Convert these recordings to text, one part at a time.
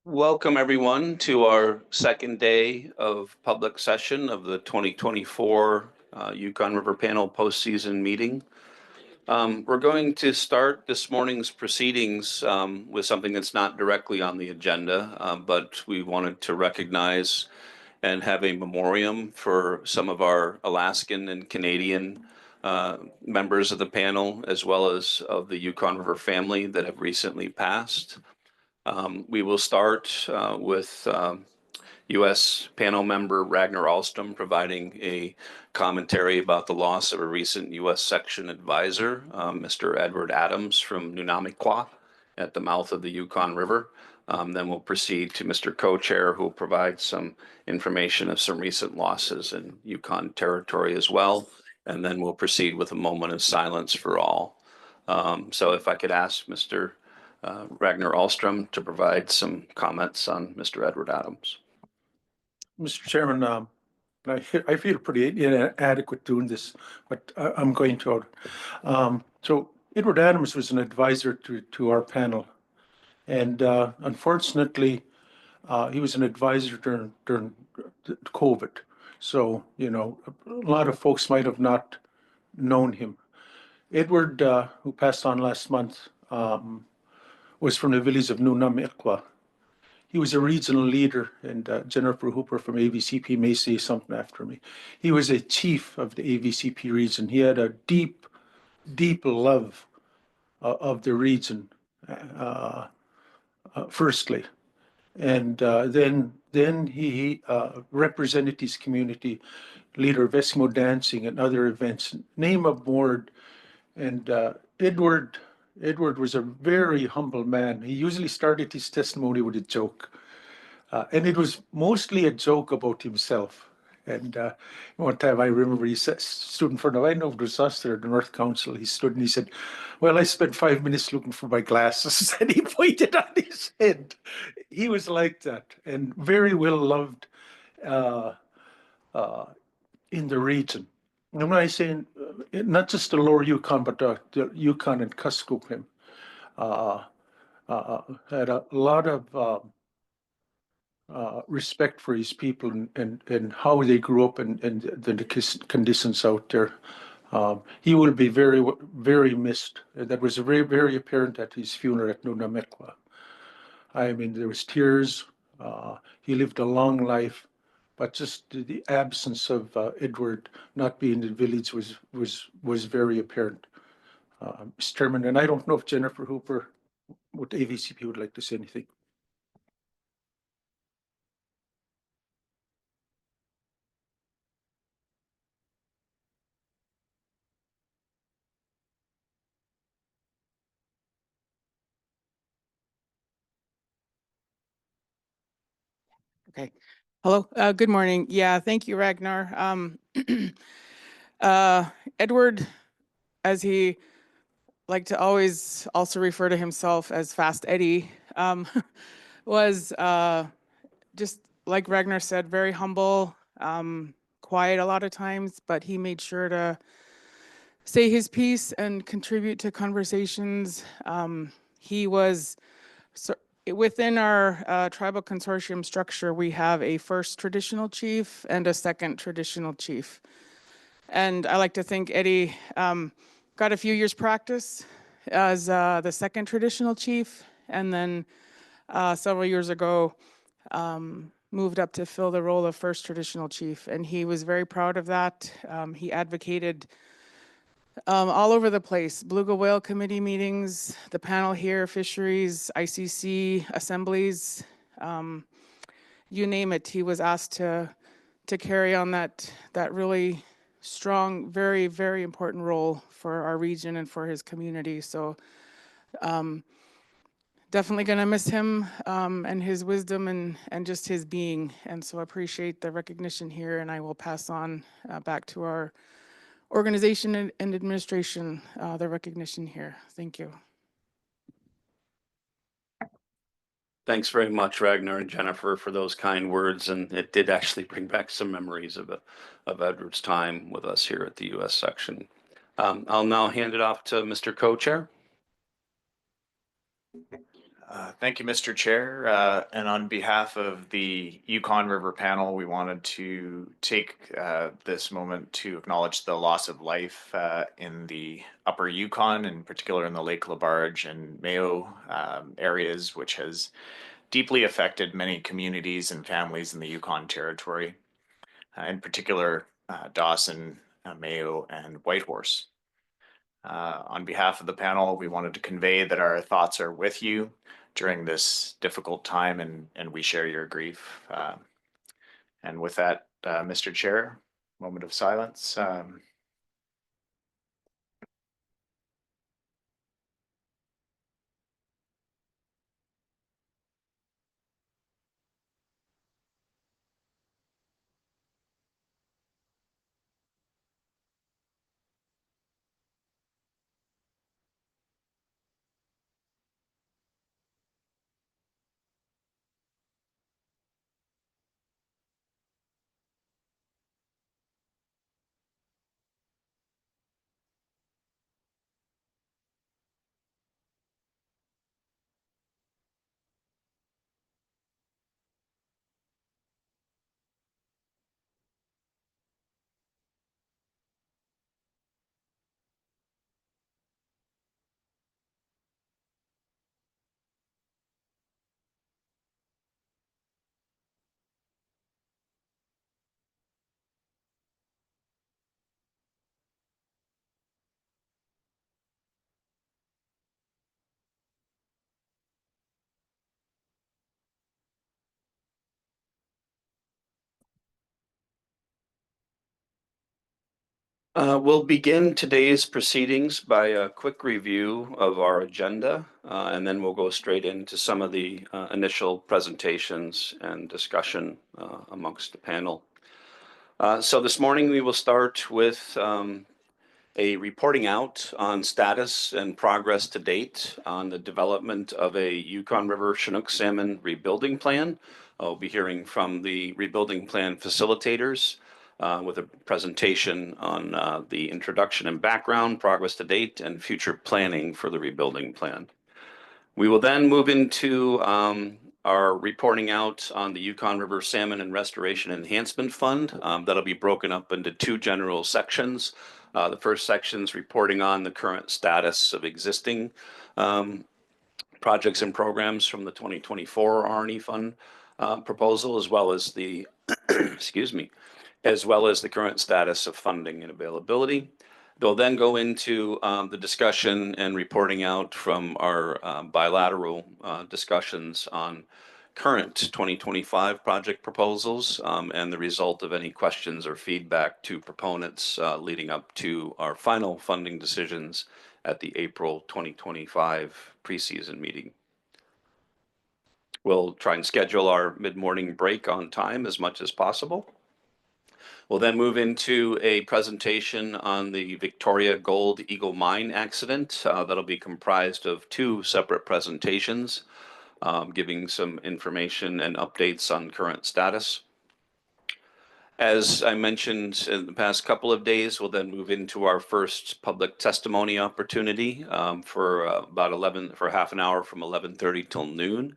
Welcome, everyone, to our second day of public session of the 2024 Yukon River Panel postseason meeting. We're going to start this morning's proceedings with something that's not directly on the agenda, but we wanted to recognize and have a memoriam for some of our Alaskan and Canadian members of the panel, as well as of the Yukon River family that have recently passed. We will start with U.S. panel member Ragnar Ahlstrom providing a commentary about the loss of a recent U.S. section advisor, Mr. Edward Adams from Nunamiquah at the mouth of the Yukon River. Then we'll proceed to Mr. Co-Chair, who will provide some information of some recent losses in Yukon territory as well. And then we'll proceed with a moment of silence for all. So if I could ask Mr. Ragnar Ahlstrom to provide some comments on Mr. Edward Adams. Mr. Chairman, I feel pretty inadequate doing this, but I'm going to. So Edward Adams was an advisor to our panel, and unfortunately, he was an advisor during COVID. So, you know, a lot of folks might have not known him. Edward, who passed on last month, was from the village of Nunamiquah. He was a regional leader, and Jennifer Hooper from AVCP may say something after me. He was a chief of the AVCP region. He had a deep, deep love of the region, firstly. And then he represented his community, leader of Eskimo dancing and other events, name a board. And Edward was a very humble man. He usually started his testimony with a joke. And it was mostly a joke about himself. And one time I remember he stood in front of, I know it was us there at the North Council, he stood and he said, well, I spent 5 minutes looking for my glasses, and he pointed on his head. He was like that and very well loved in the region. And when I say not just the Lower Yukon, but the Yukon and Kuskokwim, had a lot of respect for his people and how they grew up and the conditions out there. He will be very, very missed. That was very, very apparent at his funeral at Nunamiquah. I mean, there was tears. He lived a long life, but just the absence of Edward not being in the village was very apparent. Mr. Chairman, and I don't know if Jennifer Hooper with AVCP would like to say anything. Okay. Hello. Good morning. Yeah, thank you, Ragnar. Edward, as he liked to always also refer to himself as Fast Eddie, was just like Ragnar said, very humble, quiet a lot of times, but he made sure to say his piece and contribute to conversations. He was within our tribal consortium structure, we have a first traditional chief and a second traditional chief. And I like to think Eddie got a few years practice as the second traditional chief, and then several years ago moved up to fill the role of first traditional chief. And he was very proud of that. He advocated all over the place, Beluga Whale Committee meetings, the panel here, fisheries, ICC assemblies, you name it. He was asked to carry on that really strong, very, very important role for our region and for his community. So definitely going to miss him and his wisdom and just his being. And so I appreciate the recognition here, and I will pass on back to our organization and administration, the recognition here. Thank you. Thanks very much, Ragnar and Jennifer, for those kind words. And it did actually bring back some memories of Edward's time with us here at the U.S. section. I'll now hand it off to Mr. Co-Chair. Thank you, Mr. Chair. And on behalf of the Yukon River Panel, we wanted to take this moment to acknowledge the loss of life in the Upper Yukon, in particular in the Lake Labarge and Mayo areas, which has deeply affected many communities and families in the Yukon Territory, in particular Dawson, Mayo, and Whitehorse. On behalf of the panel, we wanted to convey that our thoughts are with you during this difficult time, and we share your grief. And with that, Mr. Chair, moment of silence. We'll begin today's proceedings by a quick review of our agenda, and then we'll go straight into some of the initial presentations and discussion amongst the panel. So this morning we will start with a reporting out on status and progress to date on the development of a Yukon River Chinook salmon rebuilding plan. I'll be hearing from the rebuilding plan facilitators with a presentation on the introduction and background, progress to date, and future planning for the rebuilding plan. We will then move into our reporting out on the Yukon River Salmon and Restoration Enhancement Fund. That'll be broken up into two general sections. The first section is reporting on the current status of existing projects and programs from the 2024 RNE Fund proposal, as well as the, excuse me, as well as the current status of funding and availability. They'll then go into the discussion and reporting out from our bilateral discussions on current 2025 project proposals and the result of any questions or feedback to proponents leading up to our final funding decisions at the April 2025 preseason meeting. We'll try and schedule our mid-morning break on time as much as possible. We'll then move into a presentation on the Victoria Gold Eagle Mine accident. That'll be comprised of two separate presentations, giving some information and updates on current status. As I mentioned in the past couple of days, we'll then move into our first public testimony opportunity for half an hour from 11:30 till noon.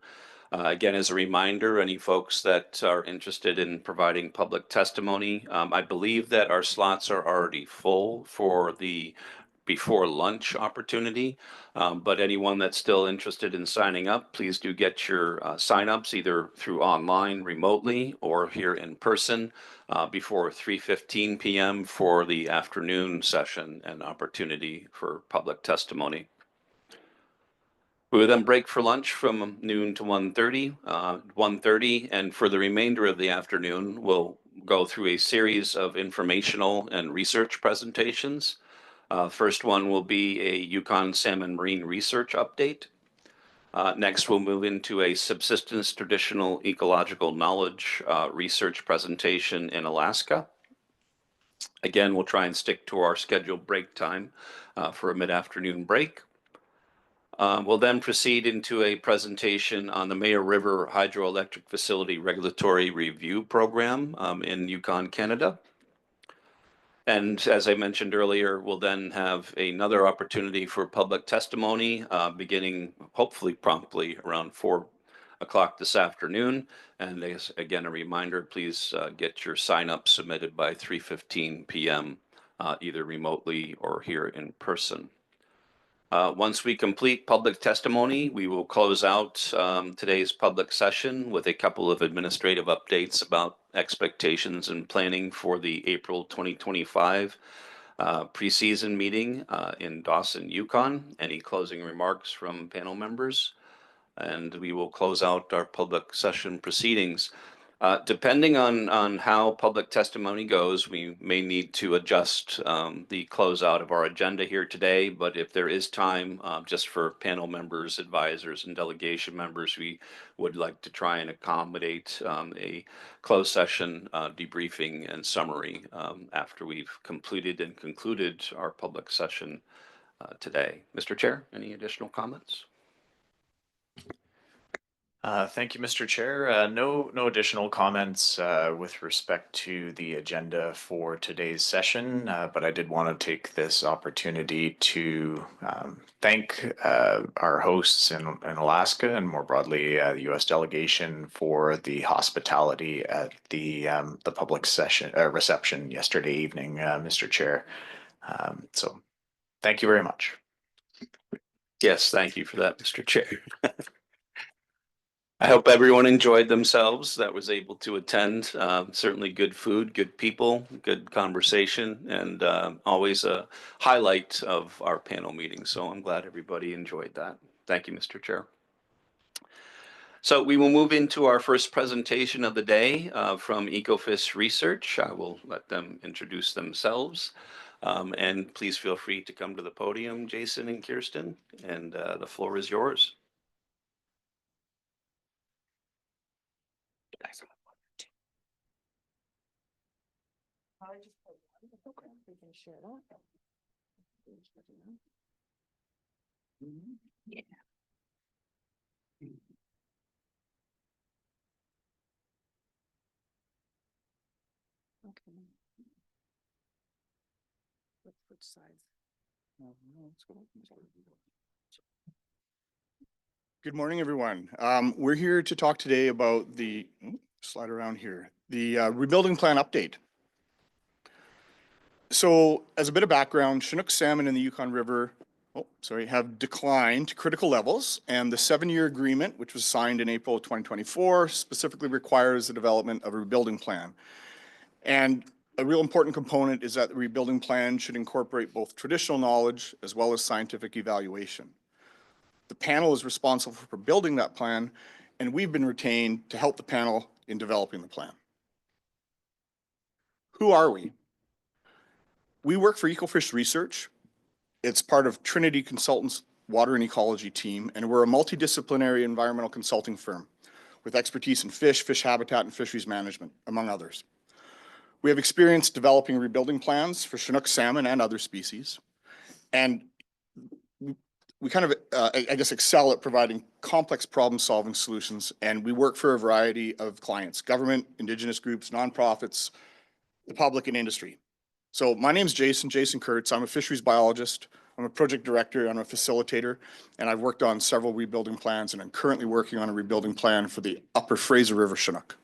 Again, as a reminder, any folks that are interested in providing public testimony, I believe that our slots are already full for the before lunch opportunity. But anyone that's still interested in signing up, please do get your signups either through online remotely or here in person before 3:15 p.m. for the afternoon session and opportunity for public testimony. We will then break for lunch from noon to 1:30, and for the remainder of the afternoon, we'll go through a series of informational and research presentations. First one will be a Yukon Salmon Marine Research update. Next, we'll move into a subsistence traditional ecological knowledge research presentation in Alaska. Again, we'll try and stick to our scheduled break time for a mid-afternoon break. We'll then proceed into a presentation on the Mayo River Hydroelectric Facility Regulatory Review Program in Yukon, Canada. And as I mentioned earlier, we'll then have another opportunity for public testimony, beginning hopefully promptly around 4 o'clock this afternoon. And again, a reminder, please get your sign up submitted by 3:15 p.m., either remotely or here in person. Once we complete public testimony, we will close out today's public session with a couple of administrative updates about expectations and planning for the April 2025 preseason meeting in Dawson, Yukon. Any closing remarks from panel members? And we will close out our public session proceedings. Depending on how public testimony goes, we may need to adjust the closeout of our agenda here today. But if there is time, just for panel members, advisors, and delegation members, we would like to try and accommodate a closed session debriefing and summary after we've completed and concluded our public session today. Mr. Chair, any additional comments? Thank you, Mr. Chair. No additional comments with respect to the agenda for today's session, but I did want to take this opportunity to thank our hosts in Alaska and more broadly the U.S. delegation for the hospitality at the public session reception yesterday evening, Mr. Chair. So thank you very much. Yes, thank you for that, Mr. Chair. I hope everyone enjoyed themselves that was able to attend. Certainly good food, good people, good conversation, and always a highlight of our panel meeting. So I'm glad everybody enjoyed that. Thank you, Mr. Chair. So we will move into our first presentation of the day from Ecofish Research. I will let them introduce themselves. And please feel free to come to the podium, Jason and Kirsten, and the floor is yours. We can share that. Yeah. Okay. Which size? Good morning, everyone. We're here to talk today about the, slide around here, the rebuilding plan update. So as a bit of background, Chinook salmon in the Yukon River, have declined to critical levels, and the 7-year agreement, which was signed in April of 2024, specifically requires the development of a rebuilding plan. And a real important component is that the rebuilding plan should incorporate both traditional knowledge as well as scientific evaluation. The panel is responsible for building that plan, and we've been retained to help the panel in developing the plan. Who are we? We work for Ecofish Research. It's part of Trinity Consultants' Water and Ecology team, and we're a multidisciplinary environmental consulting firm with expertise in fish, fish habitat, and fisheries management, among others. We have experience developing rebuilding plans for Chinook salmon and other species, and we kind of, I guess, excel at providing complex problem-solving solutions, and we work for a variety of clients: government, Indigenous groups, nonprofits, the public, and industry. So my name's Jason Kurtz. I'm a fisheries biologist. I'm a project director. I'm a facilitator, and I've worked on several rebuilding plans, and I'm currently working on a rebuilding plan for the Upper Fraser River Chinook.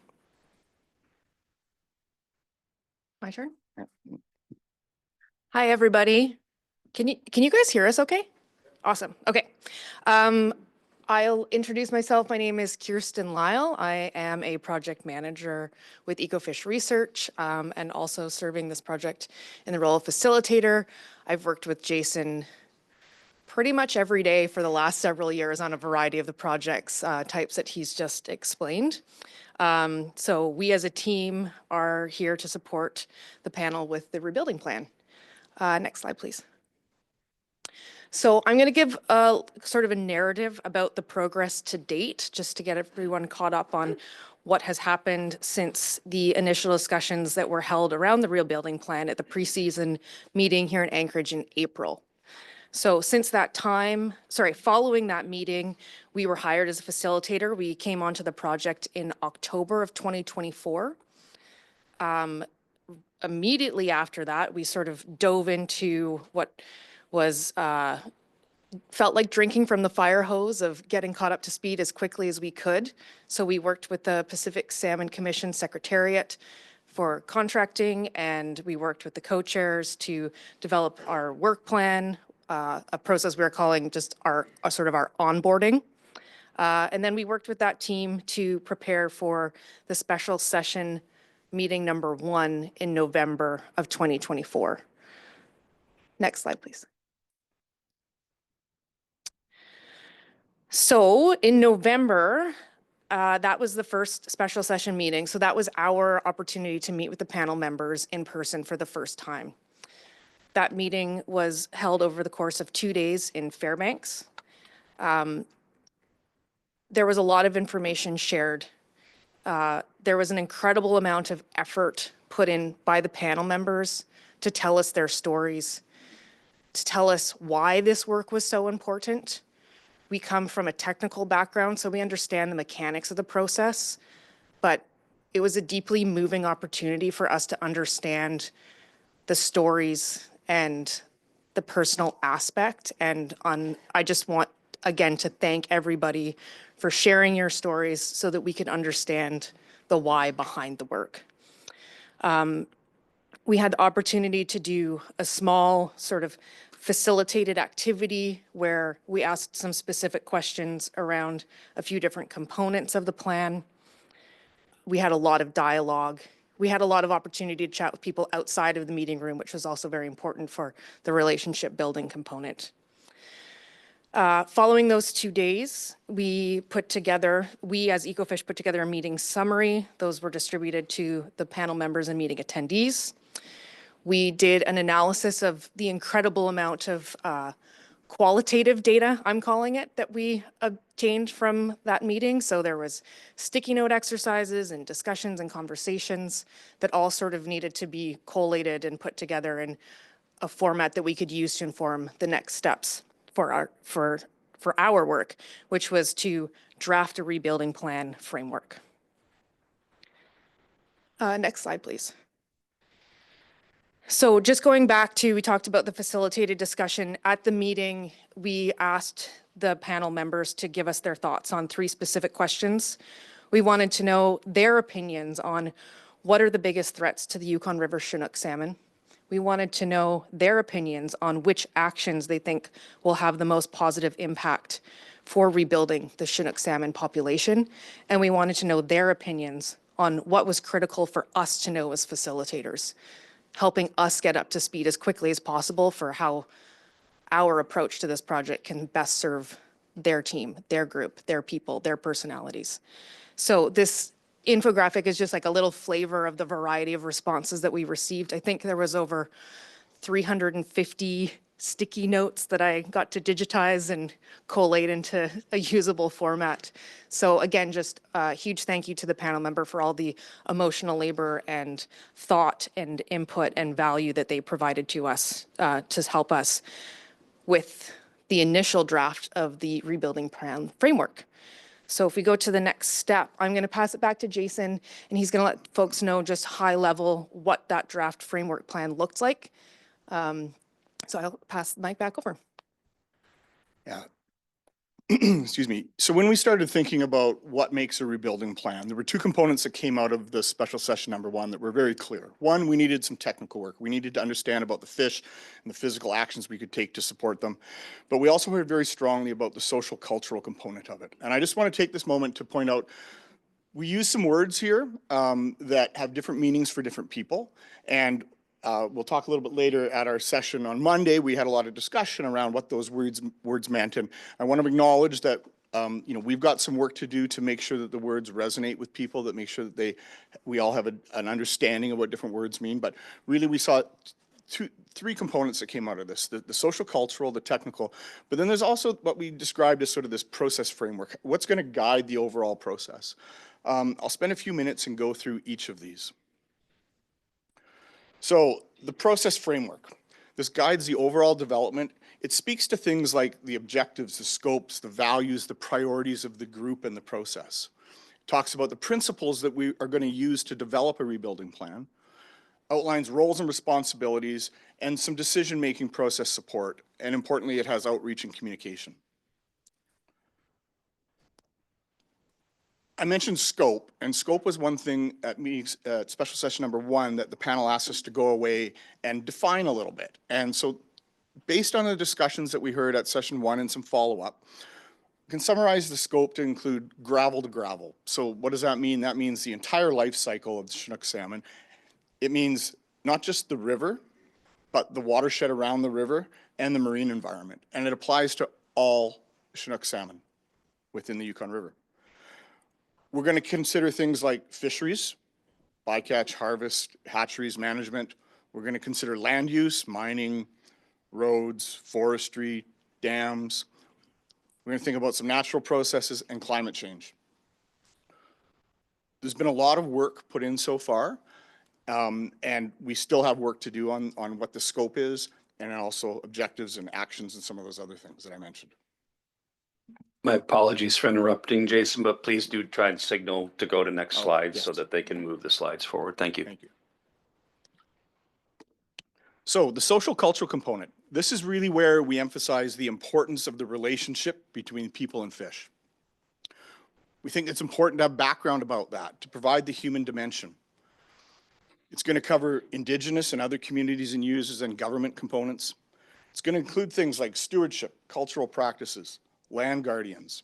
My turn. Hi, everybody. Can you guys hear us okay? Awesome. Okay. I'll introduce myself. My name is Kirsten Lyle. I am a project manager with Ecofish Research and also serving this project in the role of facilitator. I've worked with Jason pretty much every day for the last several years on a variety of the projects types that he's just explained. So we as a team are here to support the panel with the rebuilding plan. Next slide, please. So I'm going to give a sort of a narrative about the progress to date, just to get everyone caught up on what has happened since the initial discussions that were held around the rebuilding plan at the preseason meeting here in Anchorage in April. So since that time, following that meeting, we were hired as a facilitator. We came onto the project in October of 2024. immediately after that, we sort of dove into what was felt like drinking from the fire hose of getting caught up to speed as quickly as we could. So we worked with the Pacific Salmon Commission Secretariat for contracting, and we worked with the co-chairs to develop our work plan, a process we're calling just our sort of our onboarding. And then we worked with that team to prepare for the special session meeting number 1 in November of 2024. Next slide, please. So in November, that was the first special session meeting. So that was our opportunity to meet with the panel members in person for the first time. That meeting was held over the course of 2 days in Fairbanks. There was a lot of information shared. There was an incredible amount of effort put in by the panel members to tell us their stories, to tell us why this work was so important. We come from a technical background, so we understand the mechanics of the process, but it was a deeply moving opportunity for us to understand the stories and the personal aspect. And I just want, again, to thank everybody for sharing your stories so that we can understand the why behind the work. We had the opportunity to do a small sort of facilitated activity where we asked some specific questions around a few different components of the plan. We had a lot of dialogue. We had a lot of opportunity to chat with people outside of the meeting room, which was also very important for the relationship building component. Following those 2 days, we as Ecofish put together a meeting summary. Those were distributed to the panel members and meeting attendees. We did an analysis of the incredible amount of qualitative data, I'm calling it, that we obtained from that meeting. So there was sticky note exercises and discussions and conversations that all sort of needed to be collated and put together in a format that we could use to inform the next steps for our work, which was to draft a rebuilding plan framework. Next slide, please. So just going back to, we talked about the facilitated discussion. At the meeting, we asked the panel members to give us their thoughts on 3 specific questions. We wanted to know their opinions on what are the biggest threats to the Yukon River Chinook salmon. We wanted to know their opinions on which actions they think will have the most positive impact for rebuilding the Chinook salmon population. And we wanted to know their opinions on what was critical for us to know as facilitators, helping us get up to speed as quickly as possible for how our approach to this project can best serve their team, their group, their people, their personalities. So this infographic is just like a little flavor of the variety of responses that we received. I think there was over 350 sticky notes that I got to digitize and collate into a usable format. So again, just a huge thank you to the panel member for all the emotional labor and thought and input and value that they provided to us to help us with the initial draft of the rebuilding plan framework. So if we go to the next step, I'm going to pass it back to Jason, and he's going to let folks know just high level what that draft framework plan looked like. So I'll pass the mic back over. Yeah. Excuse me. So when we started thinking about what makes a rebuilding plan, there were 2 components that came out of the special session number 1 that were very clear. One, we needed some technical work. We needed to understand about the fish and the physical actions we could take to support them. But we also heard very strongly about the social cultural component of it. And I just want to take this moment to point out, we use some words here that have different meanings for different people. And we'll talk a little bit later at our session on Monday. We had a lot of discussion around what those words meant. And I want to acknowledge that we've got some work to do to make sure that the words resonate with people, that make sure that we all have an understanding of what different words mean. But really we saw 3 components that came out of this, the social cultural, the technical, but then there's also what we described as sort of this process framework. What's going to guide the overall process? I'll spend a few minutes and go through each of these. So the process framework, this guides the overall development. It speaks to things like the objectives, the scopes, the values, the priorities of the group and the process. It talks about the principles that we are going to use to develop a rebuilding plan. outlines roles and responsibilities, and some decision-making process support. And importantly, it has outreach and communication. I mentioned scope, and scope was one thing at meetings, special session number 1 that the panel asked us to go away and define a little bit. And so based on the discussions that we heard at session 1 and some follow-up, we can summarize the scope to include gravel to gravel. So what does that mean? That means the entire life cycle of the Chinook salmon. It means not just the river, but the watershed around the river and the marine environment. And it applies to all Chinook salmon within the Yukon River. We're going to consider things like fisheries, bycatch, harvest, hatcheries, management. We're going to consider land use, mining, roads, forestry, dams. We're going to think about some natural processes and climate change. There's been a lot of work put in so far, and we still have work to do on what the scope is, and also objectives and actions and some of those other things that I mentioned. My apologies for interrupting, Jason, but please do try and signal to go to next slide so yes. that they can move the slides forward. Thank you. Thank you. So the social cultural component, this is really where we emphasize the importance of the relationship between people and fish. We think it's important to have background about that, to provide the human dimension. It's going to cover Indigenous and other communities and users and government components. It's going to include things like stewardship, cultural practices, land guardians,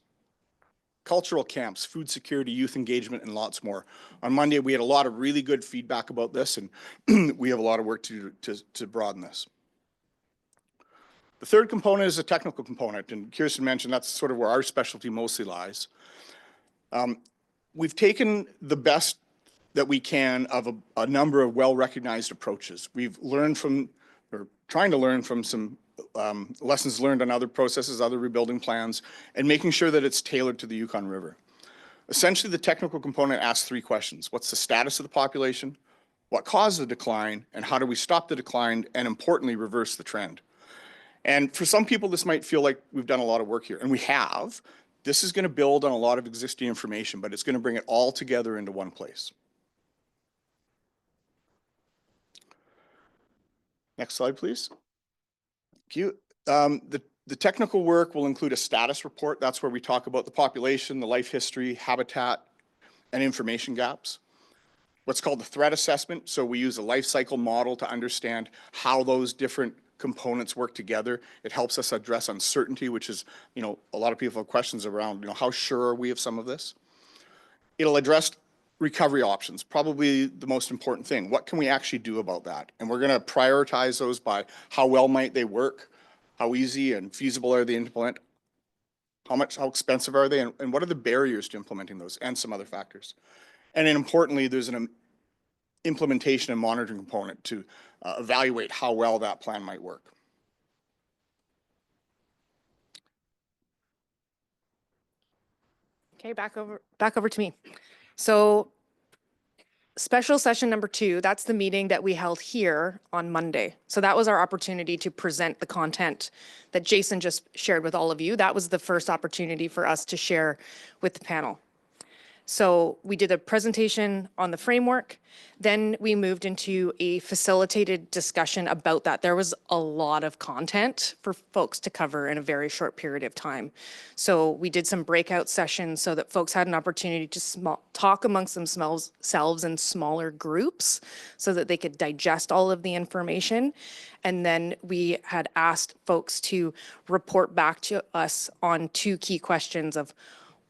cultural camps, food security, youth engagement, and lots more. On Monday, we had a lot of really good feedback about this, and we have a lot of work to do to broaden this. The third component is a technical component, and Kirsten mentioned that's sort of where our specialty mostly lies. We've taken the best that we can of a number of well-recognized approaches. We've learned from, or trying to learn from some lessons learned on other processes, other rebuilding plans, and making sure that it's tailored to the Yukon River. Essentially, the technical component asks 3 questions. What's the status of the population? What caused the decline? And how do we stop the decline and, importantly, reverse the trend? And for some people, this might feel like we've done a lot of work here, and we have. This is going to build on a lot of existing information, but it's going to bring it all together into one place. Next slide, please. Thank you. The technical work will include a status report. That's where we talk about the population, the life history, habitat, and information gaps. What's called the threat assessment. So we use a life cycle model to understand how those different components work together. It helps us address uncertainty, which is, a lot of people have questions around, how sure are we of some of this? It'll address recovery options, probably the most important thing. What can we actually do about that? And we're going to prioritize those by how well might they work, how easy and feasible are they to implement, how expensive are they, and what are the barriers to implementing those, and some other factors. And then importantly, there's an implementation and monitoring component to evaluate how well that plan might work. Okay, back over to me. So special session number 2, that's the meeting that we held here on Monday. So that was our opportunity to present the content that Jason just shared with all of you. That was the first opportunity for us to share with the panel. So we did a presentation on the framework, then we moved into a facilitated discussion about that. There was a lot of content for folks to cover in a very short period of time. So we did some breakout sessions so that folks had an opportunity to talk amongst themselves in smaller groups so that they could digest all of the information. And then we had asked folks to report back to us on 2 key questions of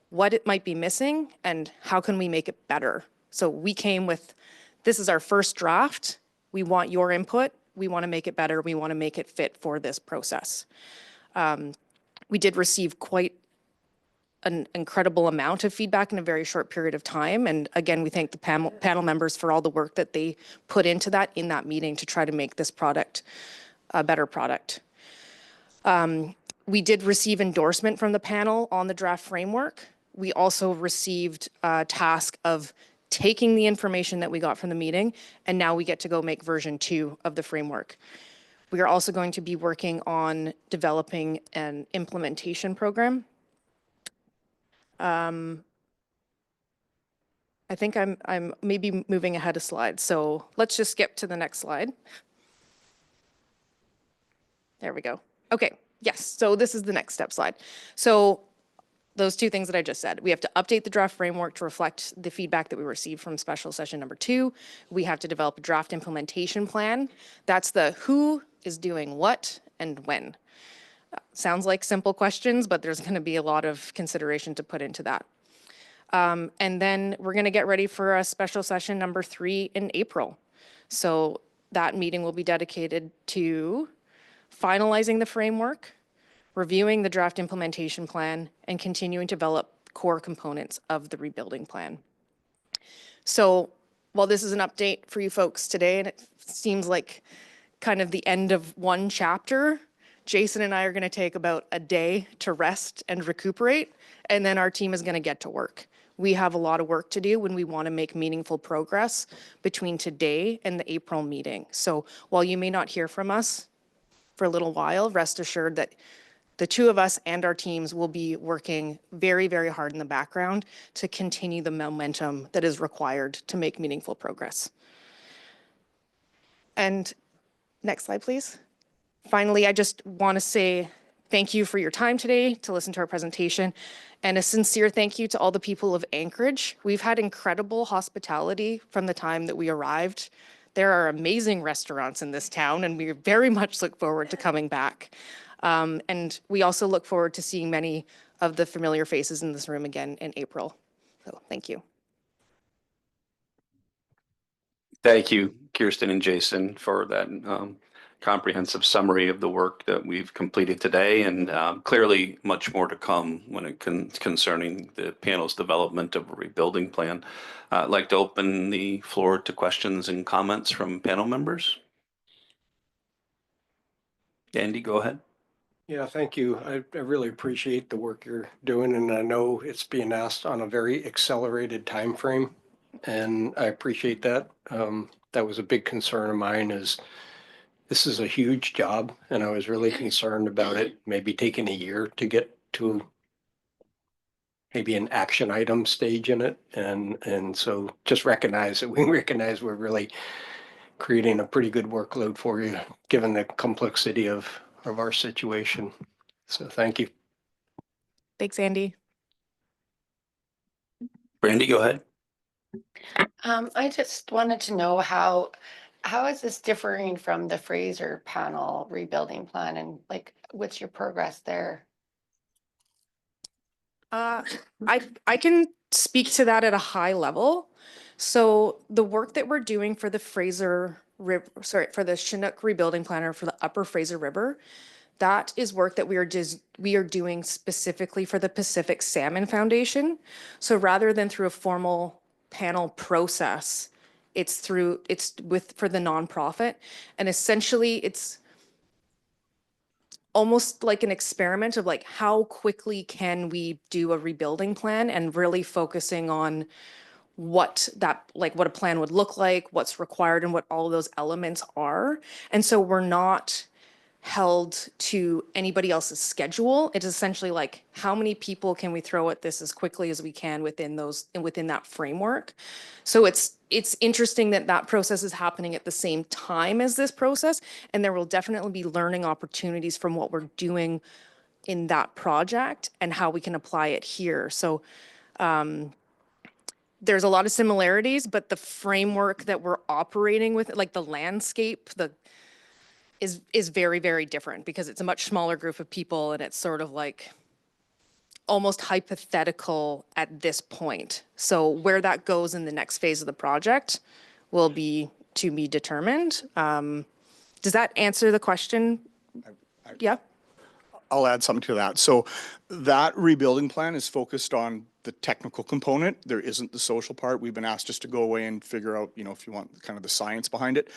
what it might be missing and how can we make it better. So we came with, this is our first draft. We want your input. We want to make it better. We want to make it fit for this process. We did receive quite an incredible amount of feedback in a very short period of time. And again, we thank the panel members for all the work that they put into that in that meeting to try to make this product a better product. We did receive endorsement from the panel on the draft framework. We also received a task of taking the information that we got from the meeting, and now we get to go make version 2 of the framework. We are also going to be working on developing an implementation program. And I think I'm maybe moving ahead a slide. So let's just skip to the next slide. There we go. Okay, yes, so this is the next step slide. So those two things that I just said. We have to update the draft framework to reflect the feedback that we received from special session number 2. We have to develop a draft implementation plan. That's the who is doing what and when. Sounds like simple questions, but there's going to be a lot of consideration to put into that. And then we're going to get ready for a special session number 3 in April. So that meeting will be dedicated to finalizing the framework, reviewing the draft implementation plan, and continuing to develop core components of the rebuilding plan. So while this is an update for you folks today, and it seems like kind of the end of one chapter, Jason and I are going to take about a day to rest and recuperate, and then our team is going to get to work. We have a lot of work to do when we want to make meaningful progress between today and the April meeting. So while you may not hear from us for a little while, rest assured that the two of us and our teams will be working very, very hard in the background to continue the momentum that is required to make meaningful progress. And next slide, please. Finally, I just want to say thank you for your time today to listen to our presentation, and a sincere thank you to all the people of Anchorage. We've had incredible hospitality from the time that we arrived. There are amazing restaurants in this town, and we very much look forward to coming back. And we also look forward to seeing many of the familiar faces in this room again in April. So thank you. Thank you, Kirsten and Jason, for that comprehensive summary of the work that we've completed today, and clearly much more to come when it concerning the panel's development of a rebuilding plan. I'd like to open the floor to questions and comments from panel members. Andy, go ahead. Yeah, thank you. I really appreciate the work you're doing, and I know it's being asked on a very accelerated time frame, and I appreciate that. That was a big concern of mine. Is this is a huge job, and I was really concerned about it maybe taking a year to get to maybe an action item stage in it, and so just recognize that we recognize we're really creating a pretty good workload for you, given the complexity of our situation. So thank you. Thanks, Andy. Brandy, go ahead. I just wanted to know how is this differing from the Fraser panel rebuilding plan, and like what's your progress there? I can speak to that at a high level. So the work that we're doing for the Fraser River, for the Chinook rebuilding plan, or for the Upper Fraser River, that is work that we are doing specifically for the Pacific Salmon Foundation. So rather than through a formal panel process, it's for the nonprofit, and essentially it's almost like an experiment of like how quickly can we do a rebuilding plan, and really focusing on what a plan would look like, what's required, and what all of those elements are. And so we're not held to anybody else's schedule. It's essentially like, how many people can we throw at this as quickly as we can within that framework. So it's interesting that that process is happening at the same time as this process, and there will definitely be learning opportunities from what we're doing in that project and how we can apply it here. So there's a lot of similarities, but the framework that we're operating with, like the landscape, is very, very different, because it's a much smaller group of people, and it's sort of like almost hypothetical at this point. So where that goes in the next phase of the project will be to be determined. Does that answer the question? Yeah. I'll add something to that. So that rebuilding plan is focused on the technical component. There isn't the social part. We've been asked just to go away and figure out, if you want kind of the science behind it.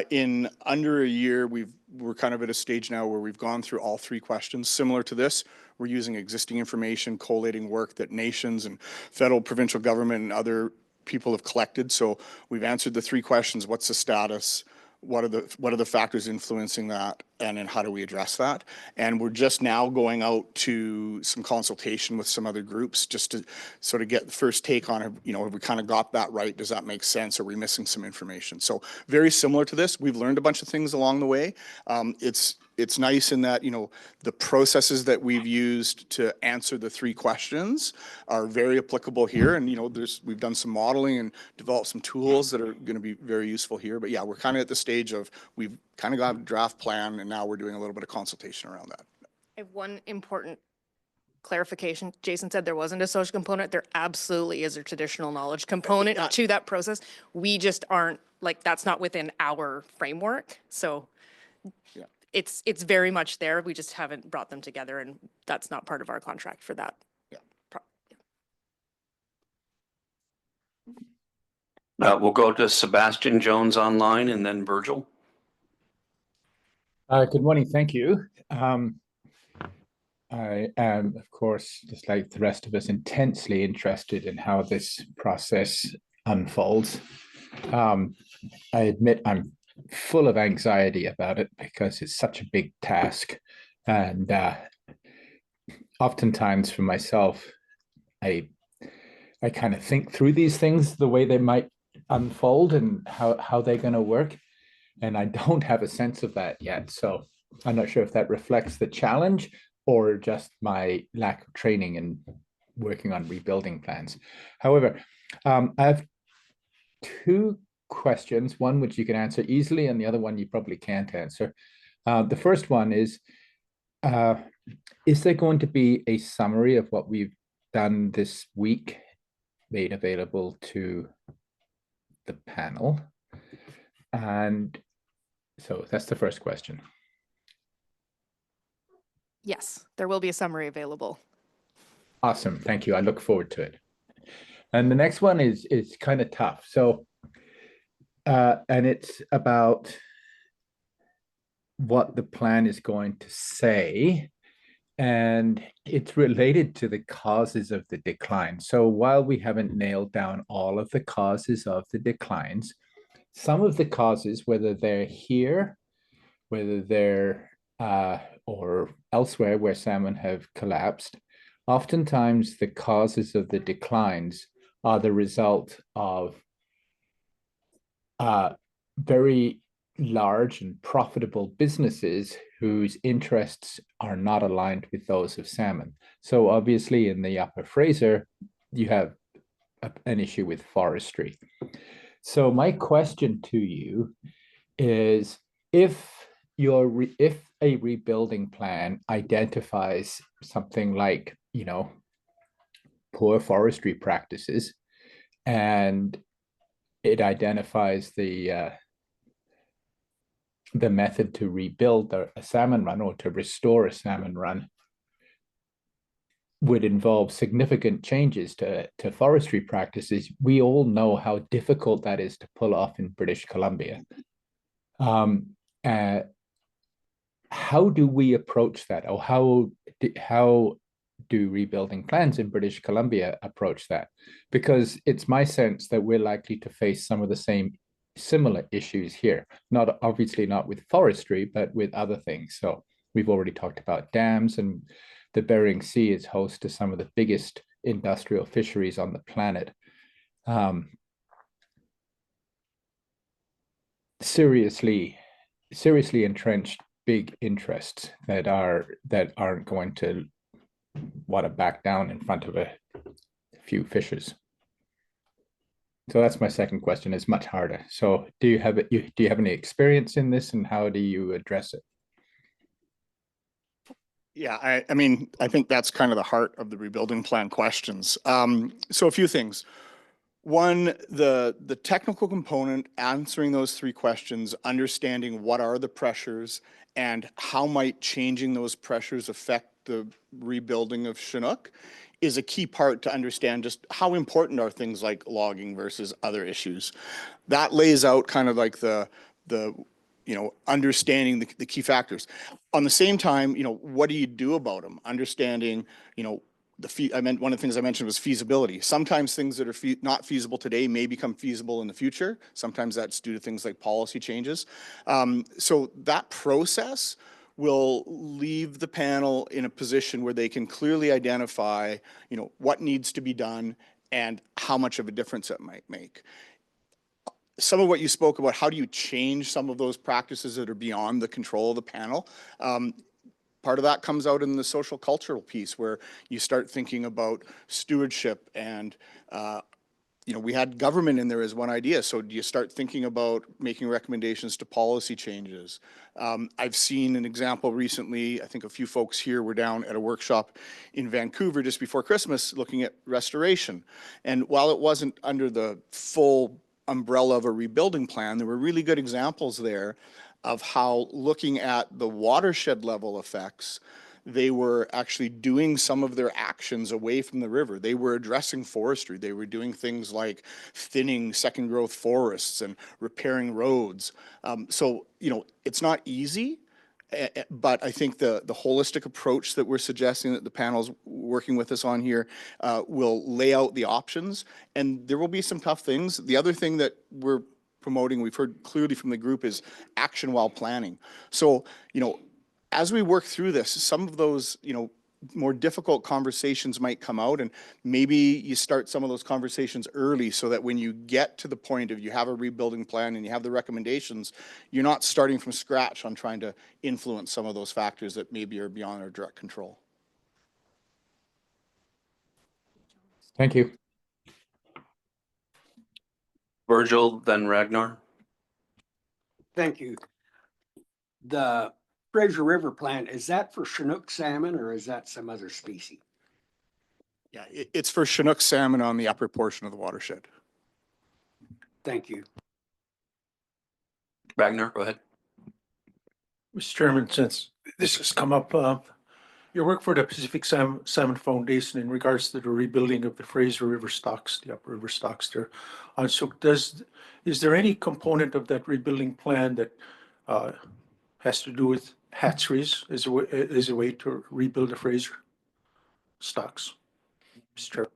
In under a year, we're kind of at a stage now where we've gone through all 3 questions similar to this. We're using existing information, collating work that nations and federal, provincial government and other people have collected. So we've answered the 3 questions. What's the status? what are the factors influencing that, and then how do we address that? And we're just now going out to some consultation with some other groups just to sort of get the first take on it. You know, have we kind of got that right? Does that make sense? Are we missing some information? So very similar to this. We've learned a bunch of things along the way. It's nice in that, you know, the processes that we've used to answer the 3 questions are very applicable here. And, you know, we've done some modeling and developed some tools that are going to be very useful here. But yeah, we're kind of at the stage of we've kind of got a draft plan, and now we're doing a little bit of consultation around that. I have one important clarification. Jason said there wasn't a social component. There absolutely is a traditional knowledge component to that process. We just aren't, like, that's not within our framework. So Yeah. it's very much there. We just haven't brought them together, and that's not part of our contract for that. We'll go to Sebastian Jones online and then Virgil. Good morning. Thank you. I am, of course, just like the rest of us, intensely interested in how this process unfolds. I admit I'm full of anxiety about it because it's such a big task. And oftentimes for myself, I kind of think through these things, the way they might unfold and how they're going to work. And I don't have a sense of that yet. So I'm not sure if that reflects the challenge or just my lack of training and working on rebuilding plans. However, I have 2 questions, one which you can answer easily and the other one you probably can't answer. The first one is there going to be a summary of what we've done this week made available to the panel? And so that's the first question. Yes, there will be a summary available. Awesome. Thank you. I look forward to it. And the next one is kind of tough. So, and it's about what the plan is going to say. And it's related to the causes of the decline. So while we haven't nailed down all of the causes of the declines, some of the causes, whether they're here, whether they're or elsewhere where salmon have collapsed, oftentimes the causes of the declines are the result of very large and profitable businesses whose interests are not aligned with those of salmon. So obviously in the Upper Fraser, you have an issue with forestry. So my question to you is, if a rebuilding plan identifies something like, you know, poor forestry practices, and it identifies the method to rebuild a salmon run or to restore a salmon run would involve significant changes to forestry practices, we all know how difficult that is to pull off in British Columbia. How do we approach that? Or how do rebuilding plans in British Columbia approach that? Because it's my sense that we're likely to face some of the similar issues here, not obviously not with forestry, but with other things. So we've already talked about dams, and the Bering Sea is host to some of the biggest industrial fisheries on the planet. Seriously entrenched big interests that aren't going to want to back down in front of a few fishers. So that's my second question. It's much harder. So do you have any experience in this, and how do you address it? Yeah, I mean, I think that's kind of the heart of the rebuilding plan questions. So a few things. One, the technical component, answering those 3 questions, understanding what are the pressures and how might changing those pressures affect the rebuilding of Chinook, is a key part to understand just how important are things like logging versus other issues. That lays out kind of like the you know, understanding the key factors. On the same time, you know, what do you do about them? Understanding, you know, one of the things I mentioned was feasibility. Sometimes things that are not feasible today may become feasible in the future. Sometimes that's due to things like policy changes. So that process will leave the panel in a position where they can clearly identify, what needs to be done and how much of a difference it might make. Some of what you spoke about, how do you change some of those practices that are beyond the control of the panel? Part of that comes out in the social cultural piece where you start thinking about stewardship and, we had government in there as one idea. So do you start thinking about making recommendations to policy changes? I've seen an example recently. I think a few folks here were down at a workshop in Vancouver just before Christmas looking at restoration. And while it wasn't under the full umbrella of a rebuilding plan, there were really good examples there of how, looking at the watershed level effects, they were actually doing some of their actions away from the river. They were addressing forestry. They were doing things like thinning second growth forests and repairing roads. So, it's not easy, but I think the holistic approach that we're suggesting that the panel's working with us on here will lay out the options, and there will be some tough things. The other thing that we're promoting, we've heard clearly from the group, is action while planning. So, as we work through this, some of those, more difficult conversations might come out, and maybe you start some of those conversations early so that when you get to the point of you have a rebuilding plan and you have the recommendations, you're not starting from scratch on trying to influence some of those factors that maybe are beyond our direct control. Thank you. Virgil, then Ragnar. Thank you. The Fraser River plant, is that for Chinook salmon or is that some other species? Yeah, it's for Chinook salmon on the upper portion of the watershed. Thank you. Ragnar, go ahead. Mr. Chairman, since this has come up, your work for the Pacific Salmon Foundation in regards to the rebuilding of the Fraser River stocks, the upper river stocks there. So is there any component of that rebuilding plan that has to do with hatcheries as a way to rebuild the Fraser stocks? Mr. Chair.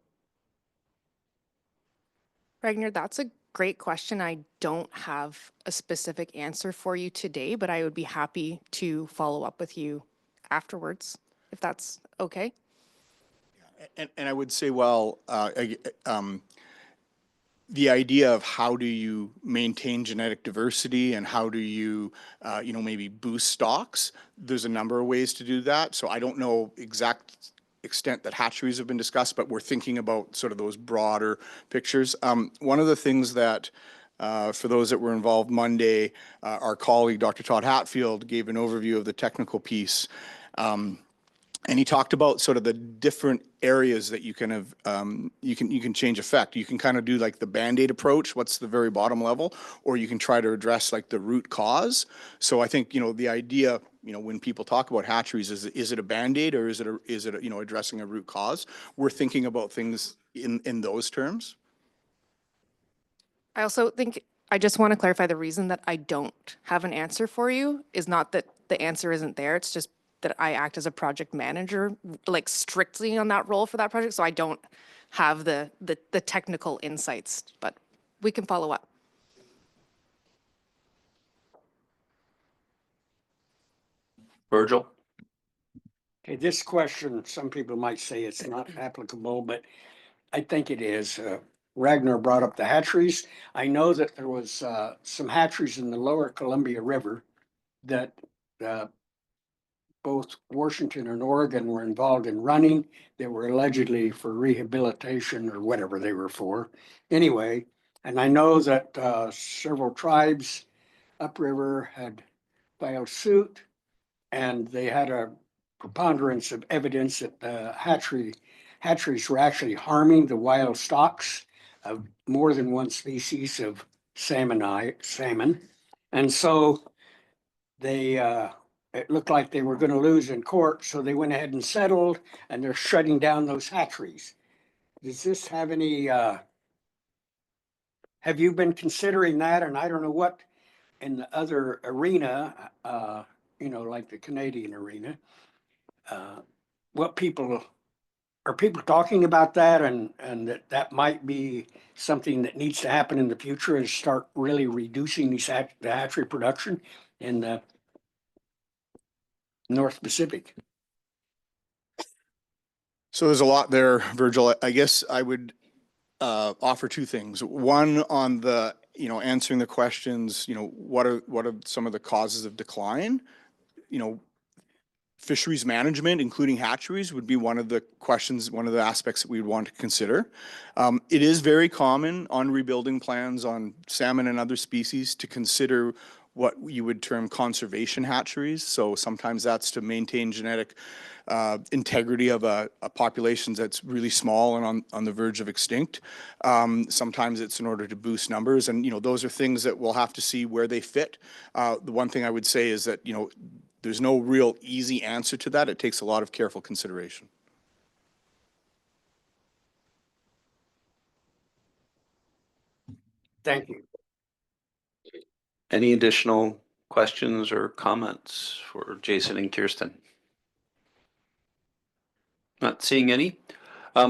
Ragnar, that's a great question. I don't have a specific answer for you today, but I would be happy to follow up with you afterwards, if that's okay. And I would say, the idea of how do you maintain genetic diversity and how do you, maybe boost stocks, there's a number of ways to do that. So I don't know exact extent that hatcheries have been discussed, but we're thinking about sort of those broader pictures. One of the things that, for those that were involved Monday, our colleague, Dr. Todd Hatfield, gave an overview of the technical piece. And he talked about sort of the different areas that you can have, you can change effect. You can kind of do like the Band-Aid approach, what's the very bottom level, or you can try to address like the root cause. So I think, the idea, when people talk about hatcheries, is it a Band-Aid or is it addressing a root cause? We're thinking about things in those terms. I also think I just want to clarify the reason that I don't have an answer for you is not that the answer isn't there. It's just that I act as a project manager, like strictly on that role for that project. So I don't have the technical insights, but we can follow up. Virgil. Okay, this question, some people might say it's not applicable, but I think it is. Ragnar brought up the hatcheries. I know that there was some hatcheries in the lower Columbia River that both Washington and Oregon were involved in running. They were allegedly for rehabilitation or whatever they were for. Anyway, and I know that several tribes upriver had filed suit, and they had a preponderance of evidence that the hatcheries were actually harming the wild stocks of more than one species of salmon. And so they it looked like they were going to lose in court, so they went ahead and settled, and they're shutting down those hatcheries. Does this have any, have you been considering that? And I don't know what in the other arena, like the Canadian arena, what people are people talking about that and that might be something that needs to happen in the future is start really reducing the hatchery production in the North Pacific? So there's a lot there, Virgil. I guess I would offer two things. One on the, answering the questions, what are some of the causes of decline? Fisheries management, including hatcheries, would be one of the questions, one of the aspects that we would want to consider. It is very common on rebuilding plans on salmon and other species to consider what you would term conservation hatcheries. So sometimes that's to maintain genetic integrity of a population that's really small and on the verge of extinct. Sometimes it's in order to boost numbers, and those are things that we'll have to see where they fit. The one thing I would say is that there's no real easy answer to that. It takes a lot of careful consideration. Thank you. Any additional questions or comments for Jason and Kirsten? Not seeing any.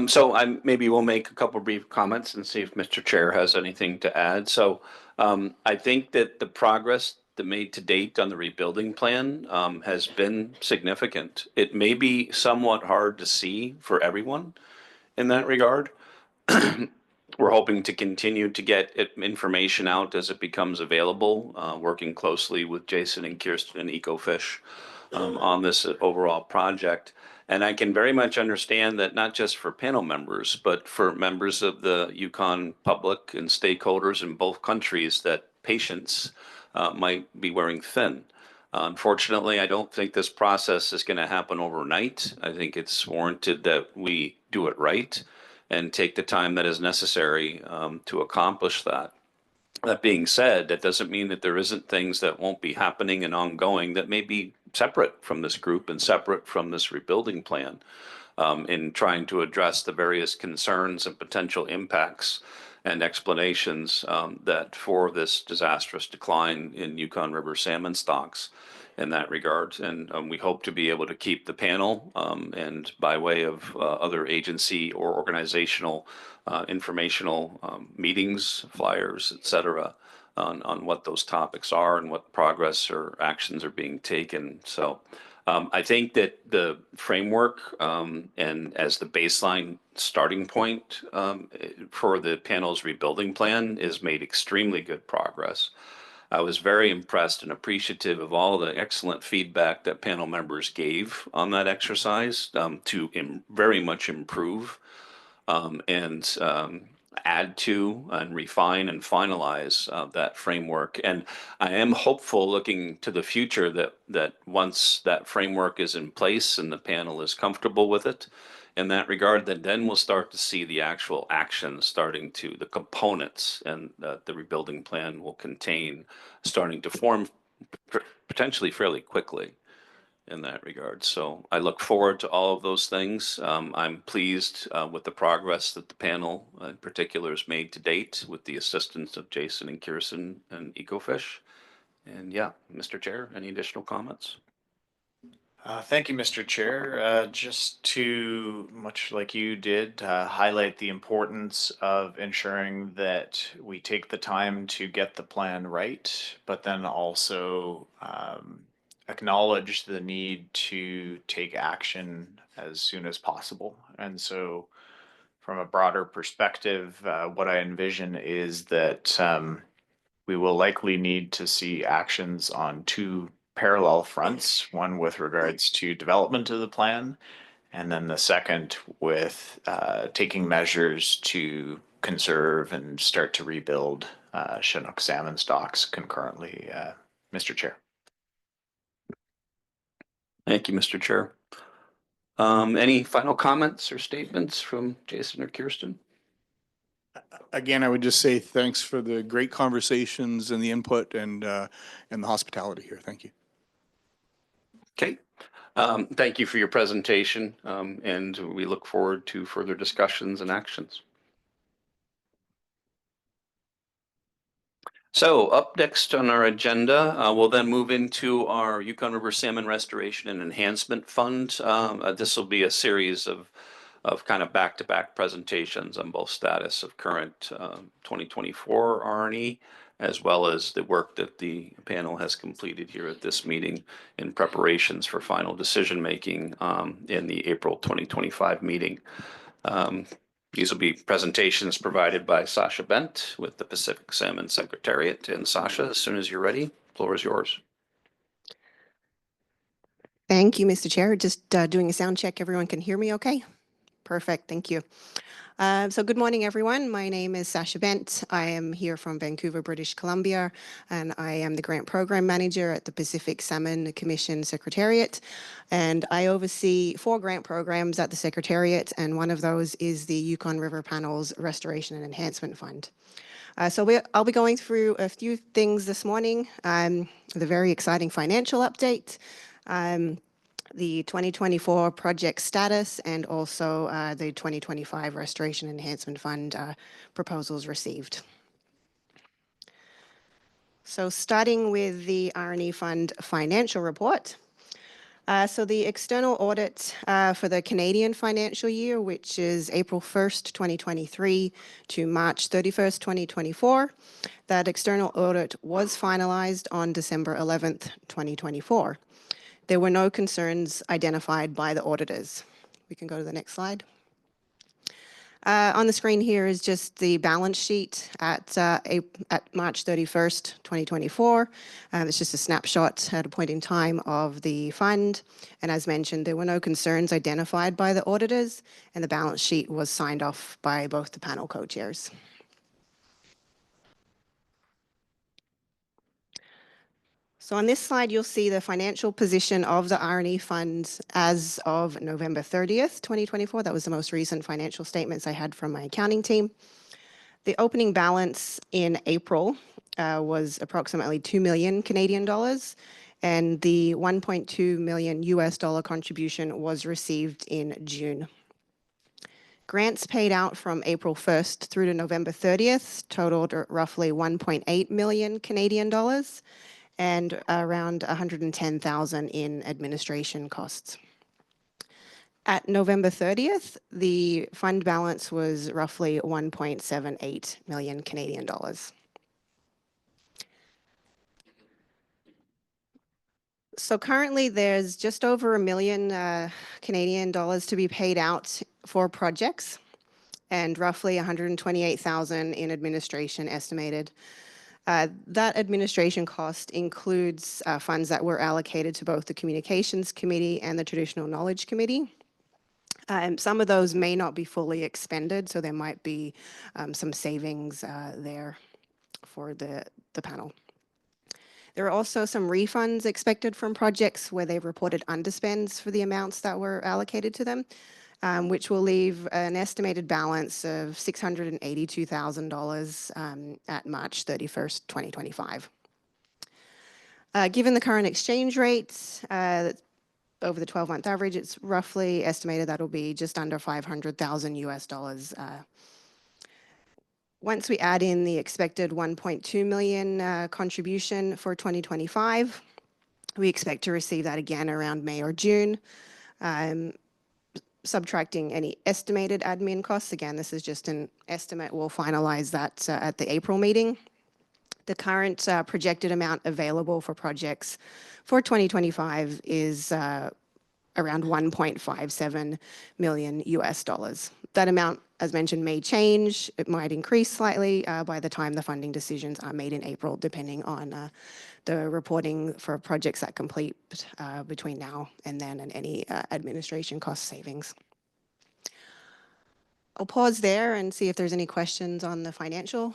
So maybe we'll make a couple brief comments and see if Mr. Chair has anything to add. So I think that the progress that made to date on the rebuilding plan has been significant. It may be somewhat hard to see for everyone in that regard. We're hoping to continue to get information out as it becomes available, working closely with Jason and Kirsten and EcoFish on this overall project. And I can very much understand that not just for panel members, but for members of the Yukon public and stakeholders in both countries, that patience might be wearing thin. Unfortunately, I don't think this process is going to happen overnight. I think it's warranted that we do it right and take the time that is necessary to accomplish that. That being said, that doesn't mean that there isn't things that won't be happening and ongoing that may be separate from this group and separate from this rebuilding plan in trying to address the various concerns and potential impacts and explanations that for this disastrous decline in Yukon River salmon stocks in that regard. And we hope to be able to keep the panel and by way of other agency or organizational informational meetings, flyers, et cetera, on what those topics are and what progress or actions are being taken. So I think that the framework and as the baseline starting point for the panel's rebuilding plan is made extremely good progress. I was very impressed and appreciative of all the excellent feedback that panel members gave on that exercise to very much improve and add to and refine and finalize that framework. And I am hopeful looking to the future that once that framework is in place and the panel is comfortable with it in that regard, that then we'll start to see the actual actions starting to, the components and the rebuilding plan will contain starting to form potentially fairly quickly in that regard. So I look forward to all of those things. I'm pleased with the progress that the panel in particular has made to date with the assistance of Jason and Kirsten and EcoFish. And yeah, Mr. Chair, any additional comments? Thank you, Mr. Chair. Just to, much like you did, highlight the importance of ensuring that we take the time to get the plan right, but then also acknowledge the need to take action as soon as possible. And so from a broader perspective, what I envision is that we will likely need to see actions on two parallel fronts, one with regards to development of the plan, and then the second with taking measures to conserve and start to rebuild Chinook salmon stocks concurrently, Mr. Chair. Thank you, Mr. Chair. Any final comments or statements from Jason or Kirsten? Again, I would just say thanks for the great conversations and the input and the hospitality here. Thank you. Okay. Thank you for your presentation, and we look forward to further discussions and actions. So up next on our agenda, we'll then move into our Yukon River Salmon Restoration and Enhancement Fund. This will be a series of of kind of back-to-back presentations on both status of current 2024 RNE, as well as the work that the panel has completed here at this meeting in preparations for final decision-making in the April 2025 meeting. These will be presentations provided by Sasha Bent with the Pacific Salmon Secretariat. And Sasha, as soon as you're ready, floor is yours. Thank you, Mr. Chair. Just doing a sound check. Everyone can hear me okay? Perfect. Thank you. So good morning, everyone. My name is Sasha Bent. I am here from Vancouver, British Columbia, and I am the Grant Program Manager at the Pacific Salmon Commission Secretariat. And I oversee 4 grant programs at the Secretariat, and one of those is the Yukon River Panel's Restoration and Enhancement Fund. I'll be going through a few things this morning. The very exciting financial update, the 2024 project status, and also the 2025 Restoration Enhancement Fund proposals received. So starting with the RNE Fund financial report. So the external audit for the Canadian financial year, which is April 1st, 2023 to March 31st, 2024, that external audit was finalized on December 11th, 2024. There were no concerns identified by the auditors. We can go to the next slide. On the screen here is just the balance sheet at March 31st, 2024. It's just a snapshot at a point in time of the fund. And as mentioned, there were no concerns identified by the auditors, and the balance sheet was signed off by both the panel co-chairs. So on this slide, you'll see the financial position of the RNE funds as of November 30th, 2024. That was the most recent financial statements I had from my accounting team. The opening balance in April was approximately 2 million Canadian dollars, and the 1.2 million US dollar contribution was received in June. Grants paid out from April 1st through to November 30th totaled roughly 1.8 million Canadian dollars, and around 110,000 in administration costs. At November 30th, the fund balance was roughly 1.78 million Canadian dollars. So currently there's just over $1 million Canadian dollars to be paid out for projects, and roughly 128,000 in administration estimated. That administration cost includes funds that were allocated to both the Communications Committee and the Traditional Knowledge Committee. Some of those may not be fully expended, so there might be some savings there for the panel. There are also some refunds expected from projects where they've reported underspends for the amounts that were allocated to them, which will leave an estimated balance of $682,000 at March 31st, 2025. Given the current exchange rates, over the 12-month average, it's roughly estimated that'll be just under 500,000 US dollars. Once we add in the expected 1.2 million contribution for 2025, we expect to receive that again around May or June. Subtracting any estimated admin costs, again, this is just an estimate, we'll finalize that at the April meeting. The current projected amount available for projects for 2025 is around 1.57 million US dollars. That amount, as mentioned, may change. It might increase slightly by the time the funding decisions are made in April, depending on the reporting for projects that complete between now and then, and any administration cost savings. I'll pause there and see if there's any questions on the financial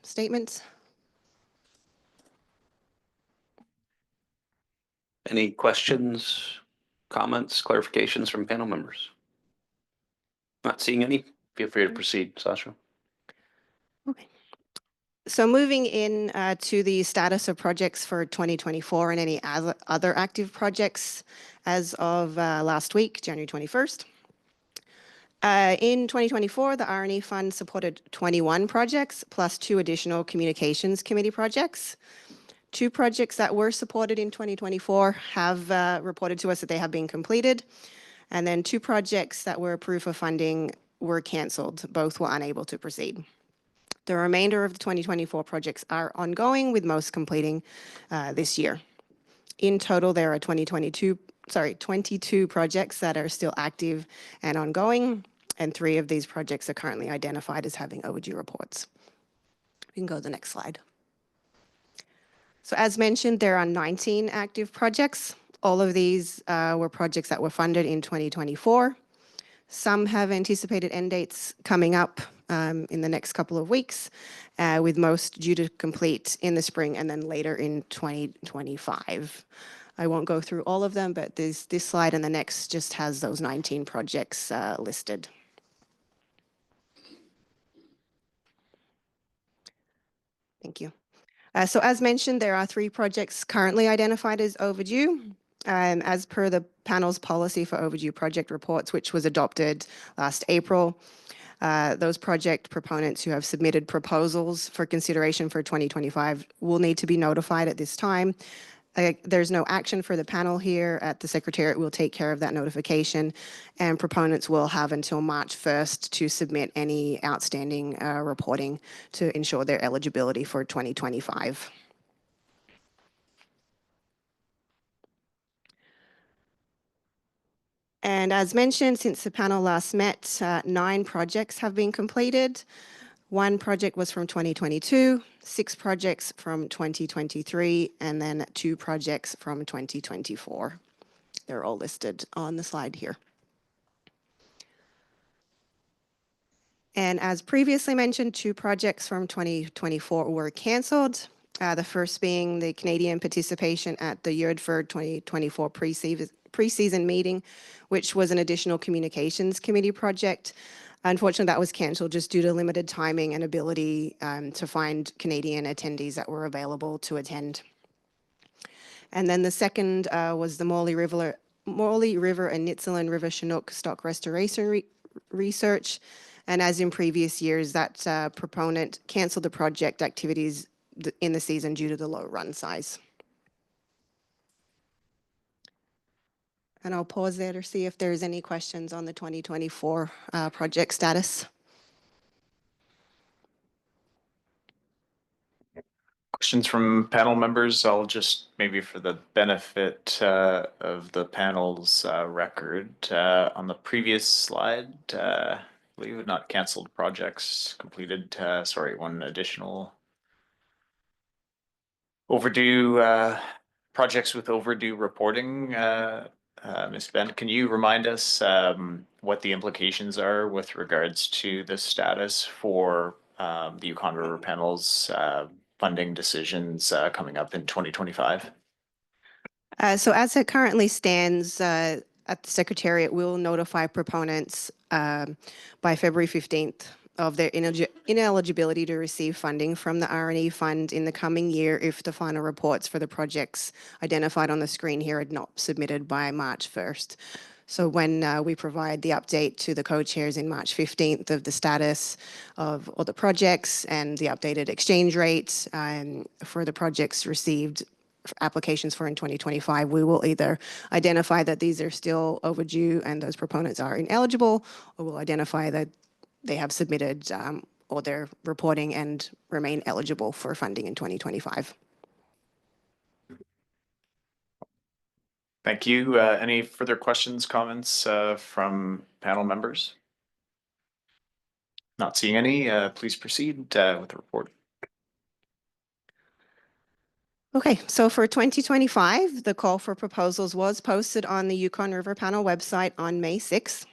statements. Any questions, comments, clarifications from panel members? Not seeing any. Feel free to proceed, Sasha. Okay. So moving in to the status of projects for 2024 and any other active projects as of last week, January 21st. In 2024, the RNE Fund supported 21 projects plus 2 additional Communications Committee projects. 2 projects that were supported in 2024 have reported to us that they have been completed. And then 2 projects that were approved for funding were cancelled. Both were unable to proceed. The remainder of the 2024 projects are ongoing, with most completing this year. In total, there are 22 projects that are still active and ongoing, and 3 of these projects are currently identified as having overdue reports. We can go to the next slide. So as mentioned, there are 19 active projects. All of these were projects that were funded in 2024. Some have anticipated end dates coming up in the next couple of weeks, with most due to complete in the spring and then later in 2025. I won't go through all of them, but this slide and the next just has those 19 projects listed. Thank you. So as mentioned, there are 3 projects currently identified as overdue. As per the panel's policy for overdue project reports, which was adopted last April, those project proponents who have submitted proposals for consideration for 2025 will need to be notified at this time. There's no action for the panel here. At the Secretariat, we'll take care of that notification, and proponents will have until March 1st to submit any outstanding reporting to ensure their eligibility for 2025. And as mentioned, since the panel last met, 9 projects have been completed. 1 project was from 2022, 6 projects from 2023, and then 2 projects from 2024. They're all listed on the slide here. And as previously mentioned, 2 projects from 2024 were cancelled. The first being the Canadian participation at the Yerdford 2024 pre-season meeting, which was an additional communications committee project. Unfortunately, that was cancelled just due to limited timing and ability to find Canadian attendees that were available to attend. And then the second was the Morley River and Nitzelin River Chinook stock restoration research. And as in previous years, that proponent cancelled the project activities in the season due to the low run size. And I'll pause there to see if there's any questions on the 2024 project status. Questions from panel members? I'll just, maybe for the benefit of the panel's record, on the previous slide, I believe not canceled projects completed, sorry, 1 additional overdue projects with overdue reporting. Ms. Ben, can you remind us what the implications are with regards to the status for the Yukon River Panel's funding decisions coming up in 2025? So as it currently stands, at the Secretariat, we'll notify proponents by February 15th of their ineligibility to receive funding from the R&E fund in the coming year if the final reports for the projects identified on the screen here are not submitted by March 1st. So when we provide the update to the co-chairs in March 15th of the status of all the projects and the updated exchange rates for the projects received applications for in 2025, we will either identify that these are still overdue and those proponents are ineligible, or we'll identify that they have submitted or they're reporting and remain eligible for funding in 2025. Thank you. Any further questions, comments from panel members? Not seeing any. Please proceed with the report. Okay, so for 2025, the call for proposals was posted on the Yukon River Panel website on May 6th.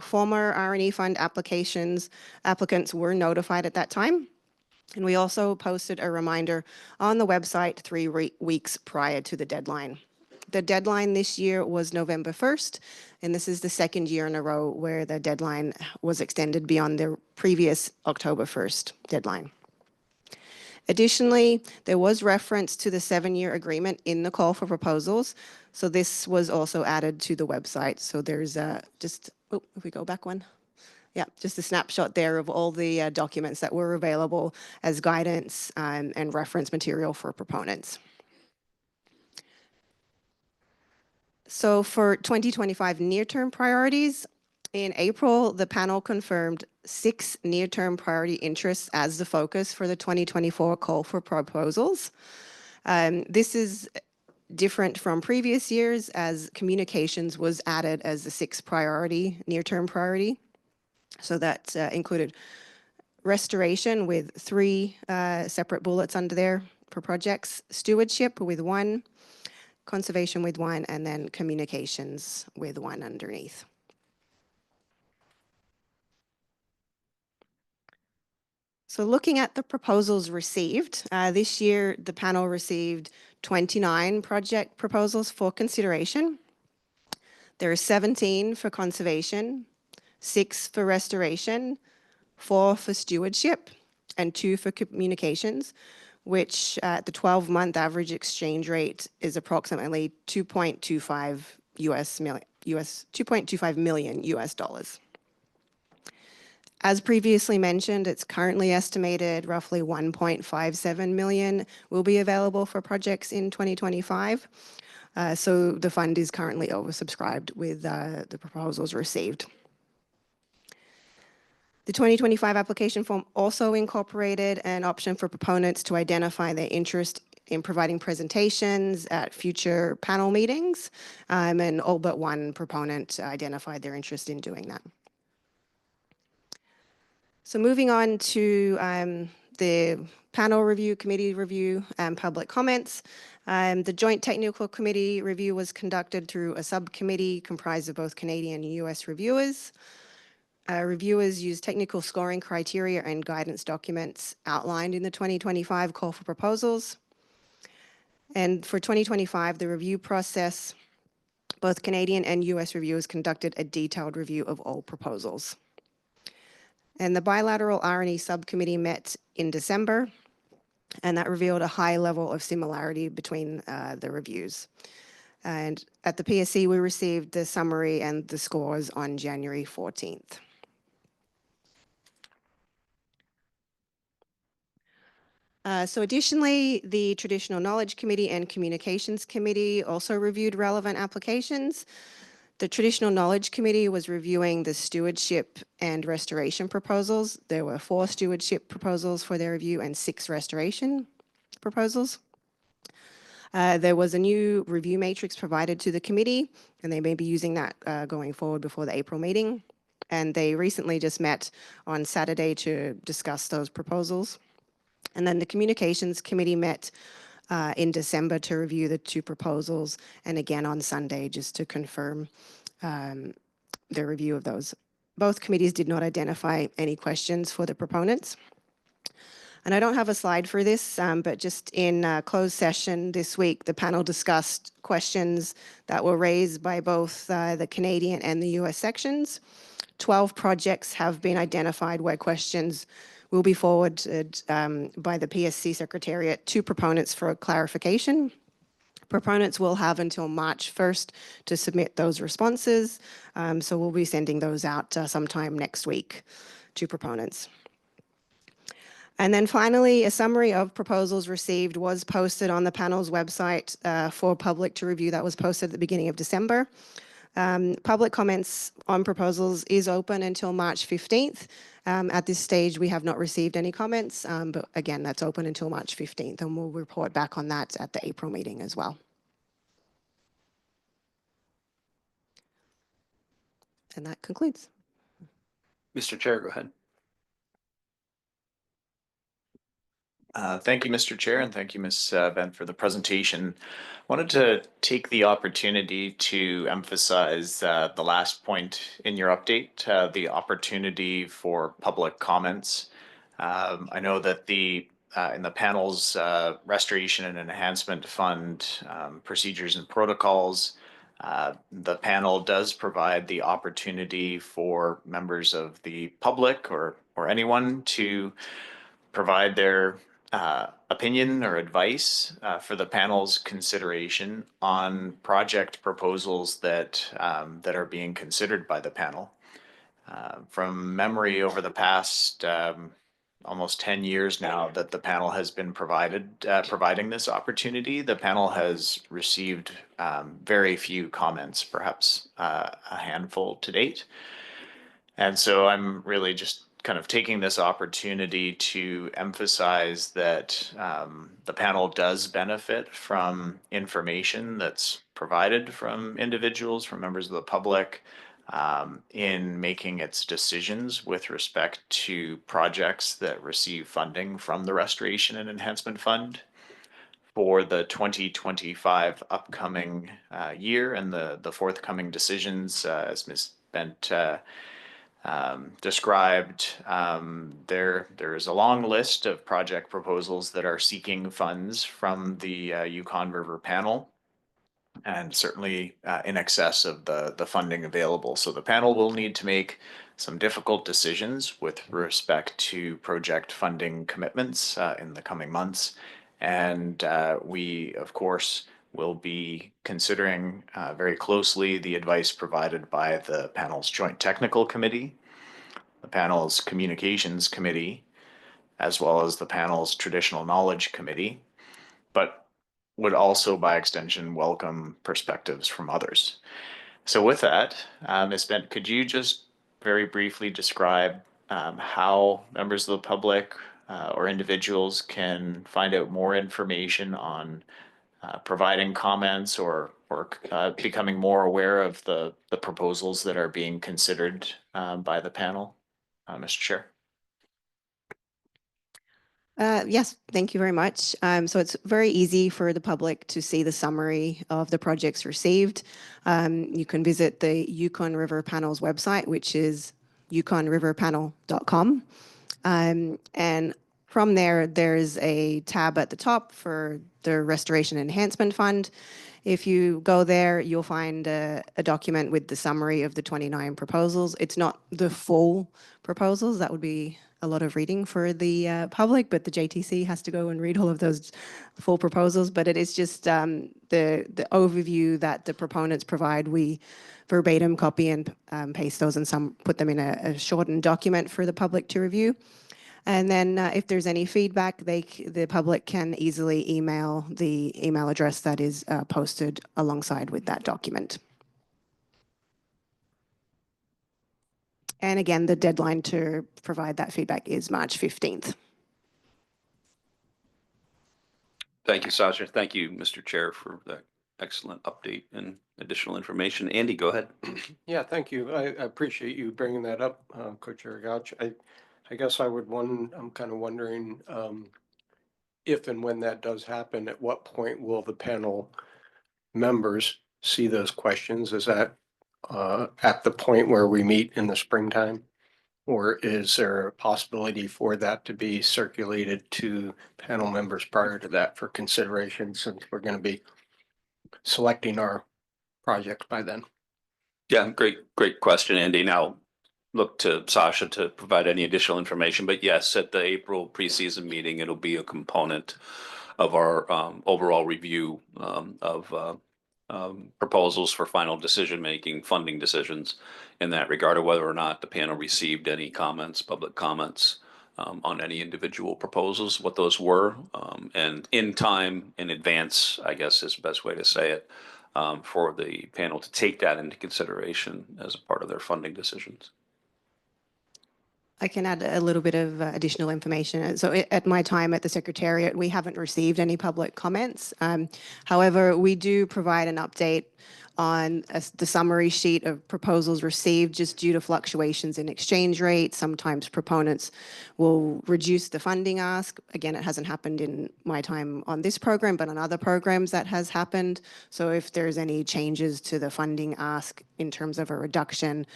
Former R&E fund applicants were notified at that time. And we also posted a reminder on the website 3 weeks prior to the deadline. The deadline this year was November 1st, and this is the 2nd year in a row where the deadline was extended beyond the previous October 1st deadline. Additionally, there was reference to the 7-year agreement in the call for proposals. So this was also added to the website. So there's just, if we go back one. Yeah, just a snapshot there of all the documents that were available as guidance and reference material for proponents. So for 2025 near-term priorities, in April, the panel confirmed 6 near-term priority interests as the focus for the 2024 call for proposals. This is different from previous years as communications was added as the 6th priority, near-term priority. So that included restoration with 3 separate bullets under there for projects, stewardship with 1, conservation with 1, and then communications with 1 underneath. So looking at the proposals received, this year the panel received 29 project proposals for consideration. There are 17 for conservation, 6 for restoration, 4 for stewardship, and 2 for communications, which at the 12-month average exchange rate is approximately 2.25 million US dollars. As previously mentioned, it's currently estimated roughly 1.57 million will be available for projects in 2025. So the fund is currently oversubscribed with the proposals received. The 2025 application form also incorporated an option for proponents to identify their interest in providing presentations at future panel meetings, and all but one proponent identified their interest in doing that. So moving on to the panel review, committee review, and public comments. The Joint Technical Committee review was conducted through a subcommittee comprised of both Canadian and US reviewers. Reviewers used technical scoring criteria and guidance documents outlined in the 2025 call for proposals. And for 2025, the review process, both Canadian and US reviewers conducted a detailed review of all proposals. And the bilateral R&E subcommittee met in December, and that revealed a high level of similarity between the reviews. And at the PSC, we received the summary and the scores on January 14th. So additionally, the Traditional Knowledge Committee and Communications Committee also reviewed relevant applications. The Traditional Knowledge Committee was reviewing the stewardship and restoration proposals. There were 4 stewardship proposals for their review and 6 restoration proposals. There was a new review matrix provided to the committee, and they may be using that going forward before the April meeting. And they recently just met on Saturday to discuss those proposals. And then the Communications Committee met in December to review the 2 proposals, and again on Sunday just to confirm the review of those. Both committees did not identify any questions for the proponents. And I don't have a slide for this, but just in closed session this week, the panel discussed questions that were raised by both the Canadian and the US sections. 12 projects have been identified where questions will be forwarded by the PSC Secretariat to proponents for clarification. Proponents will have until March 1st to submit those responses, so we'll be sending those out sometime next week to proponents. And then finally, a summary of proposals received was posted on the panel's website for public to review. That was posted at the beginning of December. Public comments on proposals is open until March 15th. At this stage, we have not received any comments, but again, that's open until March 15th, and we'll report back on that at the April meeting as well. And that concludes. Mr. Chair, go ahead. Thank you, Mr. Chair, and thank you, Ms. Bent, for the presentation. Wanted to take the opportunity to emphasize the last point in your update, the opportunity for public comments. I know that in the panel's Restoration and Enhancement Fund procedures and protocols, the panel does provide the opportunity for members of the public or anyone to provide their opinion or advice for the panel's consideration on project proposals that are being considered by the panel. From memory over the past almost 10 years now that the panel has been providing this opportunity. The panel has received very few comments, perhaps a handful to date. And so I'm really just kind of taking this opportunity to emphasize that the panel does benefit from information that's provided from individuals, from members of the public, in making its decisions with respect to projects that receive funding from the Restoration and Enhancement Fund for the 2025 upcoming year, and the forthcoming decisions, as Ms. Bent described. There is a long list of project proposals that are seeking funds from the Yukon River Panel, and certainly in excess of the funding available. So the panel will need to make some difficult decisions with respect to project funding commitments in the coming months. And we, of course, will be considering very closely the advice provided by the panel's Joint Technical Committee, the panel's Communications Committee, as well as the panel's Traditional Knowledge Committee, but would also, by extension, welcome perspectives from others. So with that, Ms. Bent, could you just very briefly describe how members of the public or individuals can find out more information on providing comments or becoming more aware of the proposals that are being considered by the panel, Mr. Chair? Yes, thank you very much. So it's very easy for the public to see the summary of the projects received. You can visit the Yukon River Panel's website, which is yukonriverpanel.com. And from there, there's a tab at the top for the Restoration Enhancement Fund. If you go there, you'll find a document with the summary of the 29 proposals. It's not the full proposals. That would be a lot of reading for the public, but the JTC has to go and read all of those full proposals. But it is just the overview that the proponents provide. We verbatim copy and paste those and put them in a shortened document for the public to review. And then if there's any feedback, the public can easily email the email address that is posted alongside with that document. And again, the deadline to provide that feedback is March 15th. Thank you, Sasha. Thank you, Mr. Chair, for that excellent update and additional information. Andy, go ahead. Yeah, thank you. I appreciate you bringing that up, Co-Chair Gouch. I guess I'm kind of wondering if and when that does happen, at what point will the panel members see those questions? Is that at the point where we meet in the springtime? Or is there a possibility for that to be circulated to panel members prior to that for consideration, since we're going to be selecting our projects by then? Yeah, great question, Andy. Now, look to Sasha to provide any additional information, but yes, at the April preseason meeting, it'll be a component of our overall review of proposals for final decision-making, funding decisions in that regard, of whether or not the panel received any comments, public comments on any individual proposals, what those were, and in time, in advance, I guess is the best way to say it, for the panel to take that into consideration as a part of their funding decisions. I can add a little bit of additional information. So at my time at the Secretariat, we haven't received any public comments. However, we do provide an update on the summary sheet of proposals received just due to fluctuations in exchange rate. Sometimes proponents will reduce the funding ask. Again, it hasn't happened in my time on this program, but on other programs that has happened. So if there's any changes to the funding ask in terms of a reduction,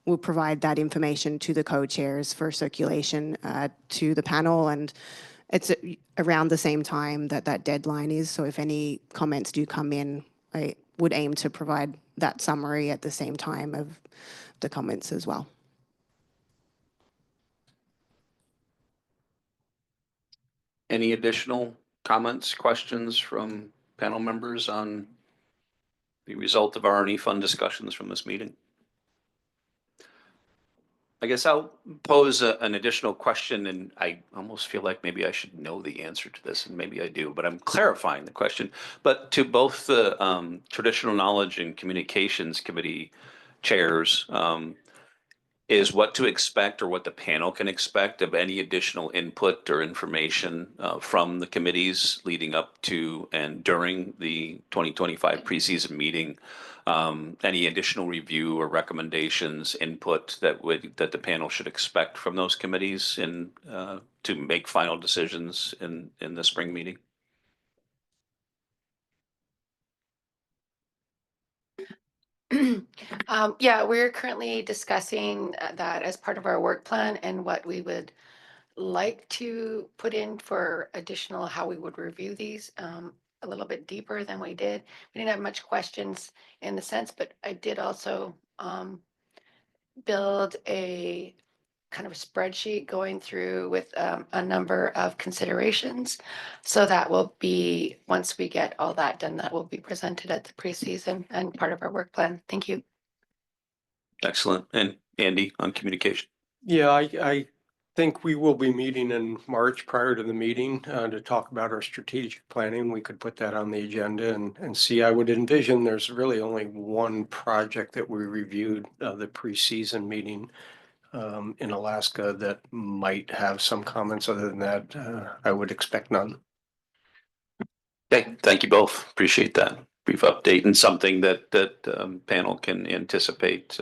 we'll provide that information to the co-chairs for circulation to the panel. And it's around the same time that deadline is. So if any comments do come in, I would aim to provide that summary at the same time of the comments as well. Any additional comments, questions from panel members on the result of our R&E fund discussions from this meeting? I guess I'll pose an additional question, and I almost feel like maybe I should know the answer to this, and maybe I do, but I'm clarifying the question. But to both the Traditional Knowledge and Communications Committee chairs, is what to expect or what the panel can expect of any additional input or information from the committees leading up to and during the 2025 preseason meeting. Any additional review or recommendations, input that the panel should expect from those committees in to make final decisions in the spring meeting? Yeah, we're currently discussing that as part of our work plan and what we would like to put in for additional, how we would review these a little bit deeper than we did. We didn't have much questions in the sense, but I did also build a kind of a spreadsheet going through with a number of considerations. So that will be, once we get all that done, that will be presented at the preseason and part of our work plan. Thank you. Excellent. And Andy on communication. Yeah, I think we will be meeting in March prior to the meeting to talk about our strategic planning. We could put that on the agenda and see. I would envision there's really only one project that we reviewed the preseason meeting in Alaska that might have some comments. Other than that, I would expect none. Okay, thank you both. Appreciate that brief update and something that panel can anticipate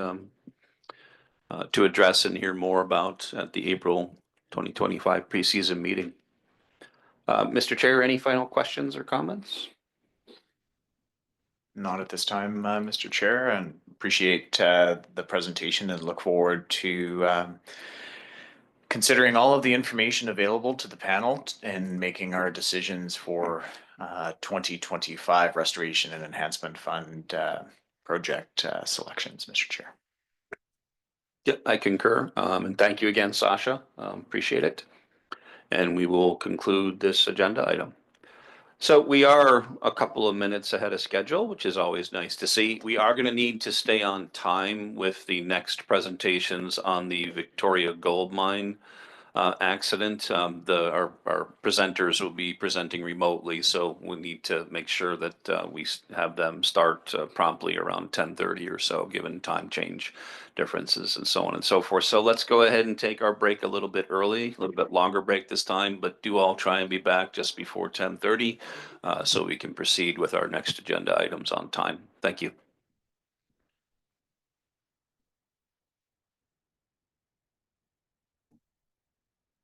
to address and hear more about at the April 2025 preseason meeting. Mr. Chair, any final questions or comments? Not at this time, Mr. Chair, and appreciate the presentation and look forward to considering all of the information available to the panel and making our decisions for 2025 Restoration and Enhancement Fund project selections, Mr. Chair. Yep, I concur. And thank you again, Sasha. Appreciate it. And we will conclude this agenda item. So we are a couple of minutes ahead of schedule, which is always nice to see. We are going to need to stay on time with the next presentations on the Victoria Gold Mine accident. Our presenters will be presenting remotely, so we need to make sure that we have them start promptly around 10:30 or so, given time change differences and so on and so forth. So let's go ahead and take our break a little bit early, a little bit longer break this time, but do all try and be back just before 10:30 so we can proceed with our next agenda items on time. Thank you.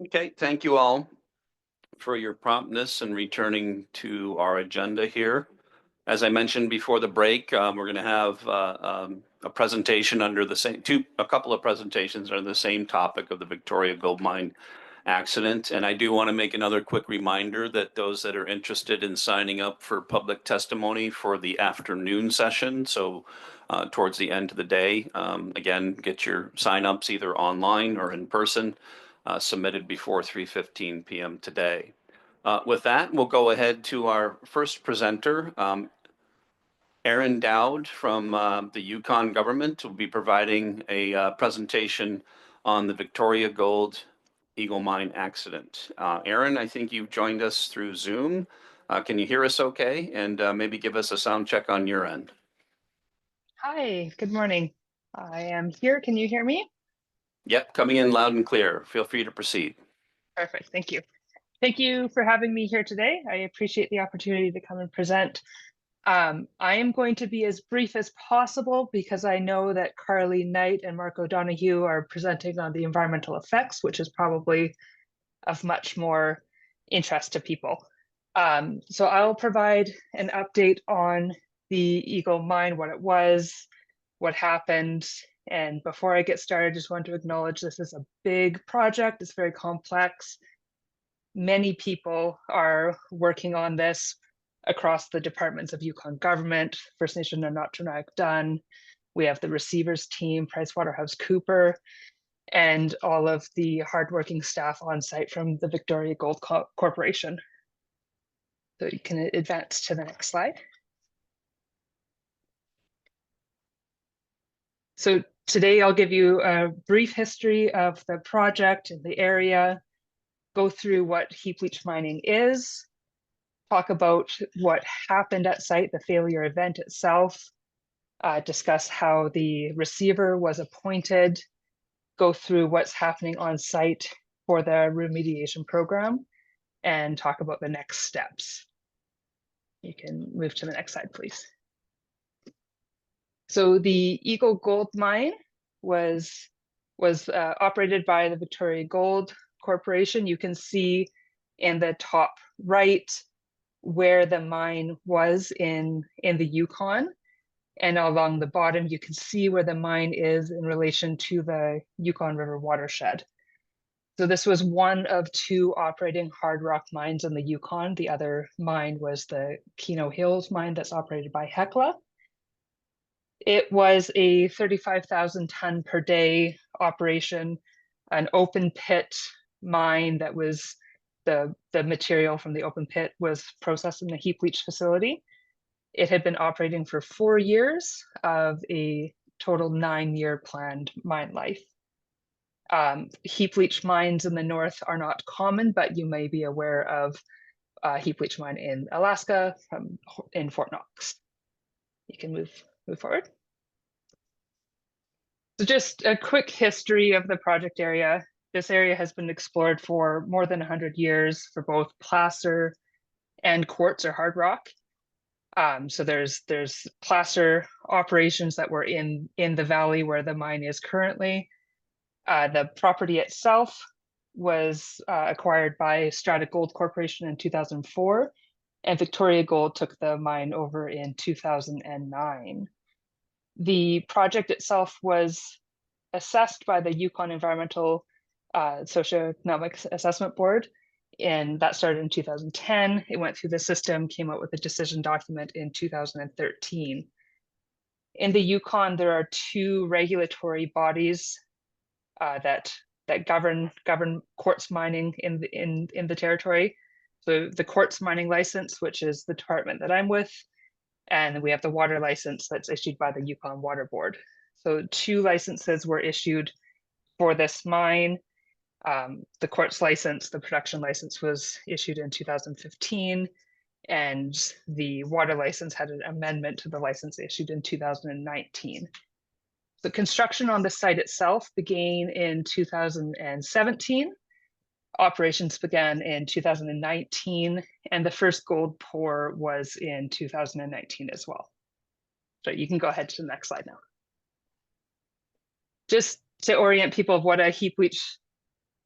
Okay, thank you all for your promptness and returning to our agenda here. As I mentioned before the break, we're going to have a presentation under the same a couple of presentations under the same topic of the Victoria Gold Mine accident. And I do want to make another quick reminder that those that are interested in signing up for public testimony for the afternoon session, so towards the end of the day, again, get your signups either online or in person. Submitted before 3:15 p.m. today. With that, we'll go ahead to our first presenter. Aaron Dowd from the Yukon government will be providing a presentation on the Victoria Gold Eagle Mine accident. Aaron, I think you've joined us through Zoom. Can you hear us okay? And maybe give us a sound check on your end. Hi, good morning. I am here. Can you hear me? Yep, coming in loud and clear. Feel free to proceed. Perfect. Thank you. Thank you for having me here today. I appreciate the opportunity to come and present. I am going to be as brief as possible because I know that Carly Knight and Mark O'Donoghue are presenting on the environmental effects, which is probably of much more interest to people. So I'll provide an update on the Eagle Mine, what it was, what happened. And before I get started, I just want to acknowledge this is a big project. It's very complex. Many people are working on this across the departments of Yukon government, First Nation Anatranag Dun. We have the receivers team, PricewaterhouseCoopers, and all of the hardworking staff on site from the Victoria Gold Corporation. So you can advance to the next slide. So Today, I'll give you a brief history of the project and the area, go through what heap leach mining is, talk about what happened at site, the failure event itself, discuss how the receiver was appointed, go through what's happening on site for the remediation program, and talk about the next steps. You can move to the next slide, please. So the Eagle Gold Mine was operated by the Victoria Gold Corporation. You can see in the top right where the mine was in the Yukon. And along the bottom, you can see where the mine is in relation to the Yukon River watershed. So this was one of two operating hard rock mines in the Yukon. The other mine was the Keno Hills mine that's operated by Hecla. It was a 35,000 ton per day operation, an open pit mine that was the material from the open pit was processed in the heap leach facility. It had been operating for 4 years of a total 9-year planned mine life. Heap leach mines in the north are not common, but you may be aware of a heap leach mine in Alaska in Fort Knox. You can move forward. So just a quick history of the project area. This area has been explored for more than 100 years for both placer and quartz or hard rock. So there's placer operations that were in the valley where the mine is currently. The property itself was acquired by Strata Gold Corporation in 2004, and Victoria Gold took the mine over in 2009. The project itself was assessed by the Yukon Environmental Socioeconomic Assessment Board, and that started in 2010. It went through the system, came out with a decision document in 2013. In the Yukon, there are two regulatory bodies that govern quartz mining in the territory. So the quartz mining license, which is the department that I'm with, and we have the water license that's issued by the Yukon Water Board. So 2 licenses were issued for this mine. The quartz license, the production license, was issued in 2015, and the water license had an amendment to the license issued in 2019. The construction on the site itself began in 2017. Operations began in 2019, and the first gold pour was in 2019 as well. So you can go ahead to the next slide now. Just to orient people of what a heap leach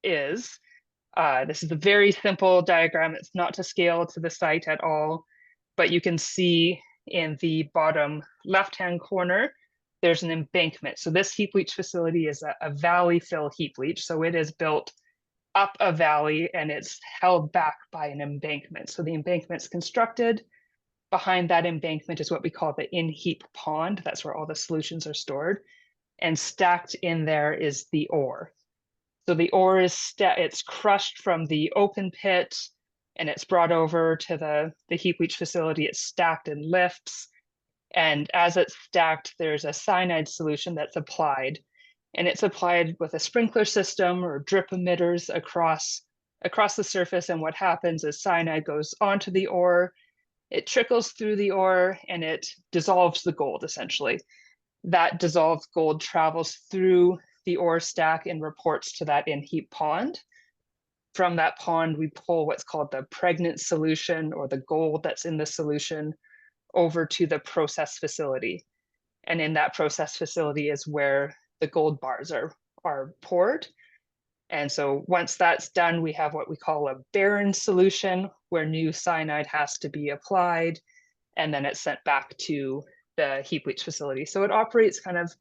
is, this is a very simple diagram. It's not to scale to the site at all, but you can see in the bottom left-hand corner, there's an embankment. So this heap leach facility is a valley fill heap leach. So it is built up a valley and it's held back by an embankment. So the embankment's constructed. Behind that embankment is what we call the in-heap pond. That's where all the solutions are stored. And stacked in there is the ore. So the ore is it's crushed from the open pit and it's brought over to the heap leach facility. It's stacked in lifts. And as it's stacked, there's a cyanide solution that's applied. And it's applied with a sprinkler system or drip emitters across the surface. And what happens is cyanide goes onto the ore, it trickles through the ore, and it dissolves the gold, essentially. That dissolved gold travels through the ore stack and reports to that in-heap pond. From that pond, we pull what's called the pregnant solution, or the gold that's in the solution, over to the process facility. And in that process facility is where the gold bars are poured. And so once that's done, we have what we call a barren solution, where new cyanide has to be applied, and then it's sent back to the heap leach facility. So it operates kind of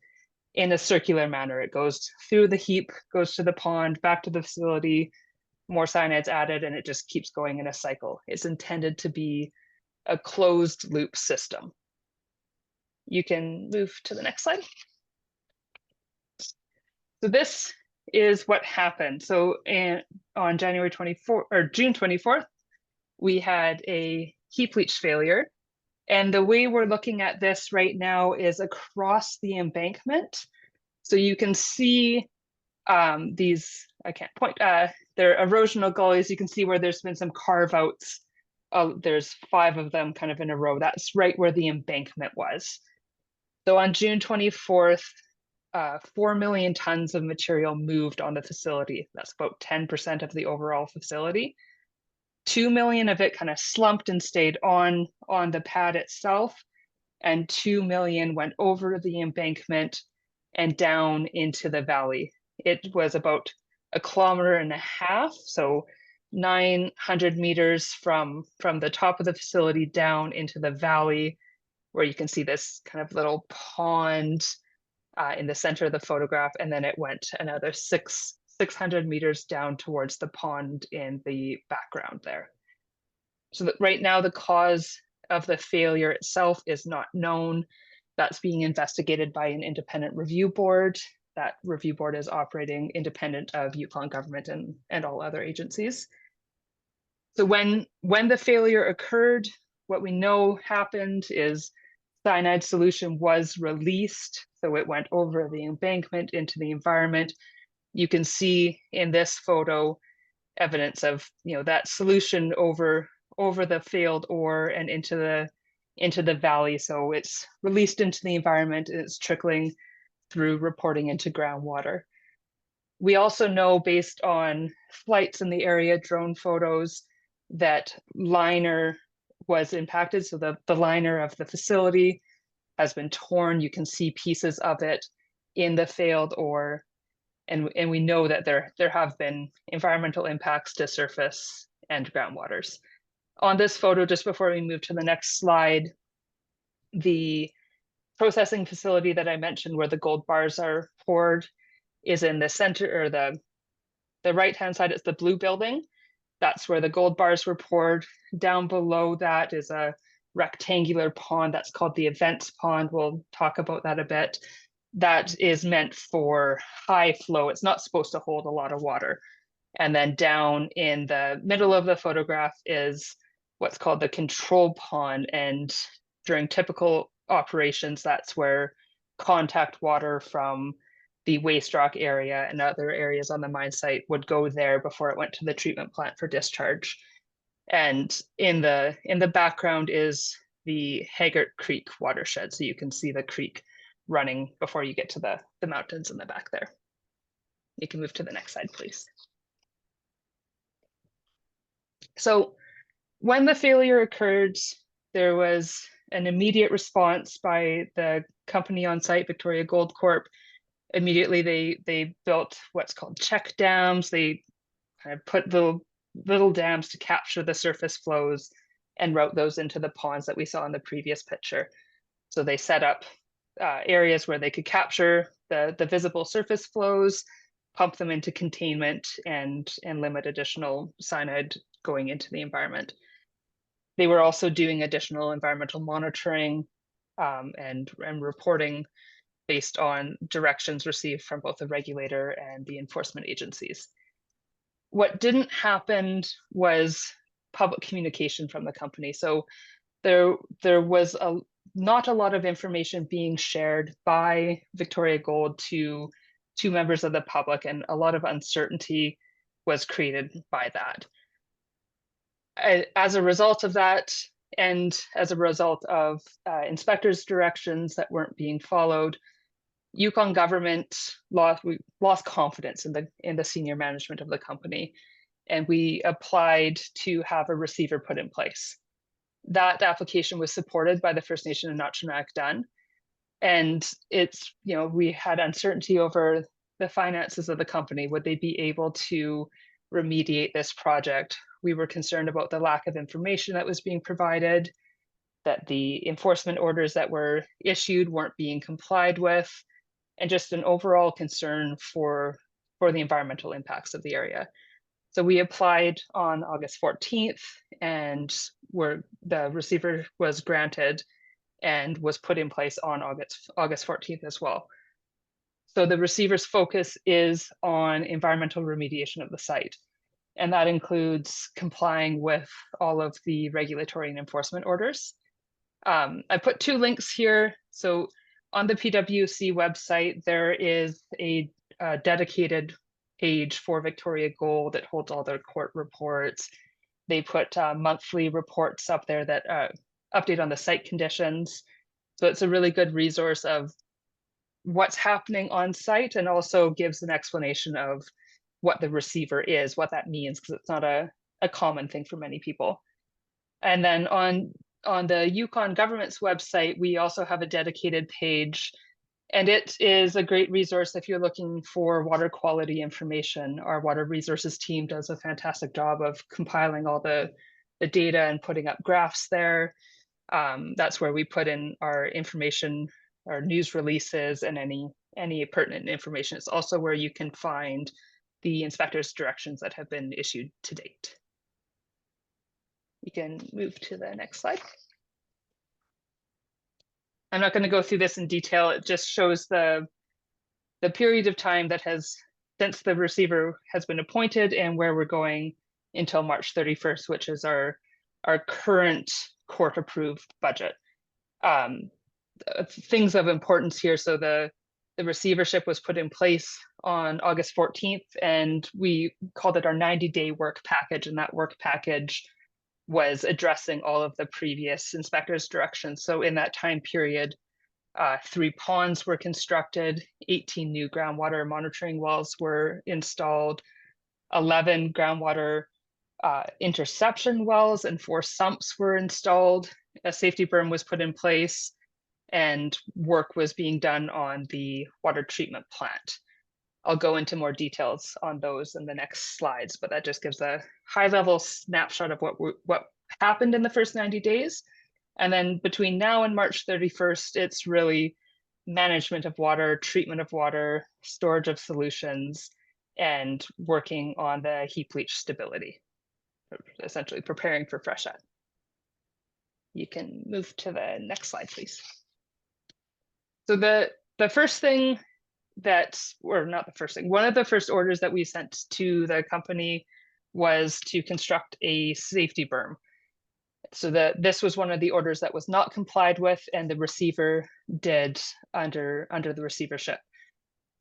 in a circular manner. It goes through the heap, goes to the pond, back to the facility, more cyanide's added, and it just keeps going in a cycle. It's intended to be a closed loop system. You can move to the next slide. So this is what happened. So on June 24th, we had a heap leach failure. And the way we're looking at this right now is across the embankment. So you can see these, I can't point, they're erosional gullies. You can see where there's been some carve outs. There's 5 of them kind of in a row. That's right where the embankment was. So on June 24th, 4 million tons of material moved on the facility. That's about 10% of the overall facility. 2 million of it kind of slumped and stayed on the pad itself, and 2 million went over the embankment and down into the valley. It was about 1.5 kilometers, so 900 meters from the top of the facility down into the valley, where you can see this kind of little pond in the center of the photograph, and then it went another 600 meters down towards the pond in the background there. So that right now the cause of the failure itself is not known. That's being investigated by an independent review board. That review board is operating independent of Yukon government and all other agencies. So when the failure occurred, what we know happened is cyanide solution was released. So it went over the embankment into the environment. You can see in this photo evidence of, you know, that solution over the failed ore and into the valley. So it's released into the environment and it's trickling through, reporting into groundwater. We also know, based on flights in the area, drone photos, that liner was impacted. So the liner of the facility has been torn. You can see pieces of it in the failed ore. And we know that there have been environmental impacts to surface and groundwaters. On this photo, just before we move to the next slide, the processing facility that I mentioned where the gold bars are poured is in the center, or the right-hand side. It's the blue building. That's where the gold bars were poured. Down below that is a rectangular pond that's called the events pond. We'll talk about that a bit. That is meant for high flow. It's not supposed to hold a lot of water. And then down in the middle of the photograph is what's called the control pond. And during typical operations, that's where contact water from the waste rock area and other areas on the mine site would go there before it went to the treatment plant for discharge. And in the background is the Haggart Creek watershed. So you can see the creek running before you get to the mountains in the back there. You can move to the next slide, please. So when the failure occurred, there was an immediate response by the company on site, Victoria Gold Corp. Immediately, they built what's called check dams. They kind of put the little dams to capture the surface flows and route those into the ponds that we saw in the previous picture. So they set up areas where they could capture the visible surface flows, pump them into containment, and limit additional cyanide going into the environment. They were also doing additional environmental monitoring and reporting based on directions received from both the regulator and the enforcement agencies. What didn't happen was public communication from the company. So there was not a lot of information being shared by Victoria Gold to members of the public, and a lot of uncertainty was created by that. As a result of that, and as a result of inspectors' directions that weren't being followed, Yukon government lost confidence in the senior management of the company, and we applied to have a receiver put in place. That application was supported by the First Nation and Notchinack Dun, and it's, you know, we had uncertainty over the finances of the company. Would they be able to remediate this project? We were concerned about the lack of information that was being provided, that the enforcement orders that were issued weren't being complied with, and just an overall concern for the environmental impacts of the area. So we applied on August 14th, and the receiver was granted and was put in place on August 14th as well. So the receiver's focus is on environmental remediation of the site, and that includes complying with all of the regulatory and enforcement orders. I put 2 links here. So On the PWC website, there is a dedicated page for Victoria Gold that holds all their court reports. They put monthly reports up there that update on the site conditions. So it's a really good resource of what's happening on site, and also gives an explanation of what the receiver is, what that means, because it's not a common thing for many people. And then on the Yukon government's website, we also have a dedicated page, and it is a great resource if you're looking for water quality information. Our water resources team does a fantastic job of compiling all the data and putting up graphs there. That's where we put in our information, our news releases, and any pertinent information. It's also where you can find the inspector's directions that have been issued to date. You can move to the next slide. I'm not going to go through this in detail. It just shows the period of time that has since the receiver has been appointed and where we're going until March 31st, which is our current court approved budget. Things of importance here. So the receivership was put in place on August 14th, and we called it our 90-day work package. And that work package was addressing all of the previous inspector's directions. So in that time period, 3 ponds were constructed, 18 new groundwater monitoring wells were installed, 11 groundwater interception wells and 4 sumps were installed. A safety berm was put in place, and work was being done on the water treatment plant. I'll go into more details on those in the next slides, but that just gives a high-level snapshot of what happened in the first 90 days. And then between now and March 31st, it's really management of water, treatment of water, storage of solutions, and working on the heap leach stability, essentially preparing for freshet. You can move to the next slide, please. So the first thing one of the first orders that we sent to the company was to construct a safety berm. So this was one of the orders that was not complied with, and the receiver did under the receivership.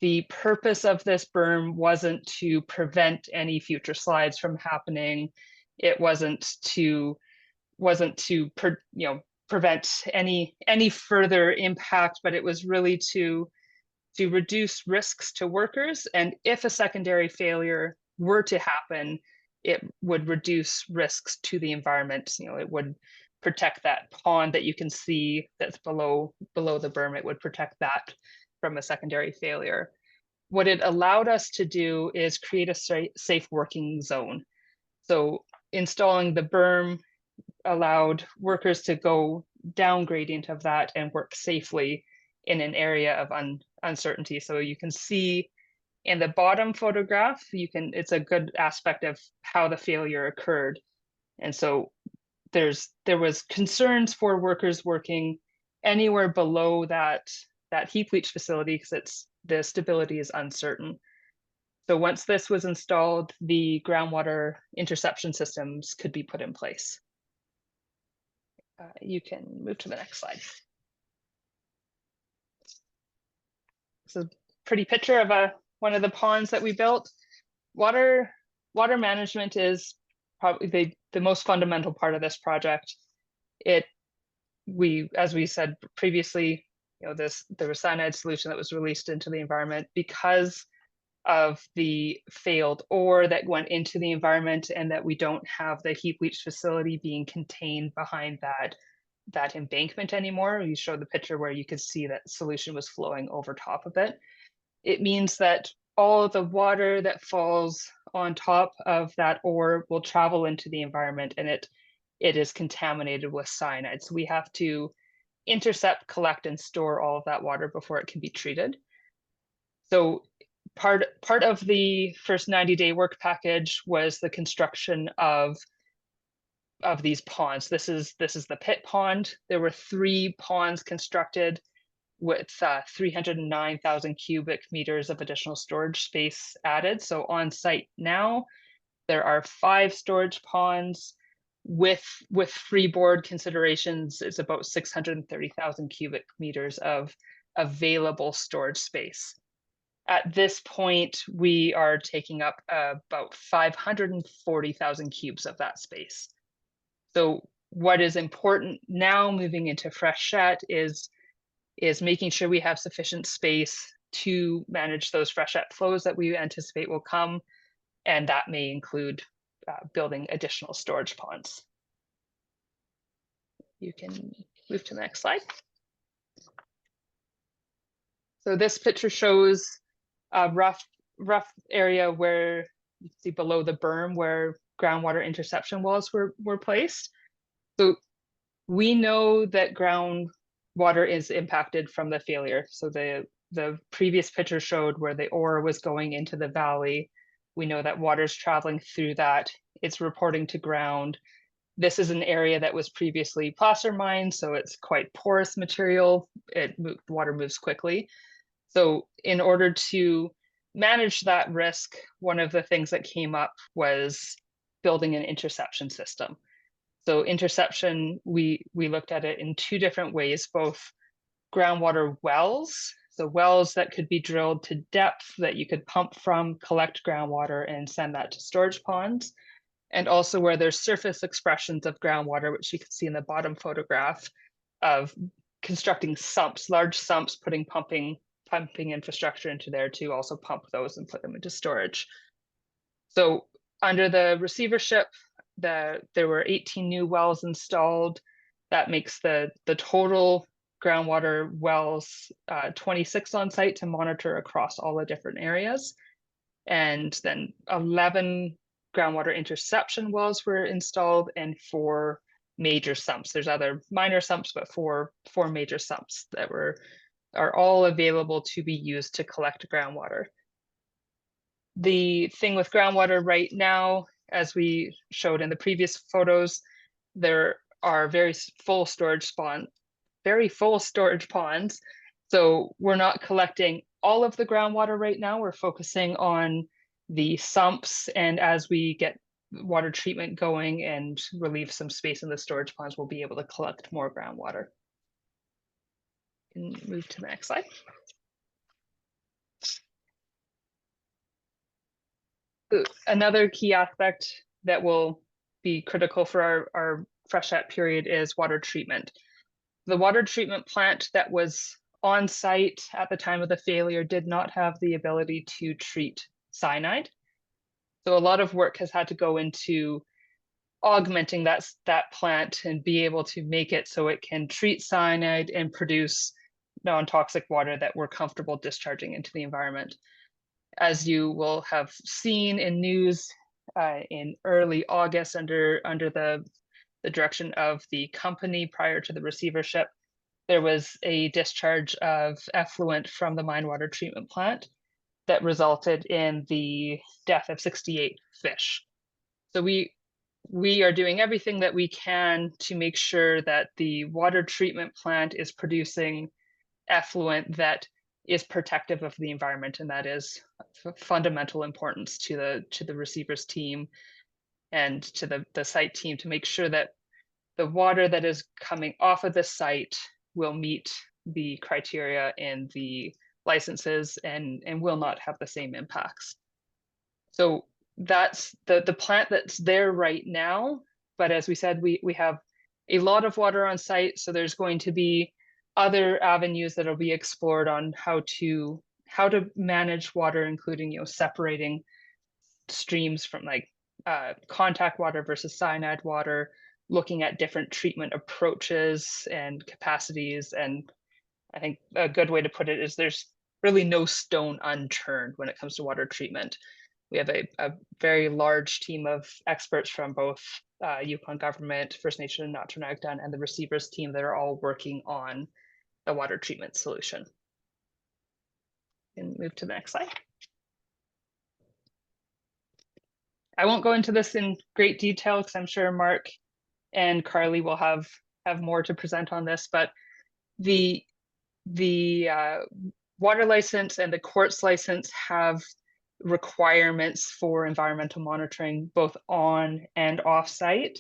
The purpose of this berm wasn't to prevent any future slides from happening. It wasn't to prevent any further impact, but it was really to reduce risks to workers. And if a secondary failure were to happen, it would reduce risks to the environment. It would protect that pond that you can see that's below the berm. It would protect that from a secondary failure. What it allowed us to do is create a safe working zone. So installing the berm allowed workers to go down gradient of that and work safely in an area of uncertainty. So you can see in the bottom photograph, it's a good aspect of how the failure occurred. And so there was concerns for workers working anywhere below that heap leach facility, because the stability is uncertain. So once this was installed, the groundwater interception systems could be put in place. You can move to the next slide. This is a pretty picture of one of the ponds that we built. Water management is probably the most fundamental part of this project. As we said previously, there was cyanide solution that was released into the environment because of the failed ore that went into the environment, and that we don't have the heap leach facility being contained behind that embankment anymore. You showed the picture where you could see that solution was flowing over top of it. It means that all of the water that falls on top of that ore will travel into the environment, and it is contaminated with cyanide. So we have to intercept, collect, and store all of that water before it can be treated. So part of the first 90-day work package was the construction of these ponds. This is the pit pond. There were 3 ponds constructed with 309,000 cubic meters of additional storage space added. So on site now, there are 5 storage ponds. With freeboard considerations, it's about 630,000 cubic meters of available storage space. At this point, we are taking up about 540,000 cubes of that space. So what is important now moving into freshet is making sure we have sufficient space to manage those freshet flows that we anticipate will come. And that may include building additional storage ponds. You can move to the next slide. So this picture shows a rough area where you see below the berm where groundwater interception wells were placed. So we know that groundwater is impacted from the failure. So the previous picture showed where the ore was going into the valley. We know that water's traveling through that. It's reporting to ground. This is an area that was previously placer mined, so it's quite porous material. Water moves quickly. So in order to manage that risk, one of the things that came up was building an interception system. So interception, we looked at it in two different ways, both groundwater wells, so wells that could be drilled to depth that you could pump from, collect groundwater and send that to storage ponds, and also where there's surface expressions of groundwater, which you can see in the bottom photograph of constructing sumps, large sumps, putting pumping infrastructure into there to also pump those and put them into storage. So under the receivership, there were 18 new wells installed. That makes the total groundwater wells 26 on site to monitor across all the different areas. And then 11 groundwater interception wells were installed and 4 major sumps. There's other minor sumps, but four major sumps that are all available to be used to collect groundwater. The thing with groundwater right now, as we showed in the previous photos, there are very full storage ponds. So we're not collecting all of the groundwater right now. We're focusing on the sumps, and as we get water treatment going and relieve some space in the storage ponds, we'll be able to collect more groundwater. And move to the next slide. Another key aspect that will be critical for our freshet period is water treatment. The water treatment plant that was on site at the time of the failure did not have the ability to treat cyanide. So a lot of work has had to go into augmenting that plant and be able to make it so it can treat cyanide and produce non-toxic water that we're comfortable discharging into the environment. As you will have seen in news in early August under the direction of the company prior to the receivership, there was a discharge of effluent from the mine water treatment plant that resulted in the death of 68 fish. So we are doing everything that we can to make sure that the water treatment plant is producing effluent that is protective of the environment, and that is of fundamental importance to the receivers team and to the site team to make sure that the water that is coming off of the site will meet the criteria in the licenses and will not have the same impacts. So that's the plant that's there right now. But as we said, we have a lot of water on site, so there's going to be other avenues that will be explored on how to manage water, including separating streams from like contact water versus cyanide water, looking at different treatment approaches and capacities. And I think a good way to put it is there's really no stone unturned when it comes to water treatment. We have a very large team of experts from both Yukon government, First Nation and Natronagdan, and the receivers team that are all working on the water treatment solution. And move to the next slide. I won't go into this in great detail because I'm sure Mark and Carly will have more to present on this, but the water license and the quartz license have requirements for environmental monitoring both on and off site.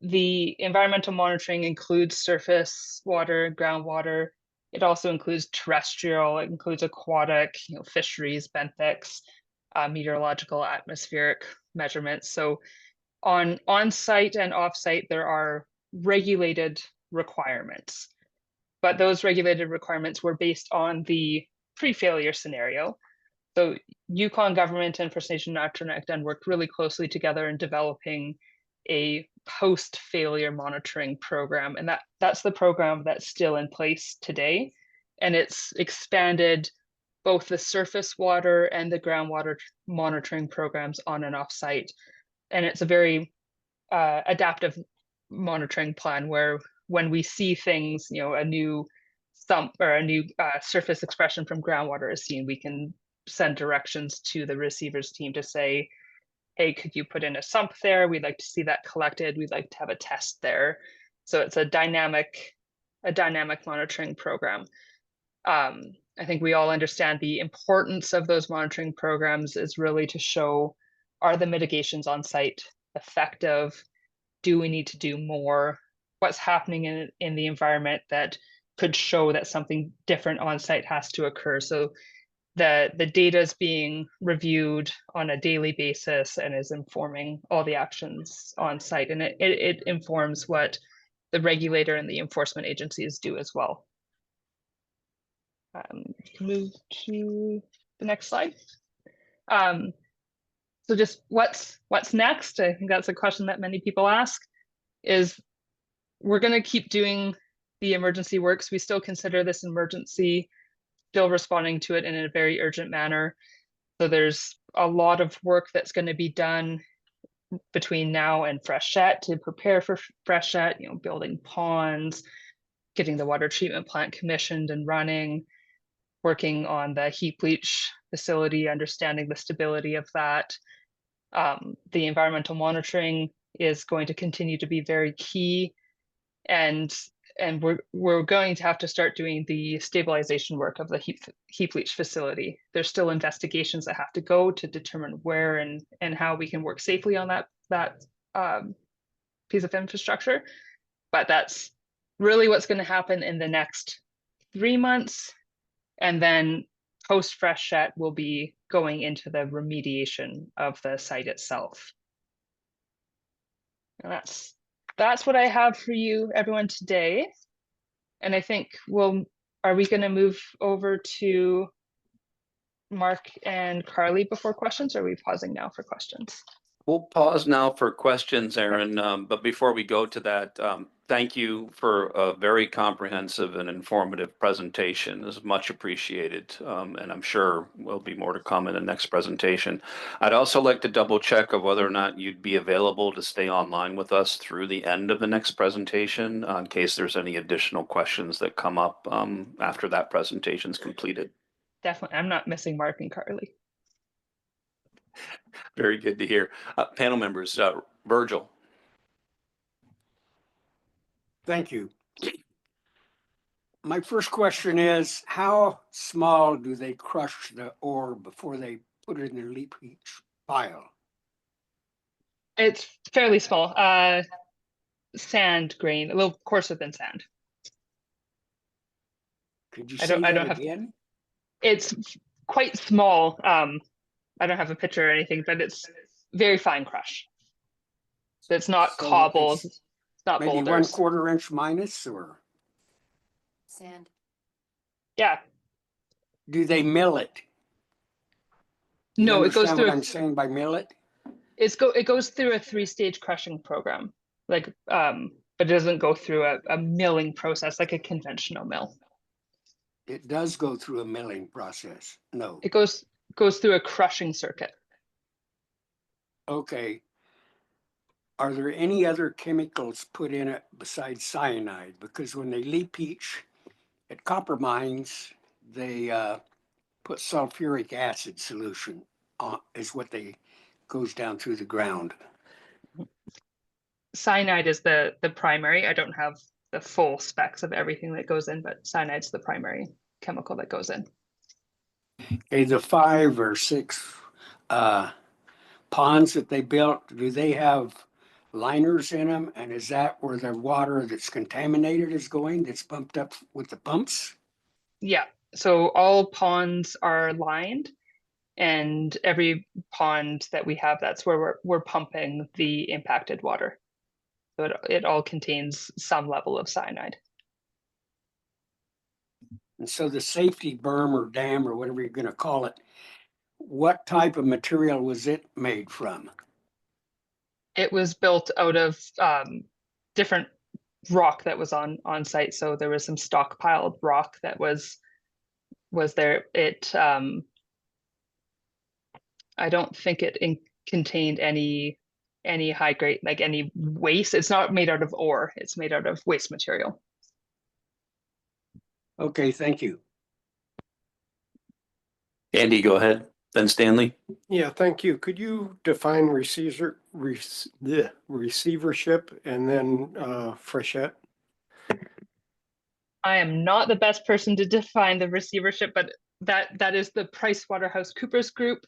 The environmental monitoring includes surface water, groundwater, It also includes terrestrial, it includes aquatic, fisheries, benthics, meteorological, atmospheric measurements. So on site and off site, there are regulated requirements, but those regulated requirements were based on the pre-failure scenario. So Yukon government and First Nation Naturalist worked really closely together in developing a post-failure monitoring program, and that's the program that's still in place today, and it's expanded both the surface water and the groundwater monitoring programs on and off site, and it's a very adaptive monitoring plan where when we see things, a new sump or a new surface expression from groundwater is seen, we can send directions to the receivers team to say, hey, could you put in a sump there? We'd like to see that collected. We'd like to have a test there. So it's a dynamic monitoring program. I think we all understand the importance of those monitoring programs is really to show, are the mitigations on site effective? Do we need to do more? What's happening in the environment that could show that something different on site has to occur? So the data is being reviewed on a daily basis and is informing all the actions on site, and it informs what the regulator and the enforcement agencies do as well. Move to the next slide. So just what's next? I think that's a question that many people ask. Is we're going to keep doing the emergency works. We still consider this emergency, still responding to it in a very urgent manner. So there's a lot of work that's going to be done between now and freshet to prepare for freshet, building ponds, getting the water treatment plant commissioned and running, working on the heap leach facility, understanding the stability of that. The environmental monitoring is going to continue to be very key, and we're going to have to start doing the stabilization work of the heap leach facility. There's still investigations that have to go to determine where and how we can work safely on that piece of infrastructure. But that's really what's going to happen in the next 3 months, and then post freshet will be going into the remediation of the site itself. And that's what I have for you, everyone, today. And I think are we going to move over to Mark and Carly before questions, or are we pausing now for questions? We'll pause now for questions, Aaron. But before we go to that, thank you for a very comprehensive and informative presentation. This is much appreciated, and I'm sure will be more to come in the next presentation. I'd also like to double check of whether or not you'd be available to stay online with us through the end of the next presentation in case there's any additional questions that come up after that presentation is completed. Definitely. I'm not missing Mark and Carly. Very good to hear. Panel members, Virgil. Thank you. My first question is, how small do they crush the ore before they put it in their leach pile? It's fairly small. Sand grain, a little coarser than sand. Could you say that again? It's quite small. I don't have a picture or anything, but it's very fine crush. So it's not cobbles, it's not maybe boulders. 1/4 inch minus, or? Sand. Yeah. Do they mill it? No, it goes through. What I'm saying by mill it? It goes through a 3-stage crushing program, but it doesn't go through a milling process like a conventional mill. It does go through a milling process. No. It goes through a crushing circuit. Okay. Are there any other chemicals put in it besides cyanide? Because when they leach leach at copper mines, they put sulfuric acid solution on, is what goes down through the ground. Cyanide is the primary. I don't have the full specs of everything that goes in, but cyanide's the primary chemical that goes in. Okay, the 5 or 6 ponds that they built, do they have liners in them? And is that where the water that's contaminated is going, that's pumped up with the pumps? Yeah, so all ponds are lined, and every pond that we have, that's where we're pumping the impacted water. So it all contains some level of cyanide. And so the safety berm or dam or whatever you're going to call it, what type of material was it made from? It was built out of different rock that was on site. So there was some stockpiled rock that was there. It I don't think it contained any high grade, like any waste. It's not made out of ore. It's made out of waste material. Okay, thank you. Andy, go ahead. Then Stanley. Yeah, thank you. Could you define receivership and then freshet? I am not the best person to define the receivership, but that is the PricewaterhouseCoopers group,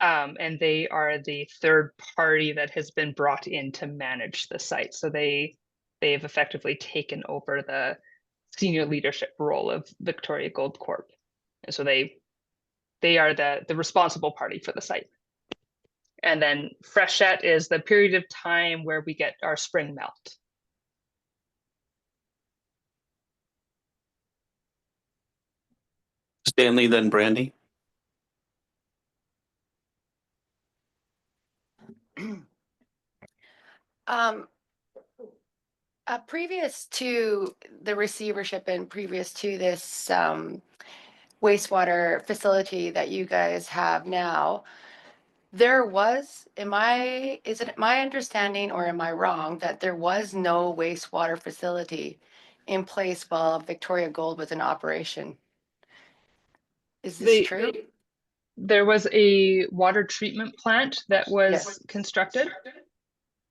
and they are the third party that has been brought in to manage the site. So they've effectively taken over the senior leadership role of Victoria Gold Corp, and so they are the responsible party for the site. And then freshet is the period of time where we get our spring melt. Stanley, then Brandy. Previous to the receivership and previous to this wastewater facility that you guys have now, there was, is it my understanding or am I wrong that there was no wastewater facility in place while Victoria Gold was in operation? Is this true? There was a water treatment plant that was Yes. constructed.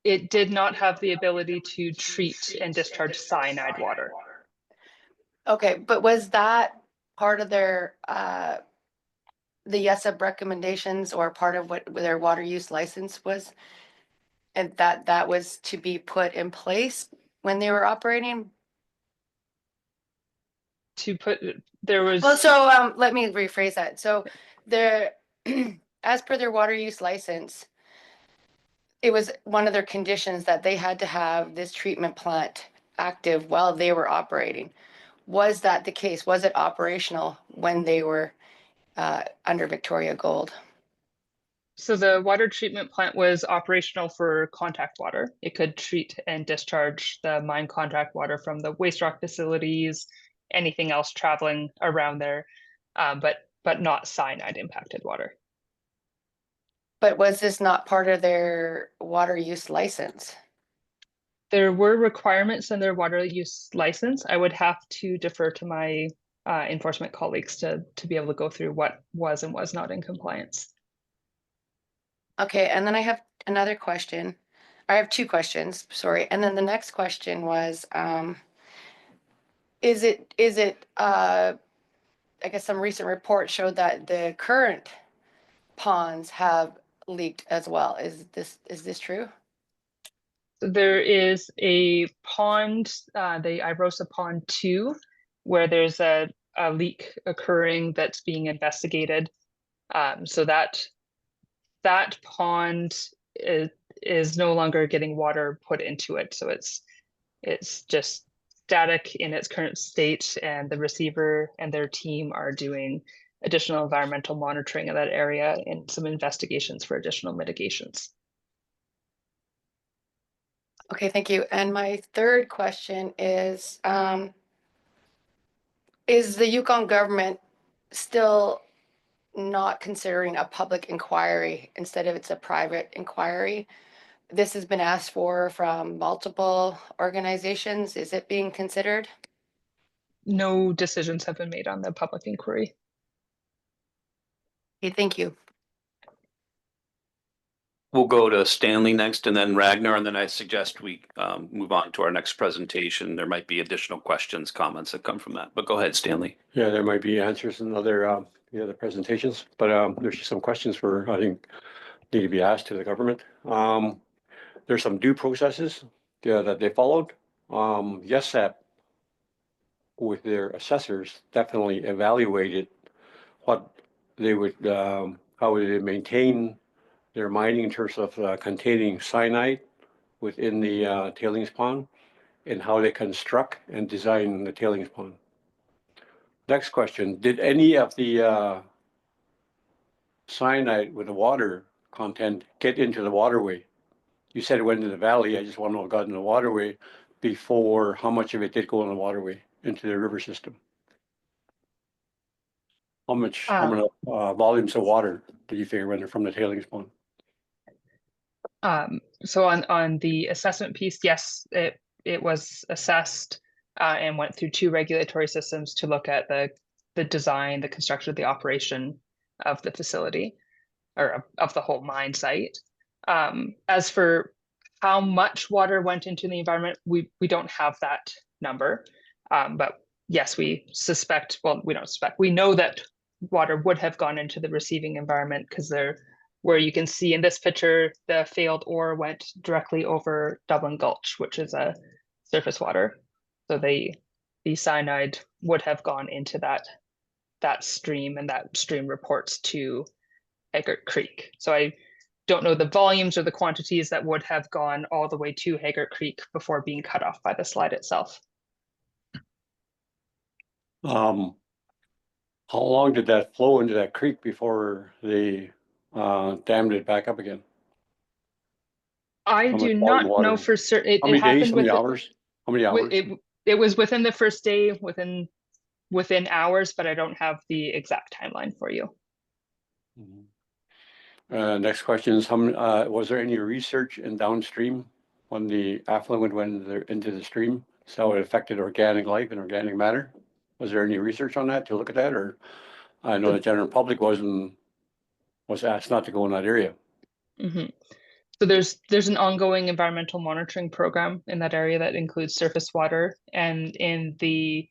It did not have the ability to treat and discharge cyanide water. Okay, but was that part of their the YESUB recommendations or part of what their water use license was? And that was to be put in place when they were operating? There was. Well, so let me rephrase that. So there, as per their water use license, it was one of their conditions that they had to have this treatment plant active while they were operating. Was that the case? Was it operational when they were under Victoria Gold? So the water treatment plant was operational for contact water. It could treat and discharge the mine contact water from the waste rock facilities, anything else traveling around there, but not cyanide impacted water. But was this not part of their water use license? There were requirements in their water use license. I would have to defer to my enforcement colleagues to be able to go through what was and was not in compliance. Okay, and then I have another question. I have two questions, sorry. And then the next question was, is it I guess some recent reports showed that the current ponds have leaked as well. Is this true? There is a pond, the Irosa Pond 2, where there's a leak occurring that's being investigated. So that pond is no longer getting water put into it. So it's just static in its current state, and the receiver and their team are doing additional environmental monitoring of that area and some investigations for additional mitigations. Okay, thank you. And my third question is the Yukon government still not considering a public inquiry instead of it's a private inquiry? This has been asked for from multiple organizations. Is it being considered? No decisions have been made on the public inquiry. Okay, thank you. We'll go to Stanley next and then Ragnar, and then I suggest we move on to our next presentation. There might be additional questions, comments that come from that, but go ahead, Stanley. Yeah, there might be answers in other presentations, but there's some questions I think need to be asked to the government. There's some due processes that they followed. YESUB with their assessors, definitely evaluated what they would, how would they maintain their mining in terms of containing cyanide within the tailings pond, and how they construct and design the tailings pond. Next question, did any of the cyanide with the water content get into the waterway? You said it went into the valley. I just want to know what got in the waterway before, how much of it did go in the waterway into the river system? How many volumes of water do you figure went from the tailings pond? So on the assessment piece, yes, it was assessed and went through 2 regulatory systems to look at the design, the construction, the operation of the facility, or of the whole mine site. As for how much water went into the environment, we don't have that number. But yes, we suspect, well, we don't suspect, we know that water would have gone into the receiving environment, because where you can see in this picture, the failed ore went directly over Dublin Gulch, which is a surface water. So the cyanide would have gone into that stream, and that stream reports to Haggart Creek. So I don't know the volumes or the quantities that would have gone all the way to Haggart Creek before being cut off by the slide itself. How long did that flow into that creek before they dammed it back up again? I How do much volume not water? know for certain. How many days, Happened how many with hours? How many hours? it was within the first day, within hours, but I don't have the exact timeline for you. Next question is, was there any research in downstream when the affluent went into the stream? So how it affected organic life and organic matter? Was there any research on that to look at that? Or I know the general public was asked not to go in that area. Mm-hmm. So there's an ongoing environmental monitoring program in that area that includes surface water. And in the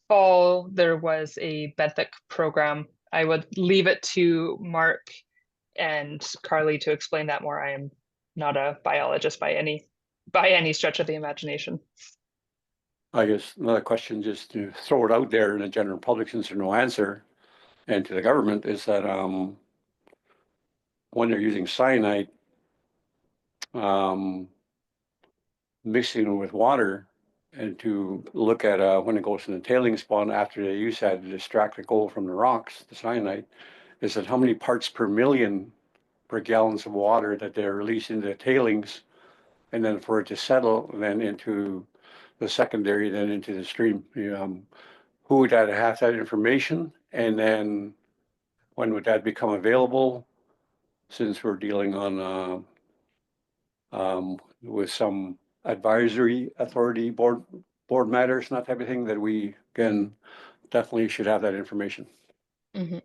fall, there was a benthic program. I would leave it to Mark and Carly to explain that more. I am not a biologist by any stretch of the imagination. I guess another question, just to throw it out there in the general public, since there's no answer, and to the government, is that when they're using cyanide, mixing with water, and to look at when it goes in the tailings pond after they use that to distract the gold from the rocks, the cyanide, is that how many parts per million per gallons of water that they're releasing into the tailings, and then for it to settle then into the secondary, then into the stream. Who would that have that information? And then when would that become available? Since we're dealing on with some advisory authority board matters, and that type of thing, that we can definitely should have that information. Mm-hmm.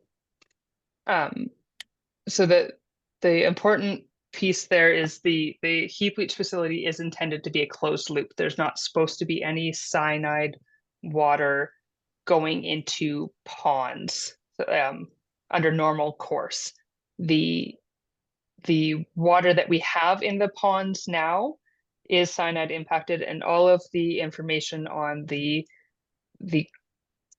So the important piece there is the heap leach facility is intended to be a closed loop. There's not supposed to be any cyanide water going into ponds under normal course. The water that we have in the ponds now is cyanide impacted, and all of the information on the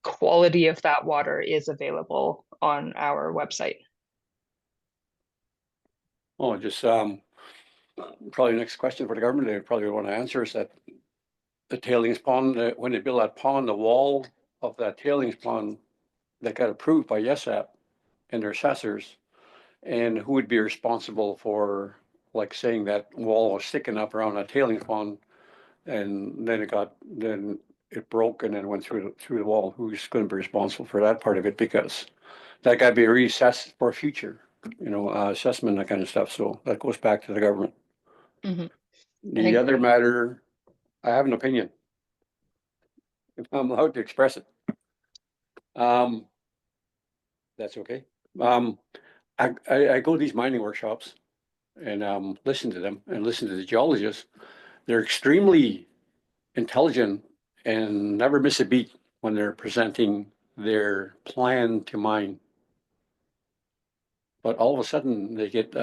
quality of that water is available on our website. Oh, just probably next question for the government, they probably want to answer, is that the tailings pond, when they build that pond, the wall of that tailings pond that got approved by YESAP and their assessors, and who would be responsible for, like, saying that wall was sticking up around that tailings pond, and then it broke and then went through the wall? Who's going to be responsible for that part of it? Because that got to be reassessed for future, assessment, that kind of stuff. So that goes back to the government. Mm-hmm. The other matter, I have an opinion, if I'm allowed to express it. That's okay. I go to these mining workshops and listen to them and listen to the geologists. They're extremely intelligent and never miss a beat when they're presenting their plan to mine. But all of a sudden they get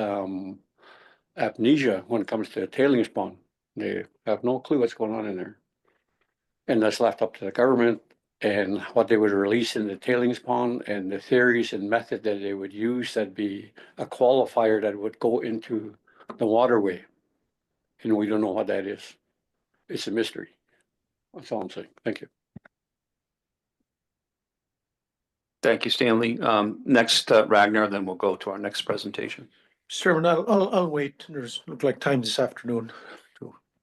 amnesia when it comes to a tailings pond. They have no clue what's going on in there. And that's left up to the government and what they would release in the tailings pond and the theories and method that they would use, that'd be a qualifier that would go into the waterway. And we don't know what that is. It's a mystery. That's all I'm saying. Thank you. Thank you, Stanley. Next, Ragnar, then we'll go to our next presentation. Mr. Chairman, I'll wait. There's look like time this afternoon.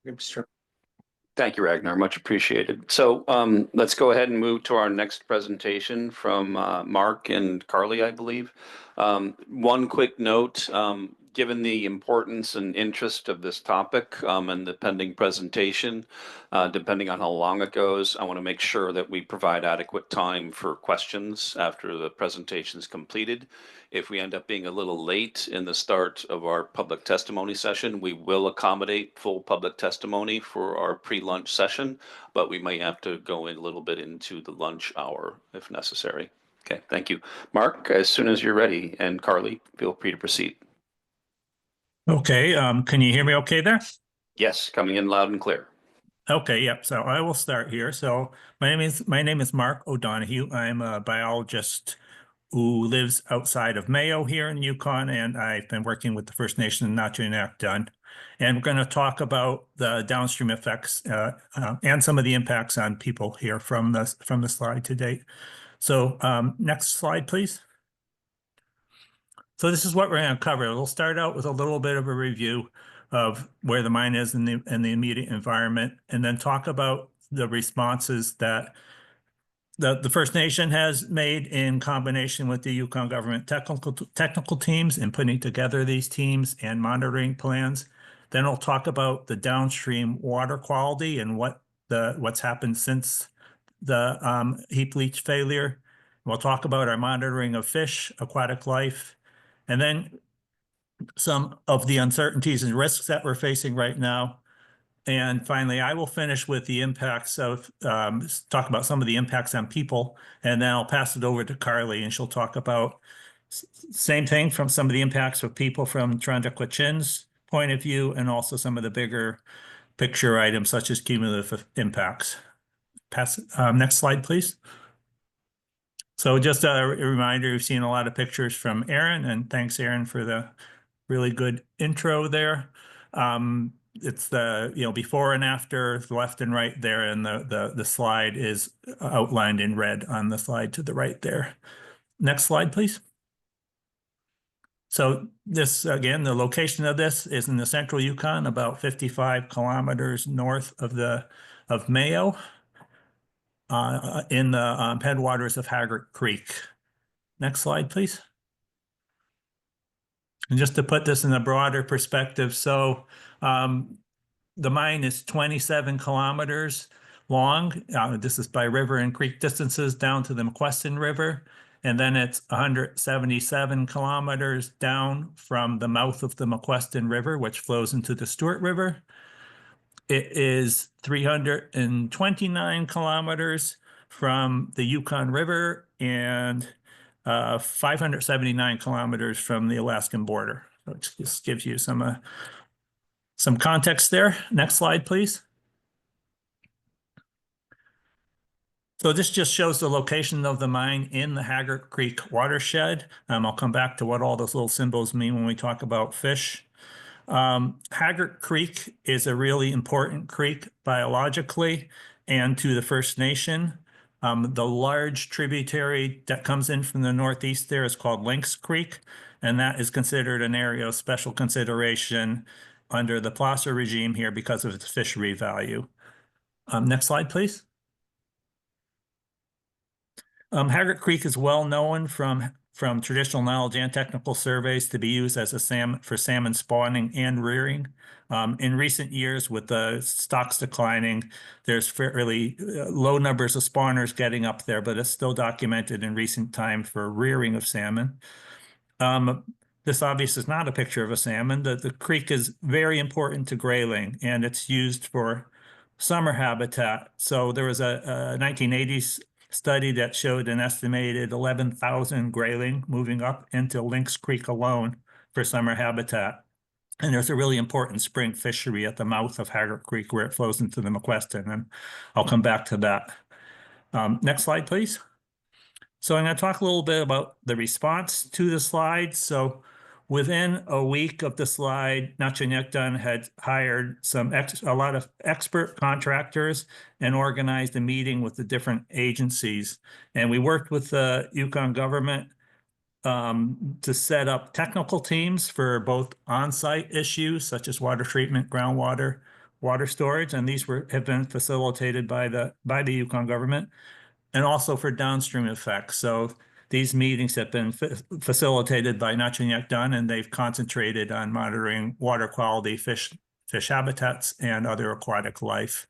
Mr. Chairman. Thank you, Ragnar. Much appreciated. So let's go ahead and move to our next presentation from Mark and Carly, I believe. One quick note, given the importance and interest of this topic and the pending presentation, depending on how long it goes, I want to make sure that we provide adequate time for questions after the presentation is completed. If we end up being a little late in the start of our public testimony session, we will accommodate full public testimony for our pre-lunch session, but we may have to go in a little bit into the lunch hour if necessary. Okay, thank you. Mark, as soon as you're ready, and Carly, feel free to proceed. Okay, can you hear me okay there? Yes, coming in loud and clear. Okay, yep. So I will start here. So my name is Mark O'Donohue. I'm a biologist who lives outside of Mayo here in Yukon, and I've been working with the First Nation in Natchinac-Dun. And we're going to talk about the downstream effects and some of the impacts on people here from the slide to date. So next slide, please. So this is what we're going to cover. We'll start out with a little bit of a review of where the mine is in the immediate environment, and then talk about the responses that the First Nation has made in combination with the Yukon government technical teams in putting together these teams and monitoring plans. Then we'll talk about the downstream water quality and what's happened since the heap leach failure. We'll talk about our monitoring of fish, aquatic life, and then some of the uncertainties and risks that we're facing right now. And finally, I will finish with the impacts of, talk about some of the impacts on people, and then I'll pass it over to Carly, and she'll talk about same thing from some of the impacts of people from Trandakwa-Chin's point of view, and also some of the bigger picture items such as cumulative impacts. Next slide, please. So just a reminder, we've seen a lot of pictures from Aaron, and thanks, Aaron, for the really good intro there. It's the before and after, the left and right there, and the slide is outlined in red on the slide to the right there. Next slide, please. So this, again, the location of this is in the central Yukon, about 55 kilometers north of Mayo, in the headwaters of Haggard Creek. Next slide, please. And just to put this in a broader perspective, so the mine is 27 kilometers long. This is by river and creek distances down to the McQuestion River. And then it's 177 kilometers down from the mouth of the McQuestion River, which flows into the Stewart River. It is 329 kilometers from the Yukon River and 579 kilometers from the Alaskan border. So it just gives you some context there. Next slide, please. So this just shows the location of the mine in the Haggard Creek watershed. I'll come back to what all those little symbols mean when we talk about fish. Haggard Creek is a really important creek biologically and to the First Nation. The large tributary that comes in from the northeast there is called Lynx Creek, and that is considered an area of special consideration under the Placer regime here because of its fishery value. Next slide, please. Haggard Creek is well known from traditional knowledge and technical surveys to be used as for salmon spawning and rearing. In recent years, with the stocks declining, there's fairly low numbers of spawners getting up there, but it's still documented in recent time for rearing of salmon. This obviously is not a picture of a salmon. The creek is very important to grayling, and it's used for summer habitat. So there was a 1980s study that showed an estimated 11,000 grayling moving up into Lynx Creek alone for summer habitat. And there's a really important spring fishery at the mouth of Haggard Creek where it flows into the McQuestion, and I'll come back to that. Next slide, please. So I'm going to talk a little bit about the response to the slide. So within a week of the slide, Nachanekdun had hired a lot of expert contractors and organized a meeting with the different agencies. And we worked with the Yukon government to set up technical teams for both on-site issues such as water treatment, groundwater, water storage, and these have been facilitated by the Yukon government, and also for downstream effects. So these meetings have been facilitated by Nachanekdun, and they've concentrated on monitoring water quality, fish habitats, and other aquatic life.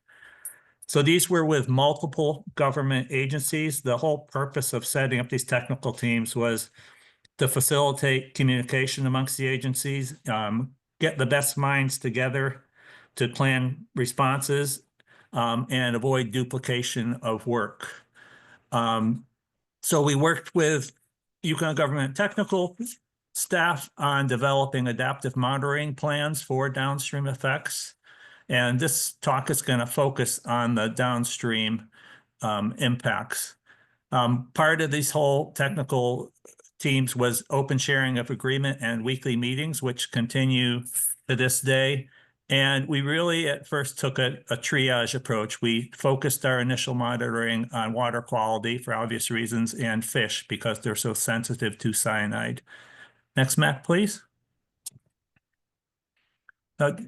So these were with multiple government agencies. The whole purpose of setting up these technical teams was to facilitate communication amongst the agencies, get the best minds together to plan responses, and avoid duplication of work. So we worked with Yukon government technical staff on developing adaptive monitoring plans for downstream effects. And this talk is going to focus on the downstream impacts. Part of these whole technical teams was open sharing of agreement and weekly meetings, which continue to this day. And we really at first took a triage approach. We focused our initial monitoring on water quality for obvious reasons and fish because they're so sensitive to cyanide. Next map, please.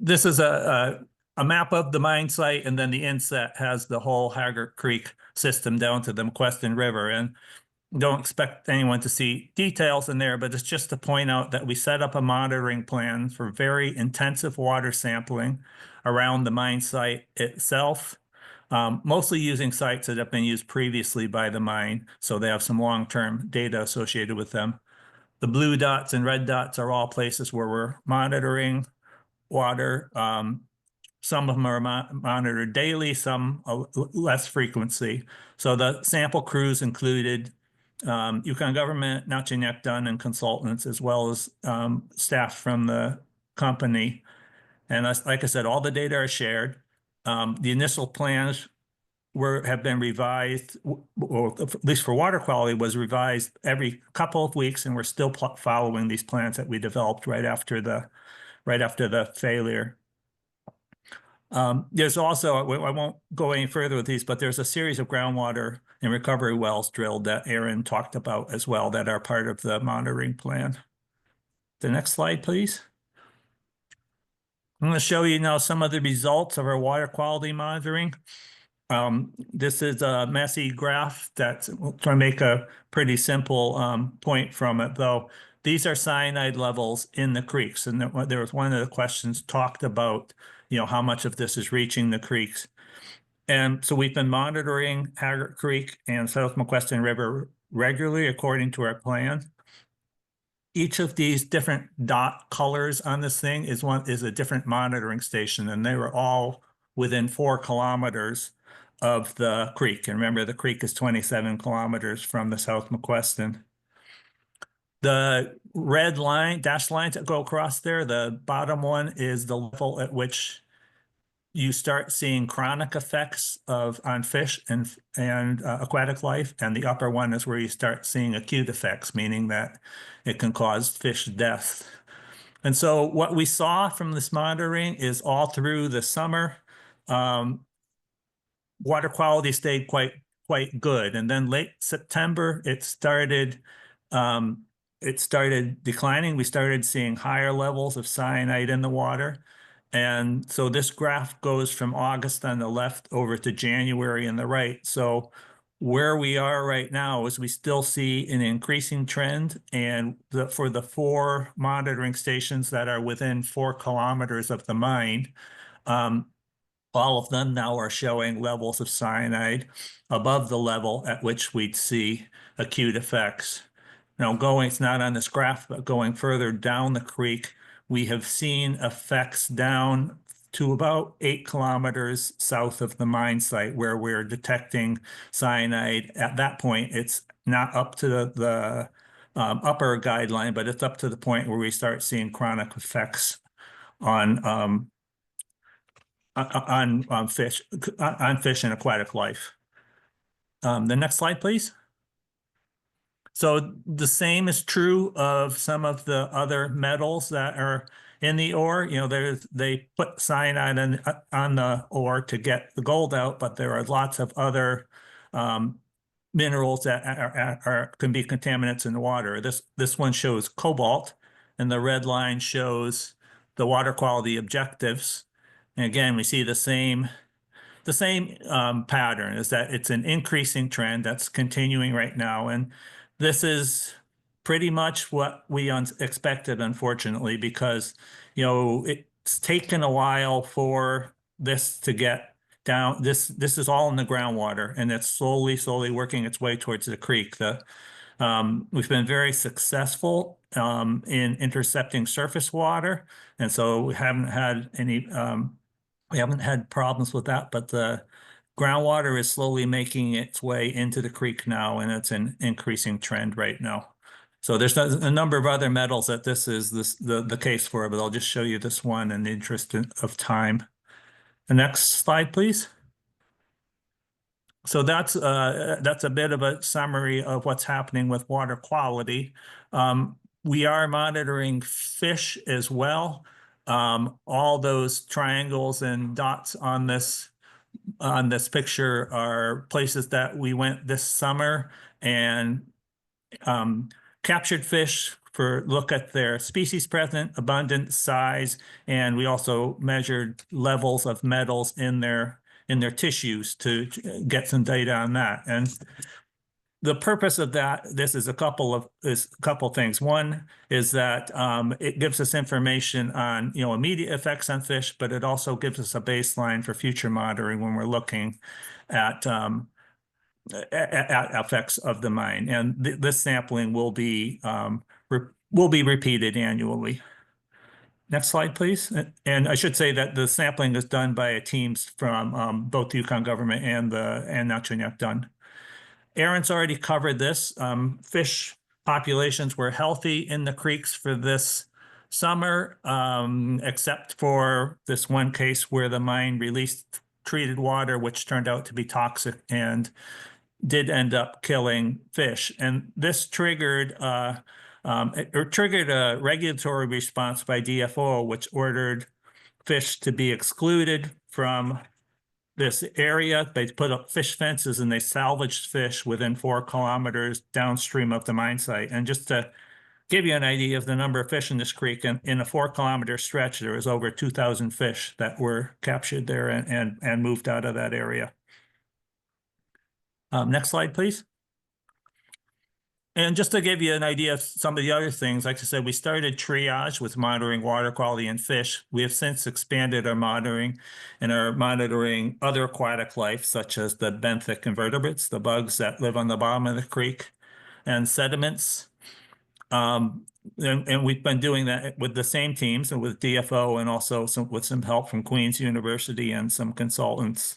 This is a map of the mine site, and then the inset has the whole Haggard Creek system down to the McQuestion River. And don't expect anyone to see details in there, but it's just to point out that we set up a monitoring plan for very intensive water sampling around the mine site itself, mostly using sites that have been used previously by the mine, so they have some long-term data associated with them. The blue dots and red dots are all places where we're monitoring water. Some of them are monitored daily, some less frequency. So the sample crews included Yukon government, Nachanekdun, and consultants, as well as staff from the company. And like I said, all the data are shared. The initial plans have been revised, or at least for water quality, was revised every couple of weeks, and we're still following these plans that we developed right after the failure. There's also, I won't go any further with these, but there's a series of groundwater and recovery wells drilled that Aaron talked about as well that are part of the monitoring plan. The next slide, please. I'm going to show you now some of the results of our water quality monitoring. This is a messy graph that's trying to make a pretty simple point from it, though. These are cyanide levels in the creeks, and there was one of the questions talked about, how much of this is reaching the creeks. And so we've been monitoring Haggard Creek and South McQuestion River regularly according to our plan. Each of these different dot colors on this thing is a different monitoring station, and they were all within 4 kilometers of the creek. And remember, the creek is 27 kilometers from the South McQuestion. The red line, dashed lines that go across there, the bottom one is the level at which you start seeing chronic effects on fish and aquatic life, and the upper one is where you start seeing acute effects, meaning that it can cause fish death. And so what we saw from this monitoring is all through the summer, water quality stayed quite good, and then late September it started declining. We started seeing higher levels of cyanide in the water. And so this graph goes from August on the left over to January on the right. So where we are right now is we still see an increasing trend. And for the 4 monitoring stations that are within 4 kilometers of the mine, all of them now are showing levels of cyanide above the level at which we'd see acute effects. Now it's not on this graph, but going further down the creek, we have seen effects down to about 8 kilometers south of the mine site where we're detecting cyanide. At that point, it's not up to the upper guideline, but it's up to the point where we start seeing chronic effects on fish and aquatic life. The next slide, please. So the same is true of some of the other metals that are in the ore. You know, they put cyanide on the ore to get the gold out, but there are lots of other minerals that can be contaminants in the water. This one shows cobalt, and the red line shows the water quality objectives. And again, we see the same pattern, is that it's an increasing trend that's continuing right now. And this is pretty much what we expected, unfortunately, because, you know, it's taken a while for this to get down. This is all in the groundwater, and it's slowly working its way towards the creek. We've been very successful in intercepting surface water, and so we haven't had problems with that, but the groundwater is slowly making its way into the creek now, and it's an increasing trend right now. So there's a number of other metals that this is the case for, but I'll just show you this one in the interest of time. The next slide, please. So that's a bit of a summary of what's happening with water quality. We are monitoring fish as well. All those triangles and dots on this picture are places that we went this summer and captured fish for look at their species present, abundance, size, and we also measured levels of metals in their tissues to get some data on that. And the purpose of this is a couple things. One is that it gives us information on, you know, immediate effects on fish, but it also gives us a baseline for future monitoring when we're looking at effects of the mine. And this sampling will be repeated annually. Next slide, please. And I should say that the sampling is done by teams from both the Yukon government and Natural done. Aaron's already covered this. Fish populations were healthy in the creeks for this summer, except for this one case where the mine released treated water, which turned out to be toxic and did end up killing fish. And this triggered a regulatory response by DFO, which ordered fish to be excluded from this area. They put up fish fences and they salvaged fish within 4 kilometers downstream of the mine site. And just to give you an idea of the number of fish in this creek, in a 4-kilometer stretch, there was over 2,000 fish that were captured there and moved out of that area. Next slide, please. And just to give you an idea of some of the other things, like I said, we started triage with monitoring water quality in fish. We have since expanded our monitoring and are monitoring other aquatic life, such as the benthic invertebrates, the bugs that live on the bottom of the creek, and sediments. And we've been doing that with the same teams and with DFO, and also with some help from Queen's University and some consultants.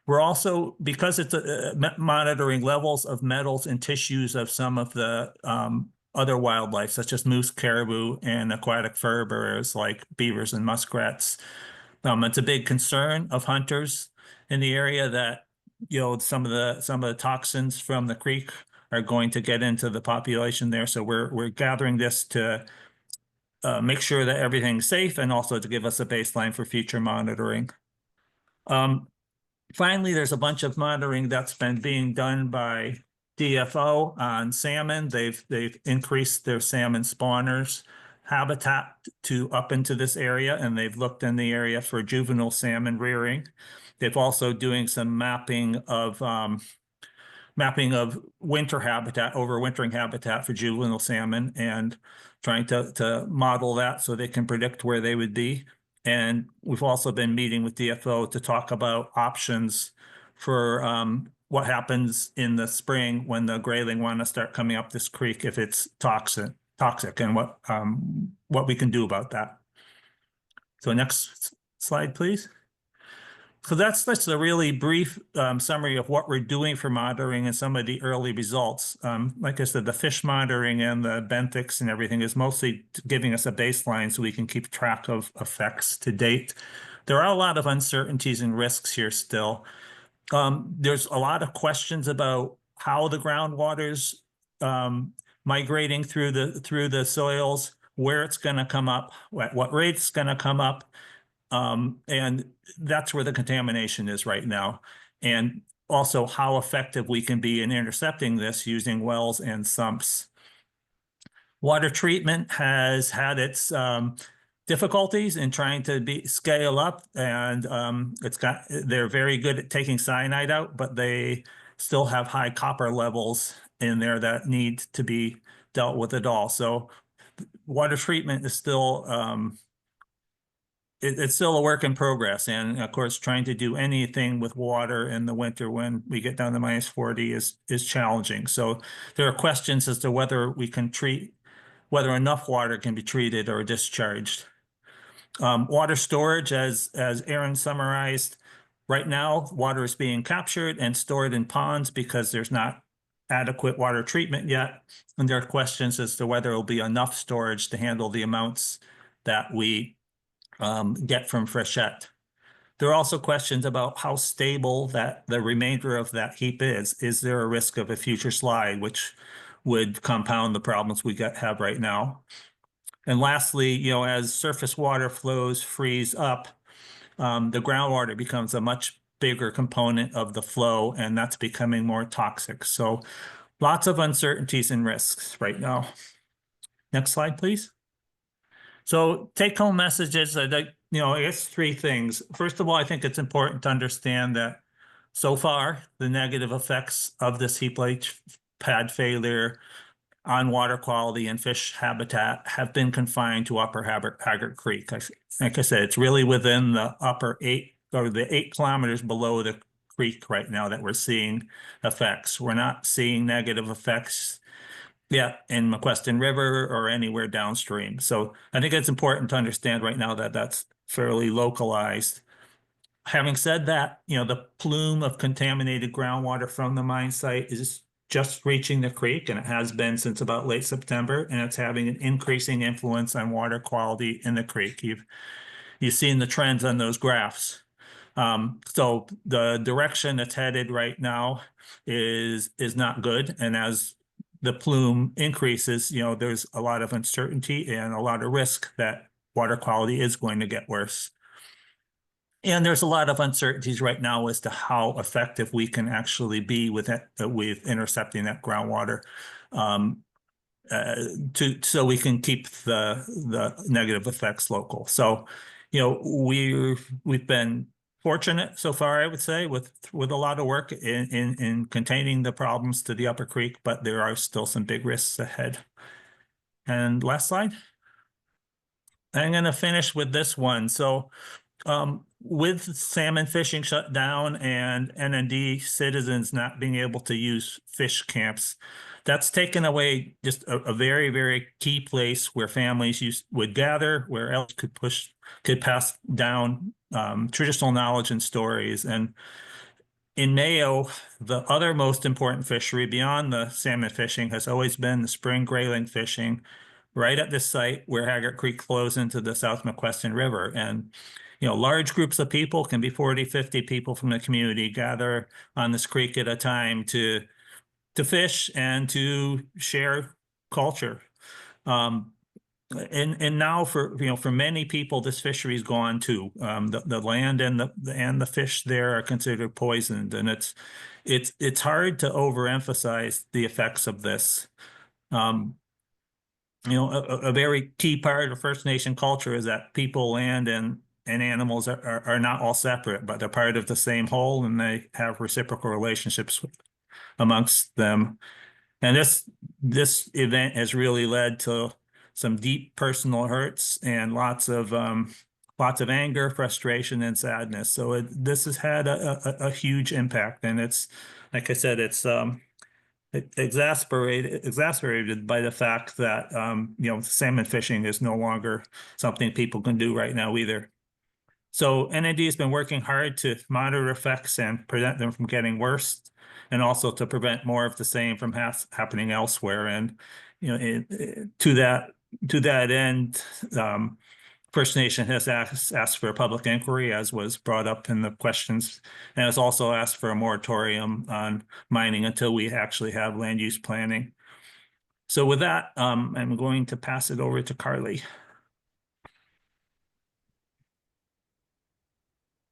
We're also, because it's monitoring levels of metals in tissues of some of the other wildlife, such as moose, caribou, and aquatic fur bearers like beavers and muskrats. It's a big concern of hunters in the area that, you know, some of the toxins from the creek are going to get into the population there. So we're gathering this to make sure that everything's safe, and also to give us a baseline for future monitoring. Finally, there's a bunch of monitoring that's been being done by DFO on salmon. They've increased their salmon spawners habitat to up into this area, and they've looked in the area for juvenile salmon rearing. They've also doing some mapping of winter habitat, overwintering habitat for juvenile salmon, and trying to model that so they can predict where they would be. And we've also been meeting with DFO to talk about options for what happens in the spring when the grayling want to start coming up this creek if it's toxic, and what we can do about that. So next slide, please. So that's a really brief summary of what we're doing for monitoring and some of the early results. Like I said, the fish monitoring and the benthics and everything is mostly giving us a baseline so we can keep track of effects to date. There are a lot of uncertainties and risks here still. There's a lot of questions about how the groundwater's migrating through the soils, where it's going to come up, what rate it's going to come up. And that's where the contamination is right now. And also how effective we can be in intercepting this using wells and sumps. Water treatment has had its difficulties in trying to scale up, and they're very good at taking cyanide out, but they still have high copper levels in there that need to be dealt with at all. So water treatment is still it's still a work in progress. And of course, trying to do anything with water in the winter when we get down to -40 is challenging. So there are questions as to whether we can whether enough water can be treated or discharged. Water storage, as Aaron summarized, right now, water is being captured and stored in ponds because there's not adequate water treatment yet. And there are questions as to whether there will be enough storage to handle the amounts that we get from freshet. There are also questions about how stable the remainder of that heap is. Is there a risk of a future slide, which would compound the problems we have right now? And lastly, as surface water flows freeze up, the groundwater becomes a much bigger component of the flow, and that's becoming more toxic. So lots of uncertainties and risks right now. Next slide, please. So take-home messages, I guess three things. First of all, I think it's important to understand that so far, the negative effects of this heap leach pad failure on water quality and fish habitat have been confined to Upper Haggard Creek. Like I said, it's really within the upper 8 kilometers below the creek right now that we're seeing effects. We're not seeing negative effects yet in McQuestion River or anywhere downstream. So I think it's important to understand right now that that's fairly localized. Having said that, the plume of contaminated groundwater from the mine site is just reaching the creek, and it has been since about late September, and it's having an increasing influence on water quality in the creek. You've seen the trends on those graphs. So the direction it's headed right now is not good, and as the plume increases, there's a lot of uncertainty and a lot of risk that water quality is going to get worse. And there's a lot of uncertainties right now as to how effective we can actually be with intercepting that groundwater, so we can keep the negative effects local. So, we've been fortunate so far, I would say, with a lot of work in containing the problems to the Upper Creek, but there are still some big risks ahead. And last slide. I'm going to finish with this one. So with salmon fishing shut down and NND citizens not being able to use fish camps, that's taken away just a very, very key place where families would gather, where elders could pass down traditional knowledge and stories. And in Mayo, the other most important fishery beyond the salmon fishing has always been the spring grayling fishing right at this site where Haggard Creek flows into the South McQuestion River. And, large groups of people, can be 40, 50 people from the community, gather on this creek at a time to fish and to share culture. And now for many people, this fishery is gone too. The land and the fish there are considered poisoned, and it's hard to overemphasize the effects of this. A very key part of First Nation culture is that people, land, and animals are not all separate, but they're part of the same whole, and they have reciprocal relationships amongst them. And this event has really led to some deep personal hurts and lots of anger, frustration, and sadness. So this has had a huge impact, and it's, like I said, it's exacerbated by the fact that salmon fishing is no longer something people can do right now either. So NND has been working hard to monitor effects and prevent them from getting worse, and also to prevent more of the same from happening elsewhere. And to that end, First Nation has asked for a public inquiry, as was brought up in the questions, and has also asked for a moratorium on mining until we actually have land use planning. So with that, I'm going to pass it over to Carly.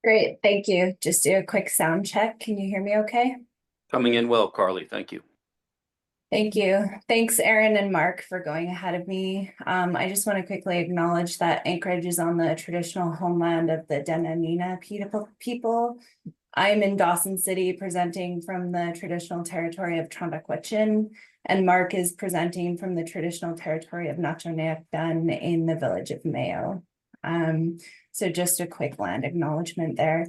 Great, thank you. Just do a quick sound check. Can you hear me okay? Coming in well, Carly. Thank you. Thank you. Thanks, Aaron and Mark, for going ahead of me. I just want to quickly acknowledge that Anchorage is on the traditional homeland of the Dena'ina people. I'm in Dawson City presenting from the traditional territory of Trondakwichin, and Mark is presenting from the traditional territory of Nacho-Neakdun in the village of Mayo. So just a quick land acknowledgement there.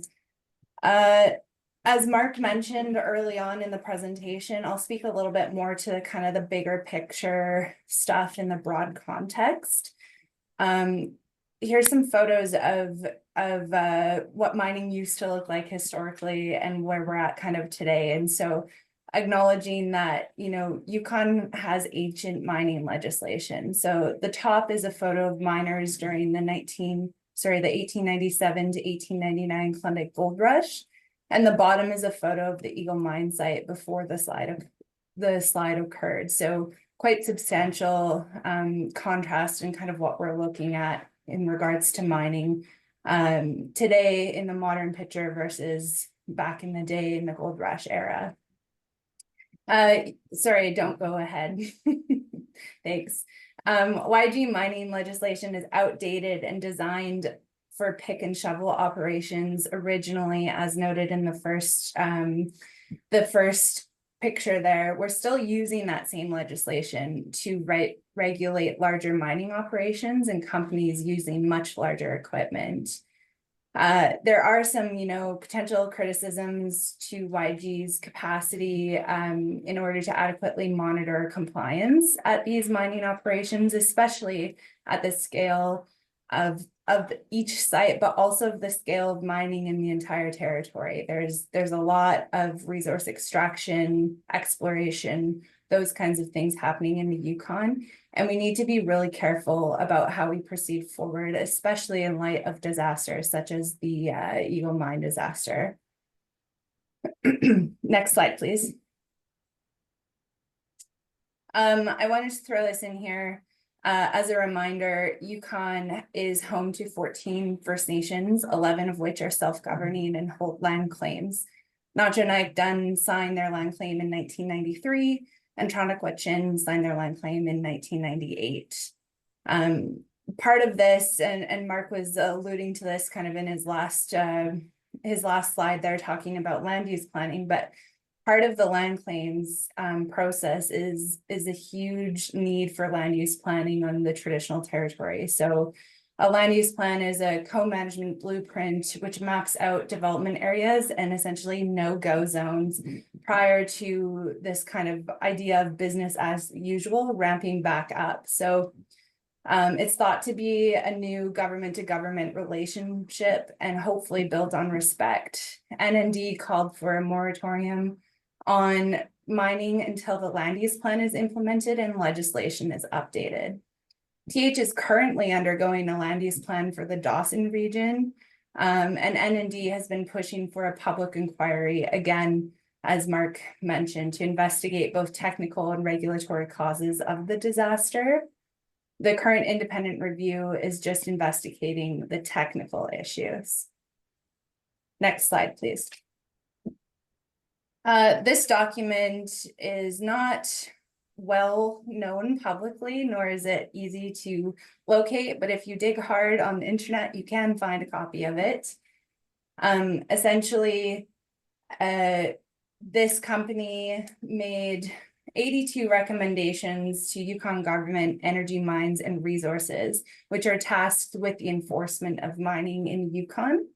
As Mark mentioned early on in the presentation, I'll speak a little bit more to kind of the bigger picture stuff in the broad context. Here's some photos of what mining used to look like historically and where we're at kind of today. And so acknowledging that, you know, Yukon has ancient mining legislation. So the top is a photo of miners during the 1897 to 1899 Klondike Gold Rush. And the bottom is a photo of the Eagle Mine site before the slide occurred. So quite substantial contrast in kind of what we're looking at in regards to mining today in the modern picture versus back in the day in the gold rush era. Sorry, don't go ahead. Thanks. YG mining legislation is outdated and designed for pick and shovel operations originally, as noted in the first picture there. We're still using that same legislation to regulate larger mining operations and companies using much larger equipment. There are some, you know, potential criticisms to YG's capacity in order to adequately monitor compliance at these mining operations, especially at the scale of each site, but also the scale of mining in the entire territory. There's a lot of resource extraction, exploration, those kinds of things happening in the Yukon. And we need to be really careful about how we proceed forward, especially in light of disasters such as the Eagle Mine disaster. Next slide, please. I wanted to throw this in here. As a reminder, Yukon is home to 14 First Nations, 11 of which are self-governing and hold land claims. Nacho-Neakdun signed their land claim in 1993, and Trondakwichin signed their land claim in 1998. Part of this, and Mark was alluding to this kind of in his last slide there, talking about land use planning, but part of the land claims process is a huge need for land use planning on the traditional territory. So a land use plan is a co-management blueprint which maps out development areas and essentially no-go zones prior to this kind of idea of business as usual ramping back up. So it's thought to be a new government to government relationship and hopefully build on respect. NND called for a moratorium on mining until the land use plan is implemented and legislation is updated. TH is currently undergoing a land use plan for the Dawson region, and NND has been pushing for a public inquiry, again, as Mark mentioned, to investigate both technical and regulatory causes of the disaster. The current independent review is just investigating the technical issues. Next slide, please. This document is not well known publicly, nor is it easy to locate, but if you dig hard on the internet, you can find a copy of it. Essentially, this company made 82 recommendations to Yukon government, energy, mines, and resources, which are tasked with the enforcement of mining in Yukon.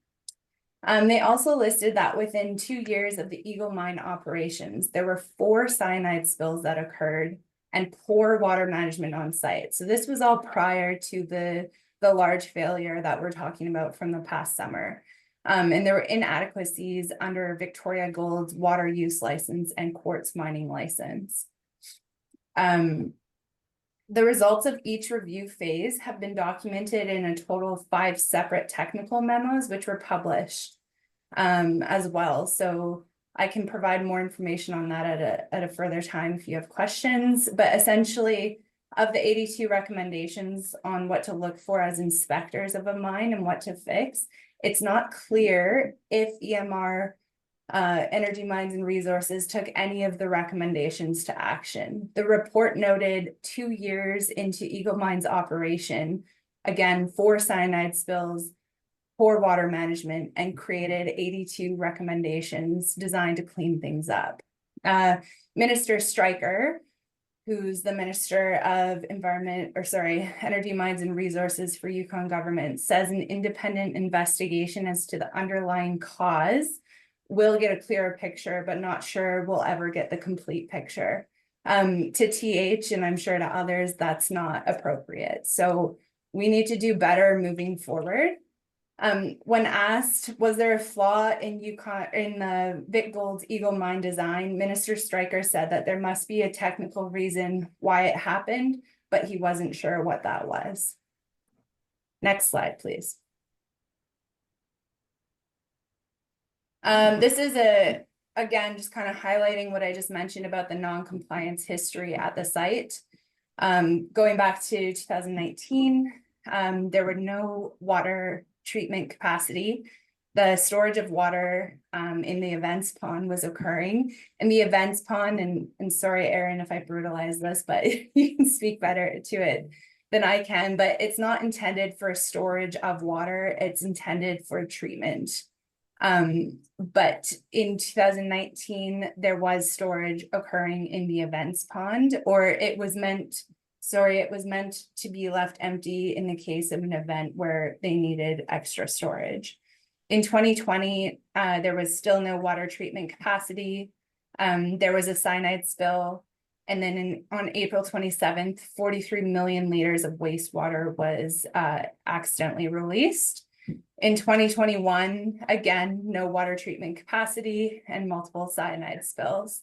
They also listed that within 2 years of the Eagle Mine operations, there were 4 cyanide spills that occurred and poor water management on site. So this was all prior to the large failure that we're talking about from the past summer. And there were inadequacies under Victoria Gold's water use license and quartz mining license. The results of each review phase have been documented in a total of 5 separate technical memos, which were published as well. So I can provide more information on that at a further time if you have questions. But essentially, of the 82 recommendations on what to look for as inspectors of a mine and what to fix, it's not clear if EMR, Energy Mines and Resources, took any of the recommendations to action. The report noted 2 years into Eagle Mine's operation, again, 4 cyanide spills, poor water management, and created 82 recommendations designed to clean things up. Minister Stryker, who's the Minister of Energy Mines and Resources for Yukon government, says an independent investigation as to the underlying cause will get a clearer picture, but not sure we'll ever get the complete picture. To TH, and I'm sure to others, that's not appropriate. So we need to do better moving forward. When asked, was there a flaw in the Vic Gold's Eagle Mine design, Minister Stryker said that there must be a technical reason why it happened, but he wasn't sure what that was. Next slide, please. This is again, just kind of highlighting what I just mentioned about the non-compliance history at the site. Going back to 2019, there were no water treatment capacity. The storage of water in the events pond was occurring. And the events pond, and sorry, Aaron, if I brutalize this, but you can speak better to it than I can, but it's not intended for storage of water. It's intended for treatment. But in 2019, there was storage occurring in the events pond, or it was meant to be left empty in the case of an event where they needed extra storage. In 2020, there was still no water treatment capacity. There was a cyanide spill. And then on April 27th, 43 million liters of wastewater was accidentally released. In 2021, again, no water treatment capacity and multiple cyanide spills.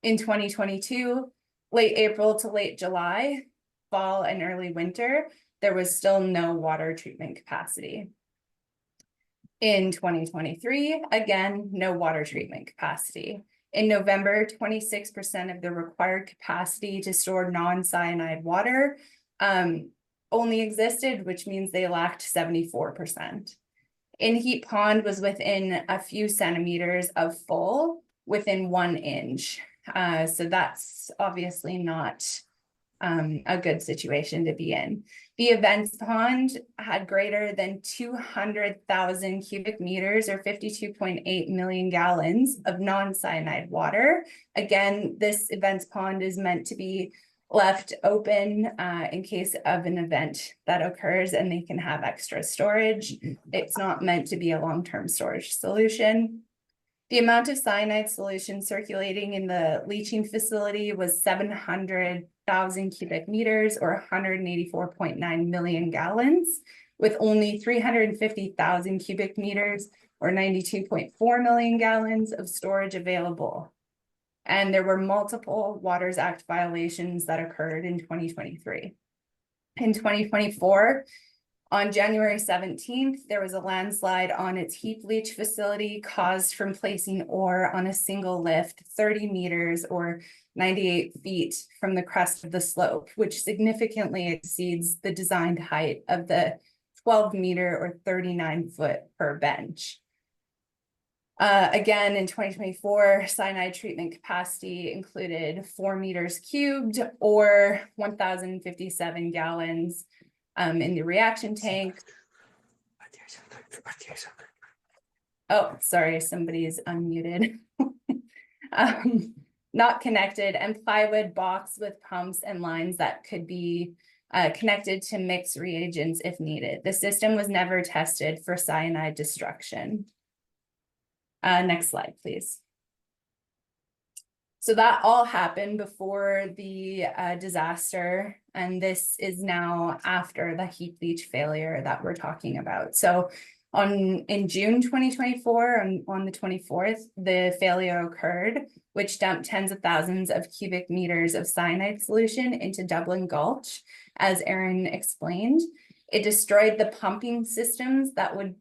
In 2022, late April to late July, fall and early winter, there was still no water treatment capacity. In 2023, again, no water treatment capacity. In November, 26% of the required capacity to store non-cyanide water only existed, which means they lacked 74%. In Heat Pond was within a few centimeters of full, within 1 inch. So that's obviously not a good situation to be in. The events pond had greater than 200,000 cubic meters or 52.8 million gallons of non-cyanide water. Again, this events pond is meant to be left open in case of an event that occurs and they can have extra storage. It's not meant to be a long-term storage solution. The amount of cyanide solution circulating in the leaching facility was 700,000 cubic meters or 184.9 million gallons, with only 350,000 cubic meters or 92.4 million gallons of storage available. And there were multiple Waters Act violations that occurred in 2023. In 2024, on January 17th, there was a landslide on its heap leach facility caused from placing ore on a single lift 30 meters or 98 feet from the crest of the slope, which significantly exceeds the designed height of the 12 meter or 39 foot per bench. Again, in 2024, cyanide treatment capacity included 4 meters cubed or 1,057 gallons in the reaction tank. Oh, sorry, somebody's unmuted. Not connected, and plywood box with pumps and lines that could be connected to mix reagents if needed. The system was never tested for cyanide destruction. Next slide, please. So that all happened before the disaster, and this is now after the heap leach failure that we're talking about. So In June 2024, on the 24th, the failure occurred, which dumped tens of thousands of cubic meters of cyanide solution into Dublin Gulch, as Aaron explained. It destroyed the pumping systems that would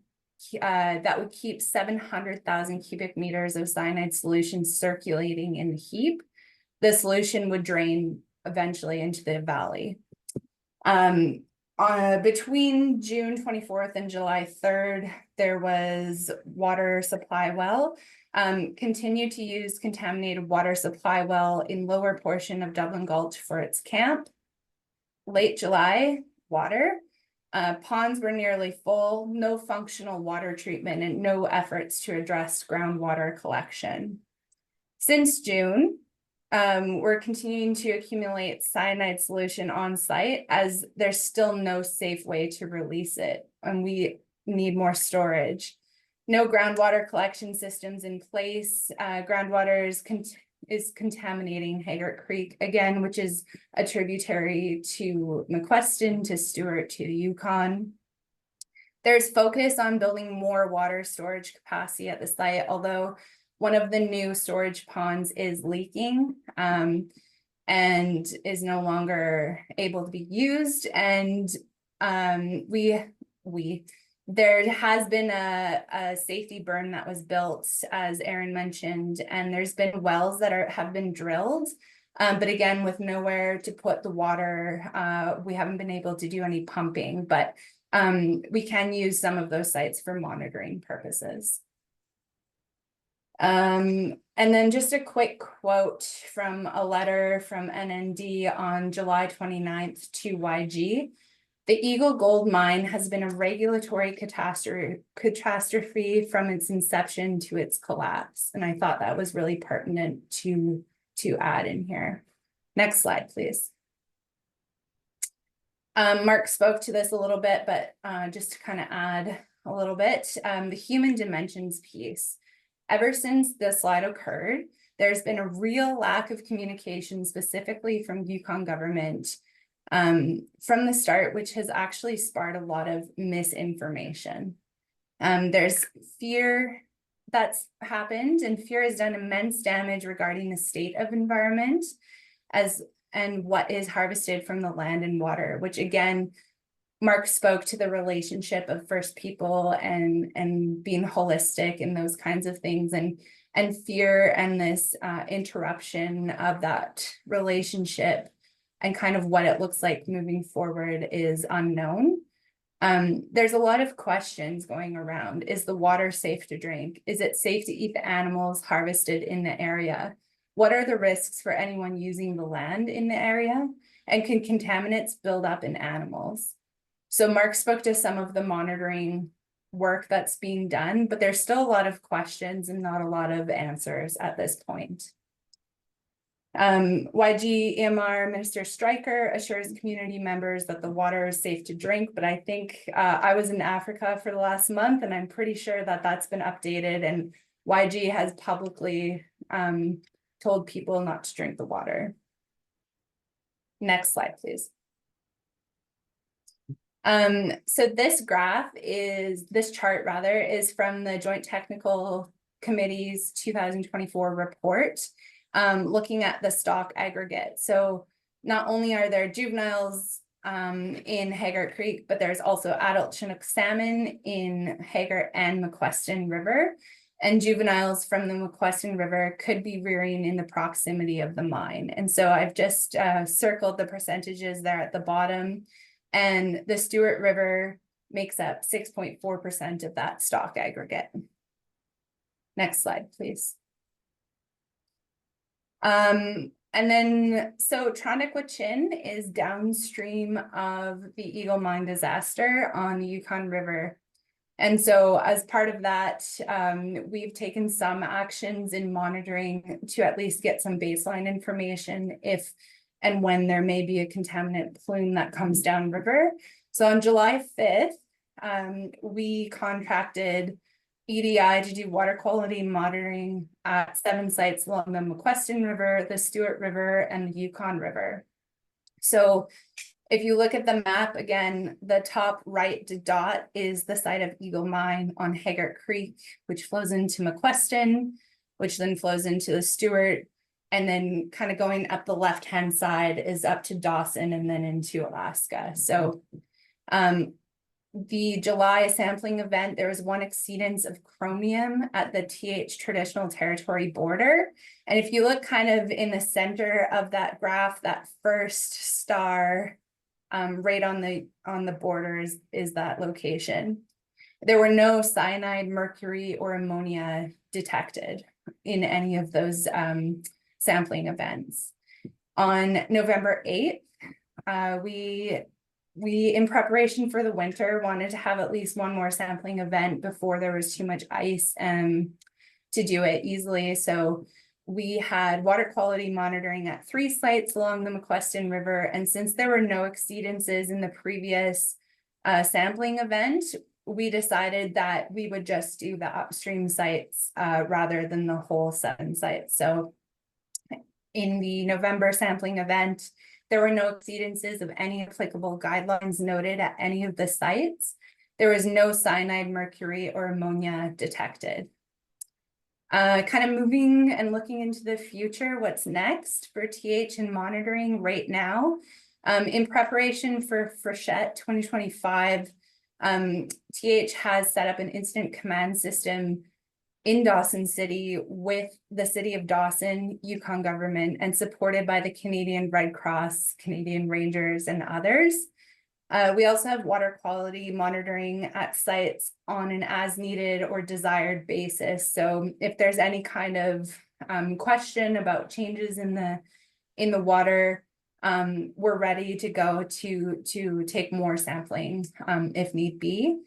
keep 700,000 cubic meters of cyanide solution circulating in the heap. The solution would drain eventually into the valley. Between June 24th and July 3rd, there was water supply well. Continued to use contaminated water supply well in lower portion of Dublin Gulch for its camp. Late July, water. Ponds were nearly full, no functional water treatment, and no efforts to address groundwater collection. Since June, we're continuing to accumulate cyanide solution on site as there's still no safe way to release it, and we need more storage. No groundwater collection systems in place. Groundwater is contaminating Haggart Creek again, which is a tributary to McQuestion, to Stewart, to the Yukon. There's focus on building more water storage capacity at the site, although one of the new storage ponds is leaking and is no longer able to be used. And there has been a safety burn that was built, as Aaron mentioned, and there's been wells that have been drilled. But again, with nowhere to put the water, we haven't been able to do any pumping, but we can use some of those sites for monitoring purposes. And then just a quick quote from a letter from NND on July 29th to YG. The Eagle Gold Mine has been a regulatory catastrophe from its inception to its collapse. And I thought that was really pertinent to add in here. Next slide, please. Mark spoke to this a little bit, but just to kind of add a little bit, the human dimensions piece. Ever since the slide occurred, there's been a real lack of communication, specifically from Yukon government from the start, which has actually sparked a lot of misinformation. There's fear that's happened, and fear has done immense damage regarding the state of environment and what is harvested from the land and water, which again, Mark spoke to the relationship of First People and being holistic and those kinds of things, and fear and this interruption of that relationship and kind of what it looks like moving forward is unknown. There's a lot of questions going around. Is the water safe to drink? Is it safe to eat the animals harvested in the area? What are the risks for anyone using the land in the area? And can contaminants build up in animals? So Mark spoke to some of the monitoring work that's being done, but there's still a lot of questions and not a lot of answers at this point. YG EMR Minister Stryker assures community members that the water is safe to drink, but I think I was in Africa for the last month, and I'm pretty sure that that's been updated, and YG has publicly told people not to drink the water. Next slide, please. So this chart is from the Joint Technical Committee's 2024 report, looking at the stock aggregate. So not only are there juveniles in Haggart Creek, but there's also adult Chinook salmon in Haggart and McQuestion River. And juveniles from the McQuestion River could be rearing in the proximity of the mine. And so I've just circled the percentages there at the bottom. And the Stewart River makes up 6.4% of that stock aggregate. Next slide, please. And then, so Tronic-Wachin is downstream of the Eagle Mine disaster on the Yukon River. And so as part of that, we've taken some actions in monitoring to at least get some baseline information if and when there may be a contaminant plume that comes downriver. So on July 5th, we contracted EDI to do water quality monitoring at 7 sites along the McQuestion River, the Stewart River, and the Yukon River. So If you look at the map, again, the top right dot is the site of Eagle Mine on Haggart Creek, which flows into McQuestion, which then flows into the Stewart. And then kind of going up the left-hand side is up to Dawson and then into Alaska. So the July sampling event, there was one exceedance of chromium at the TH traditional territory border. And if you look kind of in the center of that graph, that first star right on the borders is that location. There were no cyanide, mercury, or ammonia detected in any of those sampling events. On November 8th, we, in preparation for the winter, wanted to have at least one more sampling event before there was too much ice to do it easily. So we had water quality monitoring at 3 sites along the McQuestion River. And since there were no exceedances in the previous sampling event, we decided that we would just do the upstream sites rather than the whole 7 sites. So in the November sampling event, there were no exceedances of any applicable guidelines noted at any of the sites. There was no cyanide, mercury, or ammonia detected. Kind of moving and looking into the future, what's next for TH and monitoring right now? In preparation for Frechette 2025, TH has set up an incident command system in Dawson City with the City of Dawson, Yukon government, and supported by the Canadian Red Cross, Canadian Rangers, and others. We also have water quality monitoring at sites on an as needed or desired basis. So if there's any kind of question about changes in the water, we're ready to go to take more sampling if need be.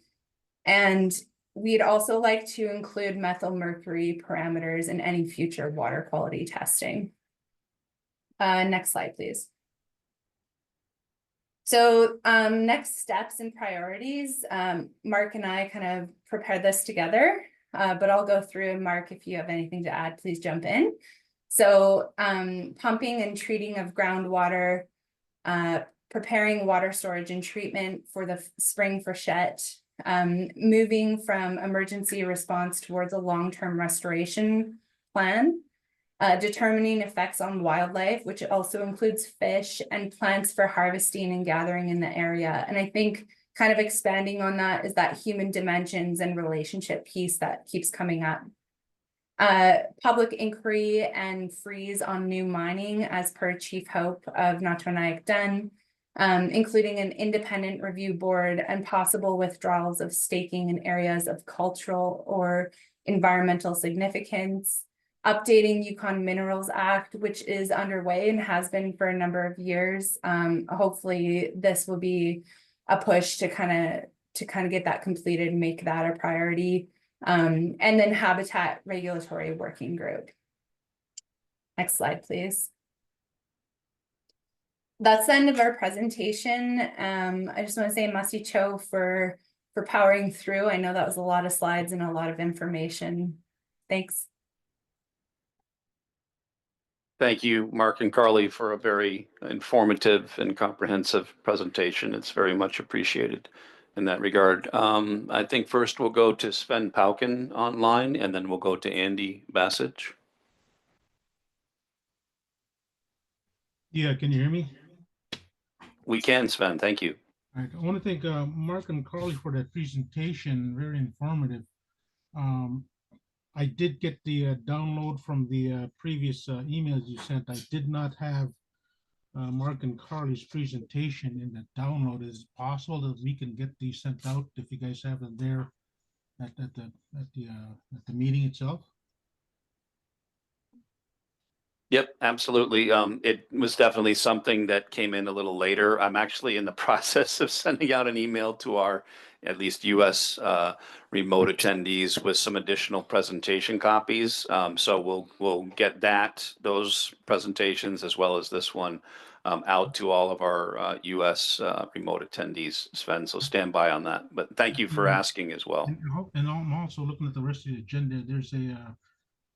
And we'd also like to include methyl mercury parameters in any future water quality testing. Next slide, please. So next steps and priorities, Mark and I kind of prepared this together, but I'll go through, and Mark, if you have anything to add, please jump in. So pumping and treating of groundwater, preparing water storage and treatment for the spring freshet, moving from emergency response towards a long-term restoration plan, determining effects on wildlife, which also includes fish and plants for harvesting and gathering in the area. And I think kind of expanding on that is that human dimensions and relationship piece that keeps coming up. Public inquiry and freeze on new mining as per Chief Hope of Natwanayak Dun, including an independent review board and possible withdrawals of staking in areas of cultural or environmental significance. Updating Yukon Minerals Act, which is underway and has been for a number of years. Hopefully this will be a push to kind of get that completed and make that a priority. And then Habitat Regulatory Working Group. Next slide, please. That's the end of our presentation. I just want to say Masi Cho for powering through. I know that was a lot of slides and a lot of information. Thanks. Thank you, Mark and Carly, for a very informative and comprehensive presentation. It's very much appreciated in that regard. I think first we'll go to Sven Pauken online, and then we'll go to Andy Bassage. Yeah, can you hear me? We can, Sven. Thank you. All right. I want to thank Mark and Carly for that presentation. Very informative. I did get the download from the previous emails you sent. I did not have Mark and Carly's presentation in the download. Is it possible that we can get these sent out if you guys have them there at the meeting itself? Yep, absolutely. It was definitely something that came in a little later. I'm actually in the process of sending out an email to our at least US remote attendees with some additional presentation copies. So we'll get those presentations as well as this one out to all of our US remote attendees, Sven. So stand by on that. But thank you for asking as well. And I'm also looking at the rest of the agenda. There's a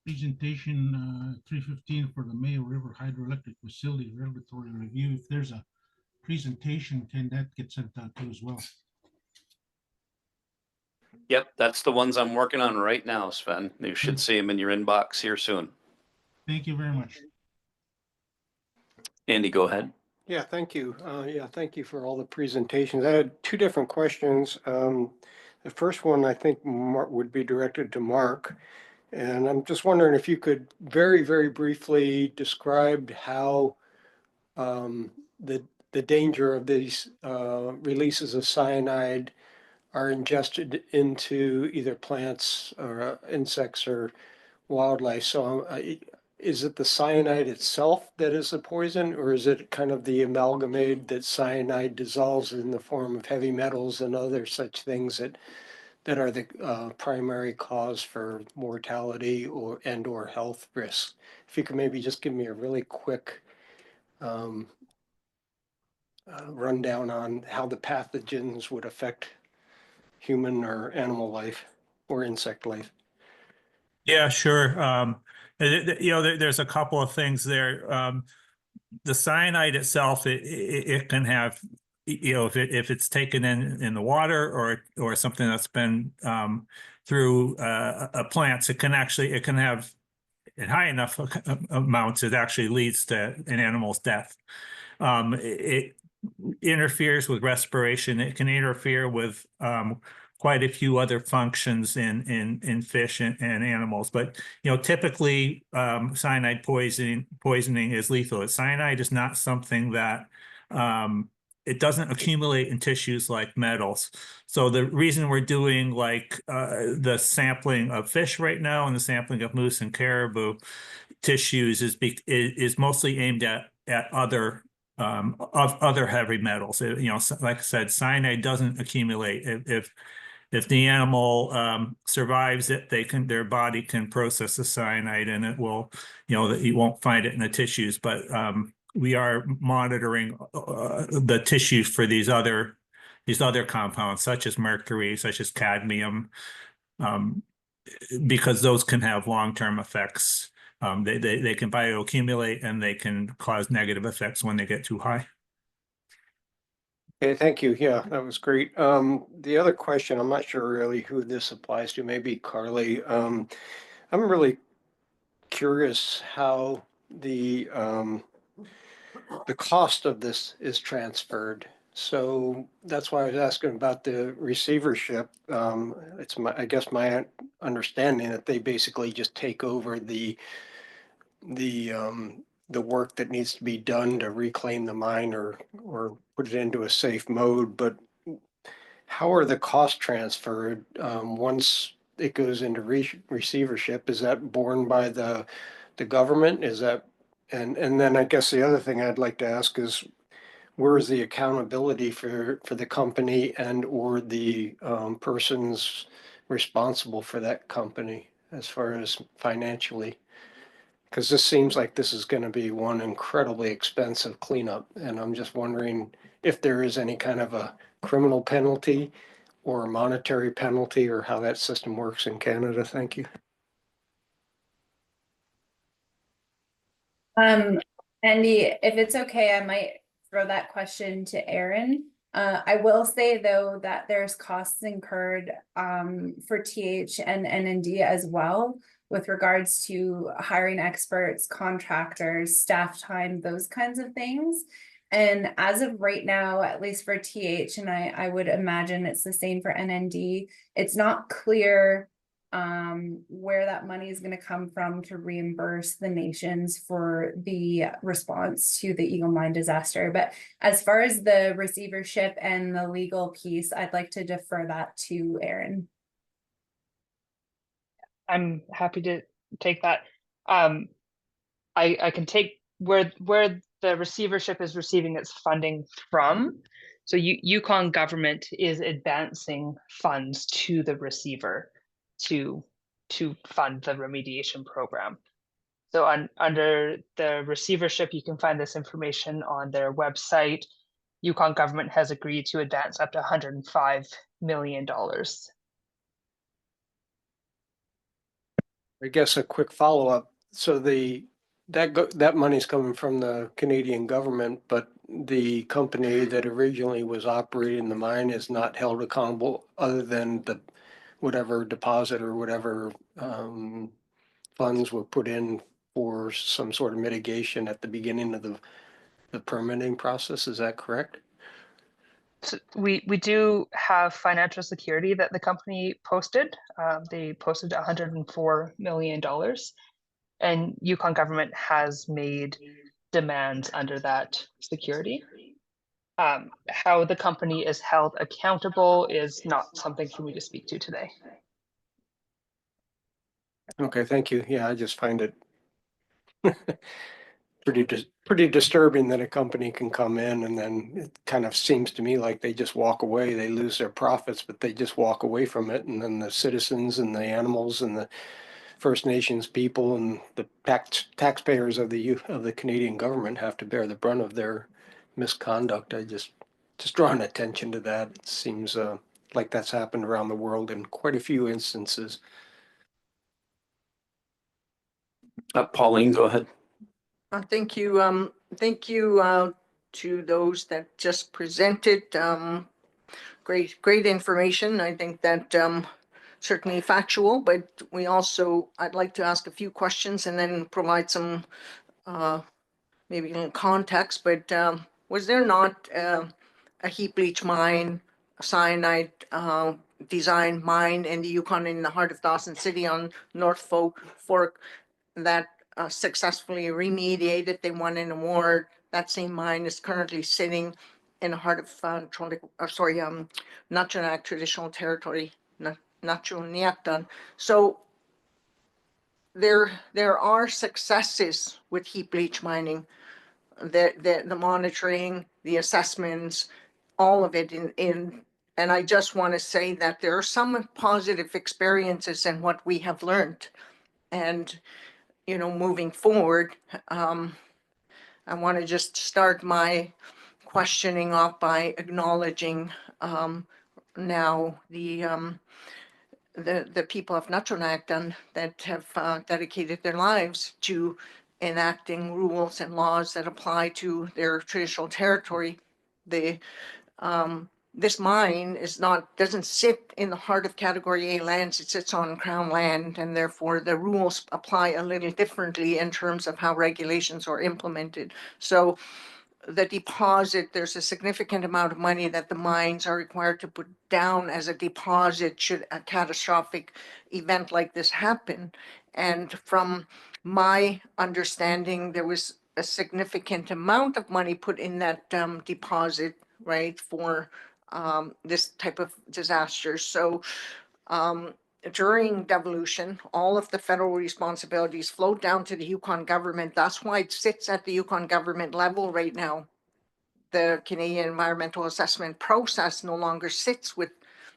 presentation 315 for the Mayo River Hydroelectric Facility Regulatory Review. If there's a presentation, can that get sent out to as well? Yep, that's the ones I'm working on right now, Sven. You should see them in your inbox here soon. Thank you very much. Andy, go ahead. Yeah, thank you. Yeah, thank you for all the presentations. I had two different questions. The first one I think would be directed to Mark. And I'm just wondering if you could very, very briefly describe how the danger of these releases of cyanide are ingested into either plants or insects or wildlife. So is it the cyanide itself that is the poison, or is it kind of the amalgamate that cyanide dissolves in the form of heavy metals and other such things that are the primary cause for mortality or health risks? If you could maybe just give me a really quick rundown on how the pathogens would affect human or animal life or insect life. Yeah, sure. There's a couple of things there. The cyanide itself, it can have, if it's taken in the water or something that's been through plants, it can have in high enough amounts, it actually leads to an animal's death. It interferes with respiration. It can interfere with quite a few other functions in fish and animals. But typically cyanide poisoning is lethal. Cyanide is not something that it doesn't accumulate in tissues like metals. So the reason we're doing like the sampling of fish right now and the sampling of moose and caribou tissues is mostly aimed at other of other heavy metals. Like I said, cyanide doesn't accumulate. If the animal survives it, their body can process the cyanide, and it will, you won't find it in the tissues. But we are monitoring the tissues for these other compounds, such as mercury, such as cadmium, because those can have long-term effects. They can bioaccumulate, and they can cause negative effects when they get too high. Okay, thank you. Yeah, that was great. The other question, I'm not sure really who this applies to, maybe Carly. I'm really curious how the cost of this is transferred. So that's why I was asking about the receivership. I guess my understanding that they basically just take over the work that needs to be done to reclaim the mine or put it into a safe mode. But how are the costs transferred once it goes into receivership? Is that borne by the government? Is that and then I guess the other thing I'd like to ask is, where is the accountability for the company and or the persons responsible for that company as far as financially? Because this seems like this is going to be one incredibly expensive cleanup, and I'm just wondering if there is any kind of a criminal penalty or a monetary penalty, or how that system works in Canada. Thank you. Andy, if it's okay, I might throw that question to Aaron. I will say though that there's costs incurred for TH and NND as well, with regards to hiring experts, contractors, staff time, those kinds of things. And as of right now, at least for TH, and I would imagine it's the same for NND, it's not clear where that money is going to come from to reimburse the nations for the response to the Eagle Mine disaster. But as far as the receivership and the legal piece, I'd like to defer that to Aaron. I'm happy to take that. I can take where the receivership is receiving its funding from. So Yukon government is advancing funds to the receiver to fund the remediation program. So under the receivership, you can find this information on their website. Yukon government has agreed to advance up to $105 million. I guess a quick follow-up. So that money's coming from the Canadian government, but the company that originally was operating the mine is not held accountable other than the whatever deposit or whatever funds were put in for some sort of mitigation at the beginning of the permitting process. Is that correct? So we do have financial security that the company posted. They posted $104 million, and Yukon government has made demands under that security. How the company is held accountable is not something for me to speak to today. Okay, thank you. Yeah, I just find it pretty disturbing that a company can come in and then it kind of seems to me like they just walk away. They lose their profits, but they just walk away from it. And then the citizens and the animals and the First Nations people and the taxpayers of the Canadian government have to bear the brunt of their misconduct. I just drawing attention to that. It seems like that's happened around the world in quite a few instances. Pauline, go ahead. Thank you. Thank you to those that just presented. Great information. I think that certainly factual, but I'd like to ask a few questions and then provide some maybe a little context. But was there not a heap leach mine, a cyanide design mine in the Yukon in the heart of Dawson City on North Fork that successfully remediated? They won an award. That same mine is currently sitting in the heart of Natchenak Traditional Territory, Natchenak. So there are successes with heap leach mining, the monitoring, the assessments, all of it and I just want to say that there are some positive experiences in what we have learned. And moving forward, I want to just start my questioning off by acknowledging now the people of Natchenak that have dedicated their lives to enacting rules and laws that apply to their traditional territory. This mine doesn't sit in the heart of Category A lands. It sits on Crown land, and therefore the rules apply a little differently in terms of how regulations are implemented. So the deposit, there's a significant amount of money that the mines are required to put down as a deposit should a catastrophic event like this happen. And from my understanding, there was a significant amount of money put in that deposit, right, for this type of disaster. So during devolution, all of the federal responsibilities flowed down to the Yukon government. That's why it sits at the Yukon government level right now. The Canadian environmental assessment process no longer sits with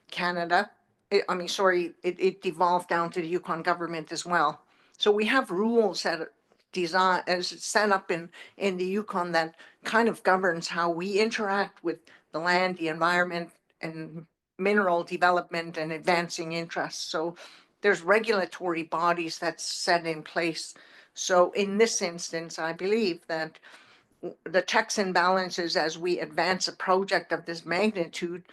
Canada. It devolved down to the Yukon government as well. So we have rules that design as it's set up in the Yukon that kind of governs how we interact with the land, the environment, and mineral development and advancing interests. So there's regulatory bodies that's set in place. So in this instance, I believe that the checks and balances as we advance a project of this magnitude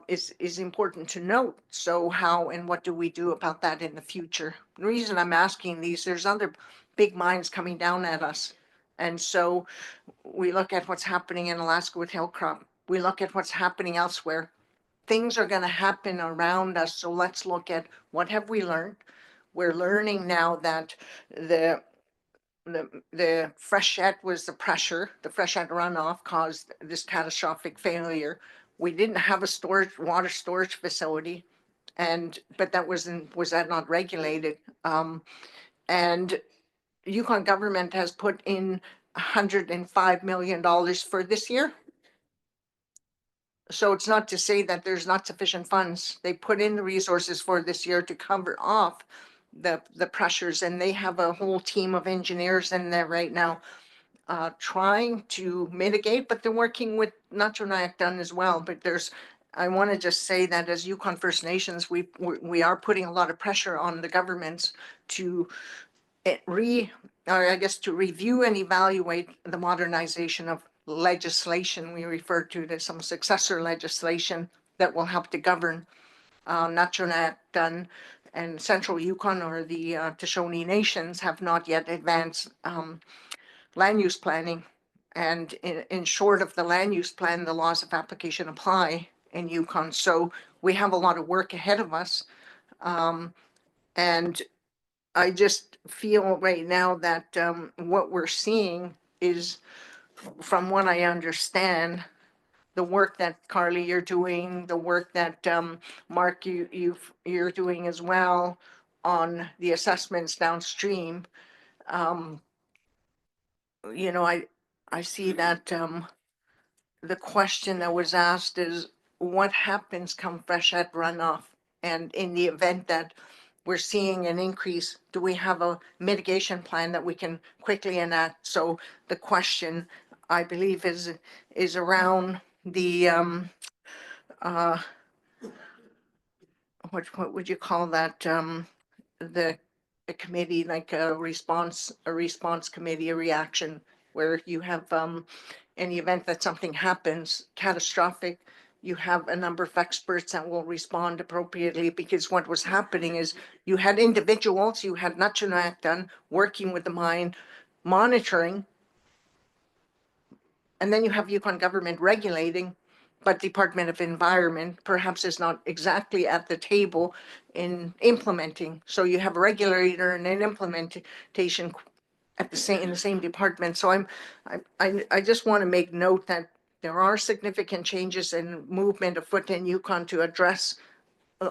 is important to note. So how and what do we do about that in the future? The reason I'm asking these, there's other big mines coming down at us. And so we look at what's happening in Alaska with Hillcrop. We look at what's happening elsewhere. Things are going to happen around us. So let's look at what have we learned. We're learning now that the freshet was the pressure, the freshet runoff caused this catastrophic failure. We didn't have a water storage facility, but that was that not regulated? And Yukon government has put in $105 million for this year. So it's not to say that there's not sufficient funds. They put in the resources for this year to cover off the pressures, and they have a whole team of engineers in there right now trying to mitigate, but they're working with Natchenak as well. But I want to just say that as Yukon First Nations, we are putting a lot of pressure on the governments to review and evaluate the modernization of legislation. We refer to it as some successor legislation that will help to govern Natchanaktun and Central Yukon, or the Shoshone Nations, have not yet advanced land use planning. And in short of the land use plan, the laws of application apply in Yukon. So we have a lot of work ahead of us. And I just feel right now that what we're seeing is, from what I understand, the work that Carly you're doing, the work that Mark you're doing as well on the assessments downstream. You know, I see that the question that was asked is, what happens come freshet runoff? And in the event that we're seeing an increase, do we have a mitigation plan that we can quickly enact? So the question, I believe, is around the what would you call that? The a committee, like a response committee, a reaction, where you have in the event that something happens catastrophic, you have a number of experts that will respond appropriately. Because what was happening is, you had individuals, you had Natchanaktun working with the mine, monitoring, and then you have Yukon government regulating, but Department of Environment perhaps is not exactly at the table in implementing. So you have a regulator and an implementation at the same, in the same department. So I just want to make note that there are significant changes and movement afoot in Yukon to address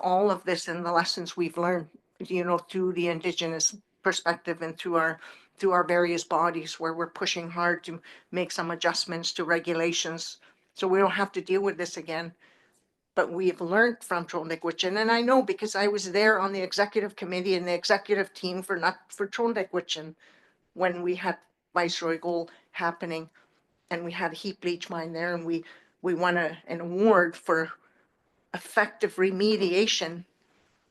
all of this and the lessons we've learned, you know, through the Indigenous perspective and through our various bodies, where we're pushing hard to make some adjustments to regulations so we don't have to deal with this again. But we've learned from Trondhekwitchin, and I know because I was there on the executive committee and the executive team for Trondhekwitchin when we had Viceroy Gold happening, and we had a heap leach mine there, and we won an award for effective remediation.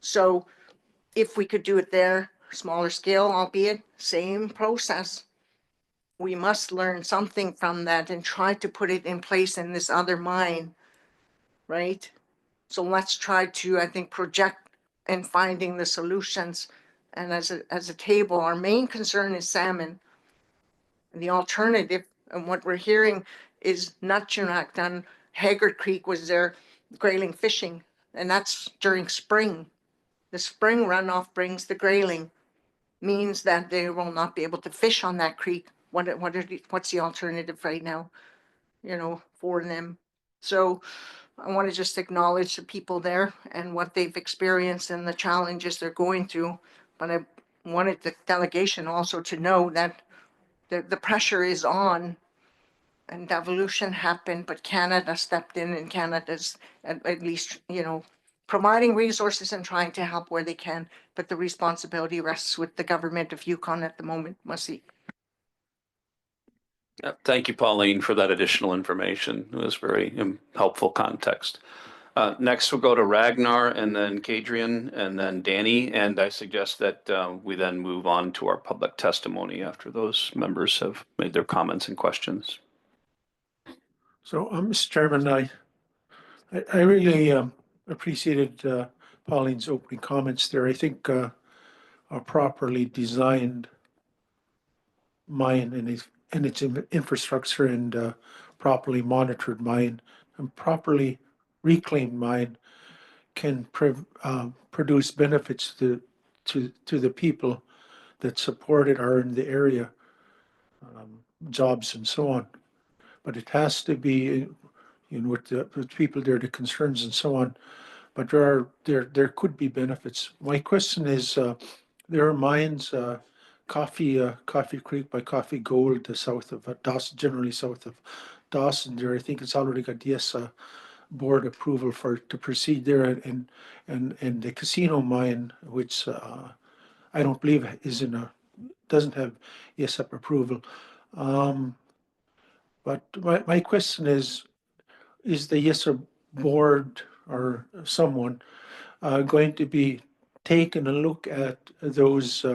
So if we could do it there, smaller scale, albeit same process, we must learn something from that and try to put it in place in this other mine, right? So let's try to, I think, project and finding the solutions. And as a table, our main concern is salmon. And the alternative, and what we're hearing, is Natchanaktun. Haggard Creek was there grayling fishing, and that's during spring. The spring runoff brings the grayling, means that they will not be able to fish on that creek. What's the alternative right now, you know, for them? So I want to just acknowledge the people there and what they've experienced and the challenges they're going through. But I wanted the delegation also to know that the pressure is on, and devolution happened, but Canada stepped in, and Canada's at least, you know, providing resources and trying to help where they can. But the responsibility rests with the government of Yukon at the moment, Masi. Thank you, Pauline, for that additional information. It was very helpful context. Next, we'll go to Ragnar, and then Kadrian, and then Danny. And I suggest that we then move on to our public testimony after those members have made their comments and questions. So, Mr. Chairman, I really appreciated Pauline's opening comments there. I think a properly designed mine and its infrastructure, and properly monitored mine and properly reclaimed mine can produce benefits to the people that support it, are in the area, jobs and so on. But it has to be, you know, with people there, the concerns and so on. But there could be benefits. My question is, there are mines, Coffee Creek by Coffee Gold, south of Dawson, generally south of Dawson. There, I think it's already got board approval to proceed there, and the Casino mine, which I don't believe doesn't have YESUP approval. But my question is the YESUP board or someone going to be taking a look at those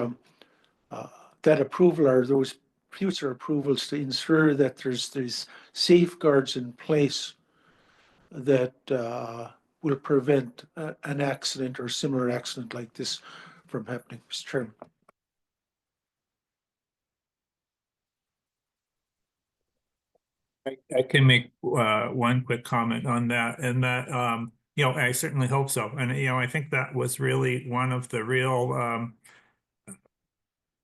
that approval, or those future approvals to ensure that there's these safeguards in place that will prevent an accident or similar accident like this from happening, Mr. Chairman. I can make one quick comment on that, and that I certainly hope so. And I think that was really one of the real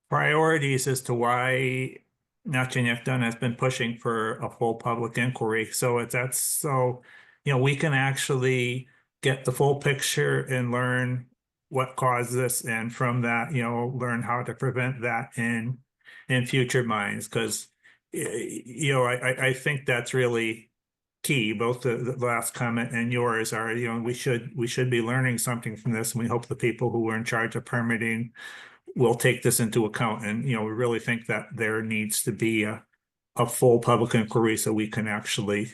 priorities as to why Natchez has been pushing for a full public inquiry. So that's so we can actually get the full picture and learn what caused this, and from that learn how to prevent that in future mines, because I think that's really key. Both the last comment and yours are we should be learning something from this, and we hope the people who are in charge of permitting will take this into account. And we really think that there needs to be a full public inquiry so we can actually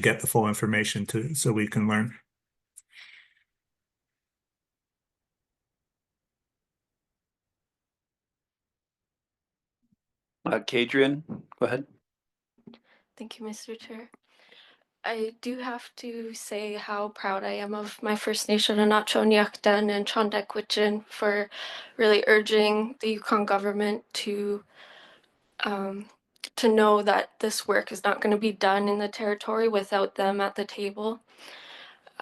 get the full information so we can learn. Kadrian, go ahead. Thank you, Mr. Chair. I do have to say how proud I am of my First Nation Anatchonyakten and Chondekwitchin for really urging the Yukon government to know that this work is not going to be done in the territory without them at the table.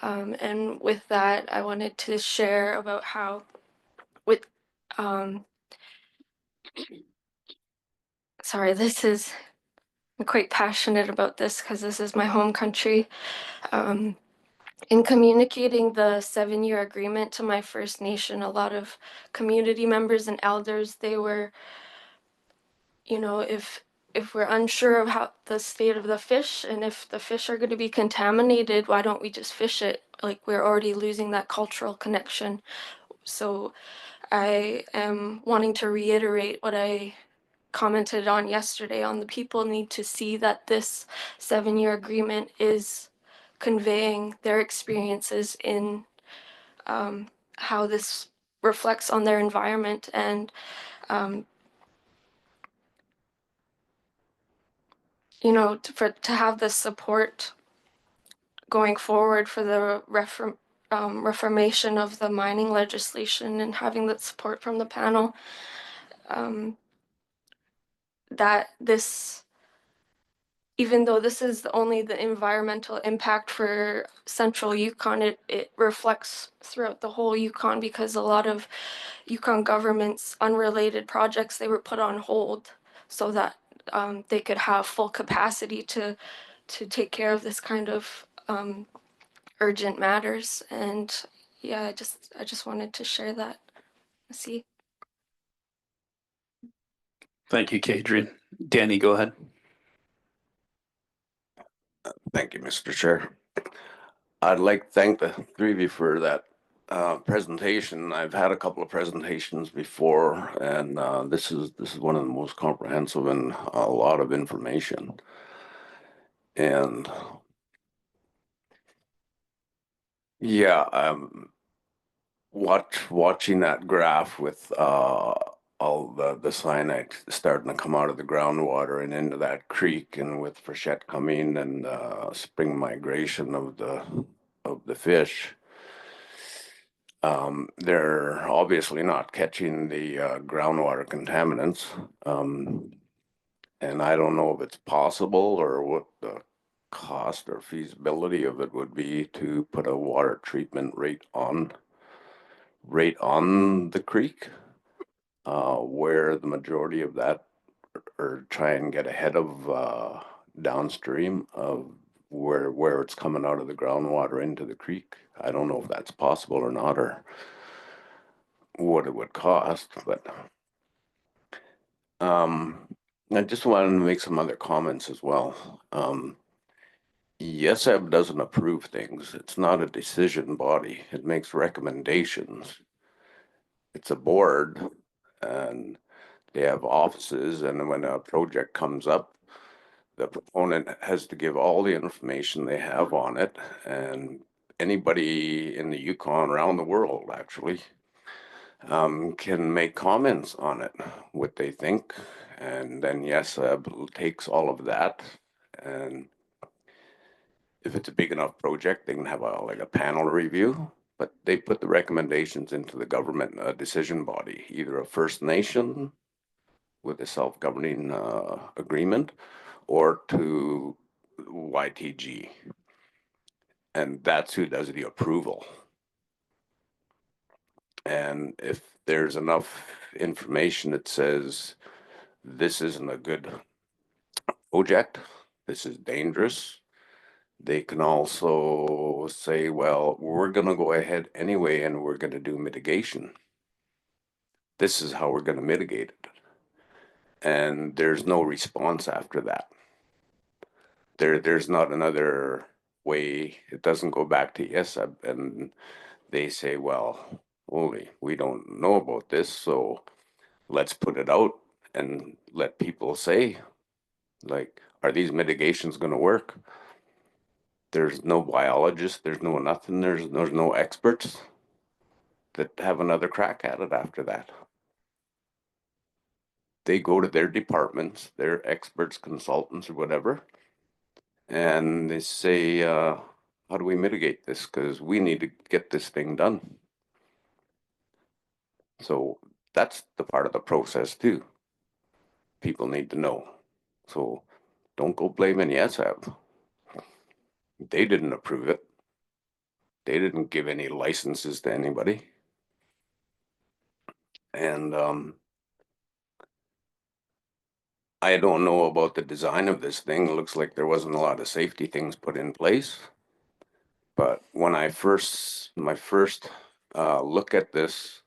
And with that, I wanted to share about how sorry, I'm quite passionate about this because this is my home country. In communicating the 7-year agreement to my First Nation, a lot of community members and elders, they were, if we're unsure of how the state of the fish, and if the fish are going to be contaminated, why don't we just fish it? Like, we're already losing that cultural connection. So I am wanting to reiterate what I commented on yesterday on the people need to see that this 7-year agreement is conveying their experiences in how this reflects on their environment, and to have this support going forward for the reformation of the mining legislation, and having that support from the panel, that this, even though this is only the environmental impact for central Yukon, it reflects throughout the whole Yukon, because a lot of Yukon government's unrelated projects, they were put on hold so that they could have full capacity to take care of this kind of urgent matters. And yeah, I just wanted to share that. See. Thank you, Kadrian. Danny, go ahead. Thank you, Mr. Chair. I'd like to thank the three of you for that presentation. I've had a couple of presentations before, and this is one of the most comprehensive and a lot of information. And yeah, watching that graph with all the cyanide starting to come out of the groundwater and into that creek, and with freshet coming and spring migration of the fish, they're obviously not catching the groundwater contaminants. And I don't know if it's possible or what the cost or feasibility of it would be to put a water treatment rate on the creek, where the majority of that, or try and get ahead of downstream of where it's coming out of the groundwater into the creek. I don't know if that's possible or not, or what it would cost, but I just wanted to make some other comments as well. YESEB doesn't approve things. It's not a decision body. It makes recommendations. It's a board, and they have offices, and when a project comes up, the proponent has to give all the information they have on it, and anybody in the Yukon, around the world actually, can make comments on it, what they think, And then YESAB takes all of that, and if it's a big enough project, they can have like a panel review, but they put the recommendations into the government decision body, either a First Nation with a self-governing agreement or to YTG. And that's who does the approval. And if there's enough information that says this isn't a good project, this is dangerous, they can also say, well, we're going to go ahead anyway and we're going to do mitigation. This is how we're going to mitigate it. And there's no response after that. There's not another way. It doesn't go back to YESAB and they say, well, holy, we don't know about this, so let's put it out and let people say, like, are these mitigations going to work? There's no biologists, there's no nothing, there's no experts that have another crack at it after that. They go to their departments, their experts, consultants, or whatever, and they say, how do we mitigate this? Because we need to get this thing done. So that's the part of the process too. People need to know. So don't go blaming YESAB. They didn't approve it. They didn't give any licenses to anybody. And I don't know about the design of this thing. It looks like there wasn't a lot of safety things put in place. But when my first look at this,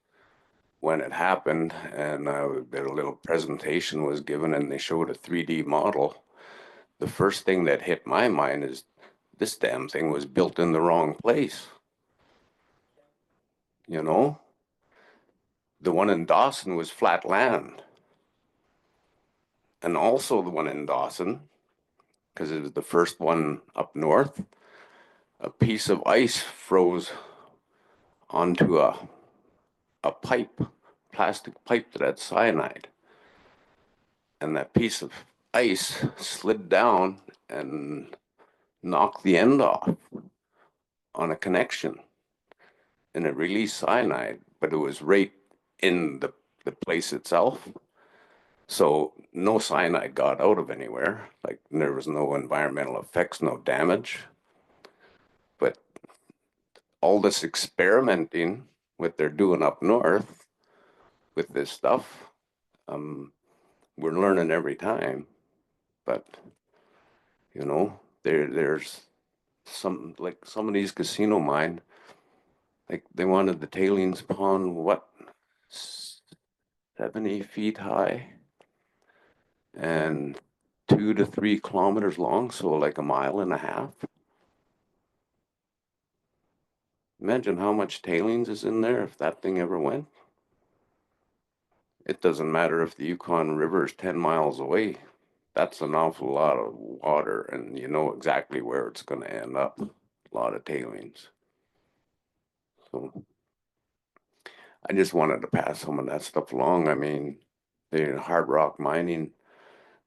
when it happened, and their little presentation was given and they showed a 3D model, the first thing that hit my mind is this damn thing was built in the wrong place. You know, the one in Dawson was flat land. And also the one in Dawson, because it was the first one up north, a piece of ice froze onto a pipe, plastic pipe that had cyanide. And that piece of ice slid down and knocked the end off on a connection. And it released cyanide, but it was right in the place itself. So no cyanide got out of anywhere. Like there was no environmental effects, no damage. But all this experimenting what they're doing up north with this stuff, we're learning every time. But you know, there's some, like some of these casino mine, like they wanted the tailings pond, what, 70 feet high and 2 to 3 kilometers long, so like a mile and a half. Imagine how much tailings is in there if that thing ever went. It doesn't matter if the Yukon River is 10 miles away. That's an awful lot of water, and you know exactly where it's going to end up. A lot of tailings. So I just wanted to pass some of that stuff along. I mean, the hard rock mining,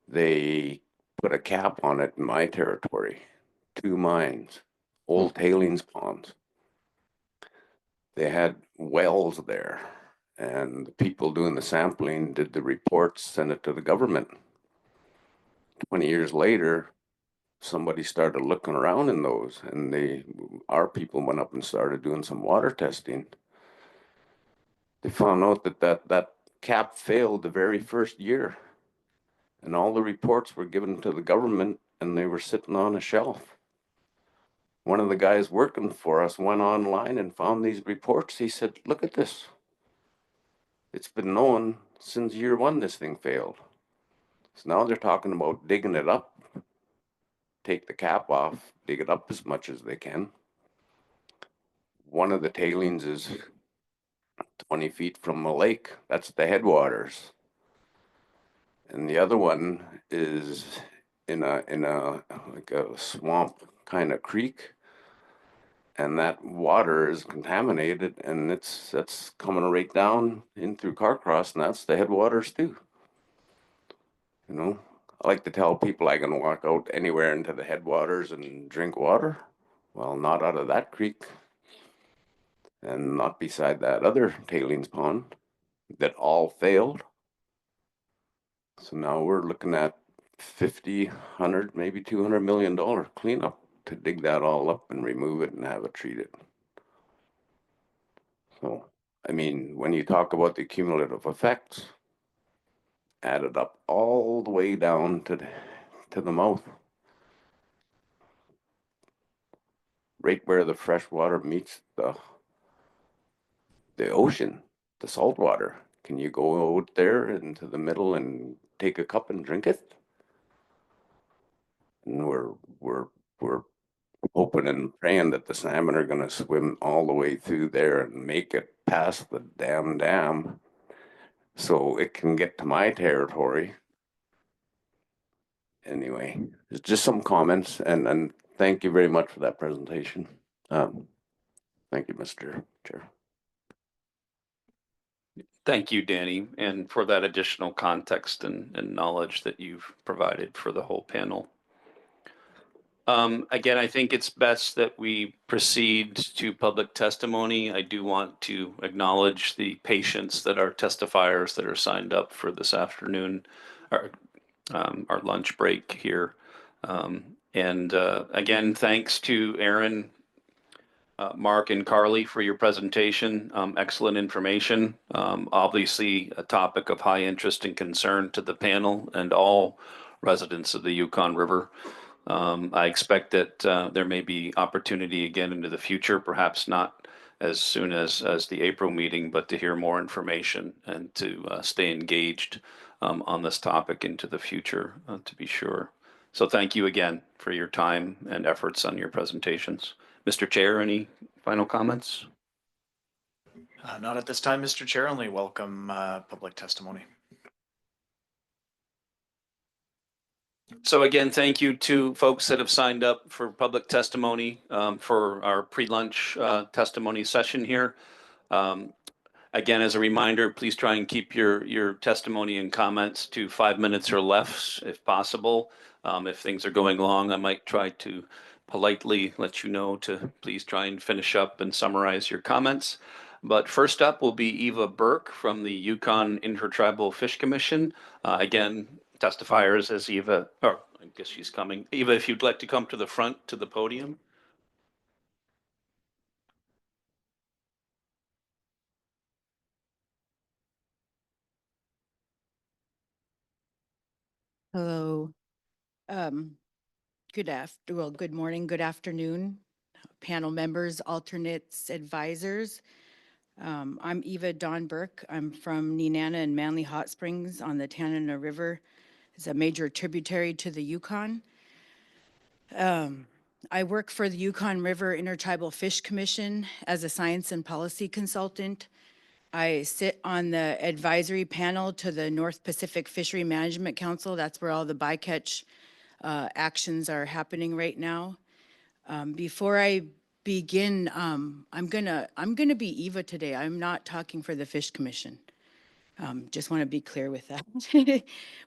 they put a cap on it in my territory. 2 mines, old tailings ponds. They had wells there, and the people doing the sampling did the reports, sent it to the government. 20 years later, somebody started looking around in those, and our people went up and started doing some water testing. They found out that cap failed the very first year, and all the reports were given to the government, and they were sitting on a shelf. One of the guys working for us went online and found these reports. He said, look at this. It's been known since year 1 this thing failed. So now they're talking about digging it up, take the cap off, dig it up as much as they can. One of the tailings is 20 feet from a lake. That's the headwaters. And the other one is in a like a swamp kind of creek. And that water is contaminated, and that's coming right down in through Carcross, and that's the headwaters too. You know, I like to tell people I can walk out anywhere into the headwaters and drink water. Well, not out of that creek and not beside that other tailings pond that all failed. So now we're looking at 50, 100, maybe $200 million cleanup to dig that all up and remove it and have it treated. So, I mean, when you talk about the cumulative effects, added up all the way down to the mouth, right where the fresh water meets the ocean, the salt water. Can you go out there into the middle and take a cup and drink it? And we're hoping and praying that the salmon are going to swim all the way through there and make it past the dam so it can get to my territory. Anyway, it's just some comments, and thank you very much for that presentation. Thank you, Mr. Chair. Thank you, Danny, and for that additional context and knowledge that you've provided for the whole panel. Again, I think it's best that we proceed to public testimony. I do want to acknowledge the patience that our testifiers that are signed up for this afternoon, our lunch break here. Again, thanks to Aaron, Mark, and Carly for your presentation. Excellent information. Obviously, a topic of high interest and concern to the panel and all residents of the Yukon River. I expect that there may be opportunity again into the future, perhaps not as soon as the April meeting, but to hear more information and to stay engaged on this topic into the future, to be sure. So thank you again for your time and efforts on your presentations. Mr. Chair, any final comments? Not at this time, Mr. Chair, only welcome public testimony. So again, thank you to folks that have signed up for public testimony for our pre-lunch testimony session here. Again, as a reminder, please try and keep your testimony and comments to 5 minutes or less if possible. If things are going long, I might try to politely let you know to please try and finish up and summarize your comments. But first up will be Eva Burke from the Yukon Intertribal Fish Commission. Again, testifiers as Eva, or I guess she's coming. Eva, if you'd like to come to the front to the podium. Hello. Good morning, good afternoon, panel members, alternates, advisors. I'm Eva Dawn Burke. I'm from Nenana and Manly Hot Springs on the Tanana River. It's a major tributary to the Yukon. I work for the Yukon River Intertribal Fish Commission as a science and policy consultant. I sit on the advisory panel to the North Pacific Fishery Management Council. That's where all the bycatch actions are happening right now. Before I begin, I'm gonna be Eva today. I'm not talking for the Fish Commission. Just want to be clear with that.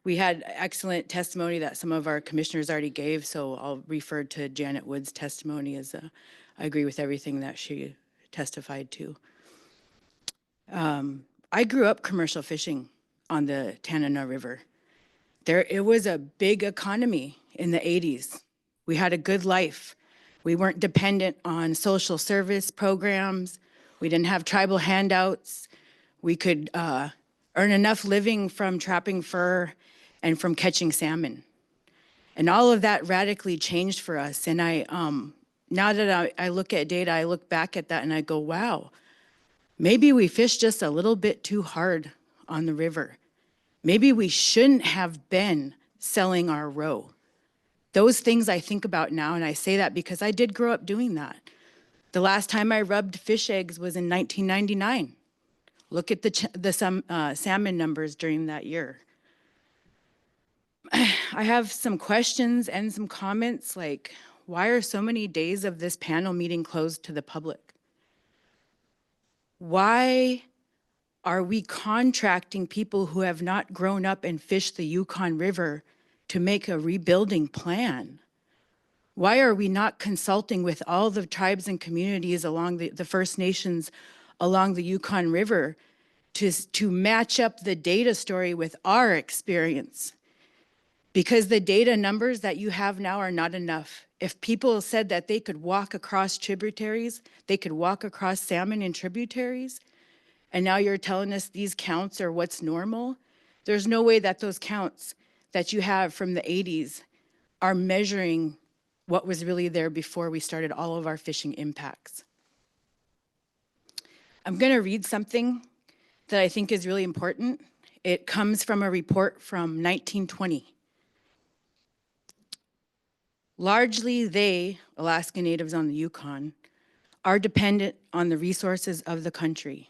We had excellent testimony that some of our commissioners already gave, so I'll refer to Janet Wood's testimony as I agree with everything that she testified to. I grew up commercial fishing on the Tanana River. It was a big economy in the 80s. We had a good life. We weren't dependent on social service programs. We didn't have tribal handouts. We could earn enough living from trapping fur and from catching salmon. And all of that radically changed for us. And now that I look at data, I look back at that and I go, wow, maybe we fished just a little bit too hard on the river. Maybe we shouldn't have been selling our roe. Those things I think about now, and I say that because I did grow up doing that. The last time I rubbed fish eggs was in 1999. Look at the salmon numbers during that year. I have some questions and some comments like, why are so many days of this panel meeting closed to the public? Why Are we contracting people who have not grown up and fished the Yukon River to make a rebuilding plan? Why are we not consulting with all the tribes and communities along the First Nations along the Yukon River to match up the data story with our experience? Because the data numbers that you have now are not enough. If people said that they could walk across tributaries, they could walk across salmon in tributaries, and now you're telling us these counts are what's normal, there's no way that those counts that you have from the 80s are measuring what was really there before we started all of our fishing impacts. I'm going to read something that I think is really important. It comes from a report from 1920. Largely, they, Alaska Natives on the Yukon, are dependent on the resources of the country.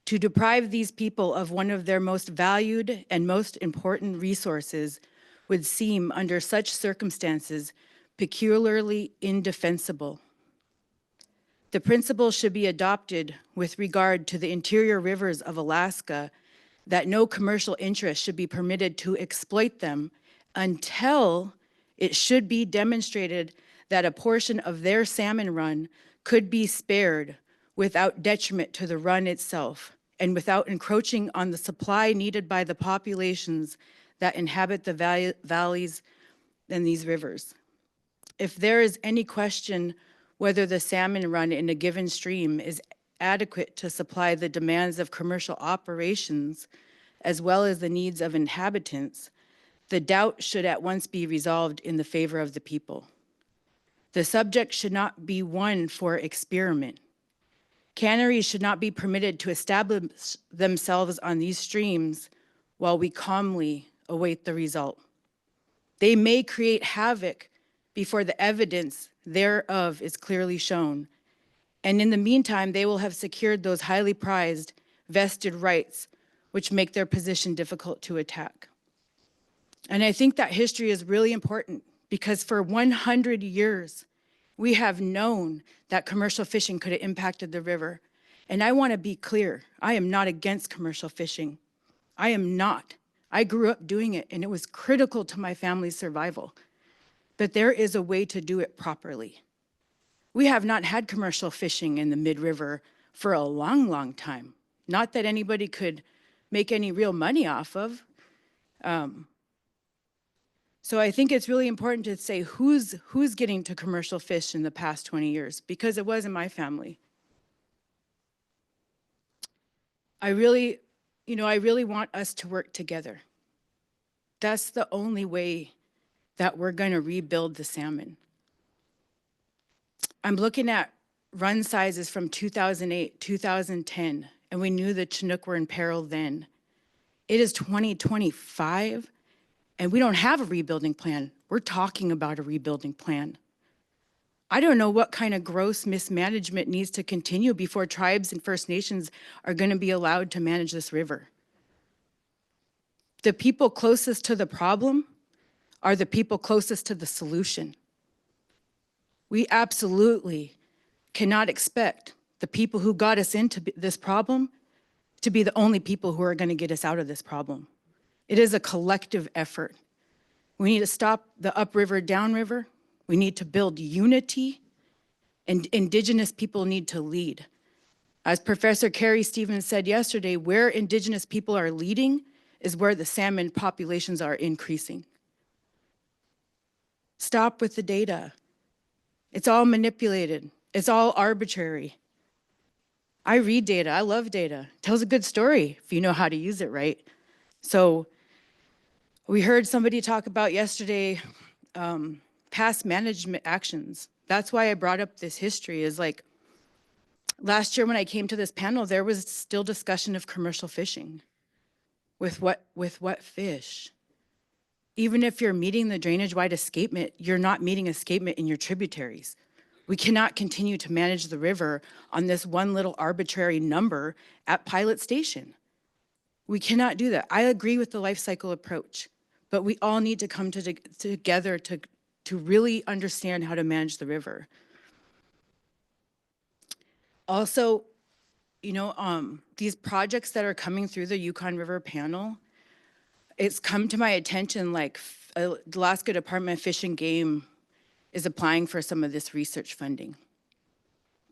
To deprive these people of one of their most valued and most important resources would seem, under such circumstances, peculiarly indefensible. The principle should be adopted with regard to the interior rivers of Alaska that no commercial interest should be permitted to exploit them until it should be demonstrated that a portion of their salmon run could be spared without detriment to the run itself and without encroaching on the supply needed by the populations that inhabit the valleys and these rivers. If there is any question whether the salmon run in a given stream is adequate to supply the demands of commercial operations as well as the needs of inhabitants, the doubt should at once be resolved in the favor of the people. The subject should not be one for experiment. Canneries should not be permitted to establish themselves on these streams while we calmly await the result. They may create havoc before the evidence thereof is clearly shown. And in the meantime, they will have secured those highly prized, vested rights which make their position difficult to attack. And I think that history is really important because for 100 years, we have known that commercial fishing could have impacted the river. And I want to be clear, I am not against commercial fishing. I am not. I grew up doing it and it was critical to my family's survival. But there is a way to do it properly. We have not had commercial fishing in the mid-river for a long, long time. Not that anybody could make any real money off of. So I think it's really important to say who's getting to commercial fish in the past 20 years, because it wasn't my family. I really want us to work together. That's the only way that we're going to rebuild the salmon. I'm looking at run sizes from 2008, 2010, and we knew the Chinook were in peril then. It is 2025, and we don't have a rebuilding plan. We're talking about a rebuilding plan. I don't know what kind of gross mismanagement needs to continue before tribes and First Nations are going to be allowed to manage this river. The people closest to the problem are the people closest to the solution. We absolutely cannot expect the people who got us into this problem to be the only people who are going to get us out of this problem. It is a collective effort. We need to stop the upriver, downriver. We need to build unity, and Indigenous people need to lead. As Professor Carrie Stevens said yesterday, where Indigenous people are leading is where the salmon populations are increasing. Stop with the data. It's all manipulated. It's all arbitrary. I read data. I love data. It tells a good story if you know how to use it right. So we heard somebody talk about yesterday past management actions. That's why I brought up this history is like last year when I came to this panel, there was still discussion of commercial fishing. With what fish? Even if you're meeting the drainage-wide escapement, you're not meeting escapement in your tributaries. We cannot continue to manage the river on this one little arbitrary number at Pilot Station. We cannot do that. I agree with the life cycle approach, but we all need to come together to really understand how to manage the river. Also, these projects that are coming through the Yukon River Panel, it's come to my attention like the Alaska Department of Fish and Game is applying for some of this research funding.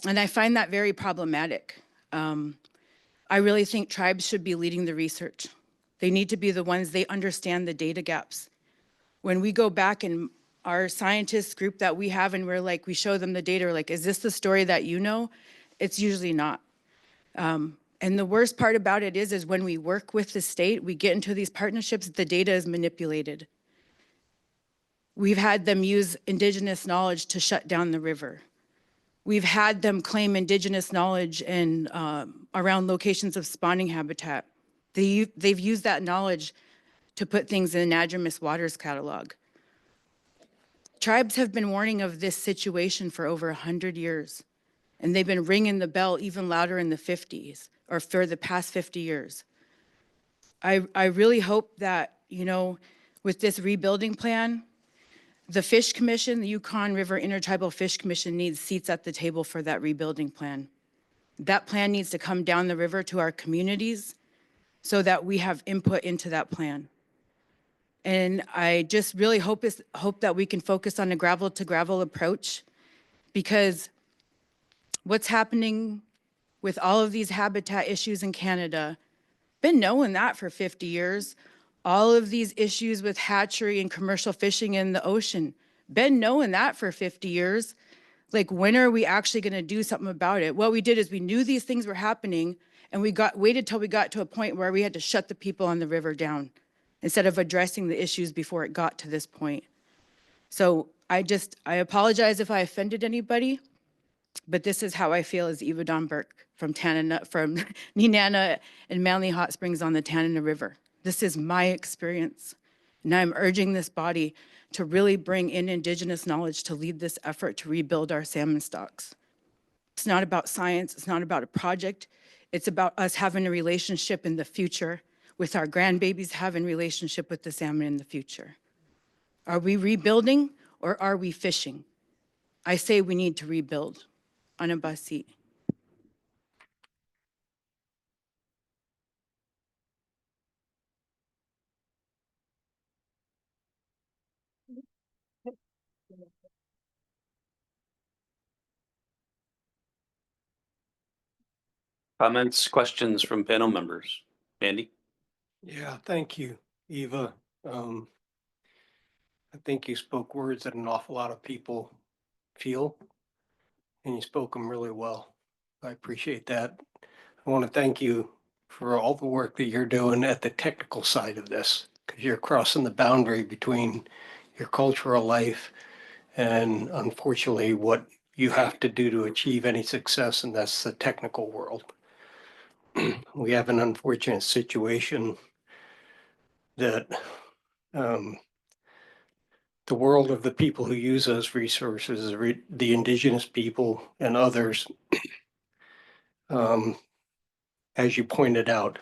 And I find that very problematic. I really think tribes should be leading the research. They need to be the ones, they understand the data gaps. When we go back and our scientists group that we have and we show them the data, we're like, is this the story that you know? It's usually not. And the worst part about it is when we work with the state, we get into these partnerships, the data is manipulated. We've had them use Indigenous knowledge to shut down the river. We've had them claim Indigenous knowledge and around locations of spawning habitat. They've used that knowledge to put things in the Nadgermis Waters catalog. Tribes have been warning of this situation for over 100 years, and they've been ringing the bell even louder in the 50s, or for the past 50 years. I really hope that, with this rebuilding plan, the Fish Commission, the Yukon River Intertribal Fish Commission needs seats at the table for that rebuilding plan. That plan needs to come down the river to our communities so that we have input into that plan. And I just really hope that we can focus on a gravel to gravel approach, because what's happening with all of these habitat issues in Canada, been knowing that for 50 years. All of these issues with hatchery and commercial fishing in the ocean, been knowing that for 50 years. Like, when are we actually going to do something about it? What we did is we knew these things were happening, and we waited till we got to a point where we had to shut the people on the river down instead of addressing the issues before it got to this point. So I apologize if I offended anybody, but this is how I feel as Eva Dawn Burke from Nenana and Manly Hot Springs on the Tanana River. This is my experience, and I'm urging this body to really bring in Indigenous knowledge to lead this effort to rebuild our salmon stocks. It's not about science, it's not about a project, it's about us having a relationship in the future with our grandbabies, having a relationship with the salmon in the future. Are we rebuilding or are we fishing? I say we need to rebuild. Anabasi. Comments, questions from panel members? Andy? Yeah, thank you, Eva. I think you spoke words that an awful lot of people feel, and you spoke them really well. I appreciate that. I want to thank you for all the work that you're doing at the technical side of this, because you're crossing the boundary between your cultural life and, unfortunately, what you have to do to achieve any success, and that's the technical world. We have an unfortunate situation that the world of the people who use those resources, the indigenous people and others, as you pointed out,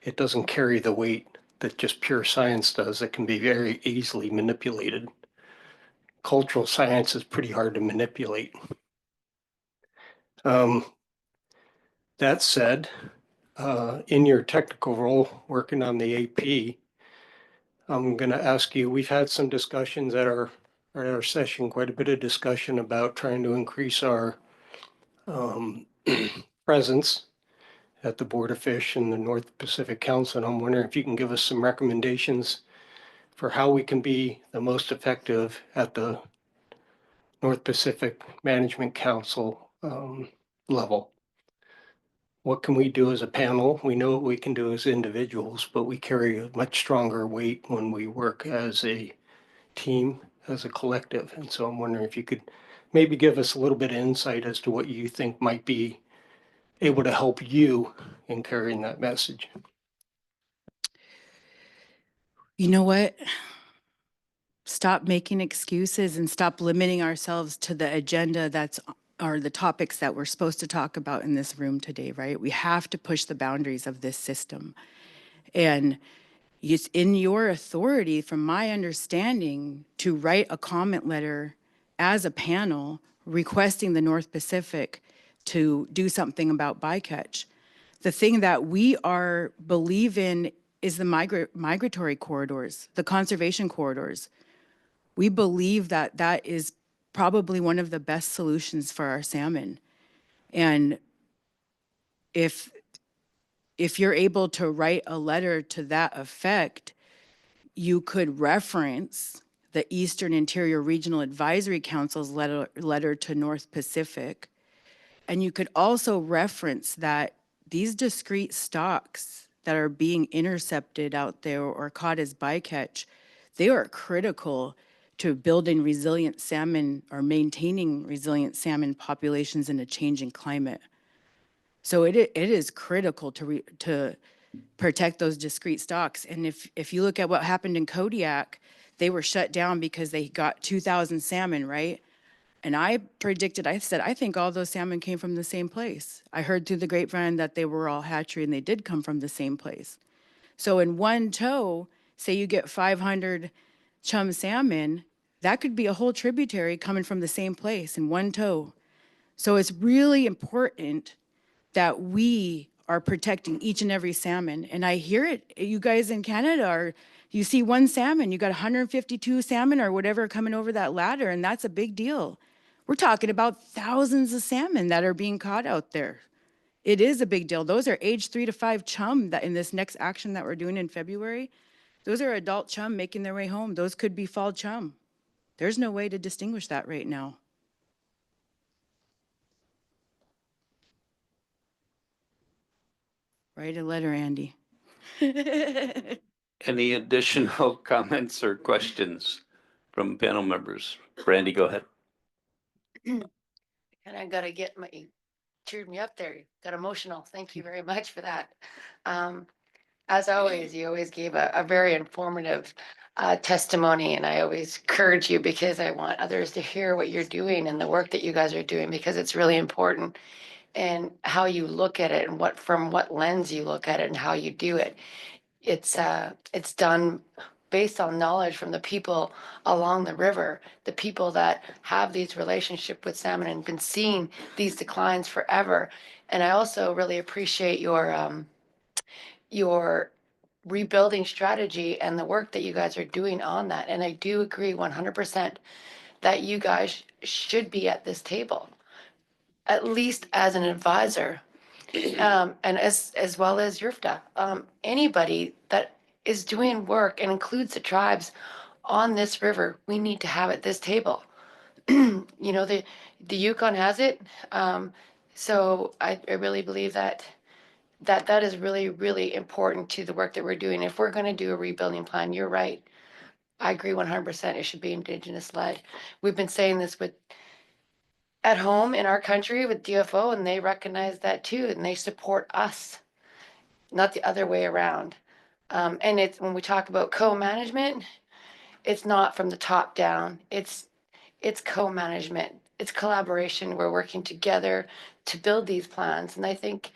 it doesn't carry the weight that just pure science does. It can be very easily manipulated. Cultural science is pretty hard to manipulate. That said, in your technical role working on the AP, I'm going to ask you, we've had some discussions at our session, quite a bit of discussion about trying to increase our presence at the Board of Fish and the North Pacific Council. And I'm wondering if you can give us some recommendations for how we can be the most effective at the North Pacific Management Council level. What can we do as a panel? We know what we can do as individuals, but we carry a much stronger weight when we work as a team, as a collective. And so I'm wondering if you could maybe give us a little bit of insight as to what you think might be able to help you in carrying that message. You know what? Stop making excuses and stop limiting ourselves to the agenda or the topics that we're supposed to talk about in this room today, right? We have to push the boundaries of this system. And it's in your authority, from my understanding, to write a comment letter as a panel requesting the North Pacific to do something about bycatch. The thing that we believe in is the migratory corridors, the conservation corridors. We believe that that is probably one of the best solutions for our salmon. And if you're able to write a letter to that effect, you could reference the Eastern Interior Regional Advisory Council's letter to North Pacific. And you could also reference that these discrete stocks that are being intercepted out there or caught as bycatch, they are critical to building resilient salmon or maintaining resilient salmon populations in a changing climate. So it is critical to protect those discrete stocks. And if you look at what happened in Kodiak, they were shut down because they got 2,000 salmon, right? And I said, I think all those salmon came from the same place. I heard through the grapevine that they were all hatchery and they did come from the same place. So in one tow, say you get 500 chum salmon, that could be a whole tributary coming from the same place in one tow. So it's really important that we are protecting each and every salmon. And I hear it, you guys in Canada you see one salmon, you got 152 salmon or whatever coming over that ladder, and that's a big deal. We're talking about thousands of salmon that are being caught out there. It is a big deal. Those are age 3 to 5 chum that in this next action that we're doing in February, those are adult chum making their way home. Those could be fall chum. There's no way to distinguish that right now. Write a letter, Andy. Any additional comments or questions from panel members? Brandy, go ahead. And I gotta get cheered me up there. Got emotional. Thank you very much for that. As always, you always gave a very informative testimony, and I always encourage you because I want others to hear what you're doing and the work that you guys are doing, because it's really important, and how you look at it and from what lens you look at it and how you do it. It's done based on knowledge from the people along the river, the people that have these relationship with salmon and been seeing these declines forever. And I also really appreciate your rebuilding strategy and the work that you guys are doing on that. And I do agree 100% that you guys should be at this table, at least as an advisor, and as well as YRFTA. Anybody that is doing work and includes the tribes on this river, we need to have at this table. You know, the Yukon has it. So I really believe that is really, really important to the work that we're doing. If we're going to do a rebuilding plan, you're right. I agree 100%. It should be Indigenous led. We've been saying this at home in our country with DFO, and they recognize that too, and they support us, not the other way around. And it's when we talk about co-management, it's not from the top down. It's co-management. It's collaboration. We're working together to build these plans. And I think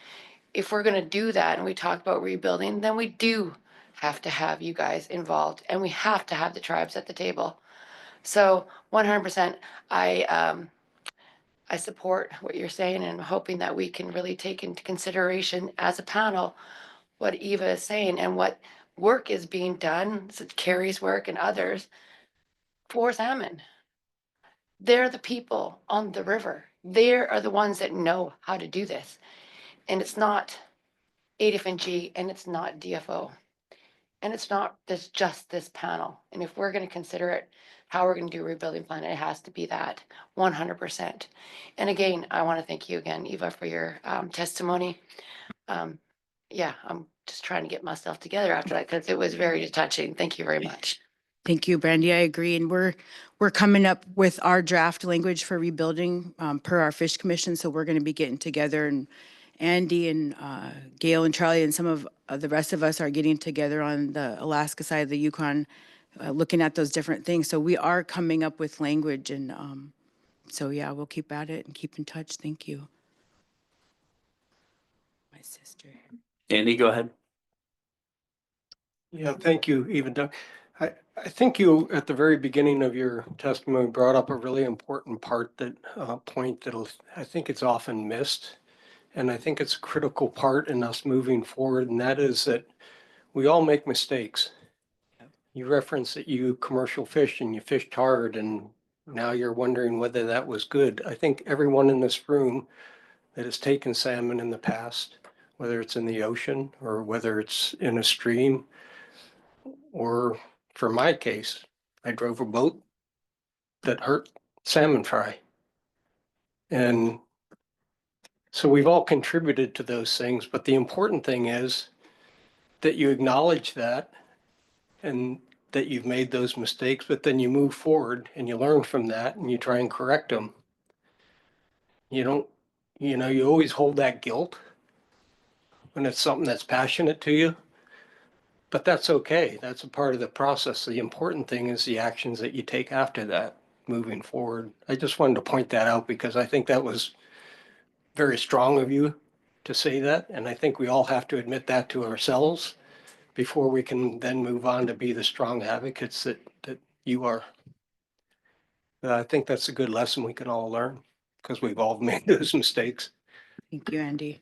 if we're going to do that and we talk about rebuilding, then we do have to have you guys involved, and we have to have the tribes at the table. So 100%, I support what you're saying, and I'm hoping that we can really take into consideration as a panel what Eva is saying and what work is being done, such Carrie's work and others, for salmon. They're the people on the river. They are the ones that know how to do this. And it's not ADFNG, and it's not DFO. And it's not just this panel. And if we're going to consider it, how we're going to do a rebuilding plan, it has to be that 100%. And again, I want to thank you again, Eva, for your testimony. Yeah, I'm just trying to get myself together after that because it was very touching. Thank you very much. Thank you, Brandy. I agree. And we're coming up with our draft language for rebuilding per our Fish Commission. So we're going to be getting together, and Andy and Gail and Charlie and some of the rest of us are getting together on the Alaska side of the Yukon, looking at those different things. So we are coming up with language, and so yeah, we'll keep at it and keep in touch. Thank you. My sister. Andy, go ahead. Yeah, thank you, Eva. Doug. I think you, at the very beginning of your testimony, brought up a really important point that I think it's often missed. And I think it's a critical part in us moving forward, and that is that we all make mistakes. You referenced that you commercial fished and you fished hard, and now you're wondering whether that was good. I think everyone in this room that has taken salmon in the past, whether it's in the ocean or whether it's in a stream, or for my case, I drove a boat that hurt salmon fry. And so we've all contributed to those things, but the important thing is that you acknowledge that and that you've made those mistakes, but then you move forward and you learn from that and you try and correct them. You don't, you always hold that guilt when it's something that's passionate to you, but that's okay. That's a part of the process. The important thing is the actions that you take after that moving forward. I just wanted to point that out because I think that was very strong of you to say that. And I think we all have to admit that to ourselves before we can then move on to be the strong advocates that you are. I think that's a good lesson we can all learn because we've all made those mistakes. Thank you, Andy.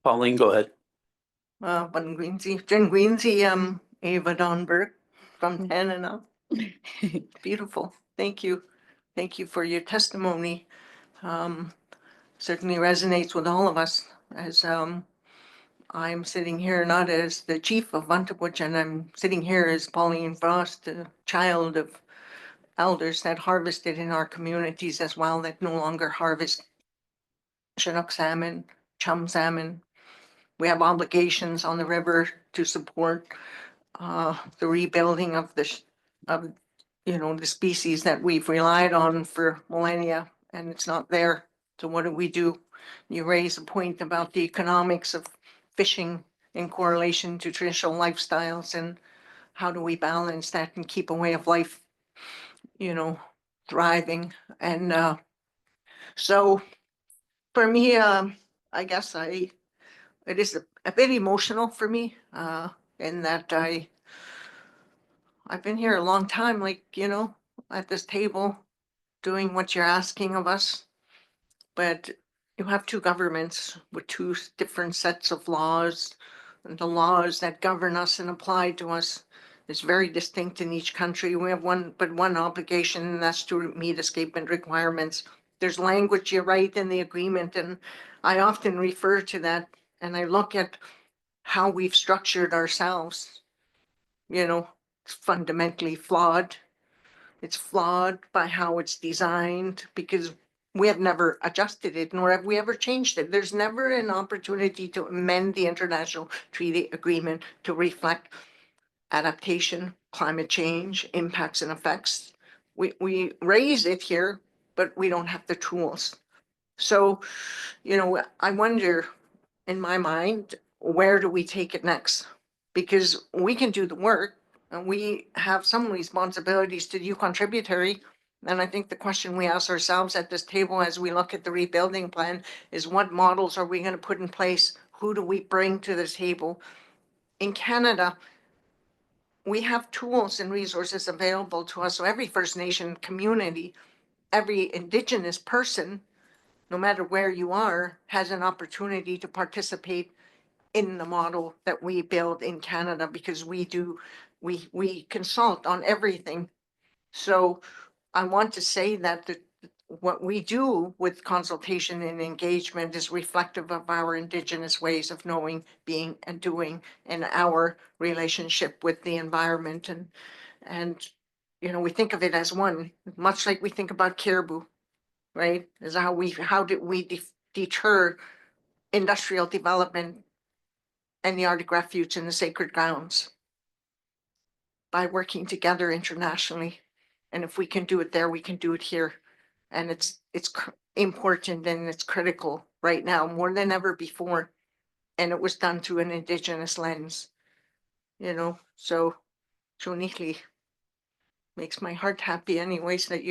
Pauline, go ahead. Jen Greensey, Ava Donberg from Tanana. Beautiful. Thank you. Thank you for your testimony. Certainly resonates with all of us as I'm sitting here not as the chief of Vantabwitch, and I'm sitting here as Pauline Frost, a child of elders that harvested in our communities as well, that no longer harvest Chinook salmon, chum salmon. We have obligations on the river to support the rebuilding of the species that we've relied on for millennia, and it's not there. So what do? You raise a point about the economics of fishing in correlation to traditional lifestyles, and how do we balance that and keep a way of life, thriving. And so for me, I guess it is a bit emotional for me in that I've been here a long time, like, at this table doing what you're asking of us. But you have two governments with two different sets of laws. And the laws that govern us and apply to us is very distinct in each country. We have one obligation, and that's to meet escapement requirements. There's language you write in the agreement, and I often refer to that, and I look at how we've structured ourselves. It's fundamentally flawed. It's flawed by how it's designed because we have never adjusted it, nor have we ever changed it. There's never an opportunity to amend the international treaty agreement to reflect adaptation, climate change, impacts and effects. We raise it here, but we don't have the tools. So, I wonder, in my mind, where do we take it next? Because we can do the work, and we have some responsibilities to the Yukon tributary. And I think the question we ask ourselves at this table as we look at the rebuilding plan is, what models are we going to put in place? Who do we bring to the table? In Canada, we have tools and resources available to us. So every First Nation community, every Indigenous person, no matter where you are, has an opportunity to participate in the model that we build in Canada, because we consult on everything. So I want to say that what we do with consultation and engagement is reflective of our Indigenous ways of knowing, being, and doing, and our relationship with the environment. And we think of it as one, much like we think about caribou, right? Is how did we deter industrial development and the Arctic refuge and the sacred grounds? By working together internationally. And if we can do it there, we can do it here. And it's important and it's critical right now more than ever before. And it was done through an Indigenous lens, so uniquely makes my heart happy anyways that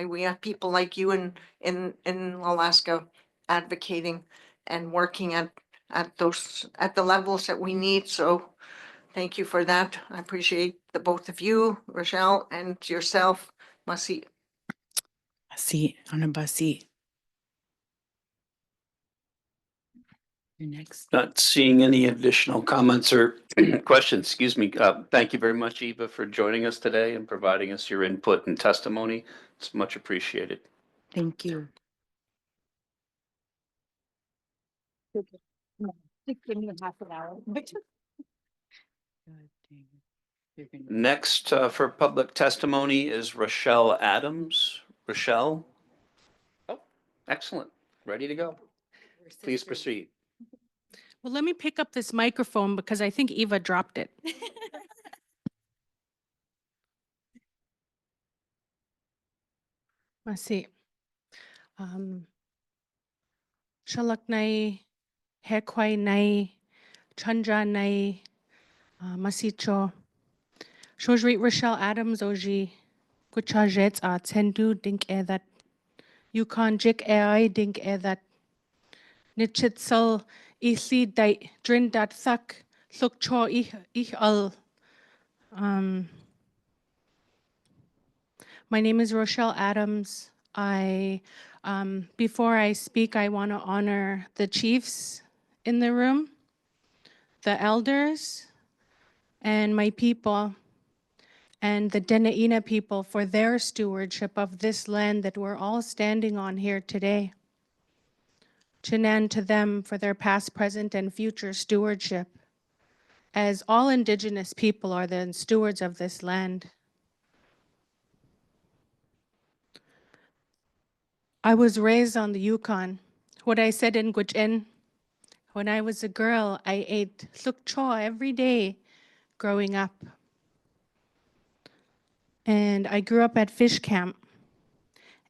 we have people like you in Alaska advocating and working at the levels that we need. So thank you for that. I appreciate the both of you, Rochelle, and yourself, Masi. Masi, Anabasi. You're next. Not seeing any additional comments or questions, excuse me. Thank you very much, Eva, for joining us today and providing us your input and testimony. It's much appreciated. Thank you. Next, for public testimony is Rochelle Adams. Rochelle? Oh, excellent. Ready to go. Please proceed. Well, let me pick up this microphone because I think Eva dropped it. Masi. Shalak nai, hekwai nai, chandra nai, masicho. Shojrit Rochelle Adams oji, kuchajet a tendu dink that. Yukon jik ai dink that. Nichitsal isli dai drin dat thak, thuk cho ich al. My name is Rochelle Adams. Before I speak, I want to honor the chiefs in the room, the elders, and my people, and the Dena'ina people for their stewardship of this land that we're all standing on here today. Chinan to them for their past, present, and future stewardship, as all Indigenous people are the stewards of this land. I was raised on the Yukon. What I said in Gwich'in, when I was a girl, I ate sukcho every day growing up. And I grew up at fish camp.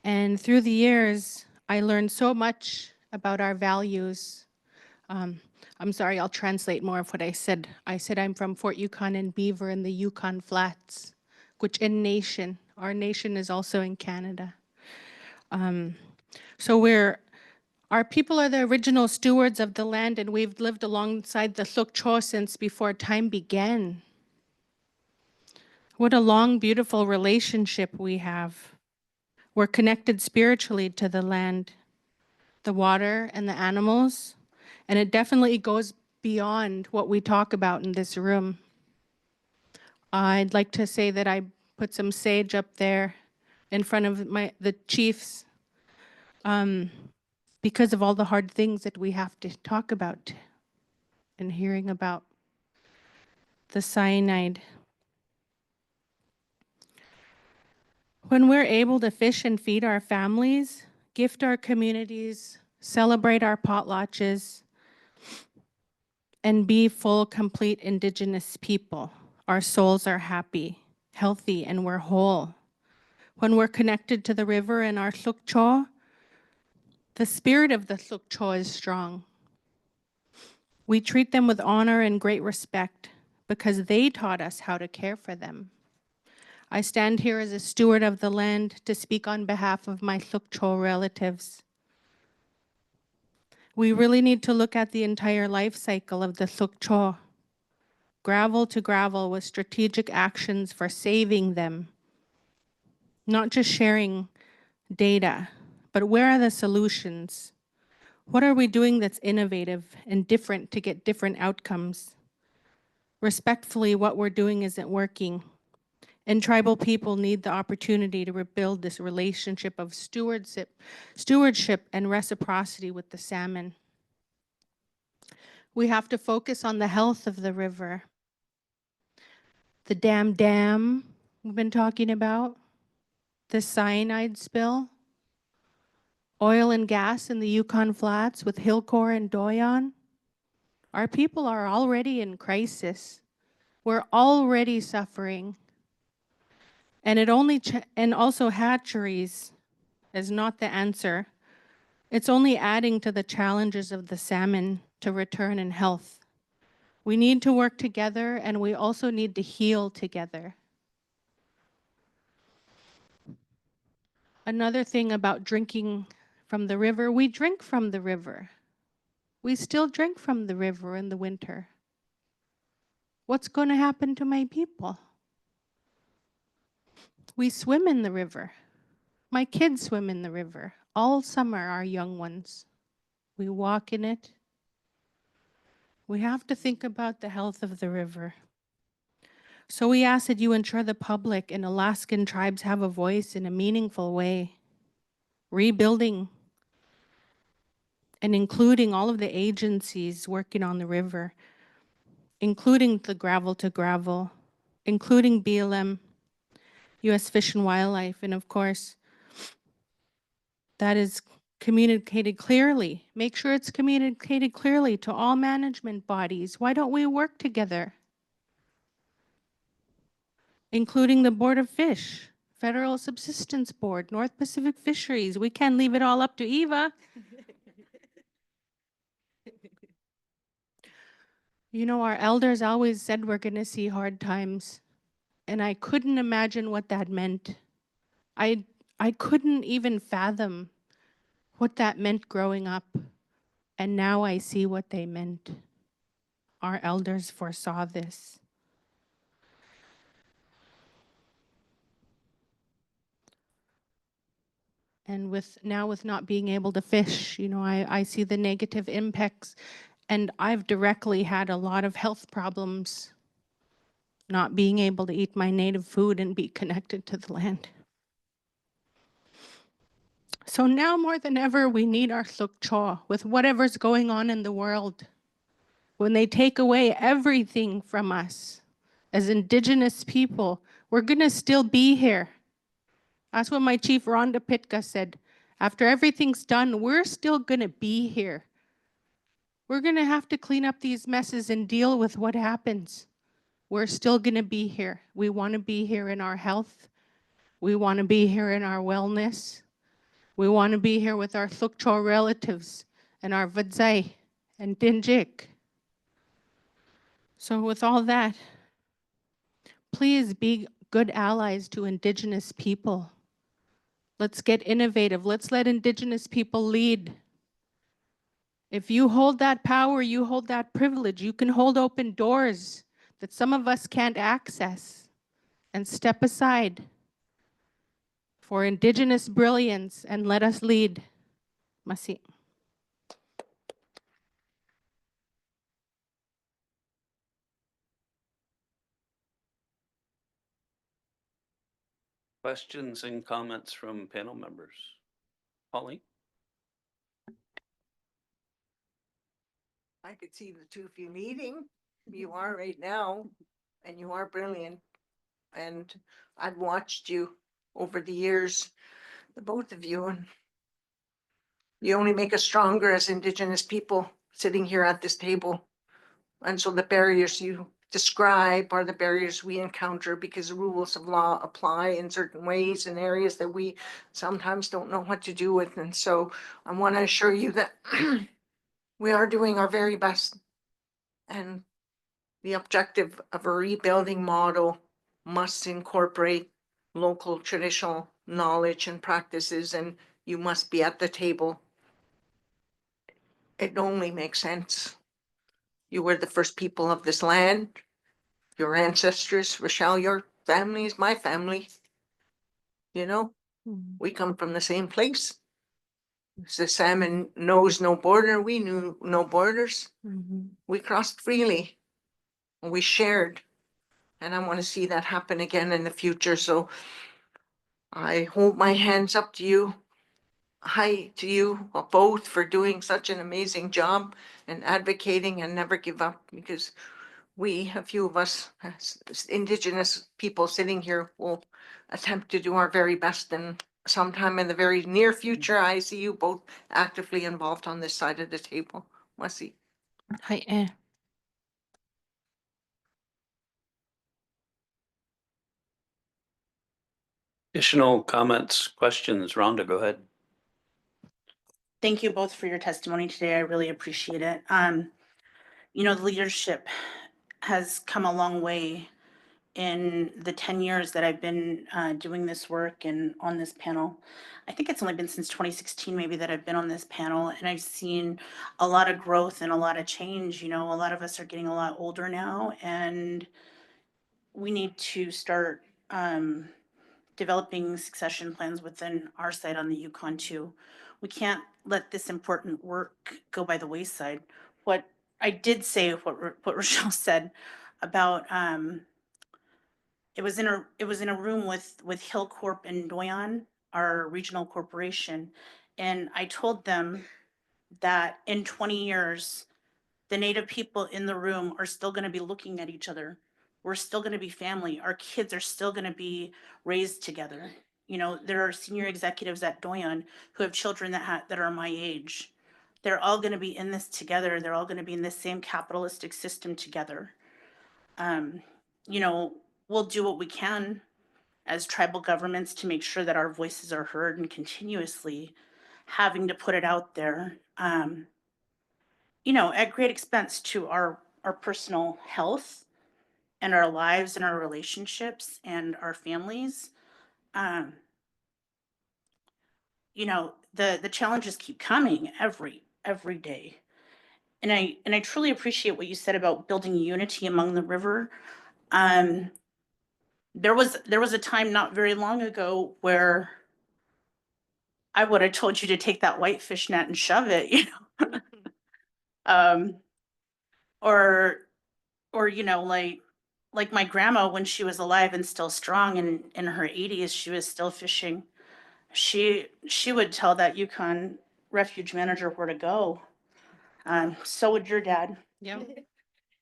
And through the years, I learned so much about our values. I'm sorry, I'll translate more of what I said. I said I'm from Fort Yukon and Beaver in the Yukon Flats, Gwich'in Nation. Our nation is also in Canada. So our people are the original stewards of the land, and we've lived alongside the Sukcho since before time began. What a long, beautiful relationship we have. We're connected spiritually to the land, the water, and the animals, and it definitely goes beyond what we talk about in this room. I'd like to say that I put some sage up there in front of the chiefs because of all the hard things that we have to talk about and hearing about the cyanide. When we're able to fish and feed our families, gift our communities, celebrate our potlatches, and be full, complete Indigenous people, our souls are happy, healthy, and we're whole. When we're connected to the river and our Sukcho, the spirit of the Sukcho is strong. We treat them with honor and great respect because they taught us how to care for them. I stand here as a steward of the land to speak on behalf of my Sukcho relatives. We really need to look at the entire life cycle of the Sukcho, gravel to gravel with strategic actions for saving them, not just sharing data, but where are the solutions? What are we doing that's innovative and different to get different outcomes? Respectfully, what we're doing isn't working. And tribal people need the opportunity to rebuild this relationship of stewardship and reciprocity with the salmon. We have to focus on the health of the river. The dam we've been talking about, the cyanide spill, oil and gas in the Yukon Flats with Hillcore and Doyon. Our people are already in crisis. We're already suffering. And and also hatcheries is not the answer. It's only adding to the challenges of the salmon to return in health. We need to work together, and we also need to heal together. Another thing about drinking from the river, we drink from the river. We still drink from the river in the winter. What's going to happen to my people? We swim in the river. My kids swim in the river all summer, our young ones. We walk in it. We have to think about the health of the river. So we ask that you ensure the public and Alaskan tribes have a voice in a meaningful way, rebuilding and including all of the agencies working on the river, including the gravel to gravel, including BLM, U.S. Fish and Wildlife, and of course, that is communicated clearly. Make sure it's communicated clearly to all management bodies. Why don't we work together? Including the Board of Fish, Federal Subsistence Board, North Pacific Fisheries. We can't leave it all up to Eva. You know, our elders always said we're going to see hard times, and I couldn't imagine what that meant. I couldn't even fathom what that meant growing up, and now I see what they meant. Our elders foresaw this. And with not being able to fish, you know, I see the negative impacts, and I've directly had a lot of health problems not being able to eat my native food and be connected to the land. So now more than ever, we need our sukcho with whatever's going on in the world. When they take away everything from us as Indigenous people, we're gonna still be here. That's what my chief Rhonda Pitka said. After everything's done, we're still gonna be here. We're gonna have to clean up these messes and deal with what happens. We're still gonna be here. We wanna be here in our health. We wanna be here in our wellness. We wanna be here with our Thukcho relatives and our Vadzai and Dinjik. So with all that, please be good allies to Indigenous people. Let's get innovative. Let's let Indigenous people lead. If you hold that power, you hold that privilege. You can hold open doors that some of us can't access and step aside for Indigenous brilliance and let us lead. Masi. Questions and comments from panel members? Pauline? I could see the two of you meeting. You are right now, and you are brilliant. And I've watched you over the years, the both of you, and you only make us stronger as Indigenous people sitting here at this table. And so the barriers you describe are the barriers we encounter because the rules of law apply in certain ways in areas that we sometimes don't know what to do with. And so I want to assure you that we are doing our very best. And the objective of a rebuilding model must incorporate local traditional knowledge and practices, and you must be at the table. It only makes sense. You were the first people of this land. Your ancestors, Rochelle, your family is my family. You know, we come from the same place. The salmon knows no border. We knew no borders. We crossed freely. We shared. And I want to see that happen again in the future. So I hold my hands up to you. Hi to you both for doing such an amazing job and advocating and never give up, because we, a few of us, as Indigenous people sitting here, will attempt to do our very best. And sometime in the very near future, I see you both actively involved on this side of the table. Masi. Hi. Additional comments, questions? Rhonda, go ahead. Thank you both for your testimony today. I really appreciate it. You know, the leadership has come a long way in the 10 years that I've been doing this work and on this panel. I think it's only been since 2016 maybe that I've been on this panel, and I've seen a lot of growth and a lot of change. You know, a lot of us are getting a lot older now, and we need to start developing succession plans within our site on the Yukon too. We can't let this important work go by the wayside. What I did say what Rochelle said about, it was in a room with Hillcorp and Doyon, our regional corporation. And I told them that in 20 years, the Native people in the room are still going to be looking at each other. We're still going to be family. Our kids are still going to be raised together. You know, there are senior executives at Doyon who have children that are my age. They're all going to be in this together. They're all going to be in this same capitalistic system together. You know, we'll do what we can as tribal governments to make sure that our voices are heard, and continuously having to put it out there, you know, at great expense to our personal health and our lives and our relationships and our families. Um, you know, the challenges keep coming every day. And I truly appreciate what you said about building unity among the river. Um, there was a time not very long ago where I would have told you to take that whitefish net and shove it, you know. um, or you know, like my grandma, when she was alive and still strong and in her 80s, she was still fishing. She would tell that Yukon refuge manager where to go. So would your dad. Yep.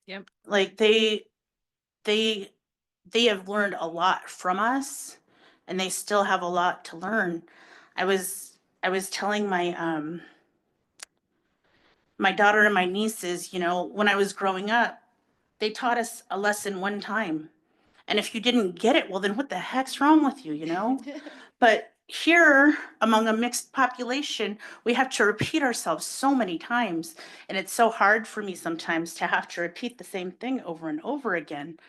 Yep. Like they have learned a lot from us, and they still have a lot to learn. I was telling my daughter and my nieces, you know, when I was growing up, they taught us a lesson one time. And if you didn't get it, well, then what the heck's wrong with you, you know? But here, among a mixed population, we have to repeat ourselves so many times. And it's so hard for me sometimes to have to repeat the same thing over and over again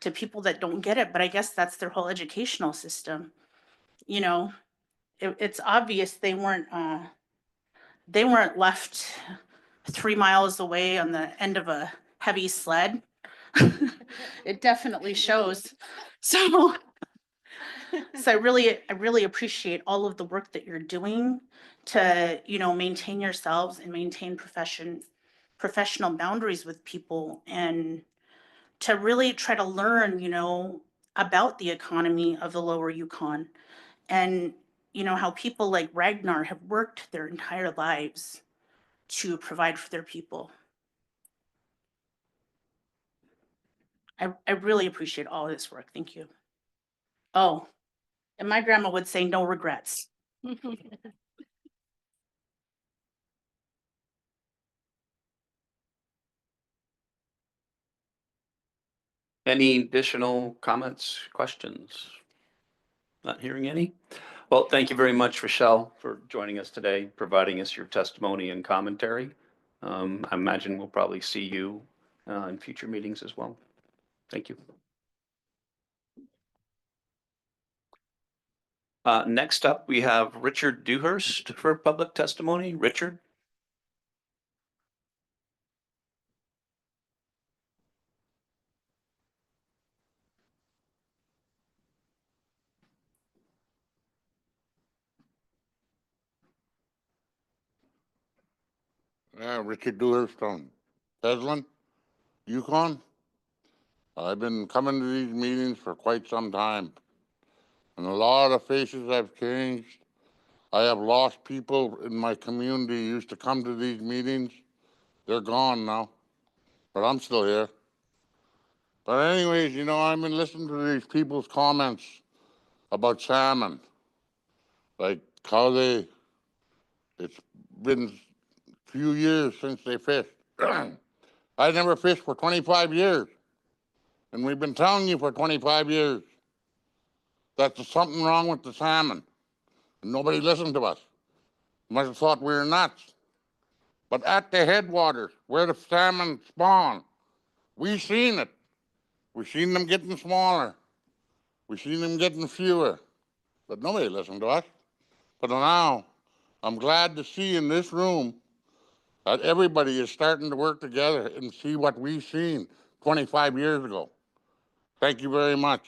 to people that don't get it. But I guess that's their whole educational system. You know, it's obvious they weren't left 3 miles away on the end of a heavy sled. It definitely shows. So I really appreciate all of the work that you're doing to, you know, maintain yourselves and maintain professional boundaries with people, and to really try to learn, you know, about the economy of the lower Yukon, and, you know, how people like Ragnar have worked their entire lives to provide for their people. I really appreciate all this work. Thank you. Oh, and my grandma would say no regrets. Any additional comments, questions? Not hearing any? Well, thank you very much, Rochelle, for joining us today, providing us your testimony and commentary. I imagine we'll probably see you in future meetings as well. Thank you. Next up, we have Richard Dewhurst for public testimony. Richard? Richard Dewhurst from Teslin, Yukon. I've been coming to these meetings for quite some time, and a lot of faces have changed. I have lost people in my community who used to come to these meetings. They're gone now, but I'm still here. But anyways, you know, I've been listening to these people's comments about salmon, like how it's been a few years since they fished. I never fished for 25 years. And we've been telling you for 25 years that there's something wrong with the salmon. And nobody listened to us. Must have thought we were nuts. But at the headwaters, where the salmon spawn, we seen it. We seen them getting smaller. We seen them getting fewer. But nobody listened to us. But now, I'm glad to see in this room that everybody is starting to work together and see what we've seen 25 years ago. Thank you very much.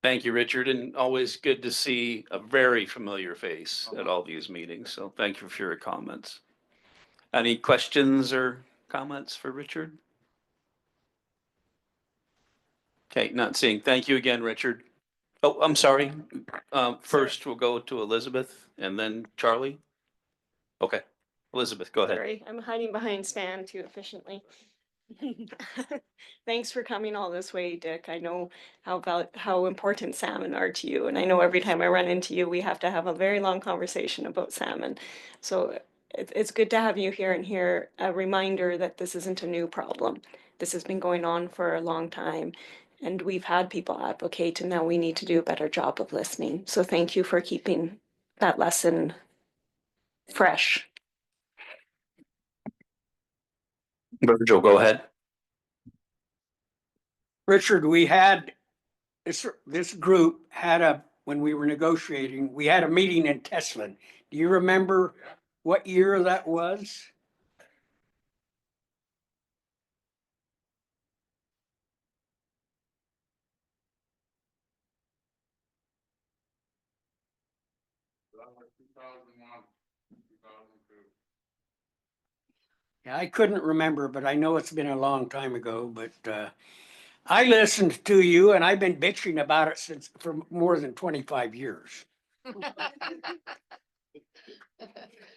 Thank you, Richard, and always good to see a very familiar face at all these meetings. So thank you for your comments. Any questions or comments for Richard? Okay, not seeing. Thank you again, Richard. Oh, I'm sorry. First, we'll go to Elizabeth and then Charlie. Okay, Elizabeth, go ahead. Sorry, I'm hiding behind Stan too efficiently. Thanks for coming all this way, Dick. I know how important salmon are to you, and I know every time I run into you, we have to have a very long conversation about salmon. So it's good to have you here and hear a reminder that this isn't a new problem. This has been going on for a long time, and we've had people advocate, and now we need to do a better job of listening. So thank you for keeping that lesson fresh. Virgil, go ahead. Richard, we had, this group had when we were negotiating, we had a meeting in Teslin. Do you remember what year that was? Yeah, I couldn't remember, but I know it's been a long time ago, but I listened to you and I've been bitching about it for more than 25 years.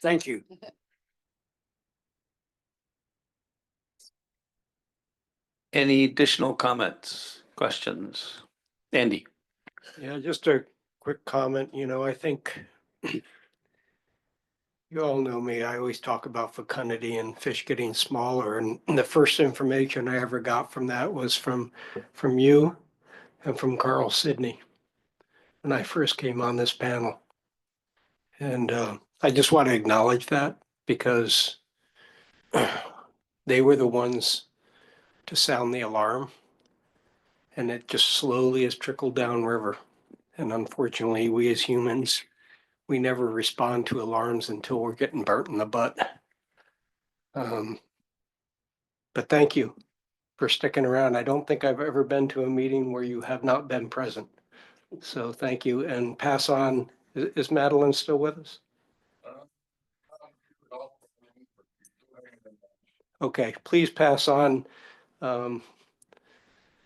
Thank you. Any additional comments, questions? Andy? Yeah, just a quick comment. I think you all know me. I always talk about fecundity and fish getting smaller. And the first information I ever got from that was from you and from Carl Sidney when I first came on this panel. And I just want to acknowledge that because they were the ones to sound the alarm. And it just slowly has trickled down river. And unfortunately, we as humans, we never respond to alarms until we're getting burnt in the butt. But thank you for sticking around. I don't think I've ever been to a meeting where you have not been present. So thank you, and pass on. Is Madeline still with us? Okay, please pass on that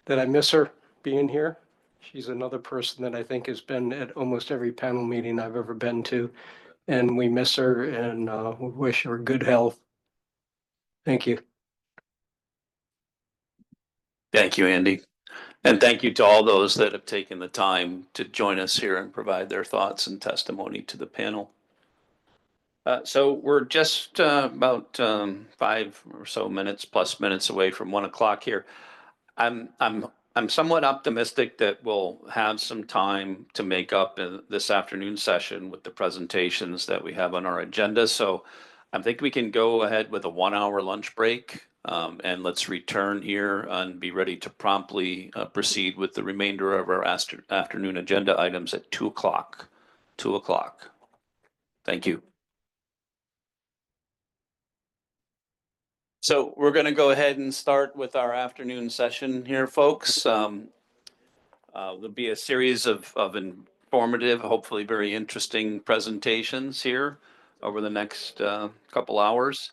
I miss her being here. She's another person that I think has been at almost every panel meeting I've ever been to. And we miss her and we wish her good health. Thank you. Thank you, Andy. And thank you to all those that have taken the time to join us here and provide their thoughts and testimony to the panel. So we're just about 5 or so minutes plus minutes away from 1 o'clock here. I'm somewhat optimistic that we'll have some time to make up in this afternoon session with the presentations that we have on our agenda. So I think we can go ahead with a 1-hour lunch break, and let's return here and be ready to promptly proceed with the remainder of our afternoon agenda items at 2 o'clock. 2 o'clock. Thank you. So we're going to go ahead and start with our afternoon session here, folks. There'll be a series of informative, hopefully very interesting presentations here over the next couple hours.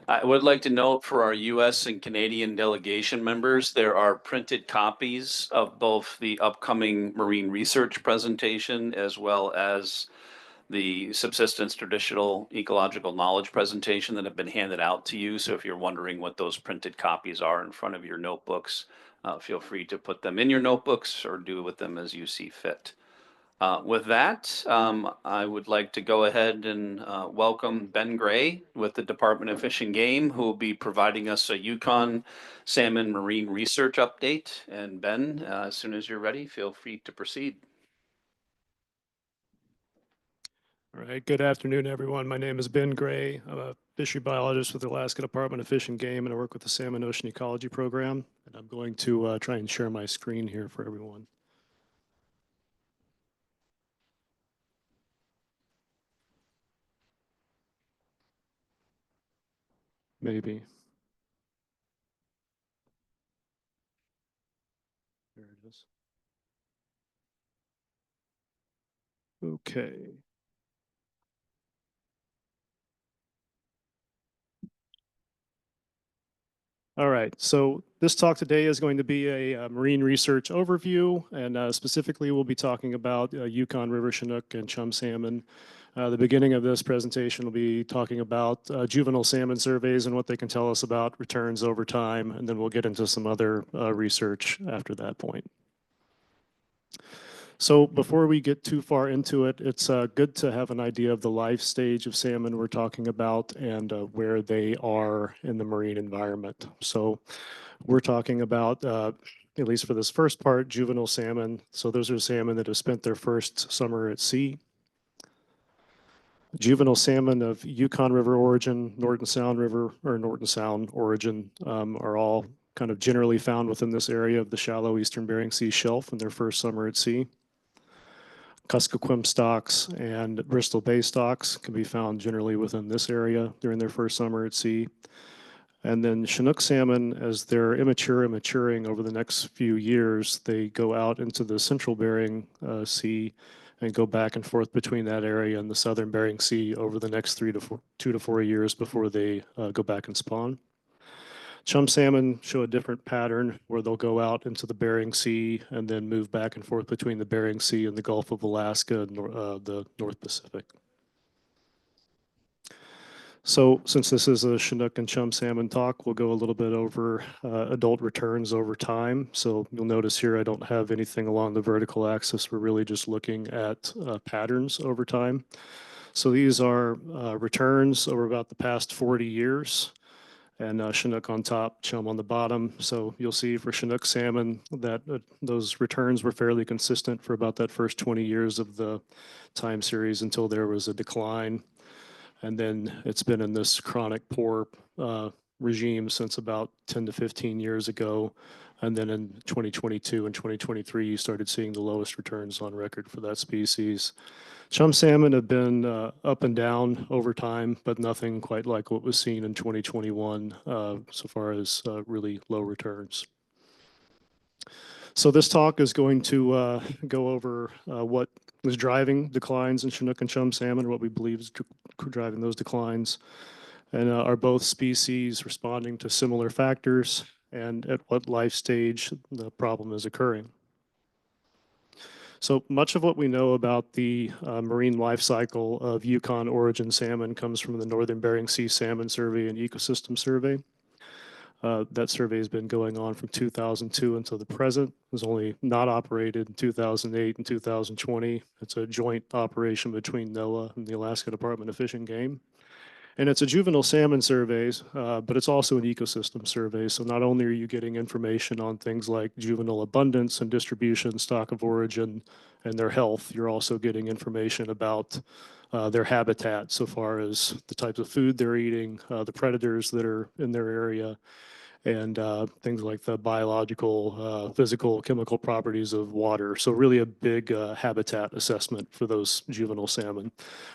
I would like to note for our U.S. and Canadian delegation members, there are printed copies of both the upcoming marine research presentation as well as the subsistence traditional ecological knowledge presentation that have been handed out to you. So if you're wondering what those printed copies are in front of your notebooks, feel free to put them in your notebooks or do with them as you see fit. With that, I would like to go ahead and welcome Ben Gray with the Department of Fish and Game, who will be providing us a Yukon salmon marine research update. And Ben, as soon as you're ready, feel free to proceed. All right, good afternoon, everyone. My name is Ben Gray. I'm a fishery biologist with the Alaska Department of Fish and Game, and I work with the Salmon Ocean Ecology Program. And I'm going to try and share my screen here for everyone. Maybe. There it is. Okay. All right, so this talk today is going to be a marine research overview, and specifically we'll be talking about Yukon River Chinook and chum salmon. The beginning of this presentation will be talking about juvenile salmon surveys and what they can tell us about returns over time, and then we'll get into some other research after that point. So before we get too far into it, it's good to have an idea of the life stage of salmon we're talking about and where they are in the marine environment. So we're talking about, at least for this first part, juvenile salmon. So those are salmon that have spent their first summer at sea. Juvenile salmon of Yukon River origin, Norton Sound River or Norton Sound origin are all kind of generally found within this area of the shallow eastern Bering Sea shelf in their first summer at sea. Kuskokwim stocks and Bristol Bay stocks can be found generally within this area during their first summer at sea. And then Chinook salmon, as they're immature and maturing over the next few years, they go out into the central Bering Sea and go back and forth between that area and the southern Bering Sea over the next 2 to 4 years before they go back and spawn. Chum salmon show a different pattern where they'll go out into the Bering Sea and then move back and forth between the Bering Sea and the Gulf of Alaska and the North Pacific. So since this is a Chinook and chum salmon talk, we'll go a little bit over adult returns over time. So you'll notice here I don't have anything along the vertical axis. We're really just looking at patterns over time. So these are returns over about the past 40 years. And Chinook on top, chum on the bottom. So you'll see for Chinook salmon that those returns were fairly consistent for about that first 20 years of the time series until there was a decline. And then it's been in this chronic poor regime since about 10 to 15 years ago. And then in 2022 and 2023, you started seeing the lowest returns on record for that species. Chum salmon have been up and down over time, but nothing quite like what was seen in 2021 so far as really low returns. So this talk is going to go over what was driving declines in Chinook and chum salmon, what we believe is driving those declines, and are both species responding to similar factors, and at what life stage the problem is occurring. So much of what we know about the marine life cycle of Yukon origin salmon comes from the Northern Bering Sea Salmon Survey and Ecosystem Survey. That survey has been going on from 2002 until the present. It was only not operated in 2008 and 2020. It's a joint operation between NOAA and the Alaska Department of Fish and Game. And it's a juvenile salmon survey, but it's also an ecosystem survey. So not only are you getting information on things like juvenile abundance and distribution, stock of origin, and their health, you're also getting information about their habitat so far as the types of food they're eating, the predators that are in their area, and things like the biological, physical, chemical properties of water. So really a big habitat assessment for those juvenile salmon.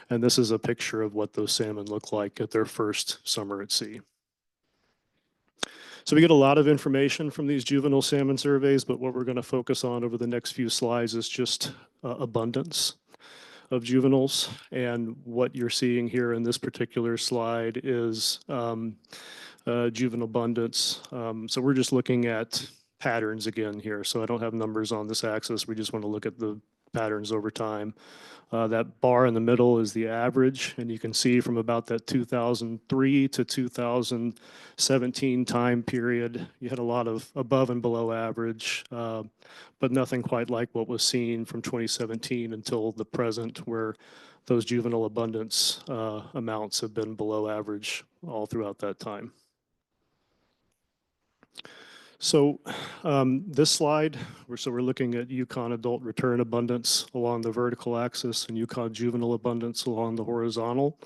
And this is a picture of what those salmon look like at their first summer at sea. So we get a lot of information from these juvenile salmon surveys, but what we're going to focus on over the next few slides is just abundance of juveniles. And what you're seeing here in this particular slide is juvenile abundance. So we're just looking at patterns again here. So I don't have numbers on this axis. We just want to look at the patterns over time. That bar in the middle is the average, and you can see from about that 2003 to 2017 time period, you had a lot of above and below average, but nothing quite like what was seen from 2017 until the present, where those juvenile abundance amounts have been below average all throughout that time. So this slide, we're looking at Yukon adult return abundance along the vertical axis and Yukon juvenile abundance along the horizontal.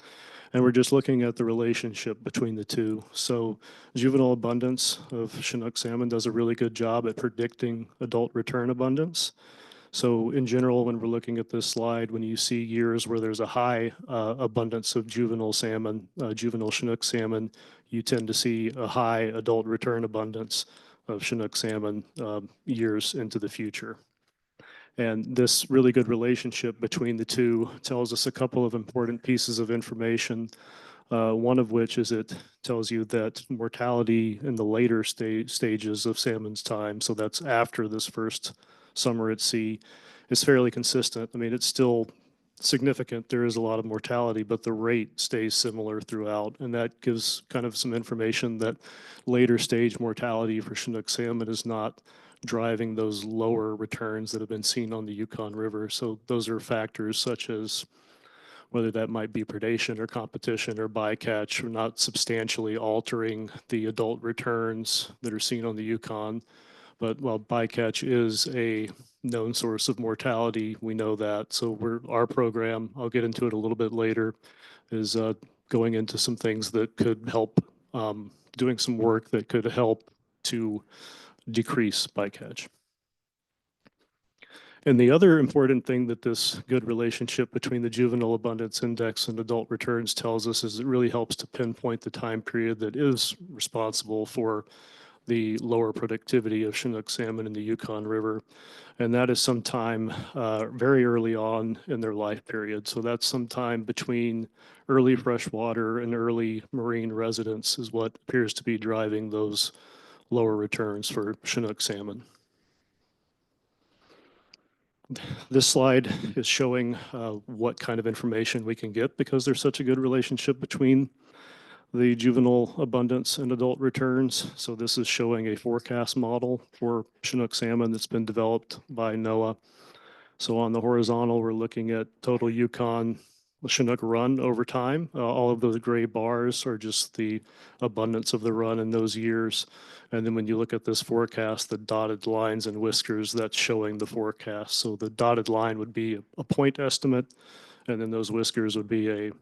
And we're just looking at the relationship between the two. So juvenile abundance of Chinook salmon does a really good job at predicting adult return abundance. So in general, when we're looking at this slide, when you see years where there's a high abundance of juvenile salmon, juvenile Chinook salmon, you tend to see a high adult return abundance of Chinook salmon years into the future. And this really good relationship between the two tells us a couple of important pieces of information. One of which is it tells you that mortality in the later stages of salmon's time, so that's after this first summer at sea, is fairly consistent. I mean, it's still significant. There is a lot of mortality, but the rate stays similar throughout. And that gives kind of some information that later stage mortality for Chinook salmon is not driving those lower returns that have been seen on the Yukon River. So those are factors such as whether that might be predation or competition or bycatch, or not substantially altering the adult returns that are seen on the Yukon. But while bycatch is a known source of mortality, we know that. So our program, I'll get into it a little bit later, is going into some things that could help, doing some work that could help to decrease bycatch. And the other important thing that this good relationship between the juvenile abundance index and adult returns tells us is it really helps to pinpoint the time period that is responsible for the lower productivity of Chinook salmon in the Yukon River. And that is sometime very early on in their life period. So that's sometime between early freshwater and early marine residence is what appears to be driving those lower returns for Chinook salmon. This slide is showing what kind of information we can get because there's such a good relationship between the juvenile abundance and adult returns. So this is showing a forecast model for Chinook salmon that's been developed by NOAA. So on the horizontal, we're looking at total Yukon Chinook run over time. All of those gray bars are just the abundance of the run in those years. And then when you look at this forecast, the dotted lines and whiskers, that's showing the forecast. So the dotted line would be a point estimate, and then those whiskers would be a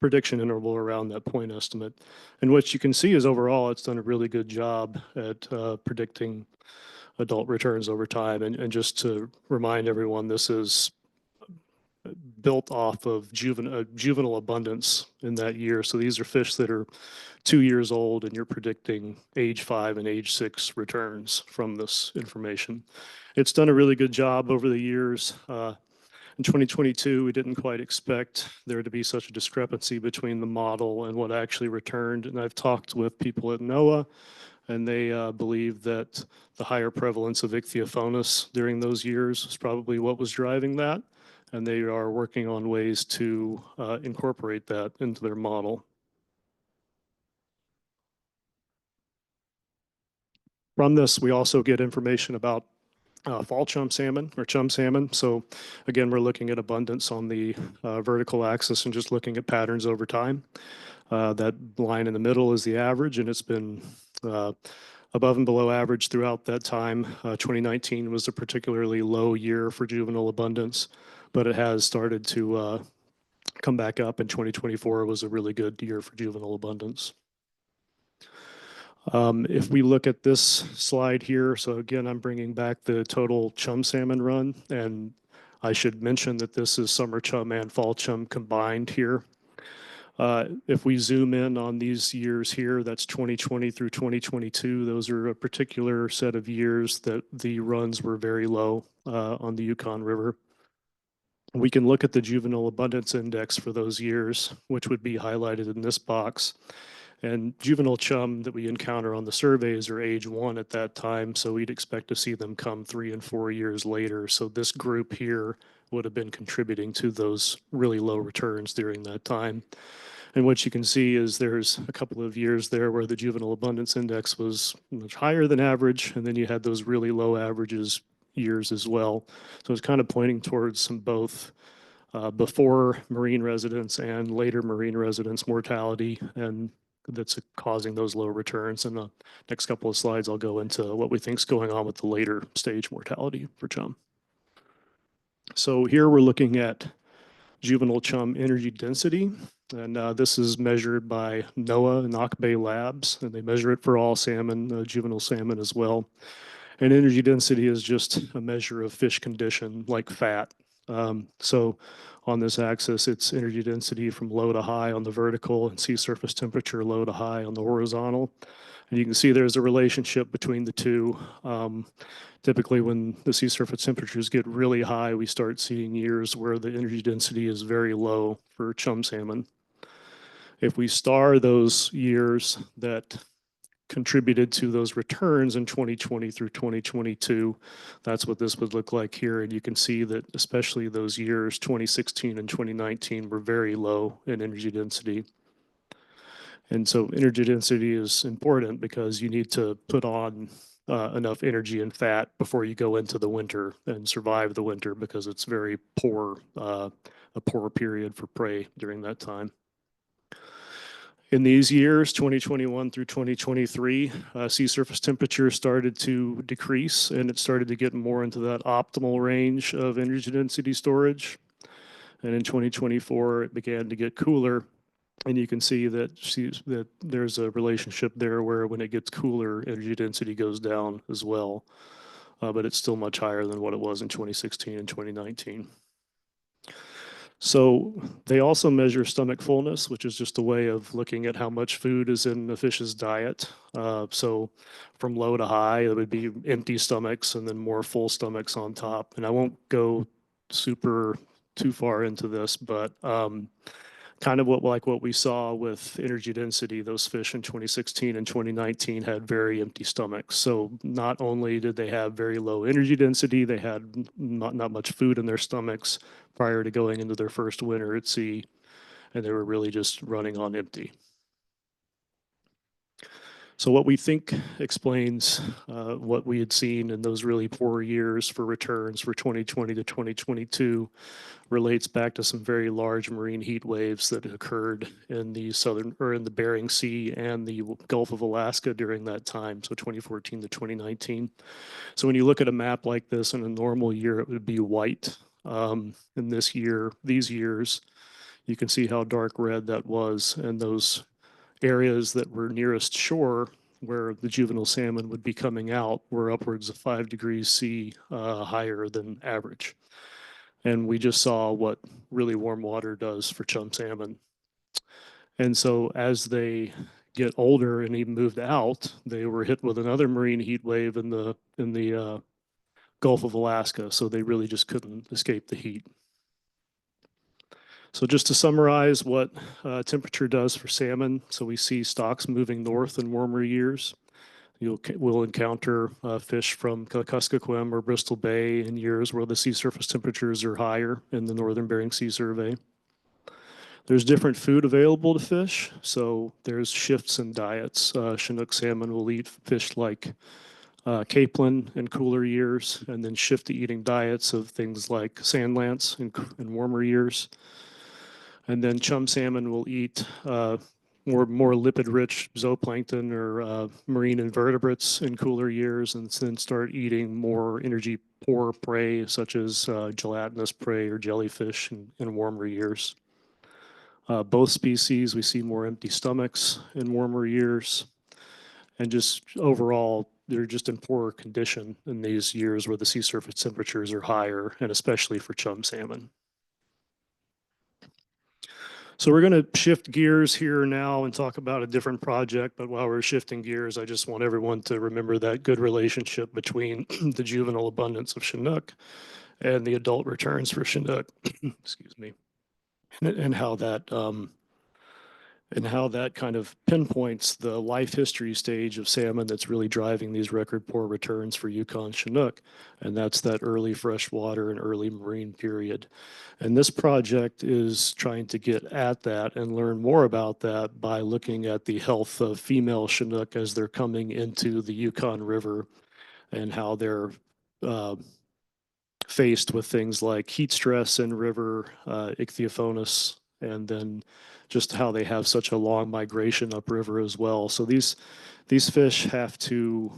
prediction interval around that point estimate. And what you can see is overall, it's done a really good job at predicting adult returns over time. And just to remind everyone, this is built off of juvenile abundance in that year. So these are fish that are 2 years old, and you're predicting age 5 and age 6 returns from this information. It's done a really good job over the years. In 2022, we didn't quite expect there to be such a discrepancy between the model and what actually returned. And I've talked with people at NOAA, and they believe that the higher prevalence of Ichthyophonus during those years is probably what was driving that. And they are working on ways to incorporate that into their model. From this, we also get information about fall chum salmon or chum salmon. So again, we're looking at abundance on the vertical axis and just looking at patterns over time. That line in the middle is the average, and it's been above and below average throughout that time. 2019 was a particularly low year for juvenile abundance, but it has started to come back up, and 2024 was a really good year for juvenile abundance. If we look at this slide here, so again, I'm bringing back the total chum salmon run, and I should mention that this is summer chum and fall chum combined here. If we zoom in on these years here, that's 2020 through 2022. Those are a particular set of years that the runs were very low on the Yukon River. We can look at the juvenile abundance index for those years, which would be highlighted in this box. And juvenile chum that we encounter on the surveys are age 1 at that time, so we'd expect to see them come 3 and 4 years later. So this group here would have been contributing to those really low returns during that time. And what you can see is there's a couple of years there where the juvenile abundance index was much higher than average, and then you had those really low averages years as well. So it's kind of pointing towards some both before marine residence and later marine residence mortality, and that's causing those low returns. In the next couple of slides, I'll go into what we think is going on with the later stage mortality for chum. So here we're looking at juvenile chum energy density, and this is measured by NOAA and Nock Bay Labs, and they measure it for all salmon, juvenile salmon as well. And energy density is just a measure of fish condition, like fat. So on this axis, it's energy density from low to high on the vertical, and sea surface temperature low to high on the horizontal. And you can see there's a relationship between the two. Typically, when the sea surface temperatures get really high, we start seeing years where the energy density is very low for chum salmon. If we star those years that contributed to those returns in 2020 through 2022, that's what this would look like here. And you can see that especially those years, 2016 and 2019, were very low in energy density. And so energy density is important because you need to put on enough energy and fat before you go into the winter and survive the winter, because it's very poor, a poor period for prey during that time. In these years, 2021 through 2023, sea surface temperature started to decrease, and it started to get more into that optimal range of energy density storage. And in 2024, it began to get cooler. And you can see that there's a relationship there where when it gets cooler, energy density goes down as well. But it's still much higher than what it was in 2016 and 2019. So they also measure stomach fullness, which is just a way of looking at how much food is in the fish's diet. So from low to high, it would be empty stomachs and then more full stomachs on top. And I won't go too far into this, but kind of what we saw with energy density, those fish in 2016 and 2019 had very empty stomachs. So not only did they have very low energy density, they had not much food in their stomachs prior to going into their first winter at sea, and they were really just running on empty. So what we think explains what we had seen in those really poor years for returns for 2020 to 2022 relates back to some very large marine heat waves that occurred in the in the Bering Sea and the Gulf of Alaska during that time, so 2014 to 2019. So when you look at a map like this in a normal year, it would be white. In these years, you can see how dark red that was, and those areas that were nearest shore where the juvenile salmon would be coming out were upwards of 5 degrees C higher than average. And we just saw what really warm water does for chum salmon. And so as they get older and even moved out, they were hit with another marine heat wave in the Gulf of Alaska. So they really just couldn't escape the heat. So just to summarize what temperature does for salmon, so we see stocks moving north in warmer years. We'll encounter fish from Kuskokwim or Bristol Bay in years where the sea surface temperatures are higher in the Northern Bering Sea survey. There's different food available to fish, so there's shifts in diets. Chinook salmon will eat fish like capelin in cooler years, and then shift to eating diets of things like sand lance in warmer years. And then chum salmon will eat more lipid-rich zooplankton or marine invertebrates in cooler years, and then start eating more energy-poor prey, such as gelatinous prey or jellyfish in warmer years. Both species, we see more empty stomachs in warmer years. And just overall, they're just in poorer condition in these years where the sea surface temperatures are higher, and especially for chum salmon. So we're going to shift gears here now and talk about a different project. But while we're shifting gears, I just want everyone to remember that good relationship between the juvenile abundance of Chinook and the adult returns for Chinook, excuse me, and how that kind of pinpoints the life history stage of salmon that's really driving these record poor returns for Yukon Chinook. And that's that early freshwater and early marine period. And this project is trying to get at that and learn more about that by looking at the health of female Chinook as they're coming into the Yukon River and how they're faced with things like heat stress in river, ichthyophonus, and then just how they have such a long migration upriver as well. So these fish have to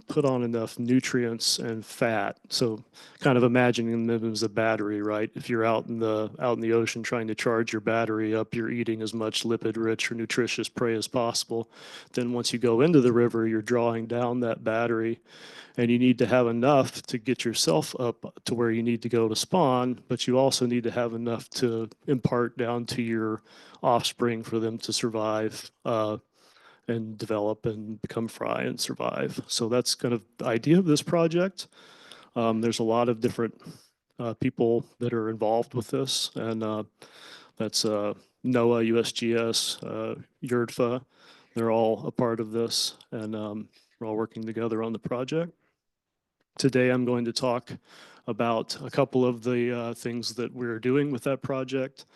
put on enough nutrients and fat. So kind of imagining them as a battery, right? If you're out in the ocean trying to charge your battery up, you're eating as much lipid-rich or nutritious prey as possible. Then once you go into the river, you're drawing down that battery, and you need to have enough to get yourself up to where you need to go to spawn, but you also need to have enough to impart down to your offspring for them to survive and develop and become fry and survive. So that's kind of the idea of this project. There's a lot of different people that are involved with this, and that's NOAA, USGS, YRDFA. They're all a part of this, and we're all working together on the project. Today, I'm going to talk about a couple of the things that we're doing with that project.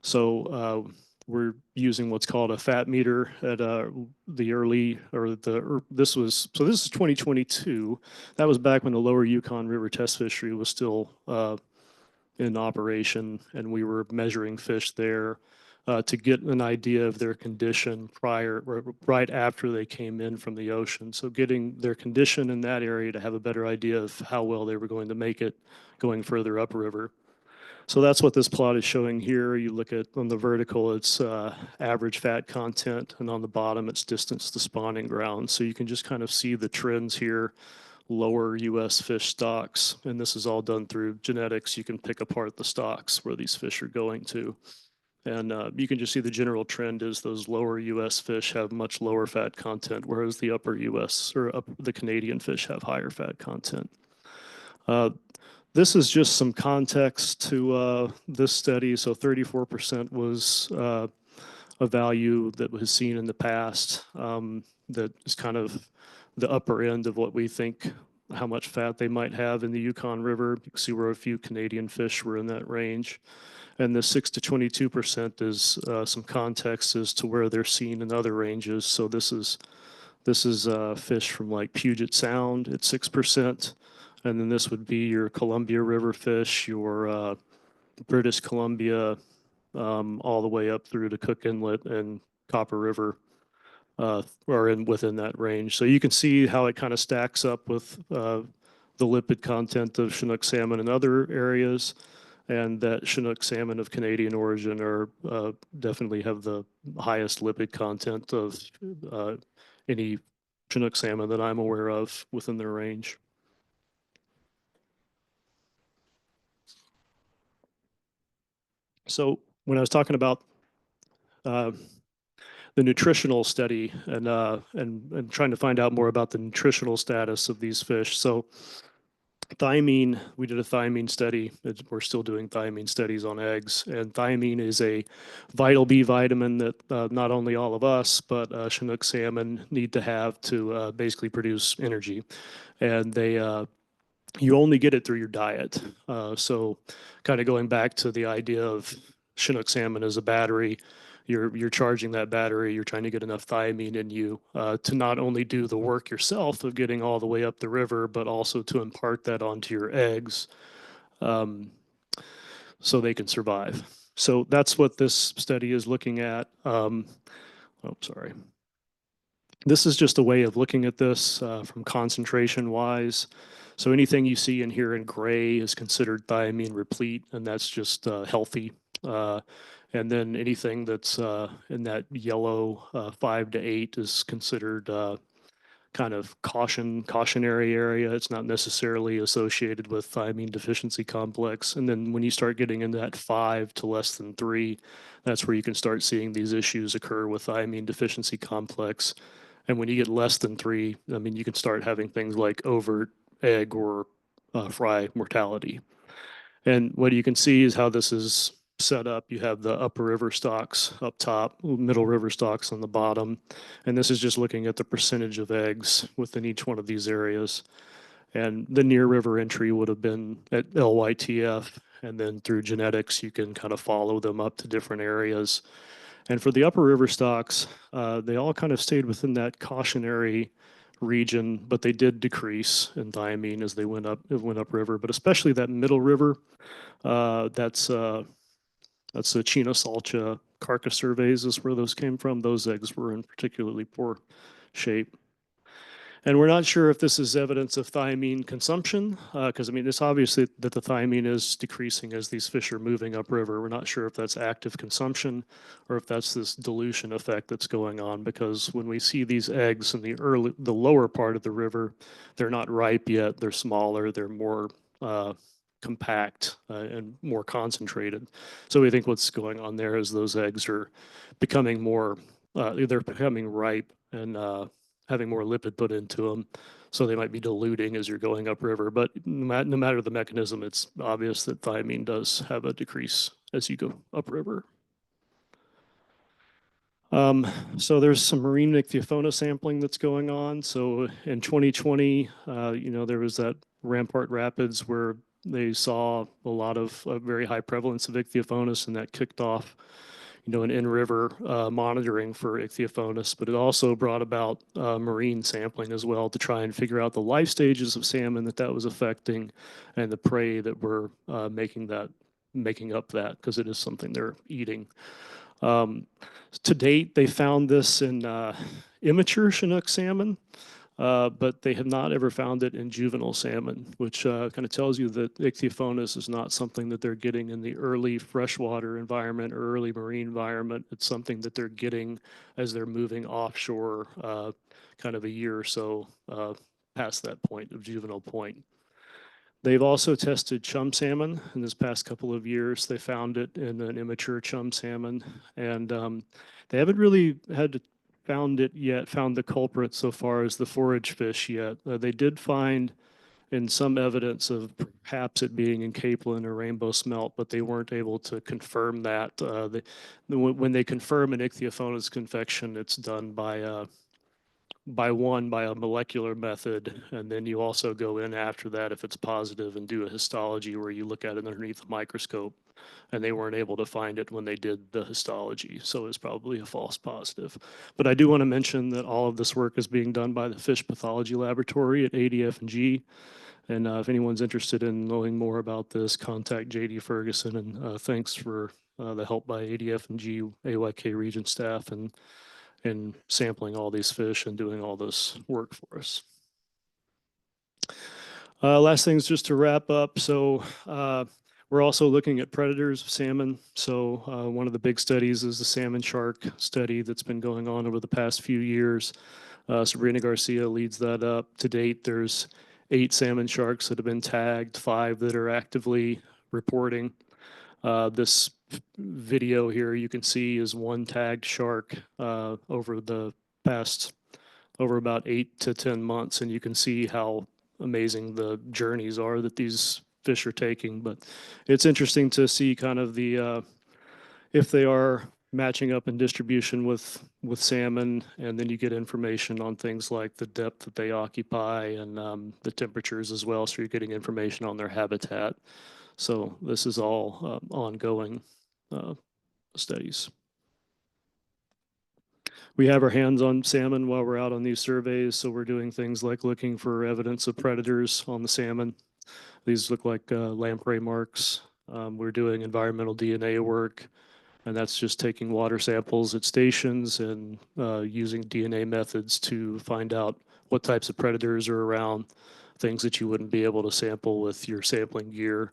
So we're using what's called a fat meter at the early, or the, this was, so this is 2022. That was back when the lower Yukon River test fishery was still in operation, and we were measuring fish there to get an idea of their condition right after they came in from the ocean. So getting their condition in that area to have a better idea of how well they were going to make it going further upriver. So that's what this plot is showing here. You look at on the vertical, it's average fat content, and on the bottom, it's distance to spawning ground. So you can just kind of see the trends here, lower US fish stocks, and this is all done through genetics. You can pick apart the stocks where these fish are going to. And you can just see the general trend is those lower US fish have much lower fat content, whereas the upper US or the Canadian fish have higher fat content. This is just some context to this study. So 34% was a value that was seen in the past that is kind of the upper end of what we think how much fat they might have in the Yukon River. You can see where a few Canadian fish were in that range. And the 6 to 22% is some context as to where they're seen in other ranges. So this is fish from like Puget Sound at 6%. And then this would be your Columbia River fish, your British Columbia, all the way up through to Cook Inlet and Copper River are within that range. So you can see how it kind of stacks up with the lipid content of Chinook salmon in other areas, and that Chinook salmon of Canadian origin are definitely have the highest lipid content of any Chinook salmon that I'm aware of within their range. So when I was talking about the nutritional study and trying to find out more about the nutritional status of these fish. So thiamine, we did a thiamine study. We're still doing thiamine studies on eggs, and thiamine is a vital B vitamin that not only all of us, but Chinook salmon need to have to basically produce energy. And they you only get it through your diet. So kind of going back to the idea of Chinook salmon as a battery, you're charging that battery, you're trying to get enough thiamine in you to not only do the work yourself of getting all the way up the river, but also to impart that onto your eggs so they can survive. So that's what this study is looking at. Oh, sorry. This is just a way of looking at this from concentration wise. So anything you see in here in gray is considered thiamine replete, and that's just healthy. And then anything that's in that yellow 5 to 8 is considered kind of cautionary area. It's not necessarily associated with thiamine deficiency complex. And then when you start getting into that 5 to less than 3, that's where you can start seeing these issues occur with thiamine deficiency complex. And when you get less than 3, I mean, you can start having things like overt egg or fry mortality. And what you can see is how this is set up. You have the upper river stocks up top, middle river stocks on the bottom. And this is just looking at the percentage of eggs within each one of these areas. And the near river entry would have been at LYTF. And then through genetics, you can kind of follow them up to different areas. And for the upper river stocks, they all kind of stayed within that cautionary region, but they did decrease in thiamine as they went up river. But especially that middle river, that's the Chena Salcha carcass surveys is where those came from. Those eggs were in particularly poor shape. And we're not sure if this is evidence of thiamine consumption, because I mean, it's obvious that the thiamine is decreasing as these fish are moving upriver. We're not sure if that's active consumption or if that's this dilution effect that's going on, because when we see these eggs in the lower part of the river, they're not ripe yet, they're smaller, they're more compact and more concentrated. So we think what's going on there is those eggs are becoming more, they're becoming ripe and having more lipid put into them. So they might be diluting as you're going upriver. But no matter the mechanism, it's obvious that thiamine does have a decrease as you go upriver. So there's some marine ichthyofauna sampling that's going on. So in 2020, there was that Rampart Rapids where they saw a lot of very high prevalence of ichthyophonus, and that kicked off, an in-river monitoring for ichthyophonus. But it also brought about marine sampling as well to try and figure out the life stages of salmon that was affecting, and the prey that were making up that, because it is something they're eating. To date, they found this in immature Chinook salmon, but they have not ever found it in juvenile salmon, which kind of tells you that ichthyophonus is not something that they're getting in the early freshwater environment or early marine environment. It's something that they're getting as they're moving offshore, kind of a year or so past that point of juvenile point. They've also tested chum salmon in this past couple of years. They found it in an immature chum salmon, and they haven't really found the culprit so far as the forage fish yet. They did find in some evidence of perhaps it being in capelin or rainbow smelt, but they weren't able to confirm that. When they confirm an ichthyophonus confection, it's done by a molecular method, and then you also go in after that if it's positive and do a histology where you look at it underneath the microscope, and they weren't able to find it when they did the histology, so it's probably a false positive. But I do want to mention that all of this work is being done by the Fish Pathology Laboratory at ADF&G, and if anyone's interested in knowing more about this, contact JD Ferguson, and thanks for the help by ADF&G, AYK region staff, and sampling all these fish and doing all this work for us. Last things just to wrap up. So we're also looking at predators of salmon. So one of the big studies is the salmon shark study that's been going on over the past few years. Sabrina Garcia leads that up. To date, there's 8 salmon sharks that have been tagged, 5 that are actively reporting. This video here you can see is one tagged shark over about 8 to 10 months, and you can see how amazing the journeys are that these fish are taking. But it's interesting to see kind of the if they are matching up in distribution with salmon, and then you get information on things like the depth that they occupy and the temperatures as well, so you're getting information on their habitat. So this is all ongoing studies. We have our hands on salmon while we're out on these surveys, so we're doing things like looking for evidence of predators on the salmon. These look like lamprey marks. We're doing environmental DNA work, and that's just taking water samples at stations and using DNA methods to find out what types of predators are around, things that you wouldn't be able to sample with your sampling gear.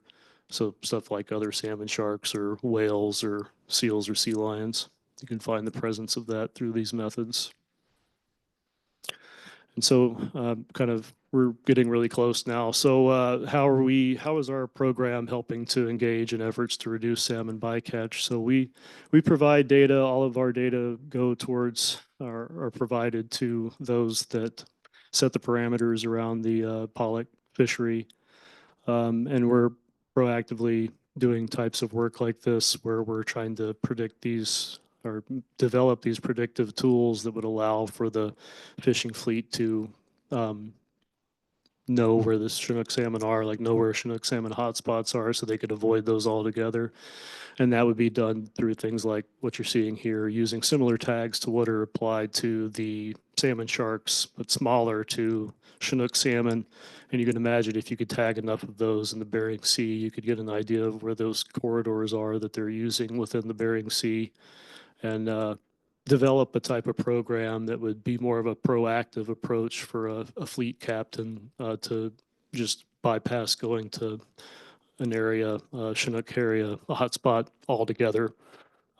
So stuff like other salmon sharks or whales or seals or sea lions. You can find the presence of that through these methods. And so we're getting really close now. So how is our program helping to engage in efforts to reduce salmon bycatch? So we provide data. All of our data go towards are provided to those that set the parameters around the pollock fishery. And we're proactively doing types of work like this where we're trying to predict these or develop these predictive tools that would allow for the fishing fleet to know where the Chinook salmon are, like know where Chinook salmon hotspots are, so they could avoid those altogether. And that would be done through things like what you're seeing here, using similar tags to what are applied to the salmon sharks, but smaller to Chinook salmon. And you can imagine if you could tag enough of those in the Bering Sea, you could get an idea of where those corridors are that they're using within the Bering Sea, and develop a type of program that would be more of a proactive approach for a fleet captain to just bypass going to an area, Chinook area, a hotspot altogether,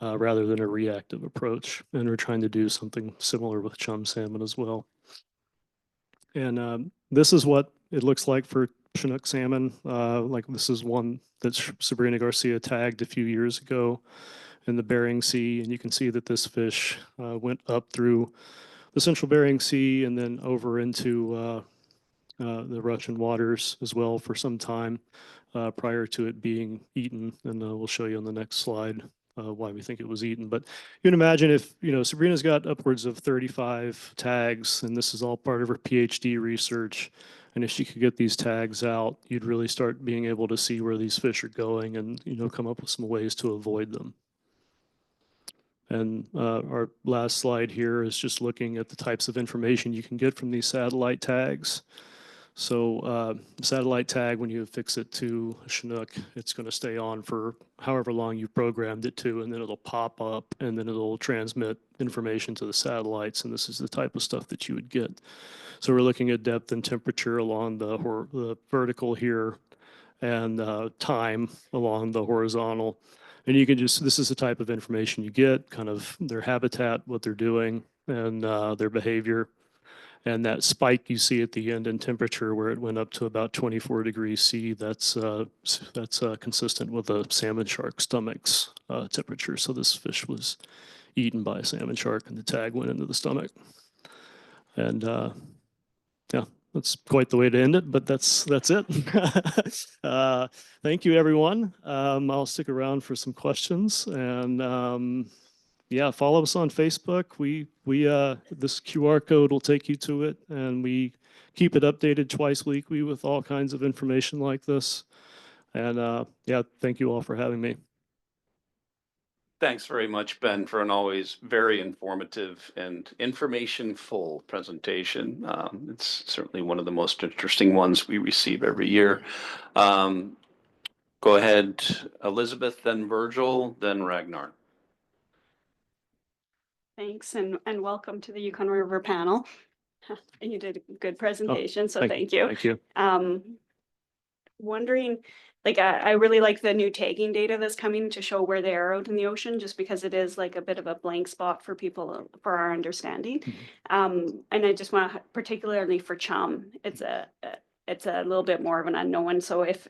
rather than a reactive approach. And we're trying to do something similar with chum salmon as well. And this is what it looks like for Chinook salmon. Like this is one that Sabrina Garcia tagged a few years ago in the Bering Sea, and you can see that this fish went up through the Central Bering Sea and then over into the Russian waters as well for some time prior to it being eaten. And we'll show you on the next slide why we think it was eaten. But you can imagine if, Sabrina's got upwards of 35 tags, and this is all part of her PhD research. And if she could get these tags out, you'd really start being able to see where these fish are going and, come up with some ways to avoid them. And our last slide here is just looking at the types of information you can get from these satellite tags. So satellite tag, when you affix it to a Chinook, it's going to stay on for however long you've programmed it to, and then it'll pop up, and then it'll transmit information to the satellites, and this is the type of stuff that you would get. So we're looking at depth and temperature along the vertical here, and time along the horizontal. And you can this is the type of information you get, kind of their habitat, what they're doing, and their behavior. And that spike you see at the end in temperature where it went up to about 24 degrees C, that's consistent with a salmon shark stomach's temperature. So this fish was eaten by a salmon shark and the tag went into the stomach. And yeah, that's quite the way to end it, but that's it. Thank you, everyone. I'll stick around for some questions, and yeah, follow us on Facebook. This QR code will take you to it, and we keep it updated twice weekly with all kinds of information like this. And yeah, thank you all for having me. Thanks very much, Ben, for an always very informative and information-full presentation. It's certainly one of the most interesting ones we receive every year. Go ahead, Elizabeth, then Virgil, then Ragnar. Thanks, and welcome to the Yukon River Panel. You did a good presentation, so thank you. Thank you. Wondering, I really like the new tagging data that's coming to show where they are out in the ocean, just because it is like a bit of a blank spot for people, for our understanding. And I just want to, particularly for chum, it's a little bit more of an unknown. So if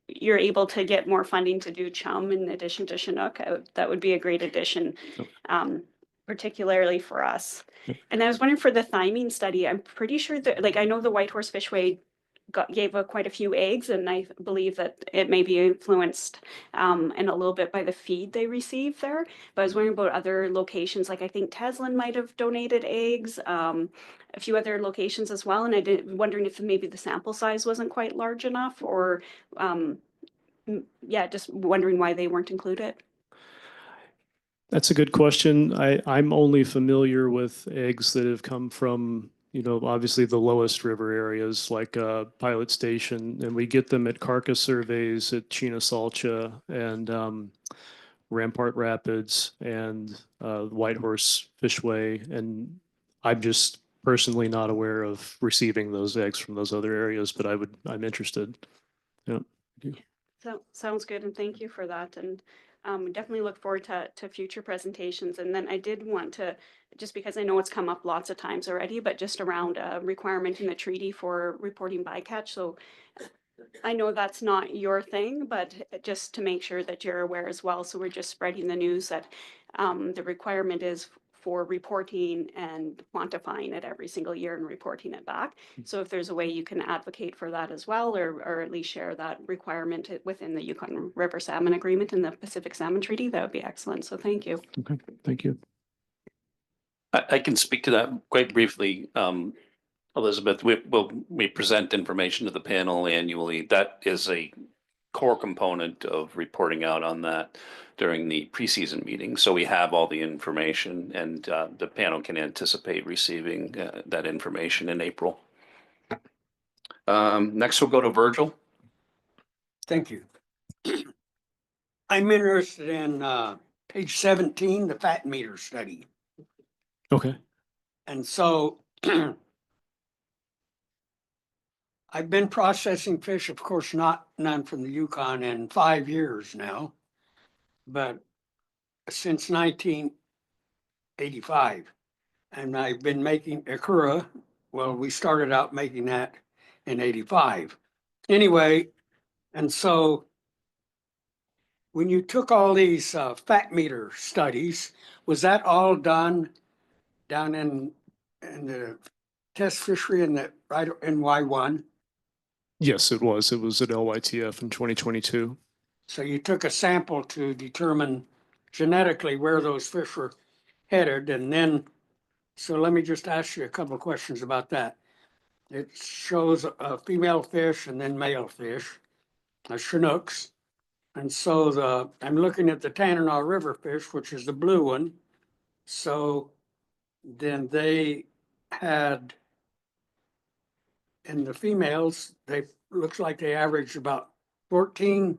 you're able to get more funding to do chum in addition to Chinook, that would be a great addition. Particularly for us. And I was wondering for the thymine study, I'm pretty sure that, I know the Whitehorse Fishway gave quite a few eggs, and I believe that it may be influenced and a little bit by the feed they receive there. But I was wondering about other locations, I think Teslin might have donated eggs, a few other locations as well. And wondering if maybe the sample size wasn't quite large enough, or yeah, just wondering why they weren't included. That's a good question. I'm only familiar with eggs that have come from, obviously the lowest river areas like Pilot Station, and we get them at carcass surveys at Chinasalcha and Rampart Rapids and Whitehorse Fishway. And I'm just personally not aware of receiving those eggs from those other areas, but I'm interested. Yeah. So sounds good, and thank you for that. And definitely look forward to future presentations. And then I did want to, just because I know it's come up lots of times already, but just around a requirement in the treaty for reporting bycatch. So I know that's not your thing, but just to make sure that you're aware as well. So we're just spreading the news that the requirement is for reporting and quantifying it every single year and reporting it back. So if there's a way you can advocate for that as well, or at least share that requirement within the Yukon River Salmon Agreement and the Pacific Salmon Treaty, that would be excellent. So thank you. Okay, thank you. I can speak to that quite briefly. Elizabeth, we present information to the panel annually. That is a core component of reporting out on that during the preseason meeting. So we have all the information, and the panel can anticipate receiving that information in April. Next, we'll go to Virgil. Thank you. I'm interested in page 17, the fat meter study. Okay. And so I've been processing fish, of course, none from the Yukon in 5 years now, but since 1985. And I've been making Akura. Well, we started out making that in 85. Anyway, and so when you took all these fat meter studies, was that all done down in the test fishery in the, right in Y1. Yes, it was. It was at LYTF in 2022. So you took a sample to determine genetically where those fish were headed, and then, so let me just ask you a couple of questions about that. It shows a female fish and then male fish, Chinooks. And so I'm looking at the Tanana River fish, which is the blue one. So then they had, in the females, looks like they averaged about 14%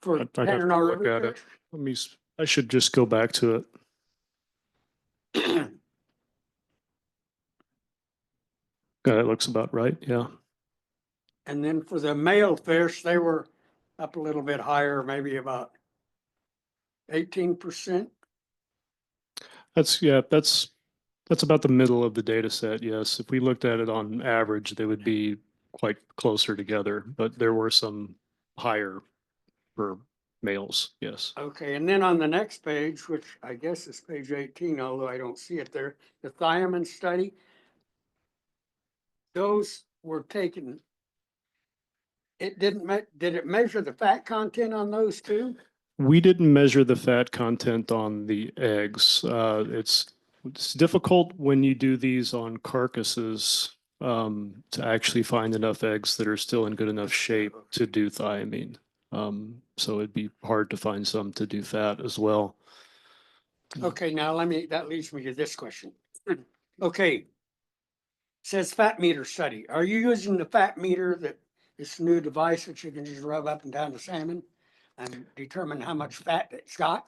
for I'd have to Tanana look River at it. fish. I should just go back to it. It looks about right. Yeah. And then for the male fish, they were up a little bit higher, maybe about 18%. That's about the middle of the data set. Yes. If we looked at it on average, they would be quite closer together, but there were some higher for males. Yes. Okay, and then on the next page, which I guess is page 18, although I don't see it there, the thiamine study. Those were taken. It didn't, did it measure the fat content on those too? We didn't measure the fat content on the eggs. It's difficult when you do these on carcasses to actually find enough eggs that are still in good enough shape to do thiamine. So it'd be hard to find some to do fat as well. Okay, now that leads me to this question. Okay. Says fat meter study. Are you using the fat meter, that this new device that you can just rub up and down the salmon and determine how much fat it's got?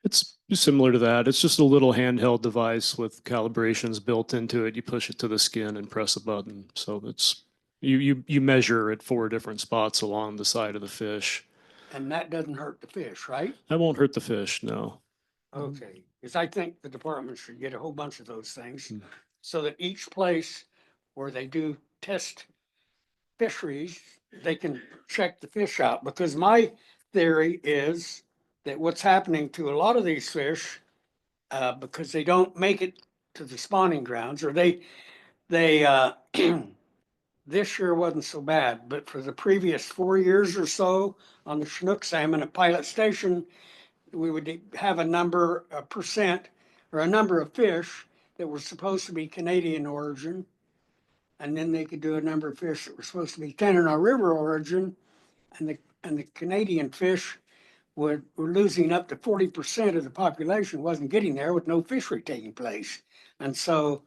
It's similar to that. It's just a little handheld device with calibrations built into it. You push it to the skin and press a button. So it's you measure at 4 different spots along the side of the fish. And that doesn't hurt the fish, right? That won't hurt the fish, no. Okay, because I think the department should get a whole bunch of those things so that each place where they do test fisheries, they can check the fish out. Because my theory is that what's happening to a lot of these fish, because they don't make it to the spawning grounds, or they this year wasn't so bad, but for the previous 4 years or so on the Chinook salmon at Pilot Station, we would have a number, a percent, or a number of fish that were supposed to be Canadian origin. And then they could do a number of fish that were supposed to be Tanana River origin. And the Canadian fish were losing up to 40% of the population wasn't getting there with no fishery taking place. And so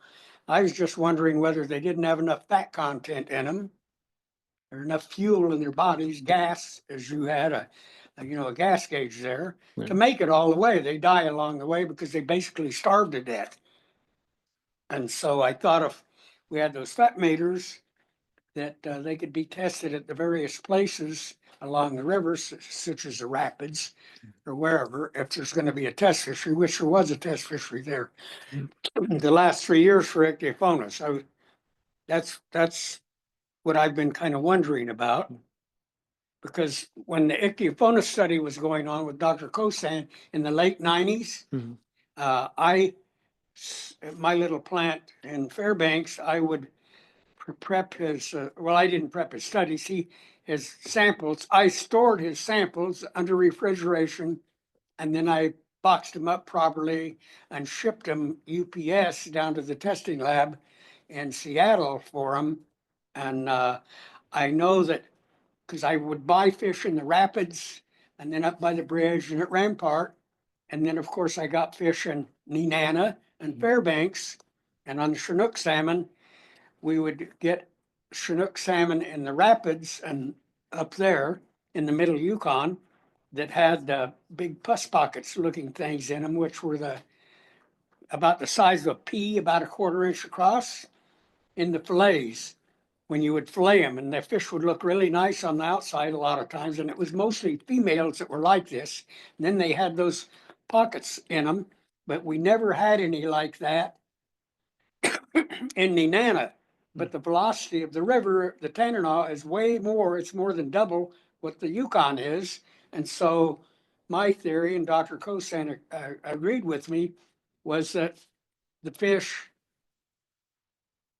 I was just wondering whether they didn't have enough fat content in them or enough fuel in their bodies, gas, as you had a gas gauge there, to make it all the way. They die along the way because they basically starve to death. And so I thought if we had those fat meters, that they could be tested at the various places along the rivers, such as the rapids or wherever, if there's going to be a test fishery, which there was a test fishery there. The last 3 years for Ichthyophonus, that's what I've been kind of wondering about. Because when the Ichthyophonus study was going on with Dr. Kosan in the late 90s, my little plant in Fairbanks, I would prep his, I didn't prep his studies, his samples. I stored his samples under refrigeration, and then I boxed them up properly and shipped them UPS down to the testing lab in Seattle for them. And I know that because I would buy fish in the rapids and then up by the bridge and at Rampart. And then, of course, I got fish in Nenana and Fairbanks. And on the Chinook salmon, we would get Chinook salmon in the rapids and up there in the middle Yukon that had big pus pockets looking things in them, which were about the size of a pea, about a 1/4 inch across, in the fillets. When you would fillet them, and the fish would look really nice on the outside a lot of times, and it was mostly females that were like this. And then they had those pockets in them, but we never had any like that in Nenana. But the velocity of the river, the Tanana, is way more. It's more than double what the Yukon is. And so my theory, and Dr. Kosan agreed with me, was that the fish,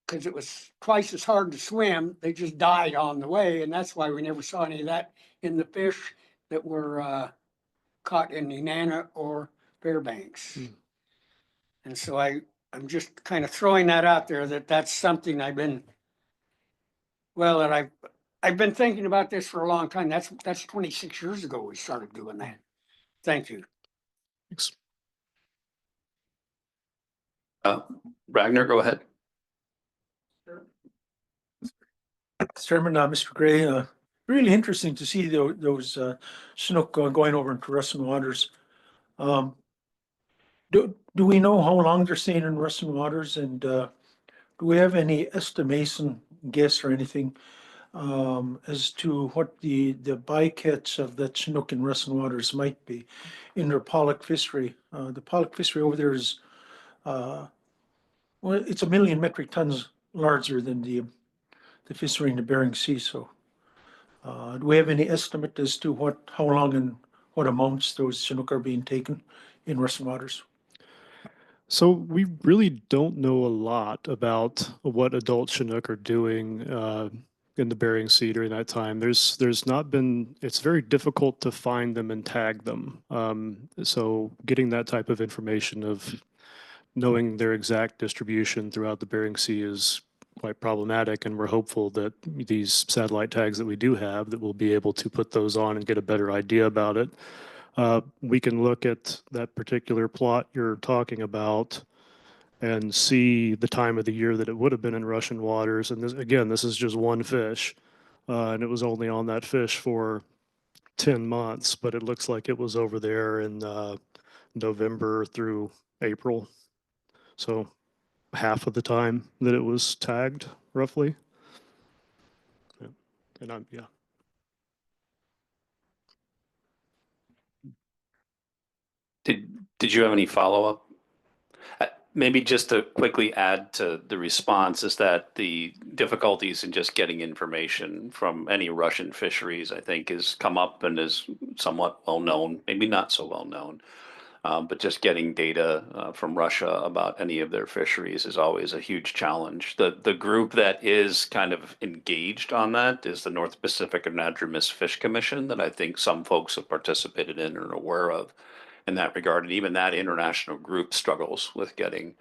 because it was twice as hard to swim, they just died on the way, and that's why we never saw any of that in the fish that were caught in Nenana or Fairbanks. And so I'm just kind of throwing that out there, that that's something I've been, well, that I've been thinking about this for a long time. That's 26 years ago we started doing that. Thank you. Thanks. Ragnar, go ahead. Mr. Chairman, Mr. Gray, really interesting to see those snook going over into Russian waters. Do we know how long they're staying in Russian waters, and do we have any estimation, guess, or anything as to what the bycatch of that Chinook in Russian waters might be in their pollock fishery? The pollock fishery over there is, well, it's 1 million metric tons larger than the fishery in the Bering Sea. So, do we have any estimate as to how long and what amounts those Chinook are being taken in Russian waters? So we really don't know a lot about what adult Chinook are doing in the Bering Sea during that time. There's not been, it's very difficult to find them and tag them. So getting that type of information of knowing their exact distribution throughout the Bering Sea is quite problematic, and we're hopeful that these satellite tags that we do have, that we'll be able to put those on and get a better idea about it. We can look at that particular plot you're talking about and see the time of the year that it would have been in Russian waters. And this, again, this is just one fish, and it was only on that fish for 10 months, but it looks like it was over there in November through April. So half of the time that it was tagged, roughly. Yeah. And yeah. Did you have any follow-up? Maybe just to quickly add to the response is that the difficulties in just getting information from any Russian fisheries, I think, has come up and is somewhat well known, maybe not so well known. But just getting data from Russia about any of their fisheries is always a huge challenge. The group that is kind of engaged on that is the North Pacific Anadromous Fish Commission, that I think some folks have participated in or are aware of in that regard. And even that international group struggles with getting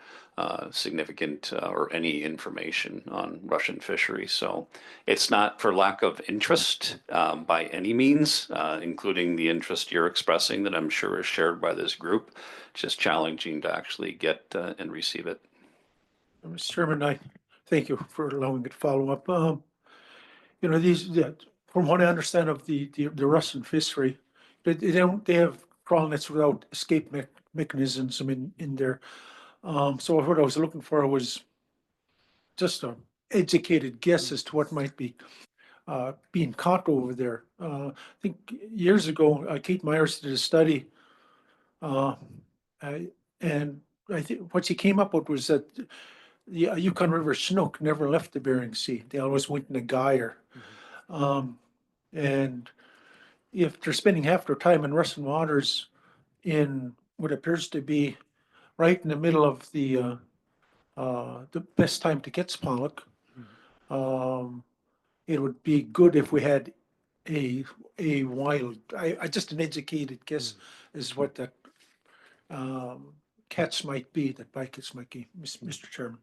significant or any information on Russian fisheries. So it's not for lack of interest by any means, including the interest you're expressing that I'm sure is shared by this group. It's just challenging to actually get and receive it. Mr. Chairman, I thank you for allowing me to follow up. You know, from what I understand of the Russian fishery, they have trawl nets without escape mechanisms in there. So what I was looking for was just an educated guess as to what might be being caught over there. I think years ago, Kate Myers did a study, and I think what she came up with was that the Yukon River snook never left the Bering Sea. They always went in a gyre. And if they're spending half their time in Russian waters in what appears to be right in the middle of the best time to catch pollock, it would be good if we had a wild, I just an educated guess is what that catch might be, that bycatch might be, Mr. Chairman.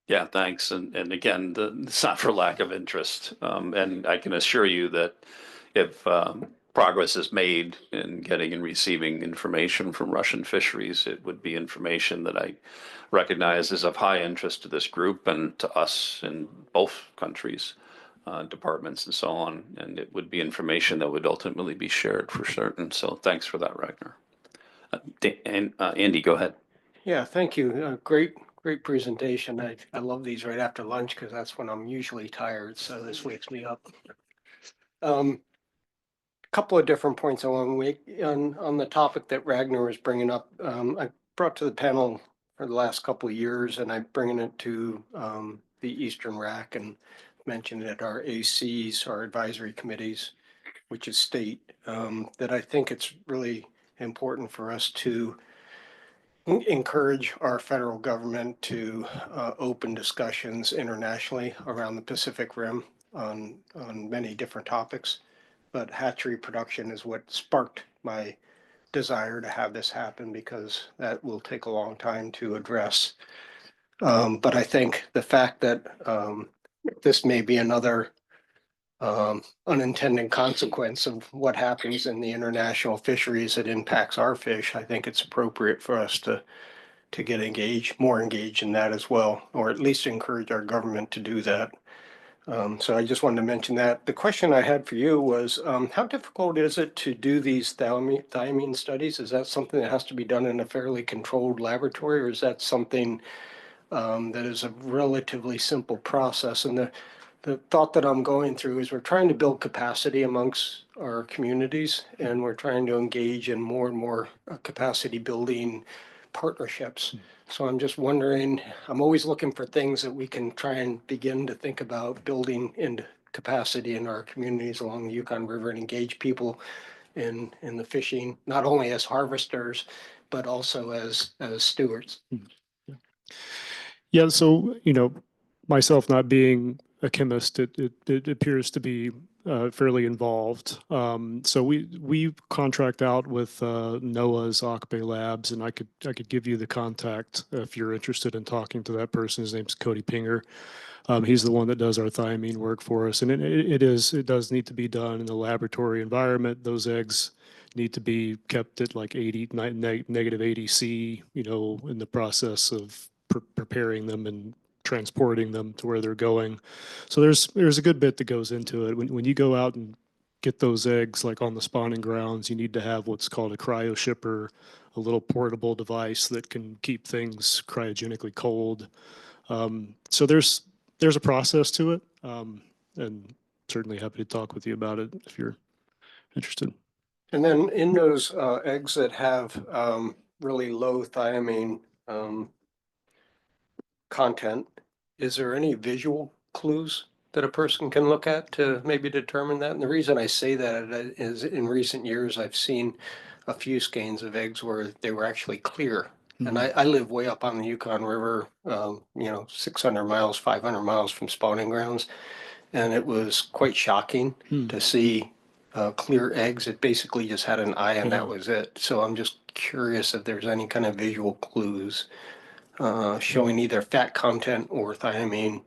Yeah, thanks. And again, it's not for lack of interest. And I can assure you that if progress is made in getting and receiving information from Russian fisheries, it would be information that I recognize is of high interest to this group and to us in both countries, departments and so on. And it would be information that would ultimately be shared for certain. So thanks for that, Ragnar. Andy, go ahead. Yeah, thank you. Great presentation. I love these right after lunch because that's when I'm usually tired. So this wakes me up. Couple of different points I want to make on the topic that Ragnar was bringing up. I brought to the panel for the last couple of years, and I'm bringing it to the Eastern RAC and mentioned at our ACs, our advisory committees, which is state, that I think it's really important for us to encourage our federal government to open discussions internationally around the Pacific Rim on many different topics. But hatchery production is what sparked my desire to have this happen, because that will take a long time to address. But I think the fact that this may be another unintended consequence of what happens in the international fisheries that impacts our fish, I think it's appropriate for us to get engaged, more engaged in that as well, or at least encourage our government to do that. So I just wanted to mention that. The question I had for you was, how difficult is it to do these thiamine studies? Is that something that has to be done in a fairly controlled laboratory, or is that something that is a relatively simple process? And the thought that I'm going through is we're trying to build capacity amongst our communities, and we're trying to engage in more and more capacity building partnerships. So I'm just wondering, I'm always looking for things that we can try and begin to think about building into capacity in our communities along the Yukon River and engage people in the fishing, not only as harvesters, but also as stewards. Yeah, so, myself not being a chemist, it appears to be fairly involved. So we contract out with NOAA's Ock Bay Labs, and I could give you the contact if you're interested in talking to that person. His name's Cody Pinger. He's the one that does our thiamine work for us, and it does need to be done in the laboratory environment. Those eggs need to be kept at like negative 80 C, in the process of preparing them and transporting them to where they're going. So there's a good bit that goes into it. When you go out and get those eggs like on the spawning grounds, you need to have what's called a cryo shipper, a little portable device that can keep things cryogenically cold. So there's a process to it, and certainly happy to talk with you about it if you're interested. And then in those eggs that have really low thiamine content, is there any visual clues that a person can look at to maybe determine that? And the reason I say that is in recent years, I've seen a few skeins of eggs where they were actually clear. And I live way up on the Yukon River, 600 miles, 500 miles from spawning grounds. And it was quite shocking to see clear eggs. It basically just had an eye and that was it. So I'm just curious if there's any kind of visual clues showing either fat content or thiamine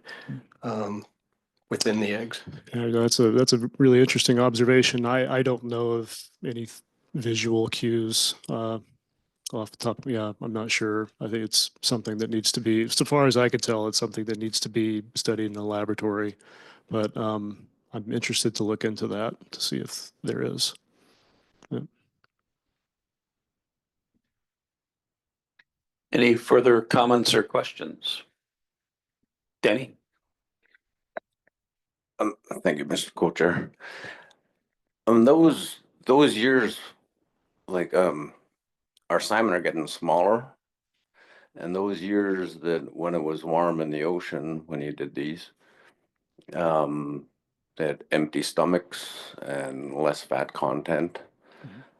within the eggs. Yeah, that's a really interesting observation. I don't know of any visual cues off the top. Yeah, I'm not sure. I think it's something that needs to be, so far as I could tell, it's something that needs to be studied in the laboratory. But I'm interested to look into that to see if there is. Yeah. Any further comments or questions? Danny? Thank you, Mr. Co-Chair. Those years, like our salmon are getting smaller, and those years that when it was warm in the ocean, when you did these, they had empty stomachs and less fat content.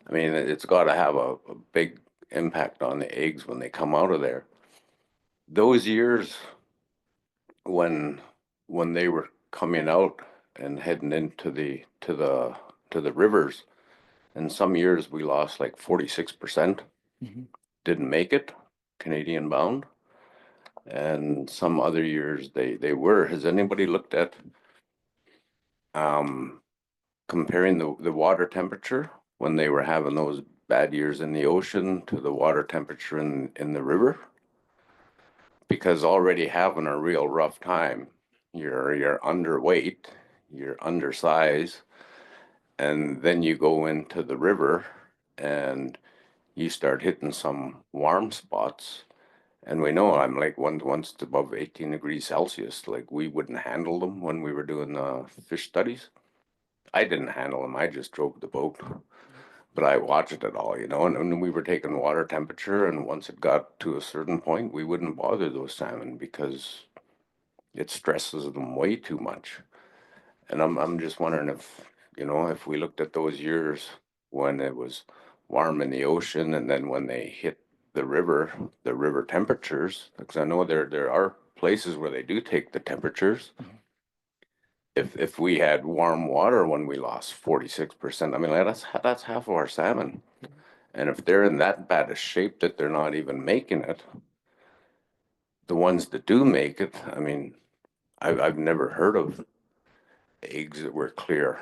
I mean, it's got to have a big impact on the eggs when they come out of there. Those years when they were coming out and heading into the rivers, and some years we lost like 46%, didn't make it Canadian bound, and some other years they were. Has anybody looked at comparing the water temperature when they were having those bad years in the ocean to the water temperature in the river? Because already having a real rough time, you're underweight, you're undersized, and then you go into the river and you start hitting some warm spots. And we know I'm like once it's above 18 degrees Celsius, like we wouldn't handle them when we were doing the fish studies. I didn't handle them, I just drove the boat. But I watched it all, and we were taking water temperature, and once it got to a certain point, we wouldn't bother those salmon because it stresses them way too much. And I'm just wondering if we looked at those years when it was warm in the ocean, and then when they hit the river temperatures, because I know there are places where they do take the temperatures. If we had warm water when we lost 46%, I mean, that's half of our salmon. And if they're in that bad a shape that they're not even making it, the ones that do make it, I mean, I've never heard of eggs that were clear.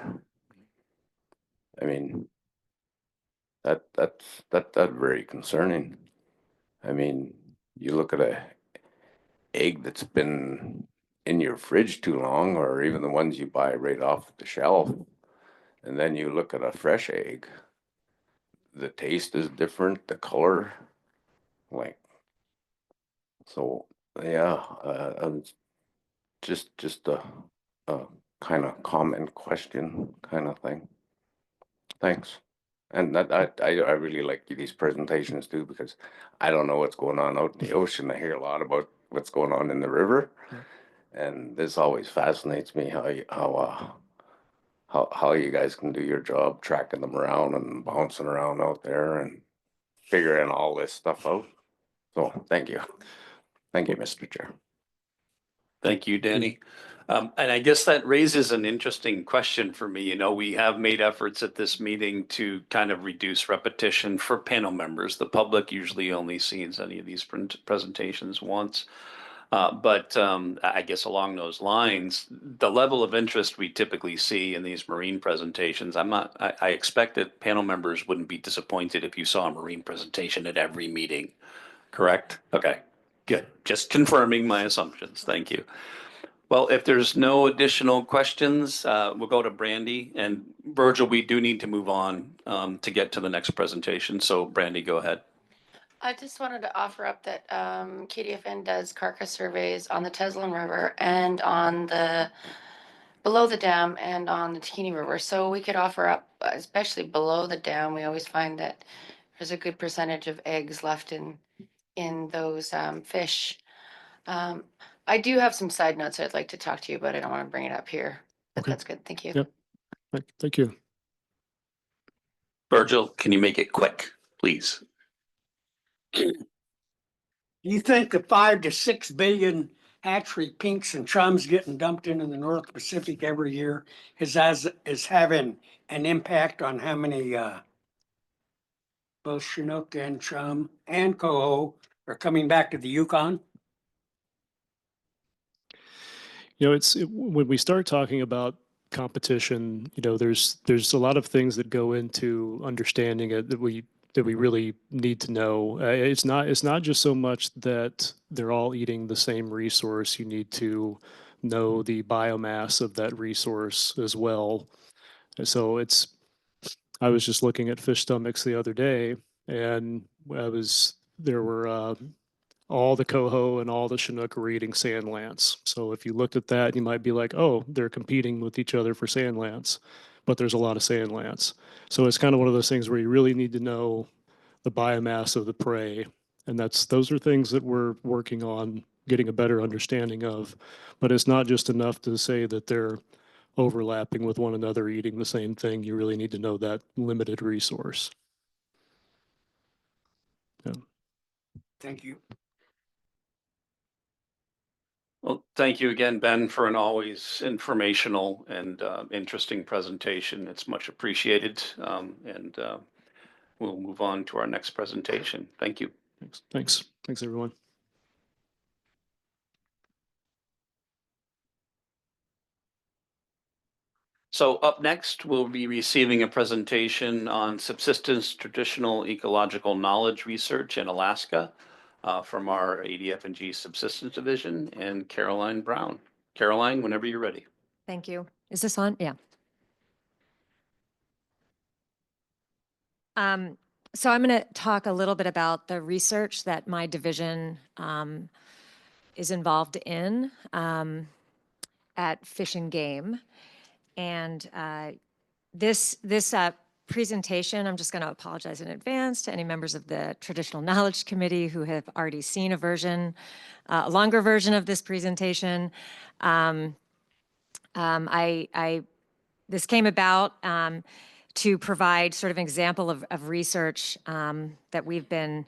I mean, that's very concerning. I mean, you look at a egg that's been in your fridge too long, or even the ones you buy right off the shelf, and then you look at a fresh egg, the taste is different, the color, like, so yeah, just a kind of comment question kind of thing. Thanks. And I really like these presentations too, because I don't know what's going on out in the ocean. I hear a lot about what's going on in the river, and this always fascinates me how you guys can do your job tracking them around and bouncing around out there and figuring all this stuff out. So thank you, Mr. Chair. Thank you, Danny. And I guess that raises an interesting question for me. You know, we have made efforts at this meeting to kind of reduce repetition for panel members. The public usually only sees any of these presentations once. But I guess along those lines, the level of interest we typically see in these marine presentations, I expect that panel members wouldn't be disappointed if you saw a marine presentation at every meeting, correct? Okay, good. Just confirming my assumptions. Thank you. Well, if there's no additional questions, we'll go to Brandy. And Virgil, we do need to move on to get to the next presentation. So Brandy, go ahead. I just wanted to offer up that KDFN does carcass surveys on the Teslin River and on the below the dam and on the Tahini River. So we could offer up, especially below the dam, we always find that there's a good percentage of eggs left in those fish. I do have some side notes I'd like to talk to you about. I don't want to bring it up here, but Okay. that's good. Thank you. Yep. Thank you. Virgil, can you make it quick, please? Do you think the 5 to 6 billion hatchery pinks and chums getting dumped into the North Pacific every year is having an impact on how many both Chinook and chum and coho are coming back to the Yukon? You know, when we start talking about competition, you know, there's a lot of things that go into understanding it that we really need to know. It's not just so much that they're all eating the same resource. You need to know the biomass of that resource as well. So I was just looking at fish stomachs the other day, and there were all the coho and all the Chinook were eating sand lance. So if you looked at that, you might be like, oh, they're competing with each other for sand lance, but there's a lot of sand lance. So it's kind of one of those things where you really need to know the biomass of the prey. And those are things that we're working on getting a better understanding of. But it's not just enough to say that they're overlapping with one another, eating the same thing. You really need to know that limited resource. Yeah. Thank you. Well, thank you again, Ben, for an always informational and interesting presentation. It's much appreciated. And we'll move on to our next presentation. Thank you. Thanks, everyone. So up next, we'll be receiving a presentation on subsistence traditional ecological knowledge research in Alaska from our ADF&G Subsistence Division and Caroline Brown. Caroline, whenever you're ready. Thank you. Is this on? Yeah. So I'm going to talk a little bit about the research that my division is involved in at Fish and Game. And this presentation, I'm just going to apologize in advance to any members of the Traditional Knowledge Committee who have already seen a longer version of this presentation. This came about to provide sort of an example of research that we've been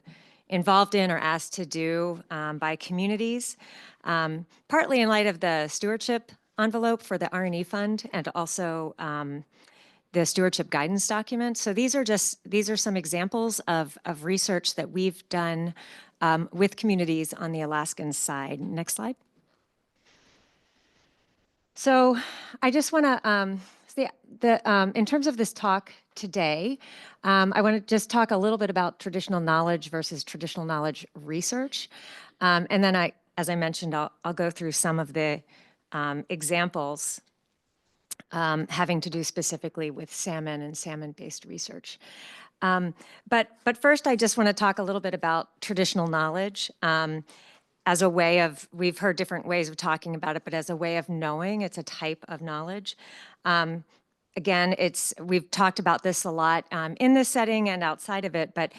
involved in or asked to do by communities, partly in light of the stewardship envelope for the R&E fund and also the stewardship guidance document. So these are some examples of research that we've done with communities on the Alaskan side. Next slide. So I just want to in terms of this talk today, I want to just talk a little bit about traditional knowledge versus traditional knowledge research. And then as I mentioned, I'll go through some of the examples having to do specifically with salmon and salmon-based research. But first, I just want to talk a little bit about traditional knowledge as a way of, we've heard different ways of talking about it, but as a way of knowing, it's a type of knowledge. Again, we've talked about this a lot in this setting and outside of it, but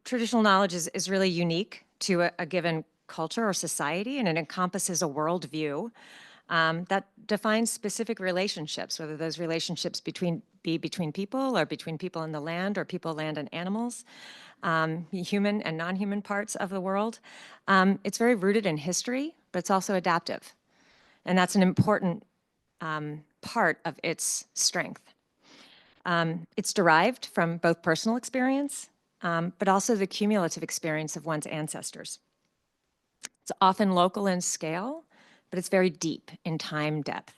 traditional knowledge is really unique to a given culture or society, and it encompasses a worldview that defines specific relationships, whether those relationships be between people or between people and the land or people, land, and animals, human and non-human parts of the world. It's very rooted in history, but it's also adaptive. And that's an important part of its strength. It's derived from both personal experience, but also the cumulative experience of one's ancestors. It's often local in scale, but it's very deep in time depth.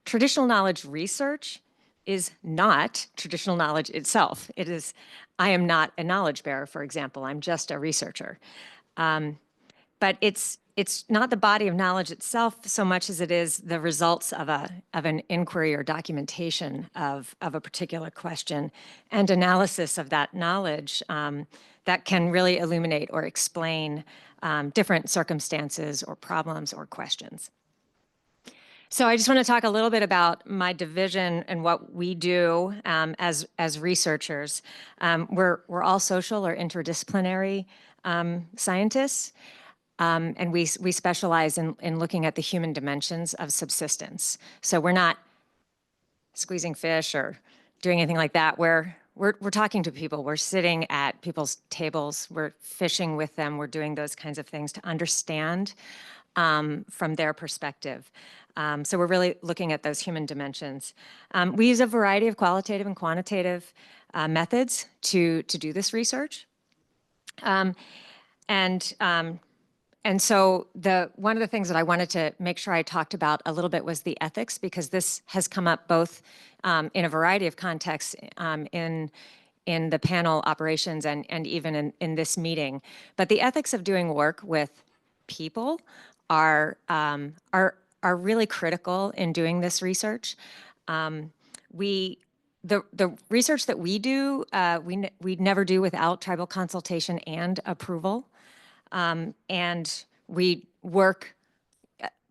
Traditional knowledge research is not traditional knowledge itself. I am not a knowledge bearer, for example. I'm just a researcher. But it's not the body of knowledge itself so much as it is the results of an inquiry or documentation of a particular question and analysis of that knowledge that can really illuminate or explain different circumstances or problems or questions. So I just want to talk a little bit about my division and what we do as researchers. We're all social or interdisciplinary scientists, and we specialize in looking at the human dimensions of subsistence. So we're not squeezing fish or doing anything like that. We're talking to people. We're sitting at people's tables. We're fishing with them. We're doing those kinds of things to understand from their perspective. So we're really looking at those human dimensions. We use a variety of qualitative and quantitative methods to do this research. And so one of the things that I wanted to make sure I talked about a little bit was the ethics, because this has come up both in a variety of contexts in the panel operations and even in this meeting. But the ethics of doing work with people are really critical in doing this research. The research that we do, we never do without tribal consultation and approval. And we work,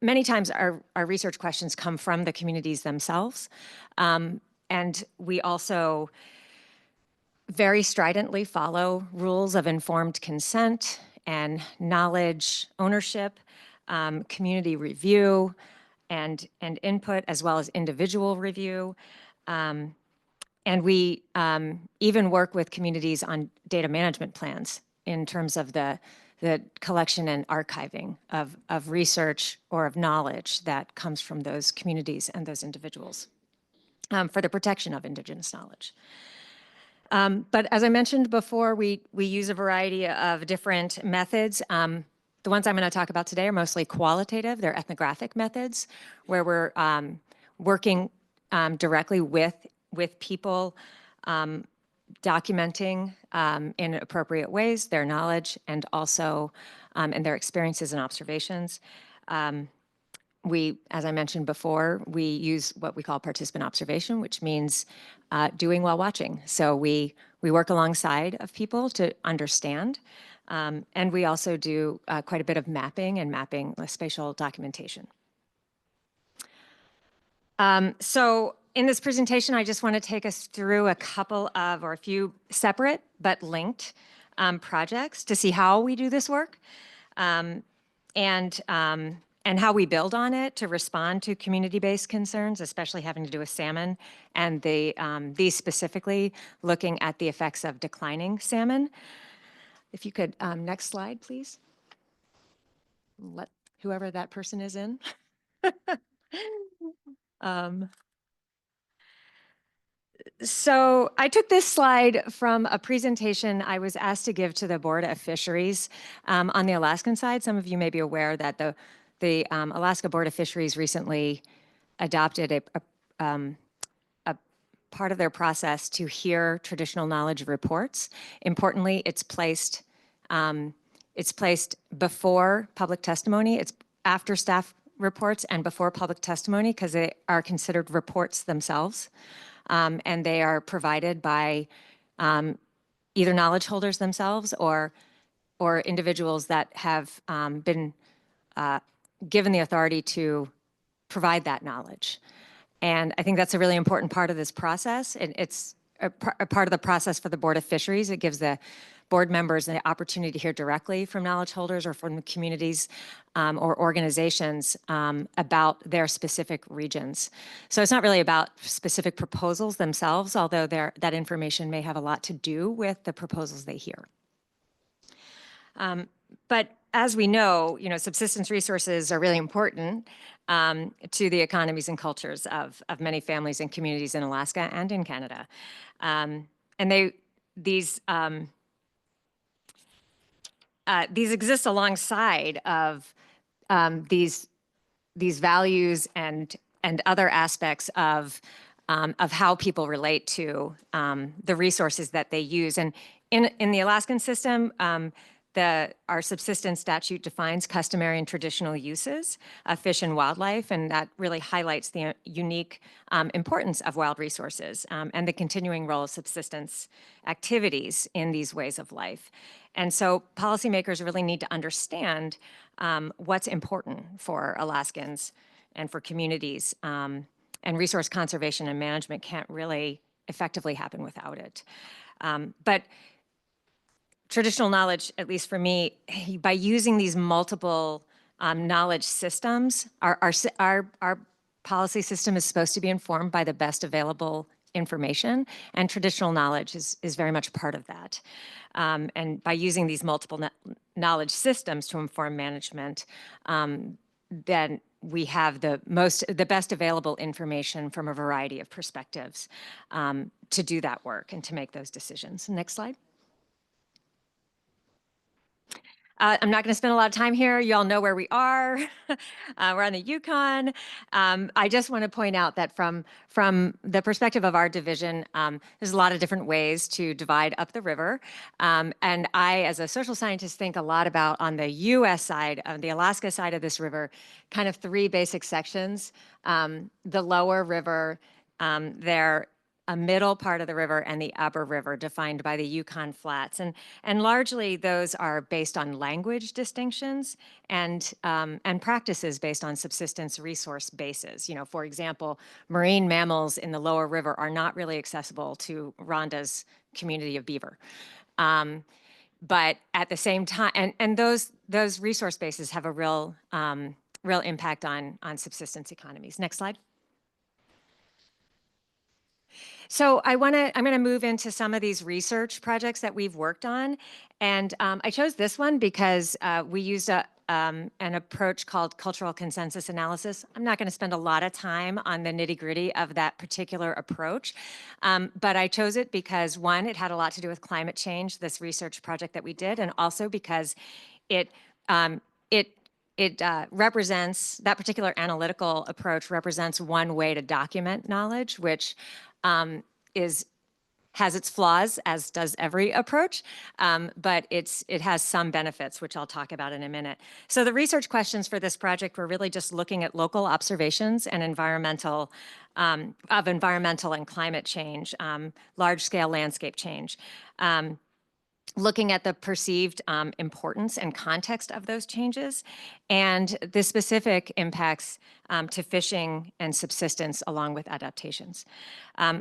many times our research questions come from the communities themselves. And we also very stridently follow rules of informed consent and knowledge ownership, community review, and input, as well as individual review. And we even work with communities on data management plans in terms of the collection and archiving of research or of knowledge that comes from those communities and those individuals for the protection of Indigenous knowledge. But as I mentioned before, we use a variety of different methods. The ones I'm going to talk about today are mostly qualitative. They're ethnographic methods where we're working directly with people, documenting in appropriate ways their knowledge and also and their experiences and observations. As I mentioned before, we use what we call participant observation, which means doing while watching. So we work alongside of people to understand, and we also do quite a bit of mapping spatial documentation. So in this presentation, I just want to take us through a few separate but linked projects to see how we do this work. And and how we build on it to respond to community-based concerns, especially having to do with salmon, and these specifically looking at the effects of declining salmon. If you could, next slide, please. Let whoever that person is in. So I took this slide from a presentation I was asked to give to the Board of Fisheries on the Alaskan side. Some of you may be aware that the Alaska Board of Fisheries recently adopted a part of their process to hear traditional knowledge reports. Importantly, it's placed before public testimony. It's after staff reports and before public testimony because they are considered reports themselves. And they are provided by either knowledge holders themselves or individuals that have been given the authority to provide that knowledge. And I think that's a really important part of this process. And it's a part of the process for the Board of Fisheries. It gives the board members the opportunity to hear directly from knowledge holders or from the communities or organizations about their specific regions. So it's not really about specific proposals themselves, although that information may have a lot to do with the proposals they hear. But as we know, subsistence resources are really important to the economies and cultures of many families and communities in Alaska and in Canada. And these exist alongside of these values and other aspects of how people relate to the resources that they use. And in the Alaskan system, our subsistence statute defines customary and traditional uses of fish and wildlife, and that really highlights the unique importance of wild resources and the continuing role of subsistence activities in these ways of life. And so policymakers really need to understand what's important for Alaskans and for communities, and resource conservation and management can't really effectively happen without it. But traditional knowledge, at least for me, by using these multiple knowledge systems, our policy system is supposed to be informed by the best available information, and traditional knowledge is very much part of that. And by using these multiple knowledge systems to inform management, then we have the best available information from a variety of perspectives to do that work and to make those decisions. Next slide. I'm not going to spend a lot of time here. You all know where we are. We're on the Yukon. I just want to point out that from the perspective of our division, there's a lot of different ways to divide up the river. And I, as a social scientist, think a lot about on the U.S. side, of the Alaska side of this river, kind of three basic sections. The lower river, a middle part of the river, and the upper river, defined by the Yukon Flats. And largely those are based on language distinctions and practices based on subsistence resource bases. For example, marine mammals in the lower river are not really accessible to Rhonda's community of beaver. But at the same time, and those resource bases have a real impact on subsistence economies. Next slide. So I'm going to move into some of these research projects that we've worked on. And I chose this one because we used an approach called cultural consensus analysis. I'm not going to spend a lot of time on the nitty-gritty of that particular approach, but I chose it because, one, it had a lot to do with climate change, this research project that we did, and also because it represents, that particular analytical approach represents one way to document knowledge, which has its flaws, as does every approach, but it has some benefits, which I'll talk about in a minute. So the research questions for this project were really just looking at local observations and environmental and climate change, large-scale landscape change. Looking at the perceived importance and context of those changes, and the specific impacts to fishing and subsistence along with adaptations.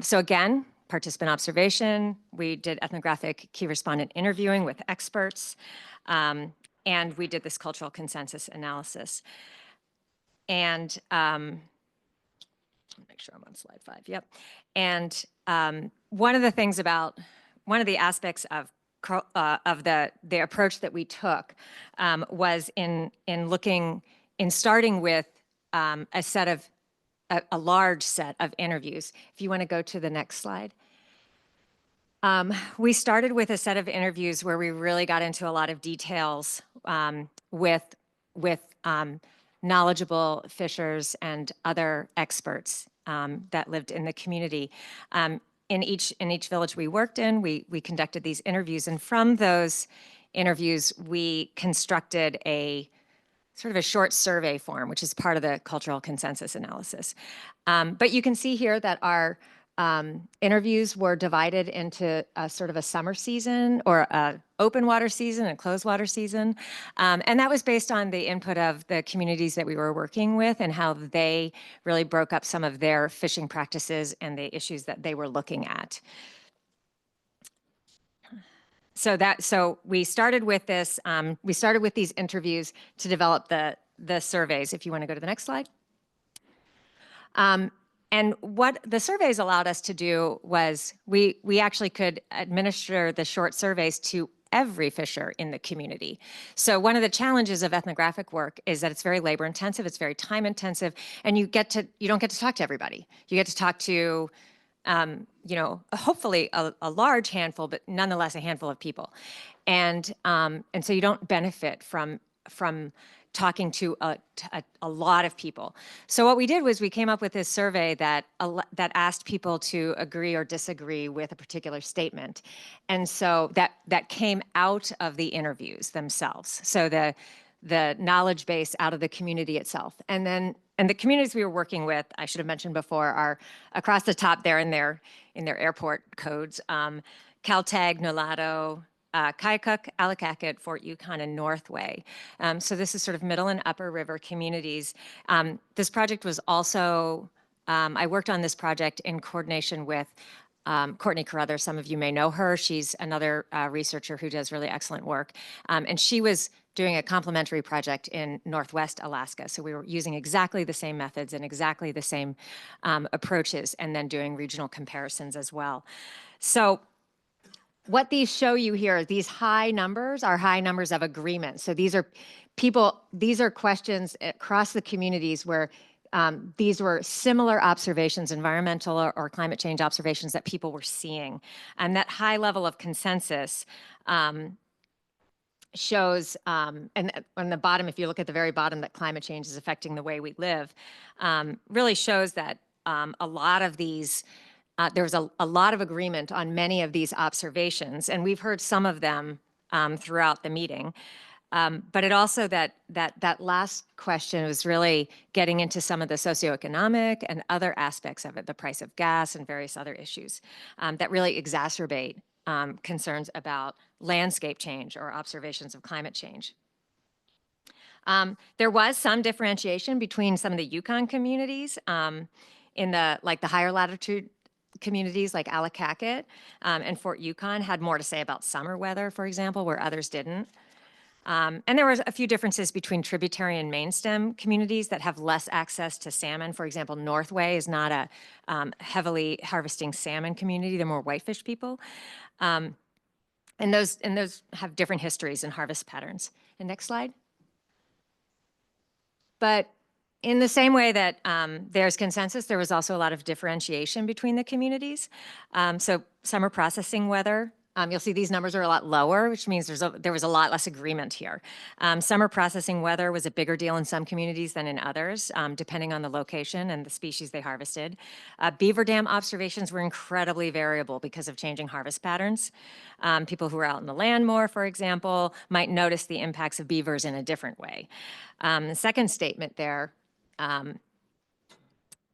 So again, participant observation, we did ethnographic key respondent interviewing with experts, and we did this cultural consensus analysis. and make sure I'm on slide 5. Yep. And one of the aspects of the approach that we took was in starting with a large set of interviews. If you want to go to the next slide. We started with a set of interviews where we really got into a lot of details with knowledgeable fishers and other experts that lived in the community. In each village we worked in, we conducted these interviews, and from those interviews, we constructed a sort of a short survey form, which is part of the cultural consensus analysis. But you can see here that our interviews were divided into a sort of a summer season or a open water season and closed water season. And that was based on the input of the communities that we were working with and how they really broke up some of their fishing practices and the issues that they were looking at. So we started with this, we started with these interviews to develop the surveys. If you want to go to the next slide. And what the surveys allowed us to do was we actually could administer the short surveys to every fisher in the community. So one of the challenges of ethnographic work is that it's very labor intensive, it's very time intensive, and you don't get to talk to everybody. You get to talk to hopefully a large handful, but nonetheless a handful of people. And so you don't benefit from talking to a lot of people. So what we did was we came up with this survey that asked people to agree or disagree with a particular statement. And so that came out of the interviews themselves. So the knowledge base out of the community itself. And the communities we were working with, I should have mentioned before, are across the top there in their airport codes. Caltag, Nolato, Kayakuk, Alakakit, Fort Yukon, and Northway. So this is sort of middle and upper river communities. This project was also, I worked on this project in coordination with Courtney Carruthers. Some of you may know her. She's another researcher who does really excellent work. And she was doing a complementary project in Northwest Alaska. So we were using exactly the same methods and exactly the same approaches, and then doing regional comparisons as well. So what these show you here, these high numbers are high numbers of agreement. So these are questions across the communities where these were similar observations, environmental or climate change observations that people were seeing. And that high level of consensus shows, and on the bottom, if you look at the very bottom, that climate change is affecting the way we live, really shows that a lot of these there was a lot of agreement on many of these observations, and we've heard some of them throughout the meeting. But it also, that last question was really getting into some of the socioeconomic and other aspects of it, the price of gas and various other issues that really exacerbate concerns about landscape change or observations of climate change. There was some differentiation between some of the Yukon communities in the higher latitude communities like Alakakit and Fort Yukon had more to say about summer weather, for example, where others didn't. And there was a few differences between tributary and mainstem communities that have less access to salmon. For example, Northway is not a heavily harvesting salmon community. They're more whitefish people. And those have different histories and harvest patterns. And next slide. But in the same way that there's consensus, there was also a lot of differentiation between the communities. So summer processing weather, you'll see these numbers are a lot lower, which means there was a lot less agreement here. Summer processing weather was a bigger deal in some communities than in others, depending on the location and the species they harvested. Beaver dam observations were incredibly variable because of changing harvest patterns. People who are out in the land more, for example, might notice the impacts of beavers in a different way. The second statement there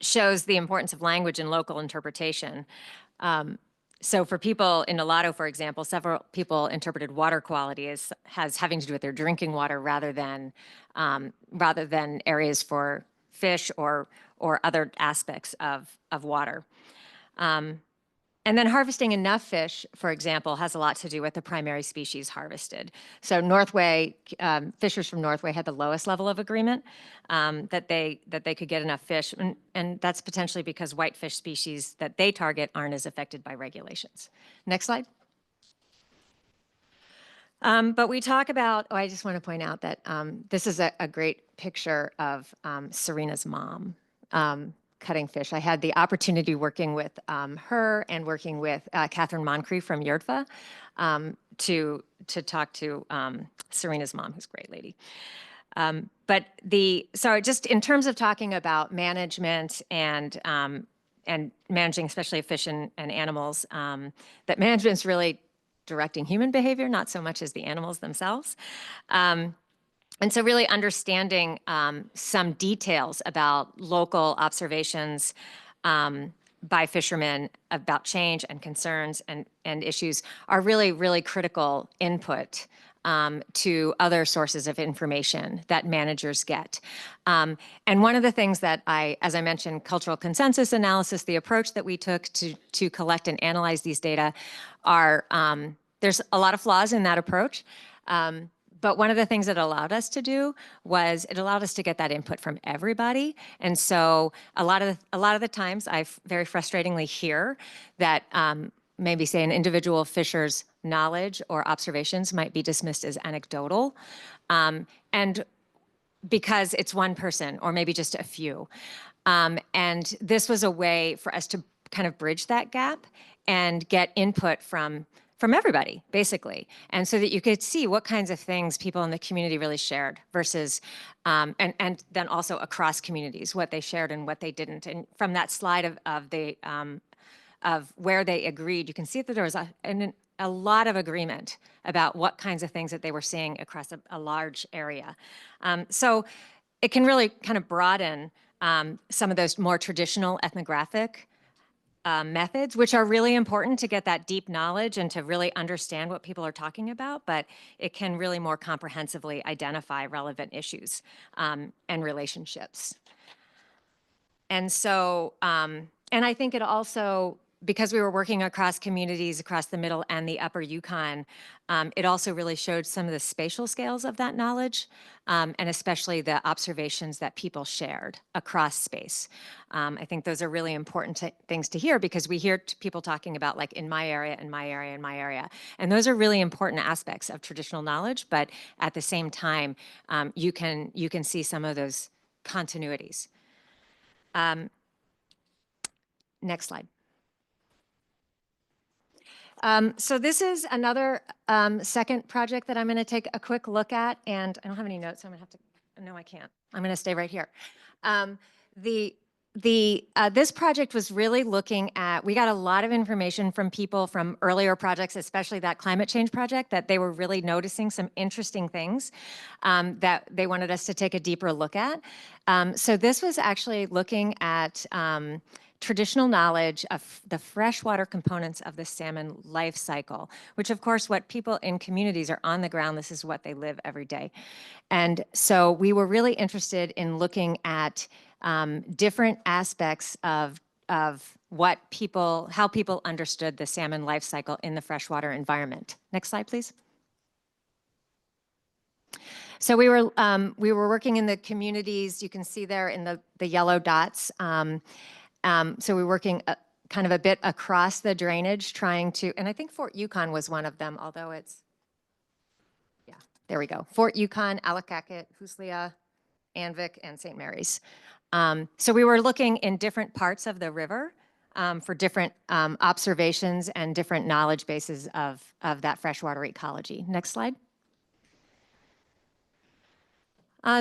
shows the importance of language and local interpretation. So for people in Nolato, for example, several people interpreted water quality as having to do with their drinking water rather than areas for fish or other aspects of water. And then harvesting enough fish, for example, has a lot to do with the primary species harvested. So Northway, fishers from Northway had the lowest level of agreement that they could get enough fish, and that's potentially because whitefish species that they target aren't as affected by regulations. Next slide. But we talk about, I just want to point out that this is a great picture of Serena's mom cutting fish. I had the opportunity working with her and working with Catherine Moncrief from Yurtva to talk to Serena's mom, who's a great lady. So just in terms of talking about management and managing especially fish and animals, that management's really directing human behavior, not so much as the animals themselves. And so really understanding some details about local observations by fishermen about change and concerns and issues are really, really critical input to other sources of information that managers get. And one of the things that as I mentioned, cultural consensus analysis, the approach that we took to collect and analyze these data are, there's a lot of flaws in that approach. But one of the things it allowed us to do was it allowed us to get that input from everybody. And so a lot of the times I very frustratingly hear that maybe say an individual fisher's knowledge or observations might be dismissed as anecdotal. And because it's one person or maybe just a few. And this was a way for us to kind of bridge that gap and get input from everybody, basically. And so that you could see what kinds of things people in the community really shared versus, and then also across communities, what they shared and what they didn't. And from that slide of where they agreed, you can see that there was a lot of agreement about what kinds of things that they were seeing across a large area. So it can really kind of broaden some of those more traditional ethnographic methods, which are really important to get that deep knowledge and to really understand what people are talking about, but it can really more comprehensively identify relevant issues and relationships. And so, and I think it also, because we were working across communities across the middle and the upper Yukon, it also really showed some of the spatial scales of that knowledge, and especially the observations that people shared across space. I think those are really important things to hear because we hear people talking about like in my area, in my area, in my area. And those are really important aspects of traditional knowledge, but at the same time, you can see some of those continuities. Next slide. So this is another second project that I'm going to take a quick look at, and I don't have any notes, so I'm going to have to, no, I can't. I'm going to stay right here. This project was really looking at, we got a lot of information from people from earlier projects, especially that climate change project, that they were really noticing some interesting things that they wanted us to take a deeper look at. So this was actually looking at traditional knowledge of the freshwater components of the salmon life cycle, which of course what people in communities are on the ground, this is what they live every day. And so we were really interested in looking at different aspects of how people understood the salmon life cycle in the freshwater environment. Next slide, please. So we were working in the communities. You can see there in the yellow dots. So we're working kind of a bit across the drainage, trying to, and I think Fort Yukon was one of them, although it's, yeah, there we go. Fort Yukon, Allakaket, Huslia, Anvik, and St. Mary's. So we were looking in different parts of the river for different observations and different knowledge bases of that freshwater ecology. Next slide.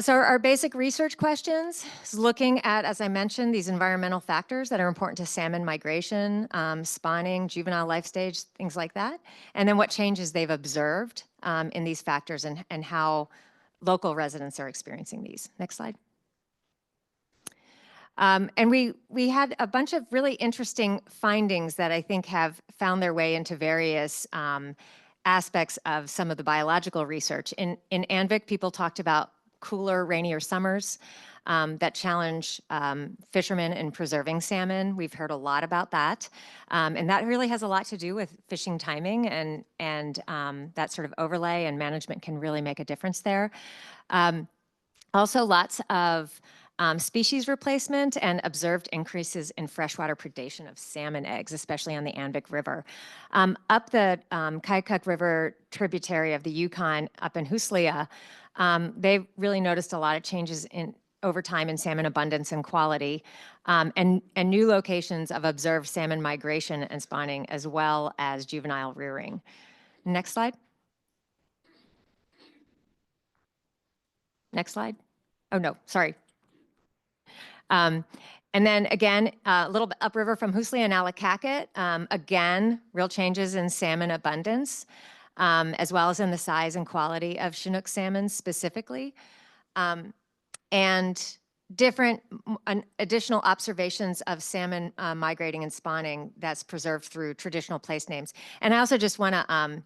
So our basic research questions is looking at, as I mentioned, these environmental factors that are important to salmon migration, spawning, juvenile life stage, things like that. And then what changes they've observed in these factors and how local residents are experiencing these. Next slide. And we had a bunch of really interesting findings that I think have found their way into various aspects of some of the biological research. In Anvik, people talked about cooler, rainier summers that challenge fishermen in preserving salmon. We've heard a lot about that. And that really has a lot to do with fishing timing, and that sort of overlay and management can really make a difference there. Also, lots of species replacement and observed increases in freshwater predation of salmon eggs, especially on the Anvik River. Up the Kaikuk River tributary of the Yukon, up in Huslia, they've really noticed a lot of changes over time in salmon abundance and quality, and new locations of observed salmon migration and spawning, as well as juvenile rearing. Next slide. Next slide. Oh, no, sorry. And then again, a little bit upriver from Huslia and Allakaket, again, real changes in salmon abundance, as well as in the size and quality of Chinook salmon specifically. And different additional observations of salmon migrating and spawning that's preserved through traditional place names. And I also just want to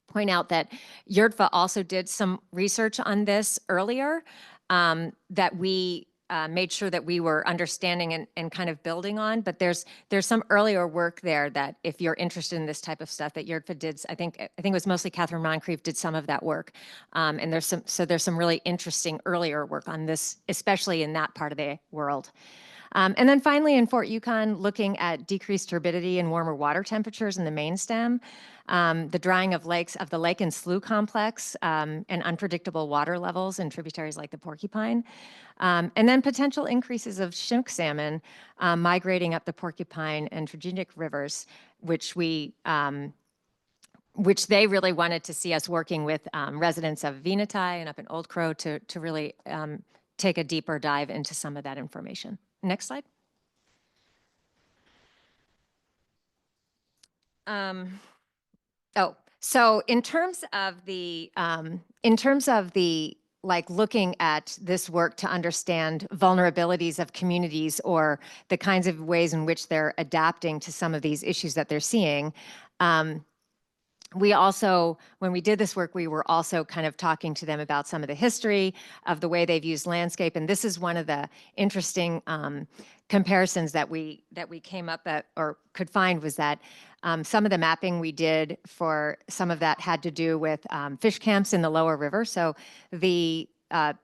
point out that YRDFA also did some research on this earlier that we made sure that we were understanding and kind of building on. But there's some earlier work there that if you're interested in this type of stuff that YRDFA did, I think it was mostly Catherine Moncrief did some of that work. And there's some really interesting earlier work on this, especially in that part of the world. And then finally in Fort Yukon, looking at decreased turbidity and warmer water temperatures in the main stem, the drying of lakes of the lake and slough complex, and unpredictable water levels in tributaries like the Porcupine. And then potential increases of Chinook salmon migrating up the Porcupine and Treginik rivers, which they really wanted to see us working with residents of Venati and up in Old Crow to really take a deeper dive into some of that information. Next slide. So in terms of the like looking at this work to understand vulnerabilities of communities or the kinds of ways in which they're adapting to some of these issues that they're seeing, we also, when we did this work, we were also kind of talking to them about some of the history of the way they've used landscape. And this is one of the interesting comparisons that we came up at or could find was that some of the mapping we did for some of that had to do with fish camps in the lower river. So the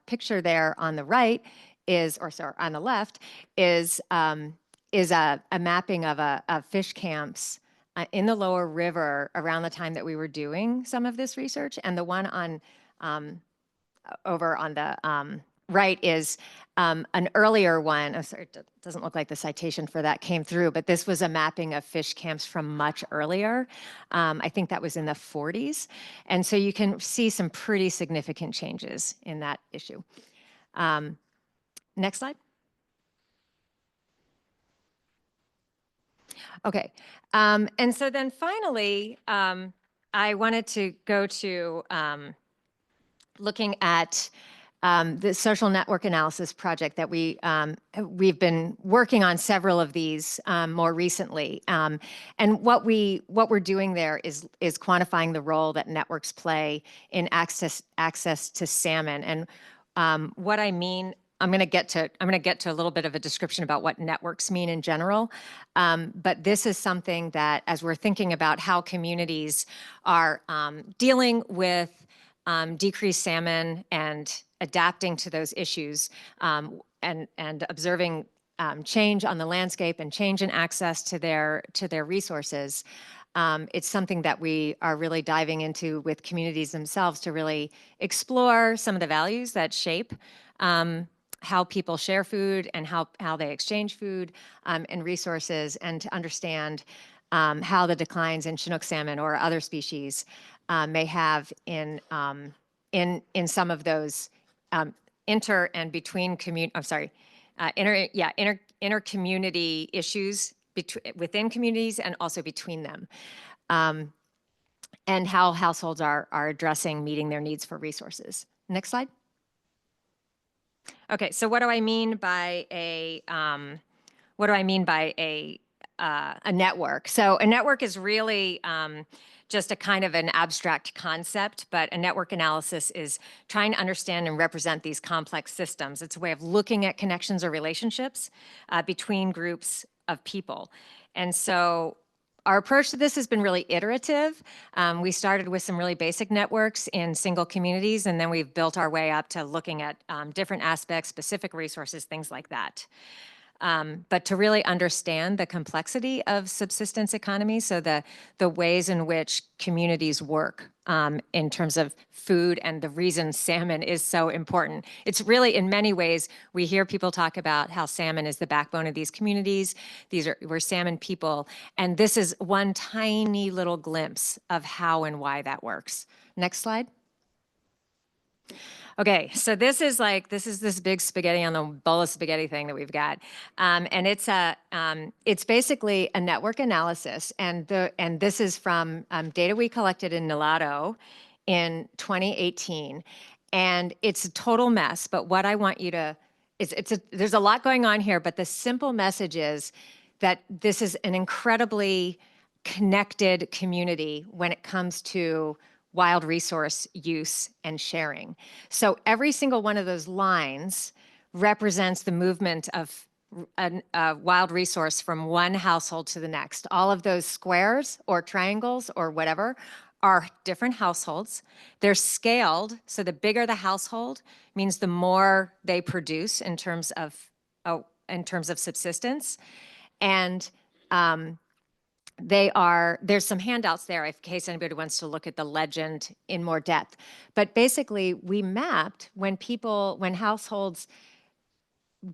picture there on the right is, or sorry, on the left is a mapping of fish camps in the lower river around the time that we were doing some of this research. And the one on over on the right is an earlier one. I'm sorry, it doesn't look like the citation for that came through, but this was a mapping of fish camps from much earlier. I think that was in the 40s. And so you can see some pretty significant changes in that issue. Next slide. Okay, and so then finally, I wanted to go to looking at the social network analysis project that we've been working on several of these more recently, and what we're doing there is quantifying the role that networks play in access to salmon. And what I mean. I'm going to get to a little bit of a description about what networks mean in general. But this is something that, as we're thinking about how communities are dealing with decreased salmon and adapting to those issues, and observing change on the landscape and change in access to their resources. It's something that we are really diving into with communities themselves to really explore some of the values that shape how people share food and how they exchange food and resources, and to understand how the declines in Chinook salmon or other species may have in some of those inter and between inter community issues within communities and also between them, and how households are addressing meeting their needs for resources. Next slide. Okay, so what do I mean by a a network. So a network is really just a kind of an abstract concept, but a network analysis is trying to understand and represent these complex systems. It's a way of looking at connections or relationships between groups of people. And so our approach to this has been really iterative. We started with some really basic networks in single communities, and then we've built our way up to looking at different aspects, specific resources, things like that. But to really understand the complexity of subsistence economy, so the ways in which communities work in terms of food and the reason salmon is so important. It's really, in many ways, we hear people talk about how salmon is the backbone of these communities. We're salmon people. And this is one tiny little glimpse of how and why that works. Next slide. Okay, so this is this big spaghetti on the bowl of spaghetti thing that we've got, and it's basically a network analysis, and this is from data we collected in Nulato in 2018, and it's a total mess. But what I want you to there's a lot going on here, but the simple message is that this is an incredibly connected community when it comes to wild resource use and sharing. So every single one of those lines represents the movement of a wild resource from one household to the next. All of those squares or triangles or whatever are different households. They're scaled, so the bigger the household means the more they produce in terms of subsistence. And there's some handouts there in case anybody wants to look at the legend in more depth. But basically, we mapped when households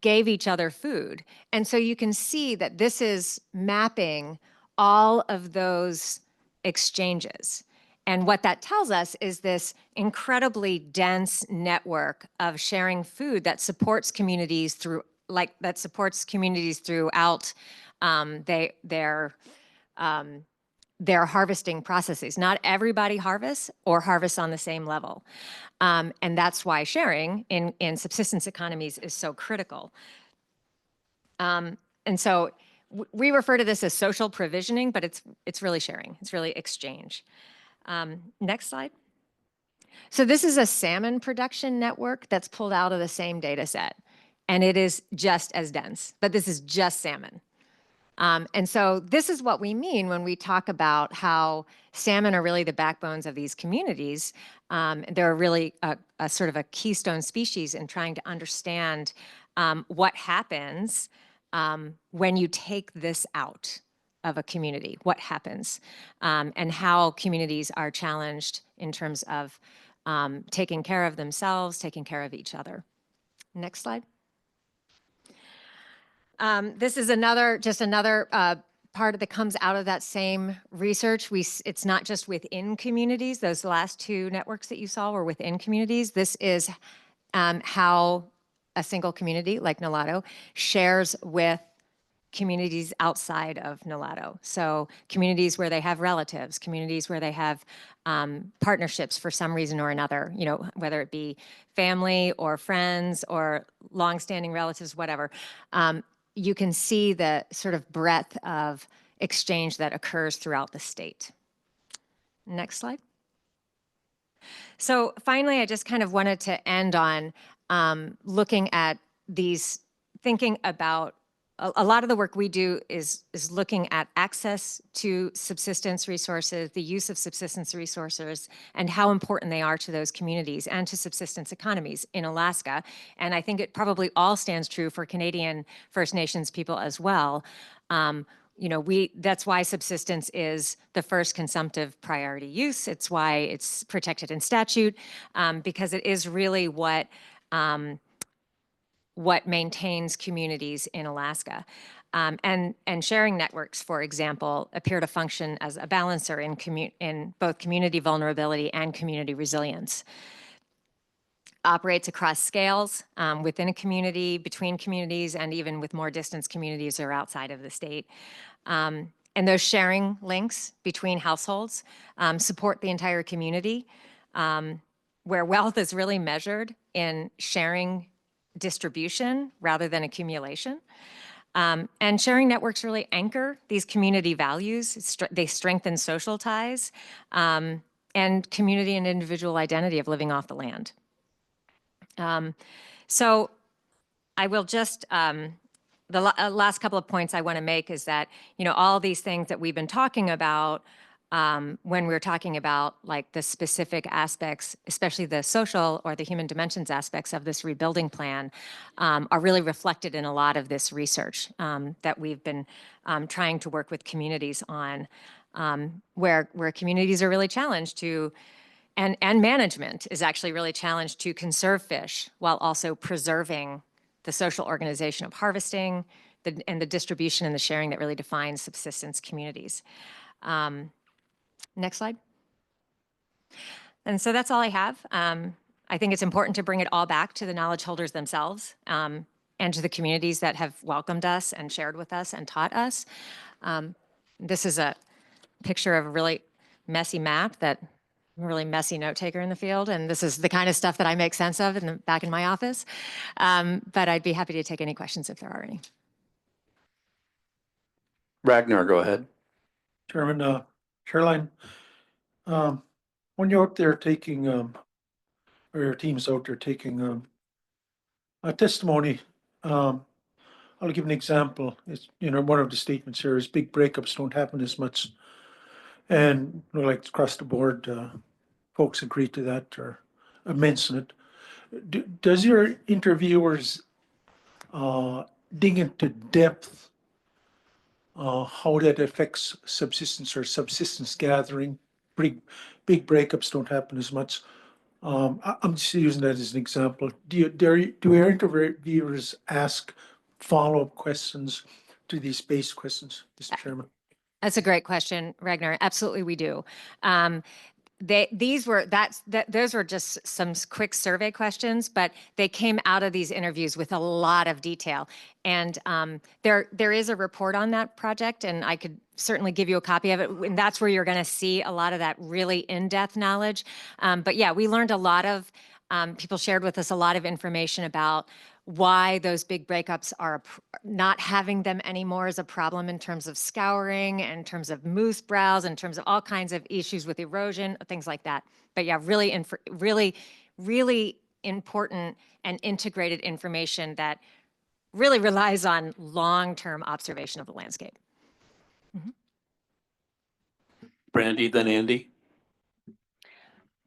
gave each other food. And so you can see that this is mapping all of those exchanges. And what that tells us is this incredibly dense network of sharing food that supports communities throughout their harvesting processes. Not everybody harvests or harvests on the same level. And that's why sharing in subsistence economies is so critical. And so we refer to this as social provisioning, but it's really sharing. It's really exchange. Next slide. So this is a salmon production network that's pulled out of the same data set. And it is just as dense, but this is just salmon. And so this is what we mean when we talk about how salmon are really the backbones of these communities. They're really a sort of a keystone species in trying to understand what happens when you take this out of a community, what happens, and how communities are challenged in terms of taking care of themselves, taking care of each other. Next slide. This is another part that comes out of that same research. It's not just within communities. Those last two networks that you saw were within communities. This is how a single community like Nulato shares with communities outside of Nulato. So communities where they have relatives, communities where they have partnerships for some reason or another, whether it be family or friends or longstanding relatives, whatever. You can see the sort of breadth of exchange that occurs throughout the state. Next slide. So finally, I just kind of wanted to end on looking at these, thinking about a lot of the work we do is looking at access to subsistence resources, the use of subsistence resources, and how important they are to those communities and to subsistence economies in Alaska. And I think it probably all stands true for Canadian First Nations people as well. That's why subsistence is the first consumptive priority use. It's why it's protected in statute, because it is really what maintains communities in Alaska. And sharing networks, for example, appear to function as a balancer in both community vulnerability and community resilience. Operates across scales within a community, between communities, and even with more distance communities or outside of the state. And those sharing links between households support the entire community, where wealth is really measured in sharing distribution rather than accumulation. And sharing networks really anchor these community values. They strengthen social ties and community and individual identity of living off the land. So I will just, the last couple of points I want to make is that, all these things that we've been talking about when we're talking about like the specific aspects, especially the social or the human dimensions aspects of this rebuilding plan, are really reflected in a lot of this research that we've been trying to work with communities on, where communities are really challenged to, and management is actually really challenged to conserve fish while also preserving the social organization of harvesting and the distribution and the sharing that really defines subsistence communities. Next slide. And so that's all I have. I think it's important to bring it all back to the knowledge holders themselves and to the communities that have welcomed us and shared with us and taught us. This is a picture of a really messy map that I'm a really messy note taker in the field, and this is the kind of stuff that I make sense of back in my office. But I'd be happy to take any questions if there are any. Ragnar, go ahead. Chairman, Caroline, when you're out there taking, or your team's out there taking a testimony, I'll give an example. It's, one of the statements here is big breakups don't happen as much. And like across the board, folks agree to that or mention it. Does your interviewers dig into depth how that affects subsistence or subsistence gathering? Big breakups don't happen as much. I'm just using that as an example. Do your interviewers ask follow-up questions to these base questions, Mr. Chairman? That's a great question, Ragnar. Absolutely, we do. Those were just some quick survey questions, but they came out of these interviews with a lot of detail. And there is a report on that project, and I could certainly give you a copy of it. And that's where you're going to see a lot of that really in-depth knowledge. But yeah, we learned a lot of, people shared with us a lot of information about why those big breakups are not having them anymore is a problem in terms of scouring, in terms of moose browse, in terms of all kinds of issues with erosion, things like that. But yeah, really important and integrated information that really relies on long-term observation of the landscape. Mm-hmm. Brandy, then Andy.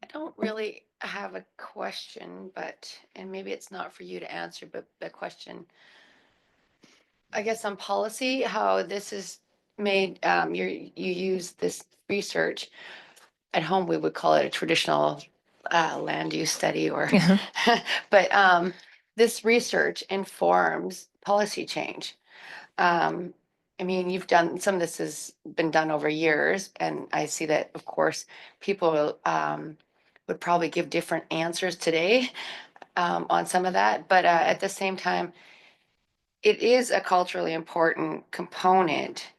I don't really have a question, and maybe it's not for you to answer, but the question, I guess, on policy, how this is made, you use this research. At home, we would call it a traditional land use study, or, but this research informs policy change. I mean, you've done, some of this has been done over years, and I see that, of course, people would probably give different answers today on some of that. But at the same time, it is a culturally important component.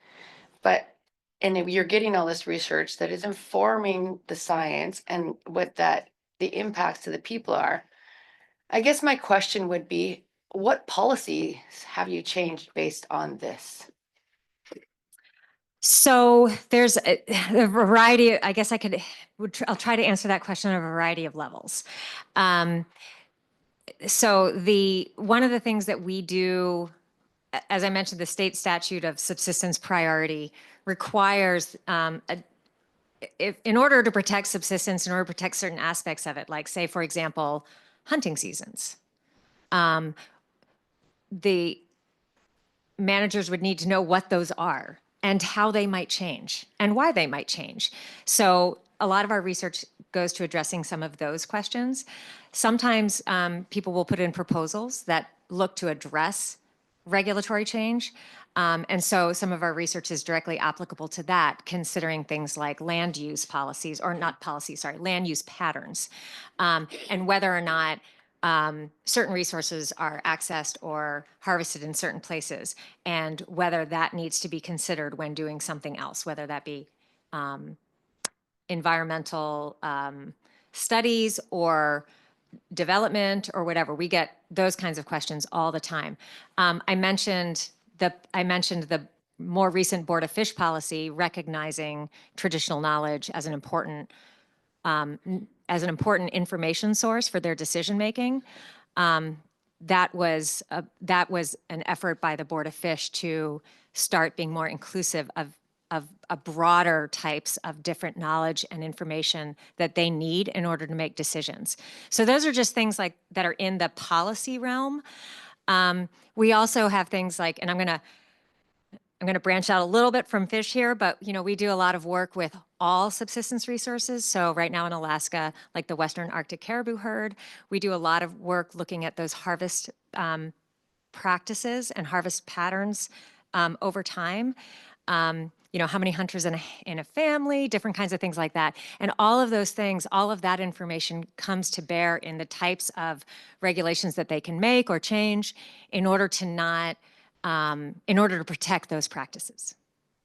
And if you're getting all this research that is informing the science and what the impacts to the people are, I guess my question would be, what policies have you changed based on this? So there's a variety. I guess I'll try to answer that question on a variety of levels. So one of the things that we do, as I mentioned, the state statute of subsistence priority requires, in order to protect subsistence, in order to protect certain aspects of it, like say, for example, hunting seasons, the managers would need to know what those are and how they might change and why they might change. So a lot of our research goes to addressing some of those questions. Sometimes people will put in proposals that look to address regulatory change. And so some of our research is directly applicable to that, considering things like land use policies, or not policies, sorry, land use patterns, and whether or not certain resources are accessed or harvested in certain places, and whether that needs to be considered when doing something else, whether that be environmental studies or development or whatever. We get those kinds of questions all the time. I mentioned I mentioned the more recent Board of Fish policy recognizing traditional knowledge as an important information source for their decision making. That was an effort by the Board of Fish to start being more inclusive of a broader types of different knowledge and information that they need in order to make decisions. So those are just things like that are in the policy realm. We also have things like, and I'm going to branch out a little bit from fish here, but we do a lot of work with all subsistence resources. So right now in Alaska, like the Western Arctic caribou herd, we do a lot of work looking at those harvest practices and harvest patterns over time. How many hunters in a family, different kinds of things like that. And all of those things, all of that information comes to bear in the types of regulations that they can make or change in order to protect those practices.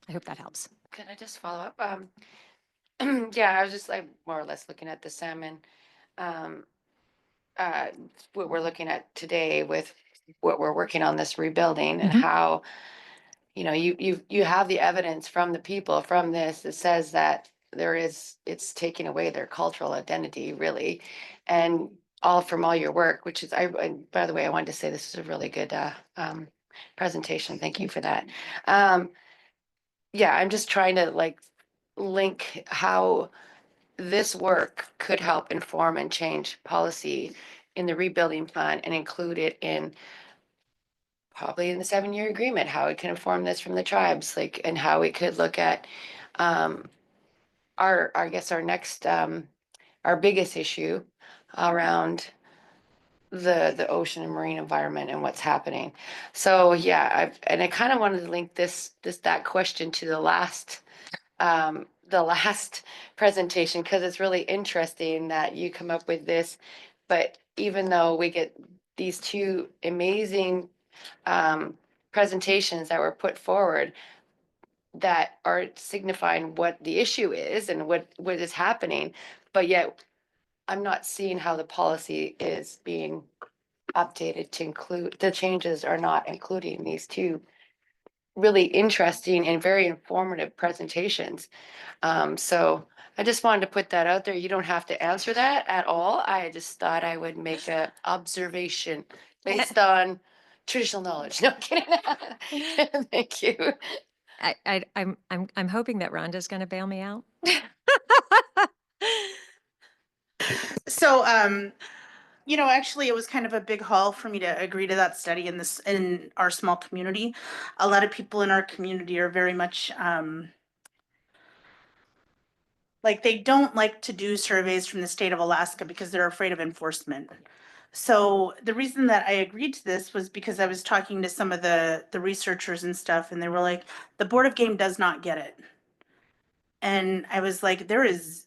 I hope that helps. Can I just follow up? Yeah, I was just like more or less looking at the salmon. What we're looking at today with what we're working on, this rebuilding, and how you have the evidence from the people from this that says that it's taking away their cultural identity, really, and all from all your work, which is, by the way, I wanted to say this is a really good presentation. Thank you for that. Yeah, I'm just trying to link how this work could help inform and change policy in the rebuilding plan and include it in probably in the 7-year agreement, how it can inform this from the tribes, and how we could look at I guess our next our biggest issue around the ocean and marine environment and what's happening. So yeah, I kind of wanted to link that question to the last presentation, because it's really interesting that you come up with this. But even though we get these two amazing presentations that were put forward that are signifying what the issue is and what is happening, but yet I'm not seeing how the policy is being updated to include, the changes are not including these two really interesting and very informative presentations. So I just wanted to put that out there. You don't have to answer that at all. I just thought I would make an observation based on traditional knowledge. No, I'm kidding. Thank you. I'm hoping that Rhonda's going to bail me out. So, actually, it was kind of a big haul for me to agree to that study in our small community. A lot of people in our community are very much they don't like to do surveys from the state of Alaska because they're afraid of enforcement. So the reason that I agreed to this was because I was talking to some of the researchers and stuff, and they were like, the Board of Game does not get it. And I was like, there is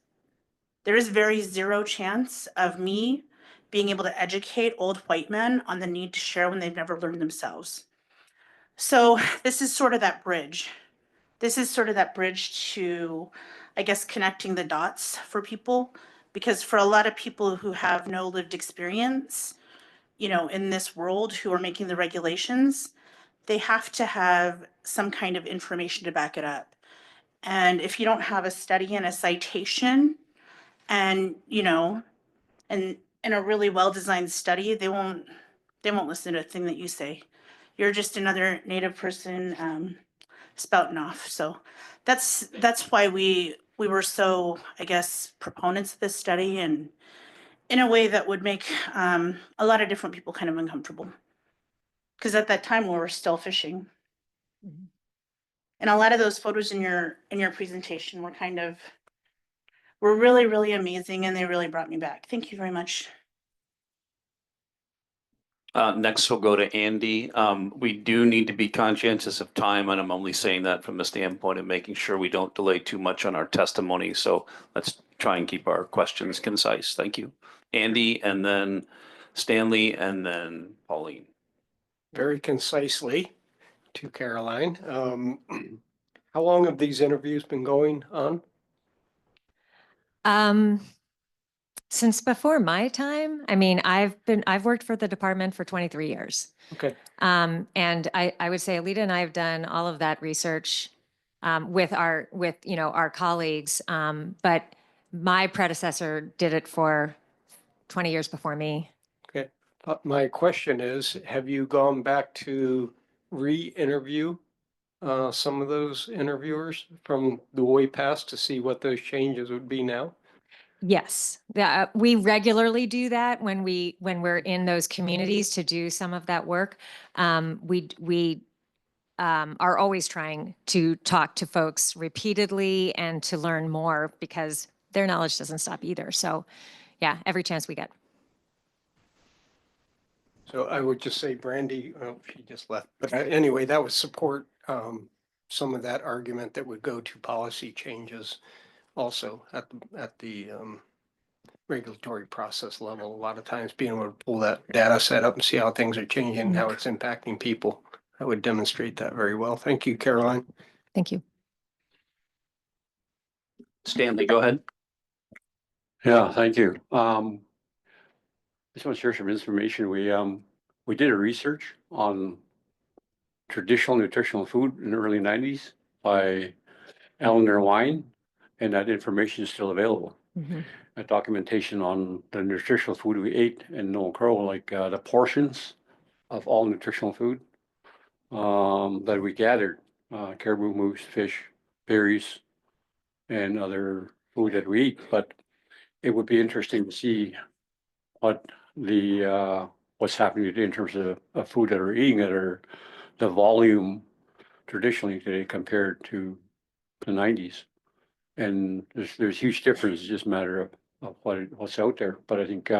very zero chance of me being able to educate old white men on the need to share when they've never learned themselves. So this is sort of that bridge. This is sort of that bridge to, I guess, connecting the dots for people, because for a lot of people who have no lived experience, in this world, who are making the regulations, they have to have some kind of information to back it up. And if you don't have a study and a citation and, and a really well-designed study, they won't listen to a thing that you say. You're just another Native person spouting off. So that's why we were so, I guess, proponents of this study, and in a way that would make a lot of different people kind of uncomfortable. Because at that time we were still fishing. And a lot of those photos in your presentation were really, really amazing, and they really brought me back. Thank you very much. Next, we'll go to Andy. We do need to be conscientious of time, and I'm only saying that from the standpoint of making sure we don't delay too much on our testimony. So let's try and keep our questions concise. Thank you. Andy, and then Stanley, and then Pauline. Very concisely to Caroline. How long have these interviews been going on? Since before my time, I mean, I've worked for the department for 23 years. Okay. And I would say Alita and I have done all of that research with our colleagues. But my predecessor did it for 20 years before me. Okay. My question is, have you gone back to re-interview some of those interviewers from the way past to see what those changes would be now? Yes, we regularly do that when we're in those communities to do some of that work. We are always trying to talk to folks repeatedly and to learn more because their knowledge doesn't stop either. So, yeah, every chance we get. So I would just say Brandy, she just left, but anyway, that would support some of that argument that would go to policy changes also at the regulatory process level. A lot of times being able to pull that data set up and see how things are changing, and how it's impacting people. That would demonstrate that very well. Thank you, Caroline. Thank you. Stanley, go ahead. Yeah, thank you. Just want to share some information. We did a research on traditional nutritional food in the early 90s by Eleanor Wine, and that information is still available. A documentation on the nutritional food we ate in Noel Crow, like the portions of all nutritional food that we gathered, caribou, moose, fish, berries, and other food that we eat. But it would be interesting to see what what's happening today in terms of food that we're eating, that are the volume traditionally today compared to the 90s. And there's huge difference. It's just a matter of what's out there. But I think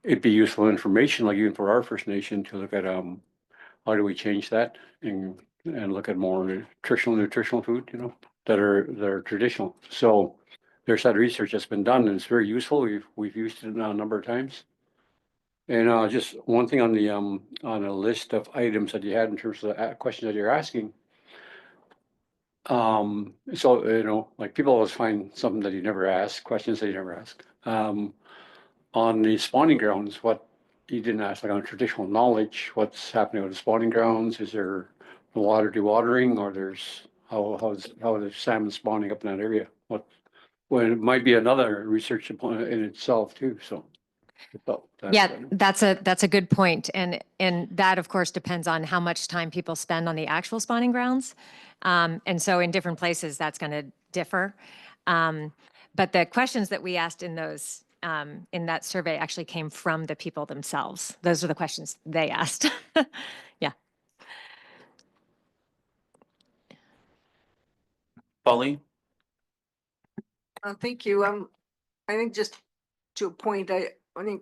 it'd be useful information, like even for our First Nation, to look at how do we change that and look at more nutritional food, that are traditional. So there's that research that's been done, and it's very useful. We've used it a number of times. And just one thing on a list of items that you had in terms of the questions that you're asking. So like people always find something that you never ask, questions that you never ask. On the spawning grounds, what you didn't ask, like on traditional knowledge, what's happening with the spawning grounds? Is there water dewatering, or how is salmon spawning up in that area? Well, it might be another research in itself too. So. Yeah, that's a good point. And that, of course, depends on how much time people spend on the actual spawning grounds. And so in different places, that's going to differ. But the questions that we asked in that survey actually came from the people themselves. Those are the questions they asked. Yeah. Pauline? Thank you. I think just to a point, I think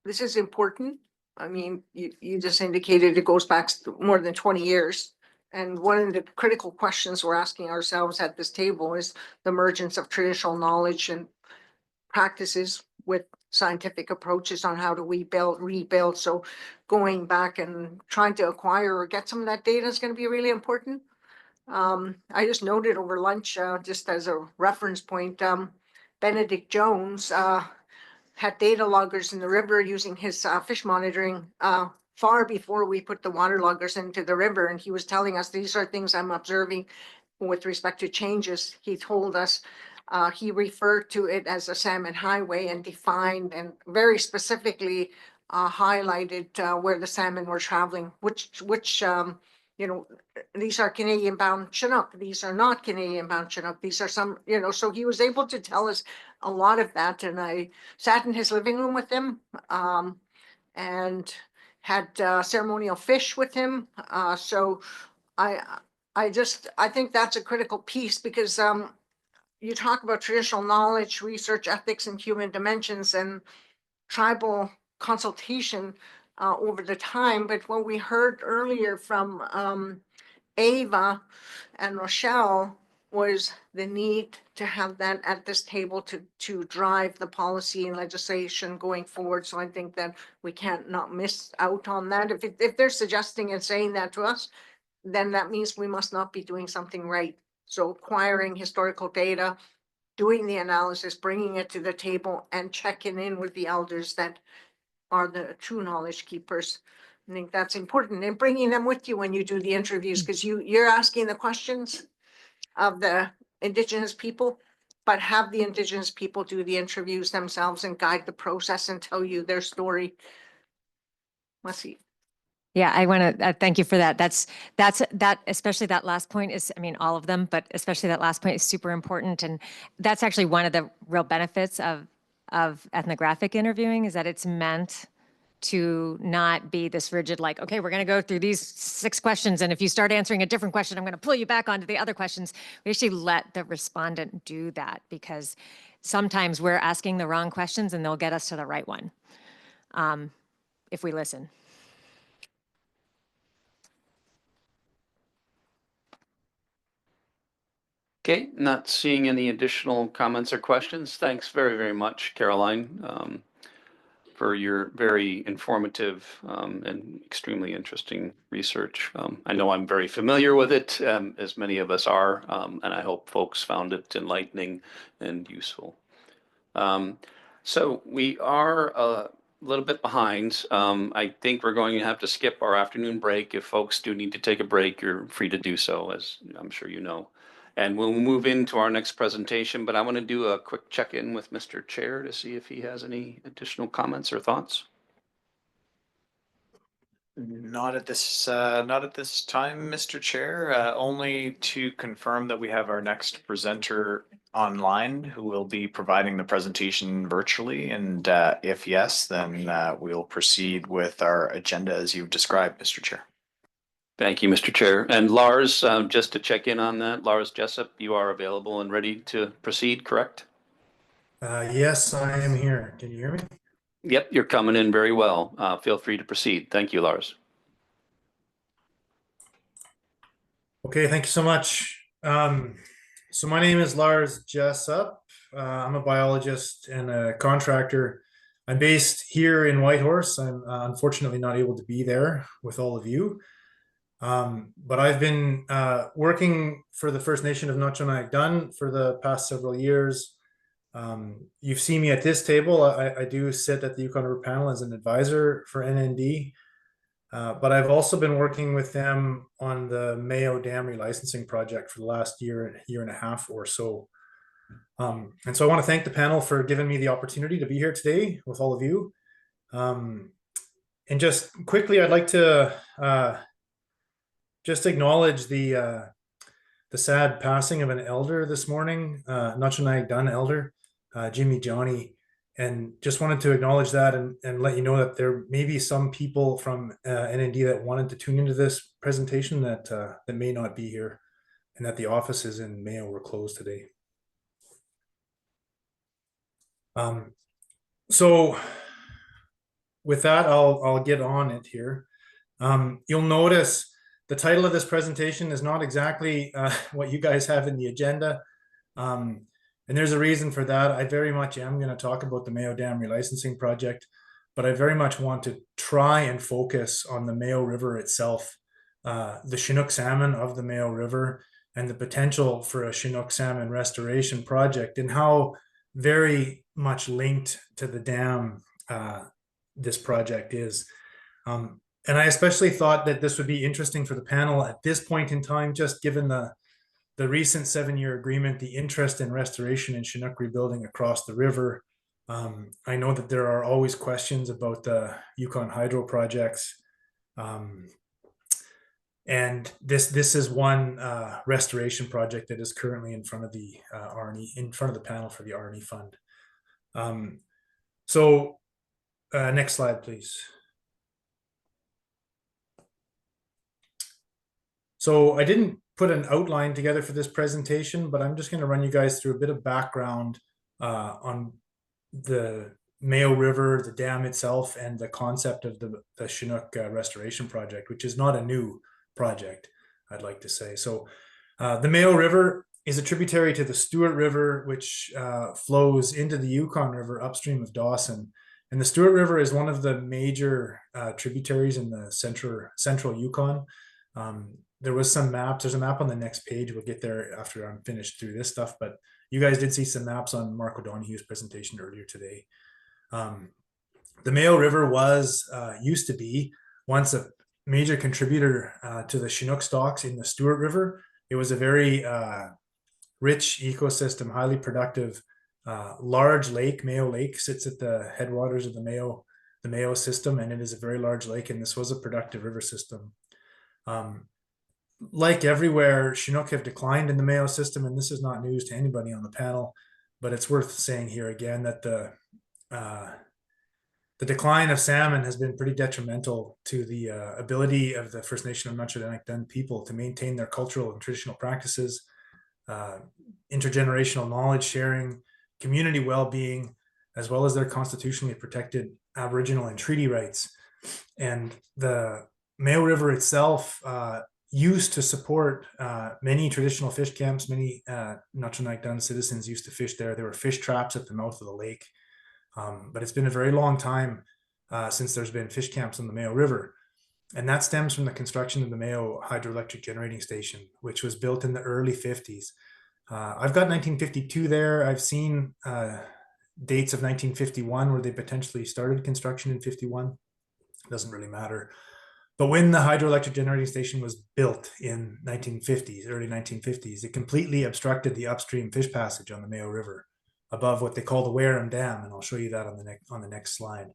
this is important. I mean, you just indicated it goes back more than 20 years. And one of the critical questions we're asking ourselves at this table is the emergence of traditional knowledge and practices with scientific approaches on how do we rebuild. So going back and trying to acquire or get some of that data is going to be really important. I just noted over lunch, just as a reference point, Benedict Jones had data loggers in the river using his fish monitoring far before we put the water loggers into the river. And he was telling us, these are things I'm observing with respect to changes. He told us he referred to it as a salmon highway and defined and very specifically highlighted where the salmon were traveling, which these are Canadian bound Chinook. These are not Canadian bound Chinook. These are some, so he was able to tell us a lot of that. And I sat in his living room with him and had ceremonial fish with him. So I think that's a critical piece because you talk about traditional knowledge, research, ethics, and human dimensions and tribal consultation over the time. But what we heard earlier from Ava and Rochelle was the need to have that at this table to drive the policy and legislation going forward. So I think that we can't not miss out on that. If they're suggesting and saying that to us, then that means we must not be doing something right. So acquiring historical data, doing the analysis, bringing it to the table and checking in with the elders that are the true knowledge keepers. I think that's important, and bringing them with you when you do the interviews, because you're asking the questions of the Indigenous people, but have the Indigenous people do the interviews themselves and guide the process and tell you their story. Let's see. Yeah, I want to thank you for that. That especially that last point is, I mean, all of them, but especially that last point is super important. And that's actually one of the real benefits of ethnographic interviewing, is that it's meant to not be this rigid, like, okay, we're going to go through these 6 questions, and if you start answering a different question, I'm going to pull you back onto the other questions. We actually let the respondent do that, because sometimes we're asking the wrong questions and they'll get us to the right one if we listen. Okay, not seeing any additional comments or questions. Thanks very, very much, Caroline, for your very informative and extremely interesting research. I know I'm very familiar with it, as many of us are, and I hope folks found it enlightening and useful. So we are a little bit behind. I think we're going to have to skip our afternoon break. If folks do need to take a break, you're free to do so, as I'm sure you know. And we'll move into our next presentation, but I want to do a quick check-in with Mr. Chair to see if he has any additional comments or thoughts. Not at this time, Mr. Chair. Only to confirm that we have our next presenter online who will be providing the presentation virtually. And if yes, then we'll proceed with our agenda as you've described, Mr. Chair. Thank you, Mr. Chair. And Lars, just to check in on that, Lars Jessup, you are available and ready to proceed, correct? Yes, I am here. Can you hear me? Yep, you're coming in very well. Feel free to proceed. Thank you, Lars. Okay, thank you so much. So my name is Lars Jessup. I'm a biologist and a contractor. I'm based here in Whitehorse. I'm unfortunately not able to be there with all of you. But I've been working for the First Nation of Notchonagdun for the past several years. You've seen me at this table. I do sit at the Yukon River Panel as an advisor for NND. But I've also been working with them on the Mayo Dam relicensing project for the last year and a half or so. And so I want to thank the panel for giving me the opportunity to be here today with all of you. And just quickly, I'd like to just acknowledge the sad passing of an elder this morning, Notchonagdun elder, Jimmy Johnny. And just wanted to acknowledge that and let you know that there may be some people from NND that wanted to tune into this presentation that may not be here, and that the offices in Mayo were closed today. So with that, I'll get on it here. You'll notice the title of this presentation is not exactly what you guys have in the agenda. And there's a reason for that. I very much am going to talk about the Mayo Dam relicensing project, but I very much want to try and focus on the Mayo River itself, the Chinook salmon of the Mayo River, and the potential for a Chinook salmon restoration project, and how very much linked to the dam this project is. And I especially thought that this would be interesting for the panel at this point in time, just given the recent 7-year agreement, the interest in restoration and Chinook rebuilding across the river. I know that there are always questions about the Yukon hydro projects. And this is one restoration project that is currently in front of the panel for the RNE fund. Next slide, please. So I didn't put an outline together for this presentation, but I'm just going to run you guys through a bit of background on the Mayo River, the dam itself, and the concept of the Chinook restoration project, which is not a new project, I'd like to say. So the Mayo River is a tributary to the Stewart River, which flows into the Yukon River upstream of Dawson. And the Stewart River is one of the major tributaries in the central Yukon. there was some maps. There's a map on the next page. We'll get there after I'm finished through this stuff. But you guys did see some maps on Mark O'Donoghue's presentation earlier today. The Mayo River was used to be once a major contributor to the Chinook stocks in the Stewart River. It was a very rich ecosystem, highly productive, large lake. Mayo Lake sits at the headwaters of the Mayo system, and it is a very large lake, and this was a productive river system. Like everywhere, Chinook have declined in the Mayo system, and this is not news to anybody on the panel, but it's worth saying here again that the decline of salmon has been pretty detrimental to the ability of the First Nation of Michilimackinac people to maintain their cultural and traditional practices, intergenerational knowledge sharing, community well-being, as well as their constitutionally protected Aboriginal and treaty rights. And the Mayo River itself used to support many traditional fish camps. Many Michilimackinac citizens used to fish there. There were fish traps at the mouth of the lake. But it's been a very long time since there's been fish camps on the Mayo River. And that stems from the construction of the Mayo Hydroelectric Generating Station, which was built in the early 50s. I've got 1952 there. I've seen dates of 1951 where they potentially started construction in 51. Doesn't really matter. But when the hydroelectric generating station was built in 1950s, early 1950s, it completely obstructed the upstream fish passage on the Mayo River above what they call the Wareham Dam, and I'll show you that on the next slide.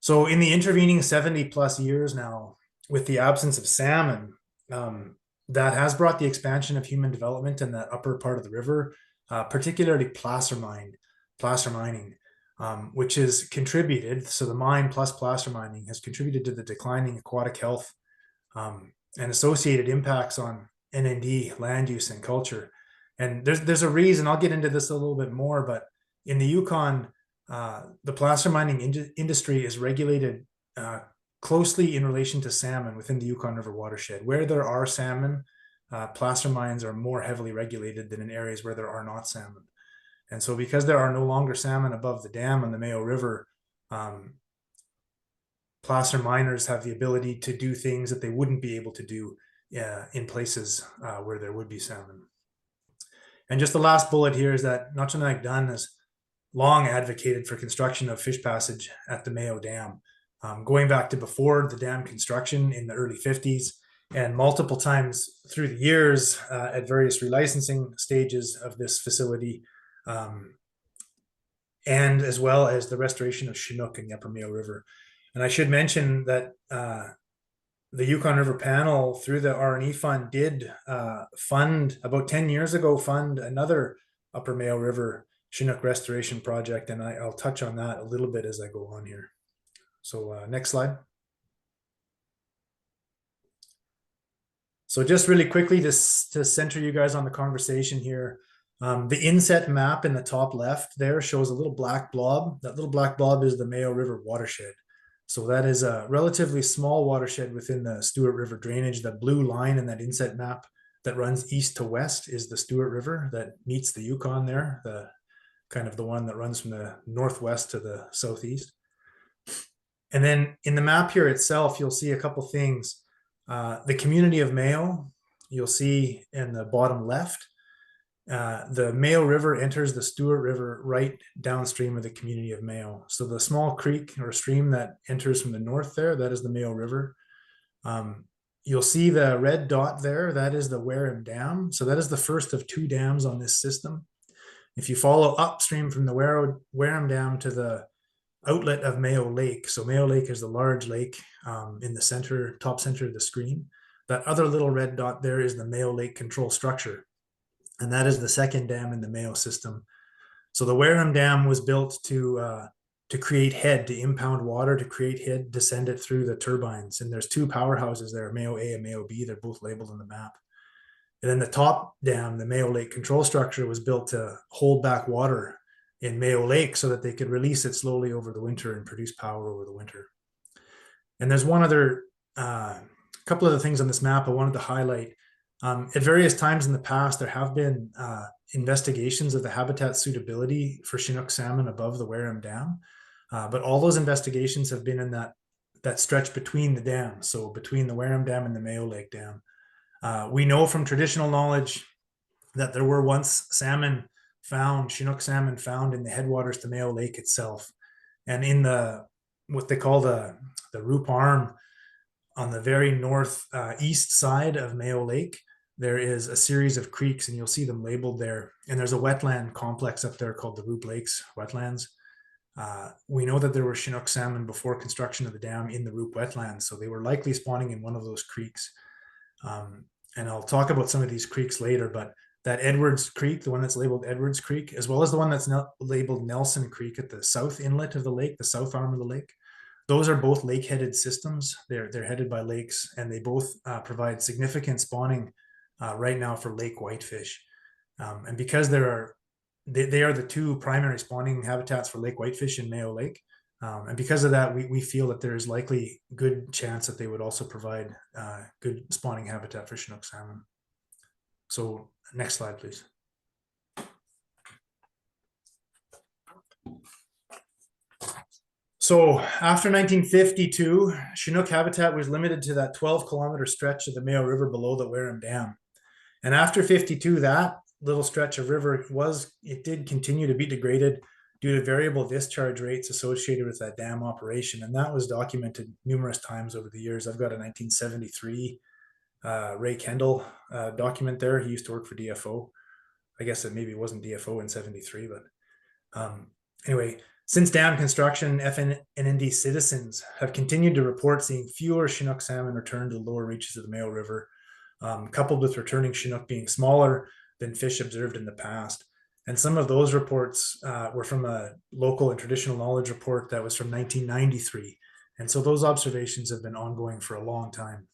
So in the intervening 70 plus years now, with the absence of salmon, that has brought the expansion of human development in that upper part of the river, particularly placer mining, which has contributed. So the mine plus placer mining has contributed to the declining aquatic health and associated impacts on NND, land use and culture. And there's a reason. I'll get into this a little bit more, but in the Yukon, the placer mining industry is regulated closely in relation to salmon within the Yukon River watershed. Where there are salmon, placer mines are more heavily regulated than in areas where there are not salmon. And so because there are no longer salmon above the dam on the Mayo River, placer miners have the ability to do things that they wouldn't be able to do in places where there would be salmon. And just the last bullet here is that Michilimackinac Dun has long advocated for construction of fish passage at the Mayo Dam, going back to before the dam construction in the early 50s, and multiple times through the years at various relicensing stages of this facility, and as well as the restoration of Chinook in the upper Mayo River. And I should mention that the Yukon River Panel, through the R&E Fund, did fund, about 10 years ago, fund another upper Mayo River Chinook restoration project. And I'll touch on that a little bit as I go on here. So next slide. So just really quickly to center you guys on the conversation here, the inset map in the top left there shows a little black blob. That little black blob is the Mayo River watershed. So that is a relatively small watershed within the Stewart River drainage. The blue line in that inset map that runs east to west is the Stewart River that meets the Yukon there, the kind of the one that runs from the northwest to the southeast. And then in the map here itself, you'll see a couple things. The community of Mayo, you'll see in the bottom left, the Mayo River enters the Stewart River right downstream of the community of Mayo. So the small creek or stream that enters from the north there, that is the Mayo River. You'll see the red dot there, that is the Wareham Dam. So that is the first of two dams on this system. If you follow upstream from the Wareham Dam to the outlet of Mayo Lake, so Mayo Lake is the large lake in the center, top center of the screen. That other little red dot there is the Mayo Lake control structure. And that is the second dam in the Mayo system. So the Wareham Dam was built to create head, to impound water, to create head, to send it through the turbines. And there's two powerhouses there, Mayo A and Mayo B. They're both labeled on the map. And then the top dam, the Mayo Lake control structure, was built to hold back water in Mayo Lake so that they could release it slowly over the winter and produce power over the winter. And there's one other, couple other things on this map I wanted to highlight. At various times in the past, there have been investigations of the habitat suitability for Chinook salmon above the Wareham Dam. But all those investigations have been in that stretch between the dams, so between the Wareham Dam and the Mayo Lake Dam. We know from traditional knowledge that there were once Chinook salmon found in the headwaters to Mayo Lake itself. And in what they call the Roop Arm on the very north east side of Mayo Lake, there is a series of creeks, and you'll see them labeled there. And there's a wetland complex up there called the Roop Lakes wetlands. We know that there were Chinook salmon before construction of the dam in the Roop wetlands, so they were likely spawning in one of those creeks. And I'll talk about some of these creeks later, but that Edwards Creek, the one that's labeled Edwards Creek, as well as the one that's labeled Nelson Creek at the south inlet of the lake, the south arm of the lake, those are both lake-headed systems. They're headed by lakes, and they both provide significant spawning right now for lake whitefish. And because they are the two primary spawning habitats for lake whitefish in Mayo Lake, and because of that, we feel that there is likely good chance that they would also provide good spawning habitat for Chinook salmon. So next slide, please. So after 1952, Chinook habitat was limited to that 12-kilometer stretch of the Mayo River below the Wareham Dam. And after 52, that little stretch of river did continue to be degraded due to variable discharge rates associated with that dam operation. And that was documented numerous times over the years. I've got a 1973 Ray Kendall document there. He used to work for DFO. I guess it maybe wasn't DFO in 73, but anyway, since dam construction, FNND citizens have continued to report seeing fewer Chinook salmon return to the lower reaches of the Mayo River, coupled with returning Chinook being smaller than fish observed in the past. And some of those reports were from a local and traditional knowledge report that was from 1993. And so those observations have been ongoing for a long time.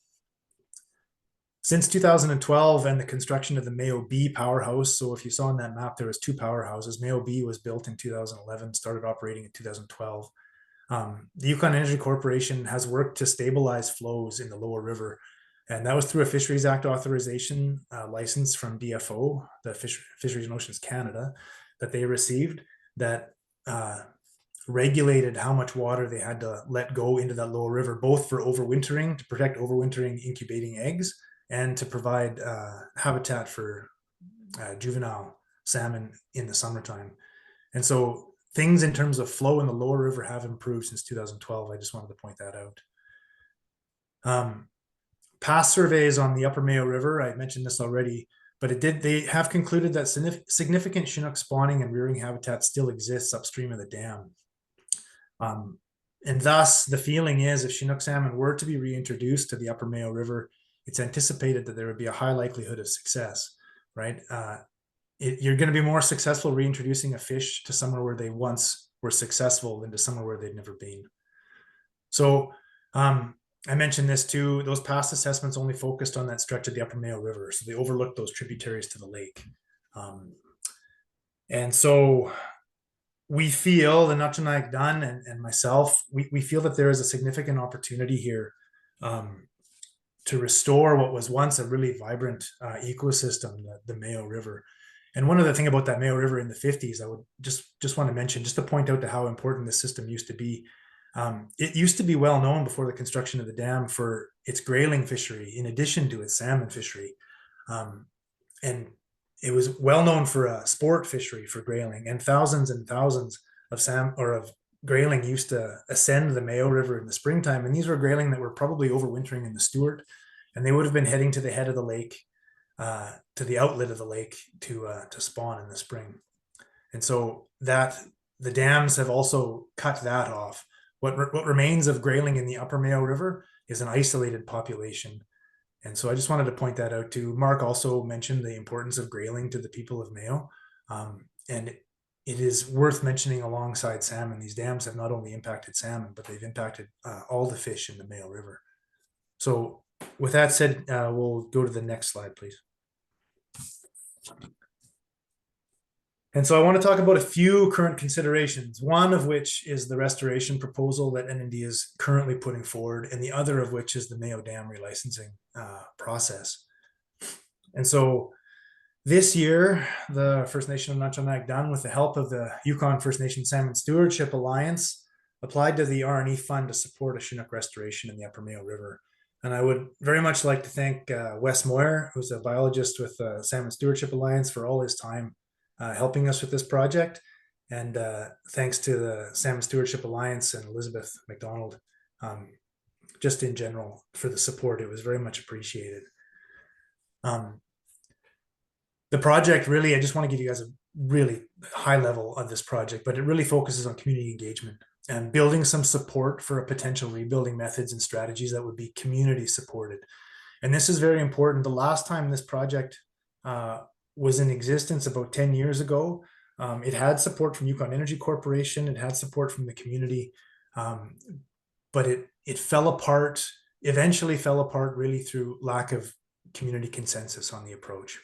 Since 2012 and the construction of the Mayo B powerhouse, so if you saw on that map, there was two powerhouses. Mayo B was built in 2011, started operating in 2012. The Yukon Energy Corporation has worked to stabilize flows in the lower river, and that was through a Fisheries Act authorization license from DFO, the Fisheries and Oceans Canada, that they received that regulated how much water they had to let go into that lower river, both for overwintering, to protect overwintering incubating eggs, and to provide habitat for juvenile salmon in the summertime. And so things in terms of flow in the lower river have improved since 2012. I just wanted to point that out. Past surveys on the upper Mayo River, I mentioned this already, but they have concluded that significant Chinook spawning and rearing habitat still exists upstream of the dam. And thus, the feeling is if Chinook salmon were to be reintroduced to the upper Mayo River, it's anticipated that there would be a high likelihood of success, right? You're going to be more successful reintroducing a fish to somewhere where they once were successful than to somewhere where they'd never been. So I mentioned this too, those past assessments only focused on that stretch of the upper Mayo River. So they overlooked those tributaries to the lake. And so we feel, the Nachanayek Dunn and myself, we feel that there is a significant opportunity here to restore what was once a really vibrant ecosystem, the Mayo River. And one other thing about that Mayo River in the 50s, I would just want to mention, just to point out to how important this system used to be. It used to be well known before the construction of the dam for its grayling fishery, in addition to its salmon fishery. And it was well known for a sport fishery for grayling, and thousands of grayling used to ascend the Mayo River in the springtime. And these were grayling that were probably overwintering in the Stewart, and they would have been heading to the head of the lake, to the outlet of the lake to spawn in the spring. And so that the dams have also cut that off. What remains of grayling in the upper Mayo River is an isolated population. And so I just wanted to point that out too. Mark also mentioned the importance of grayling to the people of Mayo. And it is worth mentioning alongside salmon. These dams have not only impacted salmon, but they've impacted all the fish in the Mayo River. So with that said, we'll go to the next slide, please. And so I want to talk about a few current considerations, one of which is the restoration proposal that NND is currently putting forward, and the other of which is the Mayo Dam relicensing process. And so this year, the First Nation of Nachanayek Dunn, with the help of the Yukon First Nation Salmon Stewardship Alliance, applied to the R&E Fund to support a Chinook restoration in the upper Mayo River. And I would very much like to thank Wes Moyer, who's a biologist with the Salmon Stewardship Alliance, for all his time helping us with this project. And thanks to the Salmon Stewardship Alliance and Elizabeth McDonald, just in general, for the support. It was very much appreciated. The project really, I just want to give you guys a really high level of this project, but it really focuses on community engagement and building some support for a potential rebuilding methods and strategies that would be community supported. And this is very important. The last time this project was in existence, about 10 years ago, it had support from Yukon Energy Corporation. It had support from the community, but it fell apart, eventually fell apart really through lack of community consensus on the approach.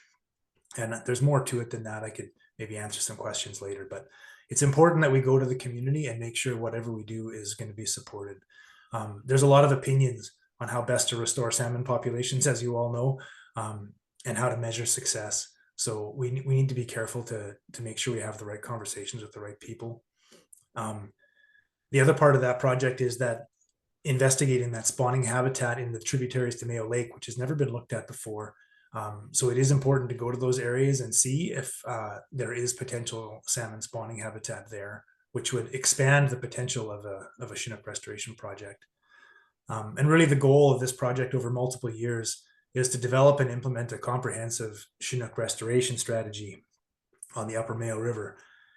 And there's more to it than that. I could maybe answer some questions later, but it's important that we go to the community and make sure whatever we do is going to be supported. There's a lot of opinions on how best to restore salmon populations, as you all know, and how to measure success. So we need to be careful to make sure we have the right conversations with the right people. The other part of that project is that investigating that spawning habitat in the tributaries to Mayo Lake, which has never been looked at before. So it is important to go to those areas and see if there is potential salmon spawning habitat there, which would expand the potential of a Chinook restoration project. And really the goal of this project over multiple years is to develop and implement a comprehensive Chinook restoration strategy on the upper Mayo River.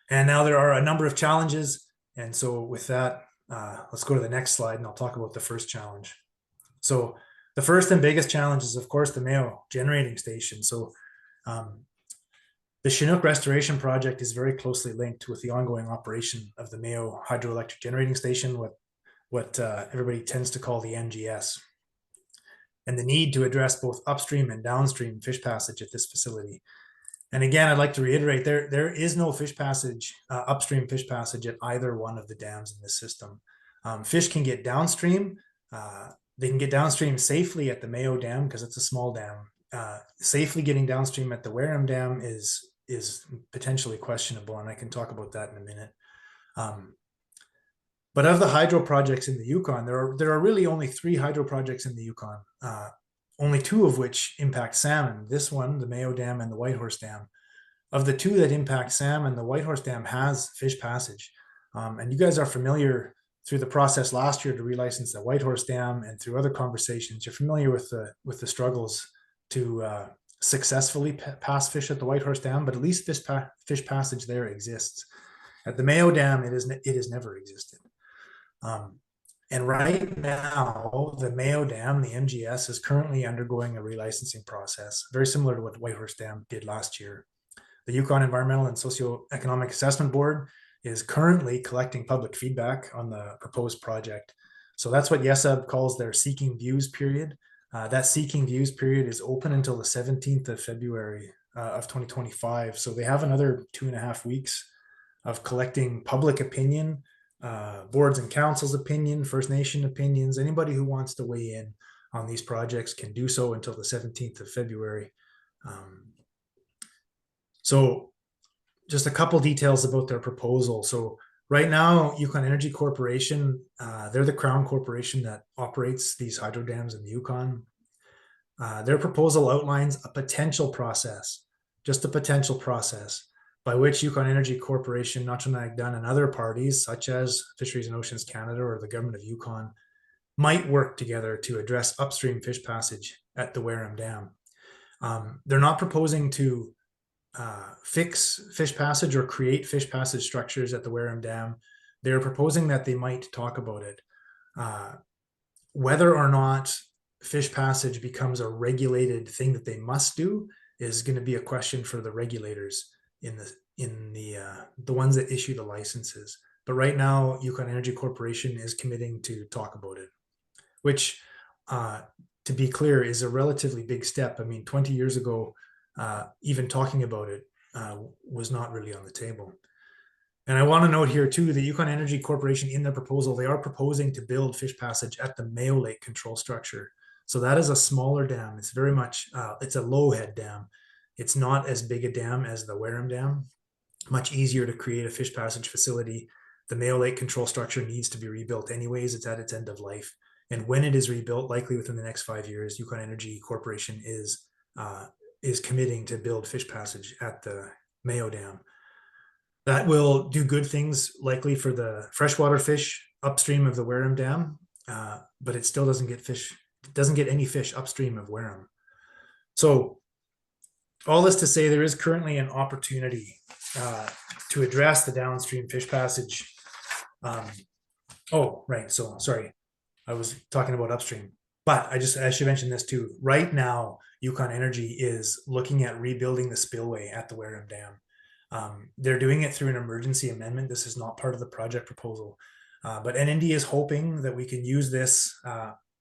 And now there are a number of challenges. And so with that, let's go to the next slide and I'll talk about the first challenge. So the first and biggest challenge is, of course, the Mayo generating station. So the Chinook restoration project is very closely linked with the ongoing operation of the Mayo hydroelectric generating station, what everybody tends to call the NGS, and the need to address both upstream and downstream fish passage at this facility. And again, I'd like to reiterate, there is no fish passage, upstream fish passage at either one of the dams in this system. Fish can get downstream. They can get downstream safely at the Mayo Dam because it's a small dam. Safely getting downstream at the Wareham Dam is potentially questionable, and I can talk about that in a minute. But of the hydro projects in the Yukon, there are really only 3 hydro projects in the Yukon, only 2 of which impact salmon. This one, the Mayo Dam and the Whitehorse Dam. Of the 2 that impact salmon, the Whitehorse Dam has fish passage. And you guys are familiar through the process last year to relicense the Whitehorse Dam and through other conversations, you're familiar with the struggles to successfully pass fish at the Whitehorse Dam, but at least this fish passage there exists. At the Mayo Dam, it has never existed. And right now, the Mayo Dam, the MGS, is currently undergoing a relicensing process, very similar to what Whitehorse Dam did last year. The Yukon Environmental and Socioeconomic Assessment Board is currently collecting public feedback on the proposed project. So that's what YESAB calls their seeking views period. That seeking views period is open until the 17th of February of 2025. So they have another 2.5 weeks of collecting public opinion, boards and councils opinion, First Nation opinions. Anybody who wants to weigh in on these projects can do so until the 17th of February. So just a couple details about their proposal. So right now, Yukon Energy Corporation, they're the Crown Corporation that operates these hydro dams in the Yukon. Their proposal outlines a potential process, just a potential process, by which Yukon Energy Corporation, Natchanag Dunn, and other parties, such as Fisheries and Oceans Canada or the government of Yukon, might work together to address upstream fish passage at the Wareham Dam. They're not proposing to fix fish passage or create fish passage structures at the Wareham Dam. They're proposing that they might talk about it. Whether or not fish passage becomes a regulated thing that they must do is going to be a question for the regulators in the ones that issue the licenses. But right now, Yukon Energy Corporation is committing to talk about it, which, to be clear, is a relatively big step. I mean, 20 years ago, even talking about it was not really on the table. And I want to note here too, the Yukon Energy Corporation, in their proposal, they are proposing to build fish passage at the Mayo Lake control structure. So that is a smaller dam. It's very much, it's a low head dam. It's not as big a dam as the Wareham Dam. Much easier to create a fish passage facility. The Mayo Lake control structure needs to be rebuilt anyways. It's at its end of life. And when it is rebuilt, likely within the next 5 years, Yukon Energy Corporation is committing to build fish passage at the Mayo Dam. That will do good things likely for the freshwater fish upstream of the Wareham Dam, but it still doesn't get any fish upstream of Wareham. So all this to say, there is currently an opportunity to address the downstream fish passage. Oh, right. So sorry, I was talking about upstream, but I should mention this too. Right now, Yukon Energy is looking at rebuilding the spillway at the Wareham Dam. They're doing it through an emergency amendment. This is not part of the project proposal, but NND is hoping that we can use this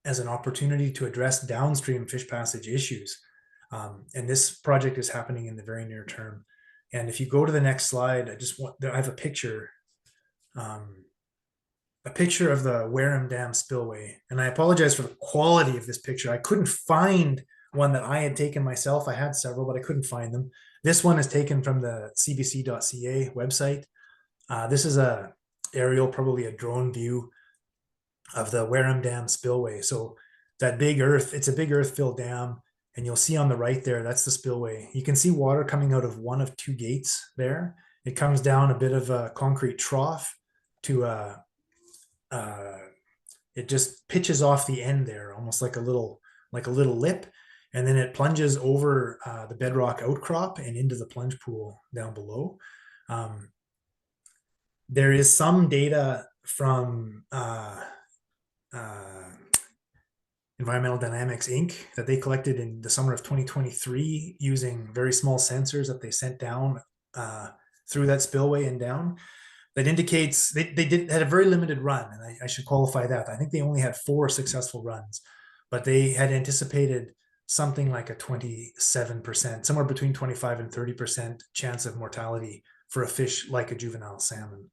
as an opportunity to address downstream fish passage issues. And this project is happening in the very near term. And if you go to the next slide, I have a picture of the Wareham Dam spillway. And I apologize for the quality of this picture. I couldn't find one that I had taken myself. I had several, but I couldn't find them. This one is taken from the cbc.ca website. This is a aerial, probably a drone view of the Wareham Dam spillway. So that big earth, it's a big earth-filled dam. And you'll see on the right there, that's the spillway. You can see water coming out of one of two gates there. It comes down a bit of a concrete trough to it just pitches off the end there, almost like a little lip. And then it plunges over the bedrock outcrop and into the plunge pool down below. There is some data from Environmental Dynamics Inc. that they collected in the summer of 2023 using very small sensors that they sent down through that spillway and down. That indicates they had a very limited run, and I should qualify that. I think they only had 4 successful runs, but they had anticipated something like a 27%, somewhere between 25 and 30% chance of mortality for a fish like a juvenile salmon.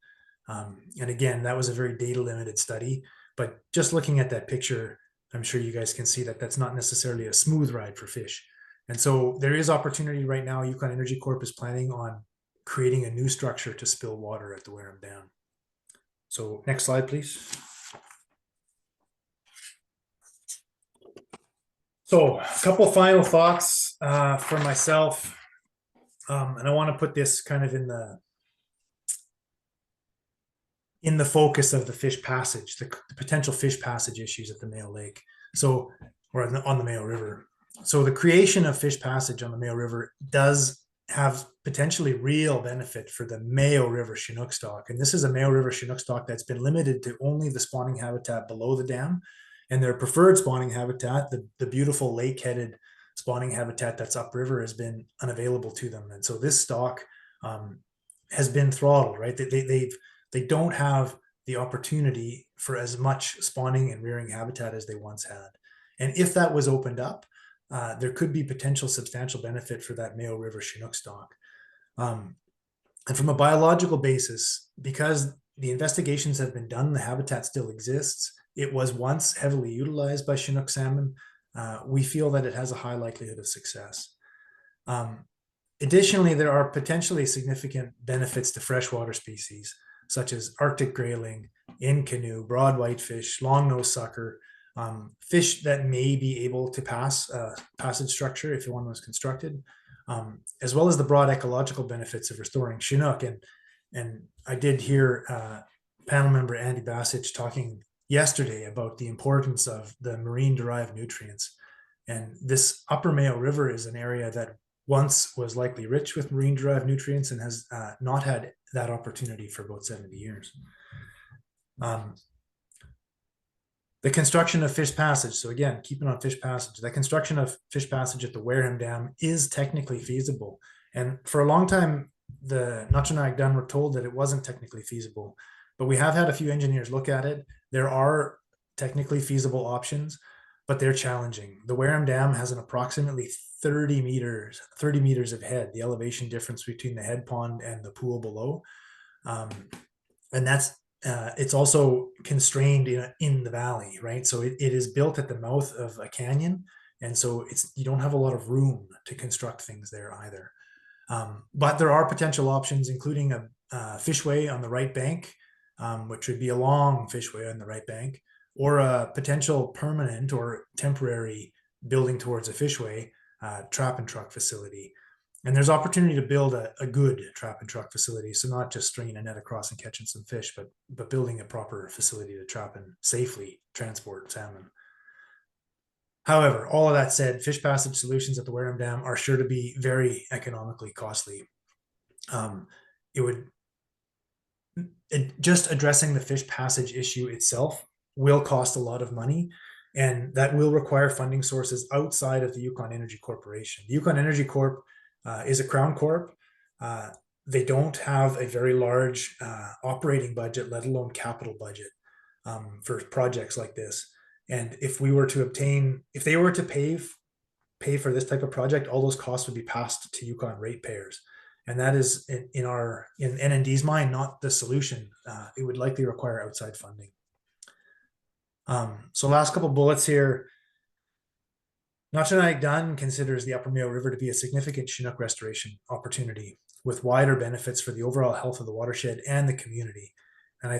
And again, that was a very data limited study, but just looking at that picture, I'm sure you guys can see that that's not necessarily a smooth ride for fish. And so there is opportunity right now. Yukon Energy Corp is planning on creating a new structure to spill water at the Wareham Dam. So next slide, please. So a couple final thoughts for myself. And I want to put this kind of in the focus of the fish passage, the potential fish passage issues at the Mayo Lake. So, or on the Mayo River. So the creation of fish passage on the Mayo River does have potentially real benefit for the Mayo River Chinook stock. And this is a Mayo River Chinook stock that's been limited to only the spawning habitat below the dam. And their preferred spawning habitat, the beautiful lake-headed spawning habitat that's upriver, has been unavailable to them. And so this stock has been throttled, right? They don't have the opportunity for as much spawning and rearing habitat as they once had. And if that was opened up, there could be potential substantial benefit for that Mayo River Chinook stock. And from a biological basis, because the investigations have been done, the habitat still exists. It was once heavily utilized by Chinook salmon. We feel that it has a high likelihood of success. Additionally, there are potentially significant benefits to freshwater species, such as Arctic grayling, in canoe, broad whitefish, long-nosed sucker, fish that may be able to pass passage structure if one was constructed, as well as the broad ecological benefits of restoring Chinook. And I did hear panel member Andy Bassich talking yesterday about the importance of the marine-derived nutrients. And this upper Mayo River is an area that once was likely rich with marine-derived nutrients and has not had that opportunity for about 70 years. The construction of fish passage. So again, keeping on fish passage, the construction of fish passage at the Wareham Dam is technically feasible. And for a long time, the Natchanawek Dun were told that it wasn't technically feasible, but we have had a few engineers look at it. There are technically feasible options, but they're challenging. The Wareham Dam has an approximately 30 meters of head, the elevation difference between the head pond and the pool below. And that's it's also constrained in the valley, right? So it is built at the mouth of a canyon. And so you don't have a lot of room to construct things there either. But there are potential options, including a fishway on the right bank, which would be a long fishway on the right bank, or a potential permanent or temporary building towards a fishway trap and truck facility. And there's opportunity to build a good trap and truck facility. So not just stringing a net across and catching some fish, but building a proper facility to trap and safely transport salmon. However, all of that said, fish passage solutions at the Wareham Dam are sure to be very economically costly. Just addressing the fish passage issue itself will cost a lot of money, and that will require funding sources outside of the Yukon Energy Corporation. The Yukon Energy Corp is a Crown Corp. They don't have a very large operating budget, let alone capital budget for projects like this. And if we were to if they were to pay for this type of project, all those costs would be passed to Yukon ratepayers. And that is in NND's mind, not the solution. It would likely require outside funding. So last couple bullets here. Notchanaik Dun considers the Upper Mayo River to be a significant Chinook restoration opportunity with wider benefits for the overall health of the watershed and the community. And I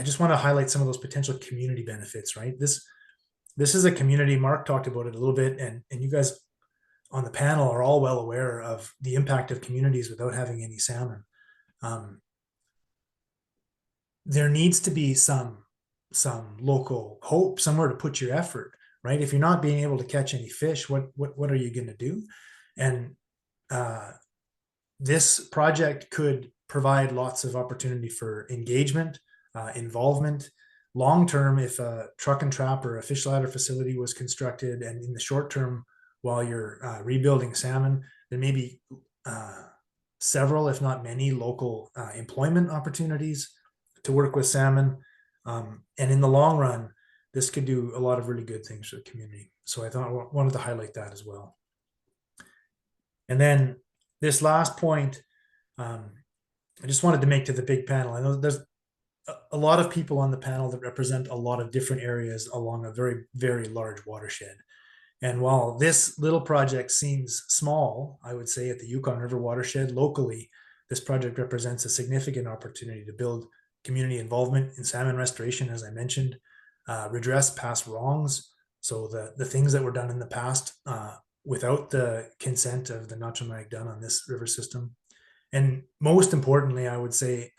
just want to highlight some of those potential community benefits, right? This is a community, Mark talked about it a little bit, and you guys on the panel are all well aware of the impact of communities without having any salmon. There needs to be some local hope, somewhere to put your effort, right? If you're not being able to catch any fish, what are you going to do? And this project could provide lots of opportunity for engagement, involvement. Long term, if a truck and trap or a fish ladder facility was constructed, and in the short term, while you're rebuilding salmon, there may be several, if not many, local employment opportunities to work with salmon. And in the long run, this could do a lot of really good things for the community. So I wanted to highlight that as well. And then this last point, I just wanted to make to the big panel. I know there's a lot of people on the panel that represent a lot of different areas along a very, very large watershed. And while this little project seems small, I would say at the Yukon River watershed locally, this project represents a significant opportunity to build community involvement in salmon restoration, as I mentioned, redress past wrongs. So the things that were done in the past without the consent of the Notchanaik Dun on this river system. And most importantly, I would say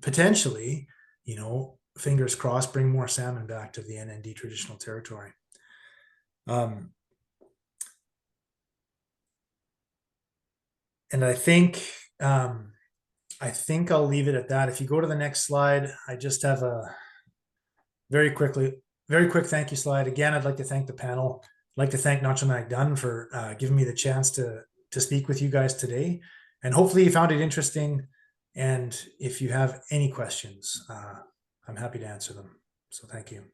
potentially, fingers crossed, bring more salmon back to the NND traditional territory. And I think I'll leave it at that. If you go to the next slide, I just have a very quick thank you slide. Again, I'd like to thank the panel. I'd like to thank Notchanaik Dun for giving me the chance to speak with you guys today. And hopefully you found it interesting. And if you have any questions, I'm happy to answer them. So thank you.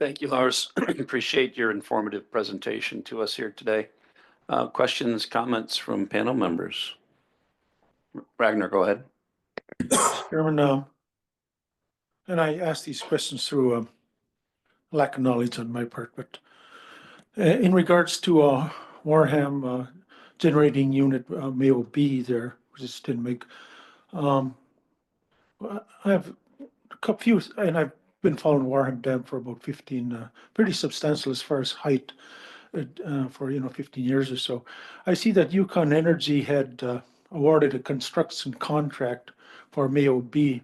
Thank you, Lars. Appreciate your informative presentation to us here today. Questions, comments from panel members? Ragnar, go ahead. Chairman, and I asked these questions through lack of knowledge on my part, but in regards to Wareham generating unit Mayo B there, which is Tinmig, I have a few, and I've been following Wareham Dam for about 15, pretty substantial as far as height for 15 years or so. I see that Yukon Energy had awarded a construction contract for Mayo B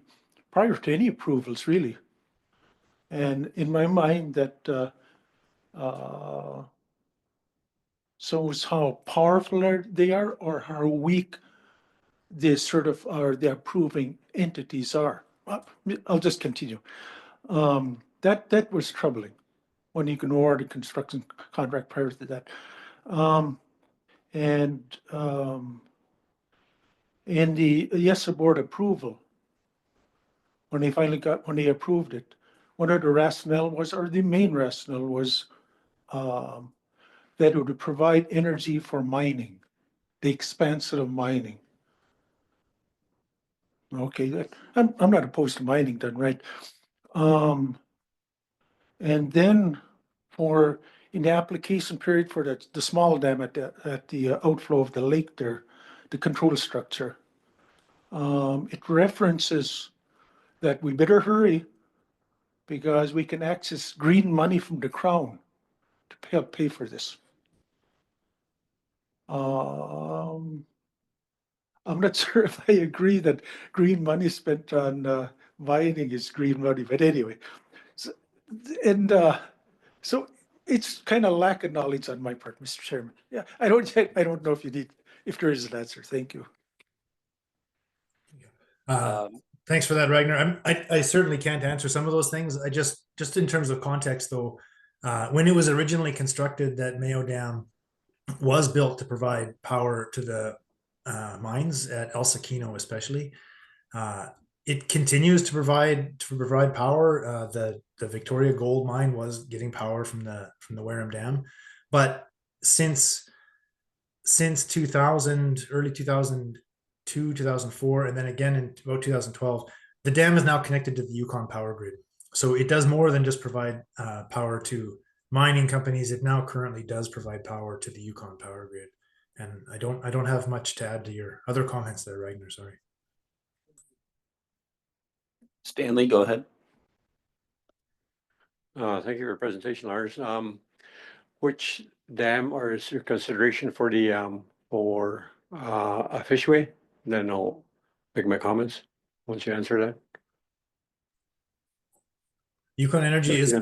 prior to any approvals, really. And in my mind, that shows how powerful they are, or how weak the the approving entities are. I'll just continue. That was troubling when you can award a construction contract prior to that. In the yes board approval, when they approved it, one of the rationale was, or the main rationale was, that it would provide energy for mining, the expansion of mining. Okay, I'm not opposed to mining done right. And then in the application period for the small dam at the outflow of the lake there, the control structure, it references that we better hurry because we can access green money from the Crown to pay for this. I'm not sure if I agree that green money spent on mining is green money, but anyway. So, so it's kind of lack of knowledge on my part, Mr. Chairman. Yeah, I don't know if there is an answer. Thank you. Thanks for that, Ragnar. I certainly can't answer some of those things. I just in terms of context, though, when it was originally constructed, that Mayo Dam was built to provide power to the mines at El Sequino, especially. It continues to provide power. The Victoria Gold Mine was getting power from the Wareham Dam, but since 2000, early 2002, 2004, and then again in about 2012, the dam is now connected to the Yukon power grid. So it does more than just provide power to mining companies. It now currently does provide power to the Yukon power grid. And I don't have much to add to your other comments there, Ragnar. Sorry. Stanley, go ahead. Thank you for your presentation, Lars. Which dam or is your consideration for the a fishway? Then I'll make my comments once you answer that. Yukon Energy is Yeah.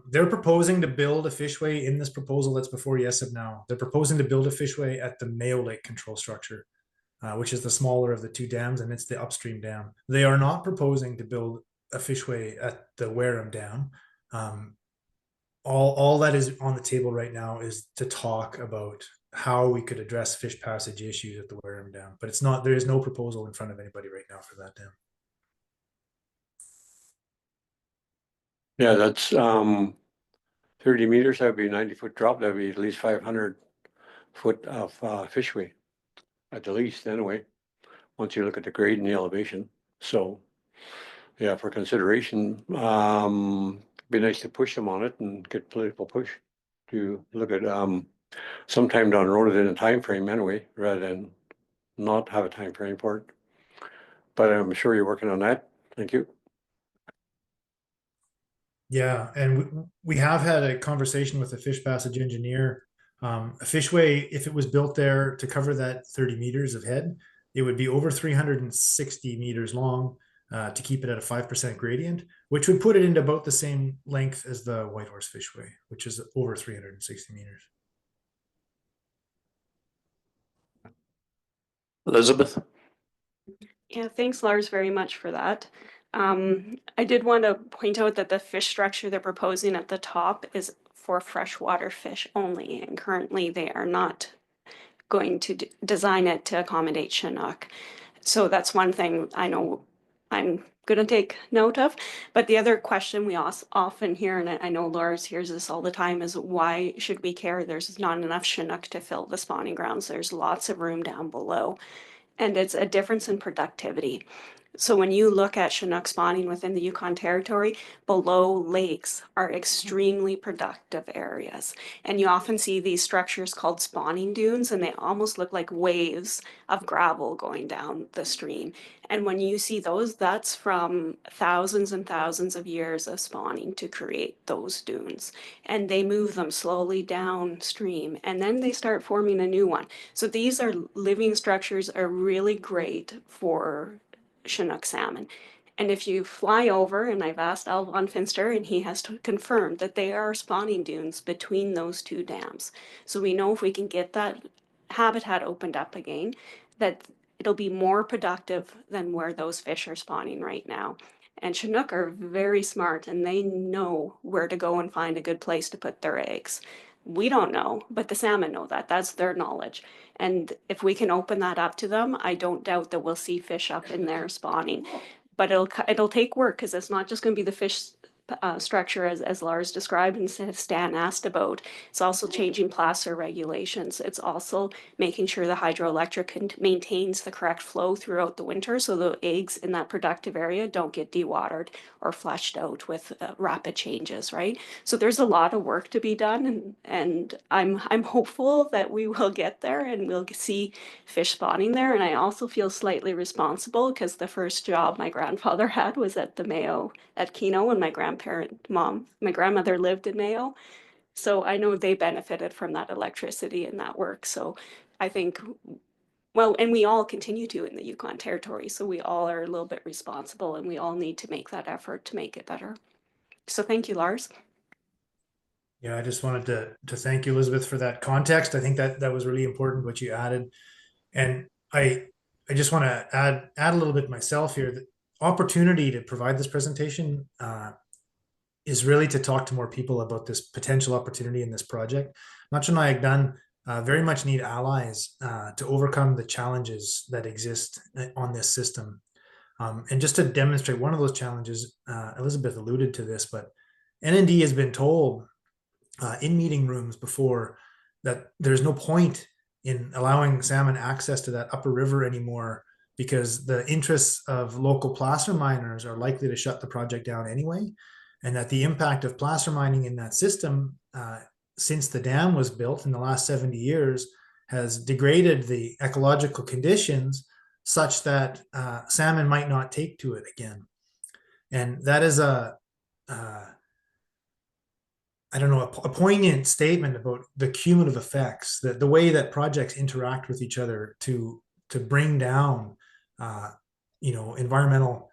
they're proposing to build a fishway in this proposal that's before YESIB now. They're proposing to build a fishway at the Mayo Lake control structure, which is the smaller of the two dams, and it's the upstream dam. They are not proposing to build a fishway at the Wareham Dam. All that is on the table right now is to talk about how we could address fish passage issues at the Wareham Dam, but there is no proposal in front of anybody right now for that dam. Yeah, that's 30 meters. That'd be a 90-foot drop. That'd be at least 500 foot of fishway, at the least, anyway. Once you look at the grade and the elevation, so yeah, for consideration, be nice to push them on it and get political push to look at sometime down the road within a time frame anyway, rather than not have a time frame for it. But I'm sure you're working on that. Thank you. Yeah, and we have had a conversation with a fish passage engineer. A fishway, if it was built there to cover that 30 meters of head, it would be over 360 meters long to keep it at a 5% gradient, which would put it into about the same length as the Whitehorse Fishway, which is over 360 meters. Elizabeth? Yeah, thanks, Lars, very much for that. I did want to point out that the fish structure they're proposing at the top is for freshwater fish only, and currently they are not going to design it to accommodate Chinook. So that's one thing I know I'm going to take note of. But the other question we often hear, and I know Lars hears this all the time, is why should we care? There's not enough Chinook to fill the spawning grounds. There's lots of room down below. And it's a difference in productivity. So when you look at Chinook spawning within the Yukon Territory, below lakes are extremely productive areas. And you often see these structures called spawning dunes, and they almost look like waves of gravel going down the stream. And when you see those, that's from thousands and thousands of years of spawning to create those dunes. And they move them slowly downstream, and then they start forming a new one. So these are living structures, are really great for Chinook salmon. And if you fly over, and I've asked Al von Finster, and he has confirmed that they are spawning dunes between those two dams. So we know if we can get that habitat opened up again, that it'll be more productive than where those fish are spawning right now. And Chinook are very smart, and they know where to go and find a good place to put their eggs. We don't know, but the salmon know that. That's their knowledge. And if we can open that up to them, I don't doubt that we'll see fish up in there spawning. But it'll take work, because it's not just going to be the fish structure as Lars described and Stan asked about. It's also changing placer regulations. It's also making sure the hydroelectric maintains the correct flow throughout the winter, so the eggs in that productive area don't get dewatered or flushed out with rapid changes, right? So there's a lot of work to be done, and I'm hopeful that we will get there and we'll see fish spawning there. And I also feel slightly responsible, because the first job my grandfather had was at the Mayo at Keno, and my grandmother my grandmother lived in Mayo. So I know they benefited from that electricity and that work. So I think, well, and we all continue to in the Yukon Territory. So we all are a little bit responsible and we all need to make that effort to make it better. So thank you, Lars. Yeah, I just wanted to thank you, Elizabeth, for that context. I think that was really important what you added. And I just want to add a little bit myself here. The opportunity to provide this presentation is really to talk to more people about this potential opportunity in this project. Nachanayagdan very much need allies to overcome the challenges that exist on this system. And just to demonstrate one of those challenges, Elizabeth alluded to this, but NND has been told in meeting rooms before that there's no point in allowing salmon access to that upper river anymore because the interests of local placer miners are likely to shut the project down anyway, and that the impact of placer mining in that system since the dam was built in the last 70 years has degraded the ecological conditions such that salmon might not take to it again. And that is I don't know, a poignant statement about the cumulative effects, that the way that projects interact with each other to bring down, environmental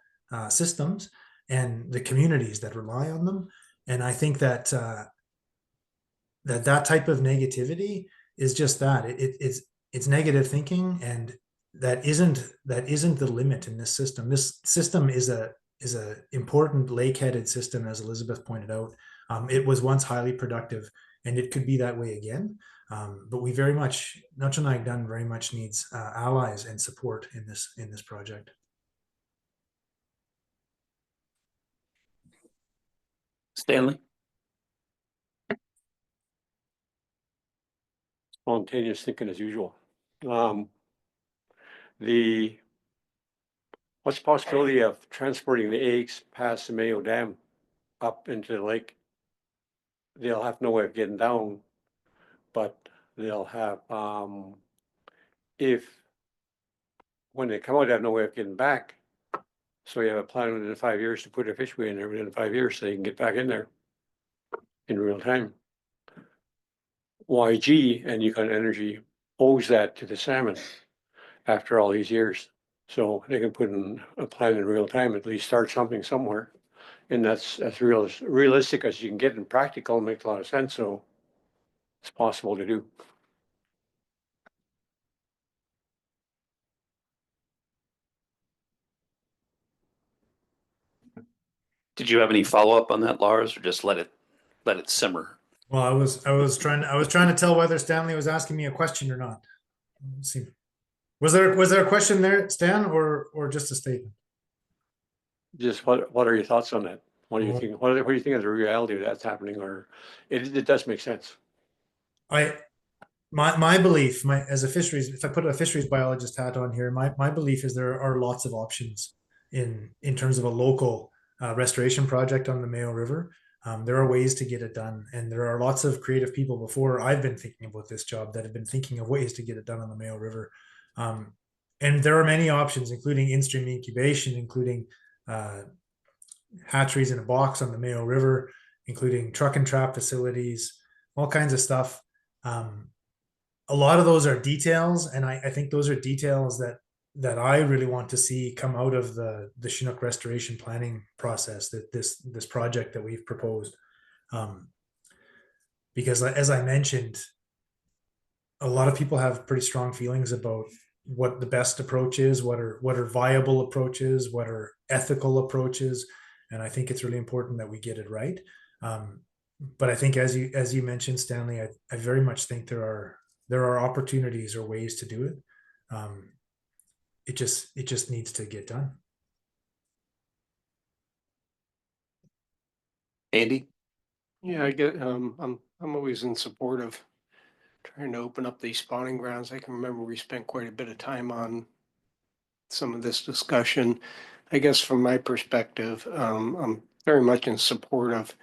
systems and the communities that rely on them. And I think that that type of negativity is just that it's negative thinking, and that isn't the limit in this system. This system is a important lake-headed system, as Elizabeth pointed out. It was once highly productive, and it could be that way again. But we very much, Nachanayagdan very much needs allies and support in this project. Stanley? Spontaneous thinking as usual. What's the possibility of transporting the eggs past the Mayo Dam up into the lake? They'll have no way of getting down, but they'll have, when they come out, they have no way of getting back. So you have a plan within 5 years to put a fishway in there within 5 years so you can get back in there in real time. YG and Yukon Energy owes that to the salmon after all these years. So they can put in a plan in real time, at least start something somewhere. And that's realistic as you can get and practical and makes a lot of sense. So it's possible to do. Did you have any follow-up on that, Lars, or just let it simmer? Well, I was trying to tell whether Stanley was asking me a question or not. Let's see. Was there a question there, Stan, or just a statement? Just what are your thoughts on that? What do you think? What do you think of the reality of that's happening? Or it does make sense. My belief, as a fisheries, if I put a fisheries biologist hat on here, my belief is there are lots of options in terms of a local restoration project on the Mayo River. There are ways to get it done, and there are lots of creative people before I've been thinking about this job that have been thinking of ways to get it done on the Mayo River. And there are many options, including in-stream incubation, including hatcheries in a box on the Mayo River, including truck and trap facilities, all kinds of stuff. A lot of those are details, and I think those are details that I really want to see come out of the Chinook restoration planning process, that this project that we've proposed. Because as I mentioned, a lot of people have pretty strong feelings about what the best approach is, what are viable approaches, what are ethical approaches, and I think it's really important that we get it right. But I think as you mentioned, Stanley, I very much think there are opportunities or ways to do it. It just needs to get done. Andy? Yeah, I get, I'm always in support of trying to open up these spawning grounds. I can remember we spent quite a bit of time on some of this discussion. I guess from my perspective, I'm very much in support of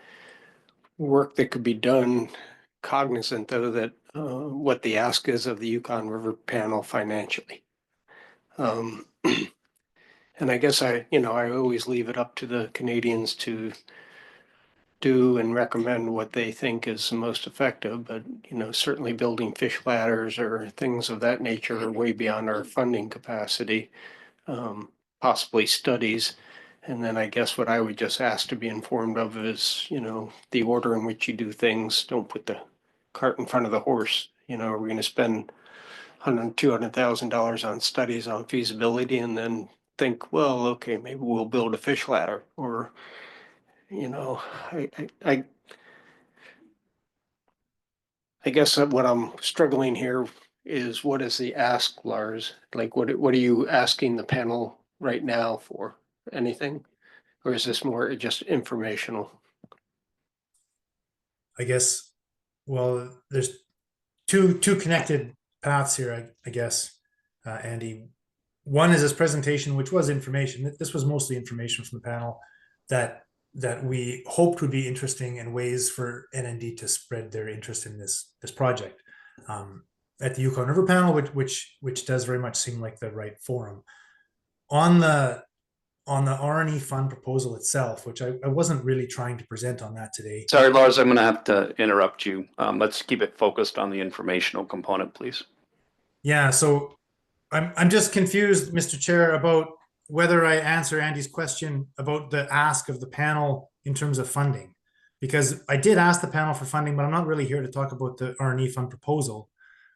work that could be done, cognizant of that, what the ask is of the Yukon River Panel financially. And I guess I always leave it up to the Canadians to do and recommend what they think is the most effective, but, certainly building fish ladders or things of that nature are way beyond our funding capacity, possibly studies. And then I guess what I would just ask to be informed of is, the order in which you do things. Don't put the cart in front of the horse. Are we going to spend $200,000 on studies on feasibility and then think, well, okay, maybe we'll build a fish ladder? Or, I guess that what I'm struggling here is what is the ask, Lars? Like, what are you asking the panel right now for? Anything? Or is this more just informational? I guess, well, there's two connected paths here, I guess, Andy. One is this presentation, which was information. This was mostly information from the panel that we hoped would be interesting and ways for NND to spread their interest in this project. At the Yukon River Panel, which does very much seem like the right forum. On the R&E fund proposal itself, which I wasn't really trying to present on that today. Sorry, Lars, I'm going to have to interrupt you. Let's keep it focused on the informational component, please. Yeah, so I'm just confused, Mr. Chair, about whether I answer Andy's question about the ask of the panel in terms of funding. Because I did ask the panel for funding, but I'm not really here to talk about the R&E fund proposal.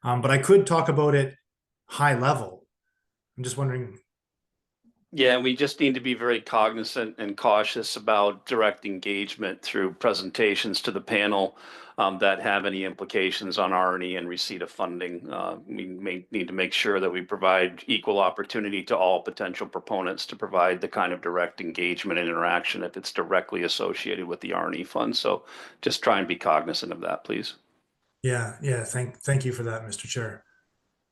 But I could talk about it high level. I'm just wondering. Yeah, we just need to be very cognizant and cautious about direct engagement through presentations to the panel that have any implications on R&E and receipt of funding. We may need to make sure that we provide equal opportunity to all potential proponents to provide the kind of direct engagement and interaction if it's directly associated with the R&E fund. So just try and be cognizant of that, please. Yeah. Thank you for that, Mr. Chair.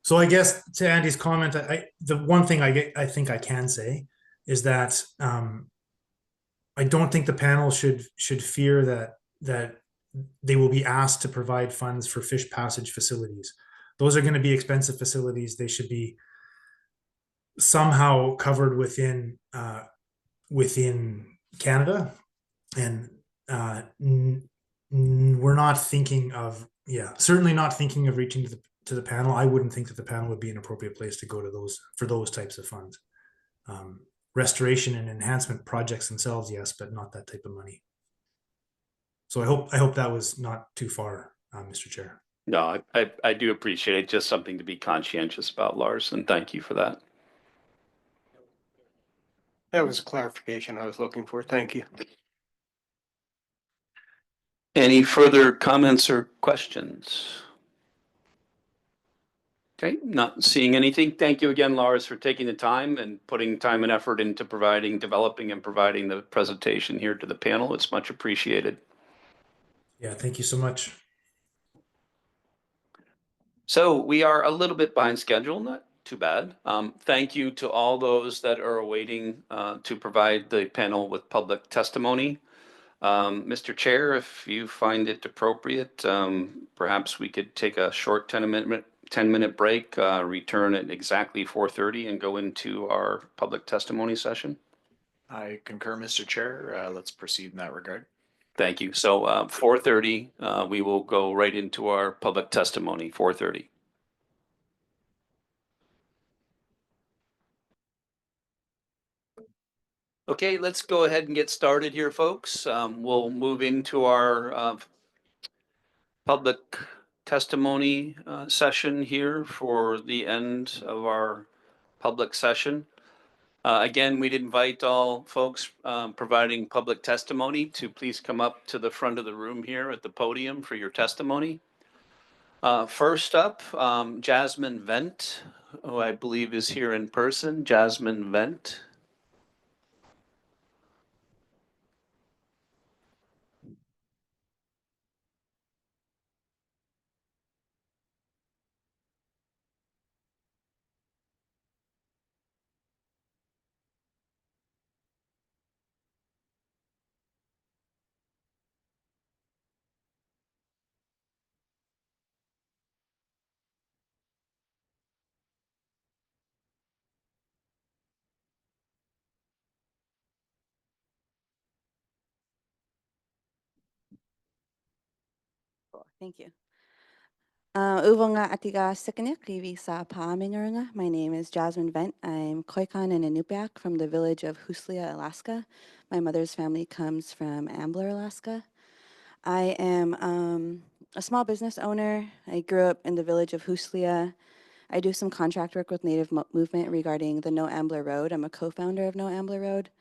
So I guess to Andy's comment, the one thing I think I can say is that I don't think the panel should fear that they will be asked to provide funds for fish passage facilities. Those are going to be expensive facilities. They should be somehow covered within Canada, and we're not thinking of certainly not thinking of reaching to the panel. I wouldn't think that the panel would be an appropriate place to go to for those types of funds. Restoration and enhancement projects themselves, yes, but not that type of money. So I hope that was not too far, Mr. Chair. No, I do appreciate it. Just something to be conscientious about, Lars, and thank you for that. That was a clarification I was looking for. Thank you. Any further comments or questions? Okay, not seeing anything. Thank you again, Lars, for taking the time and putting time and effort into developing and providing the presentation here to the panel. It's much appreciated. Yeah, thank you so much. So we are a little bit behind schedule, not too bad. Thank you to all those that are awaiting to provide the panel with public testimony. Mr. Chair, if you find it appropriate, perhaps we could take a short 10-minute break, return at exactly 4:30 and go into our public testimony session. I concur, Mr. Chair. Let's proceed in that regard. Thank you. So 4:30, we will go right into our public testimony, 4:30. Okay, let's go ahead and get started here, folks. We'll move into our public testimony session here for the end of our public session. Again, we'd invite all folks providing public testimony to please come up to the front of the room here at the podium for your testimony. First up, Jasmine Vent, who I believe is here in person. Jasmine Vent. thank you. Uvonga atiga sikanik livi sa paamingaranga. My name is Jasmine Vent. I'm Koikan and Inupiaq from the village of Huslia, Alaska. My mother's family comes from Ambler, Alaska. I am a small business owner. I grew up in the village of Huslia. I do some contract work with Native Movement regarding the No Ambler Road. I'm a co-founder of No Ambler Road,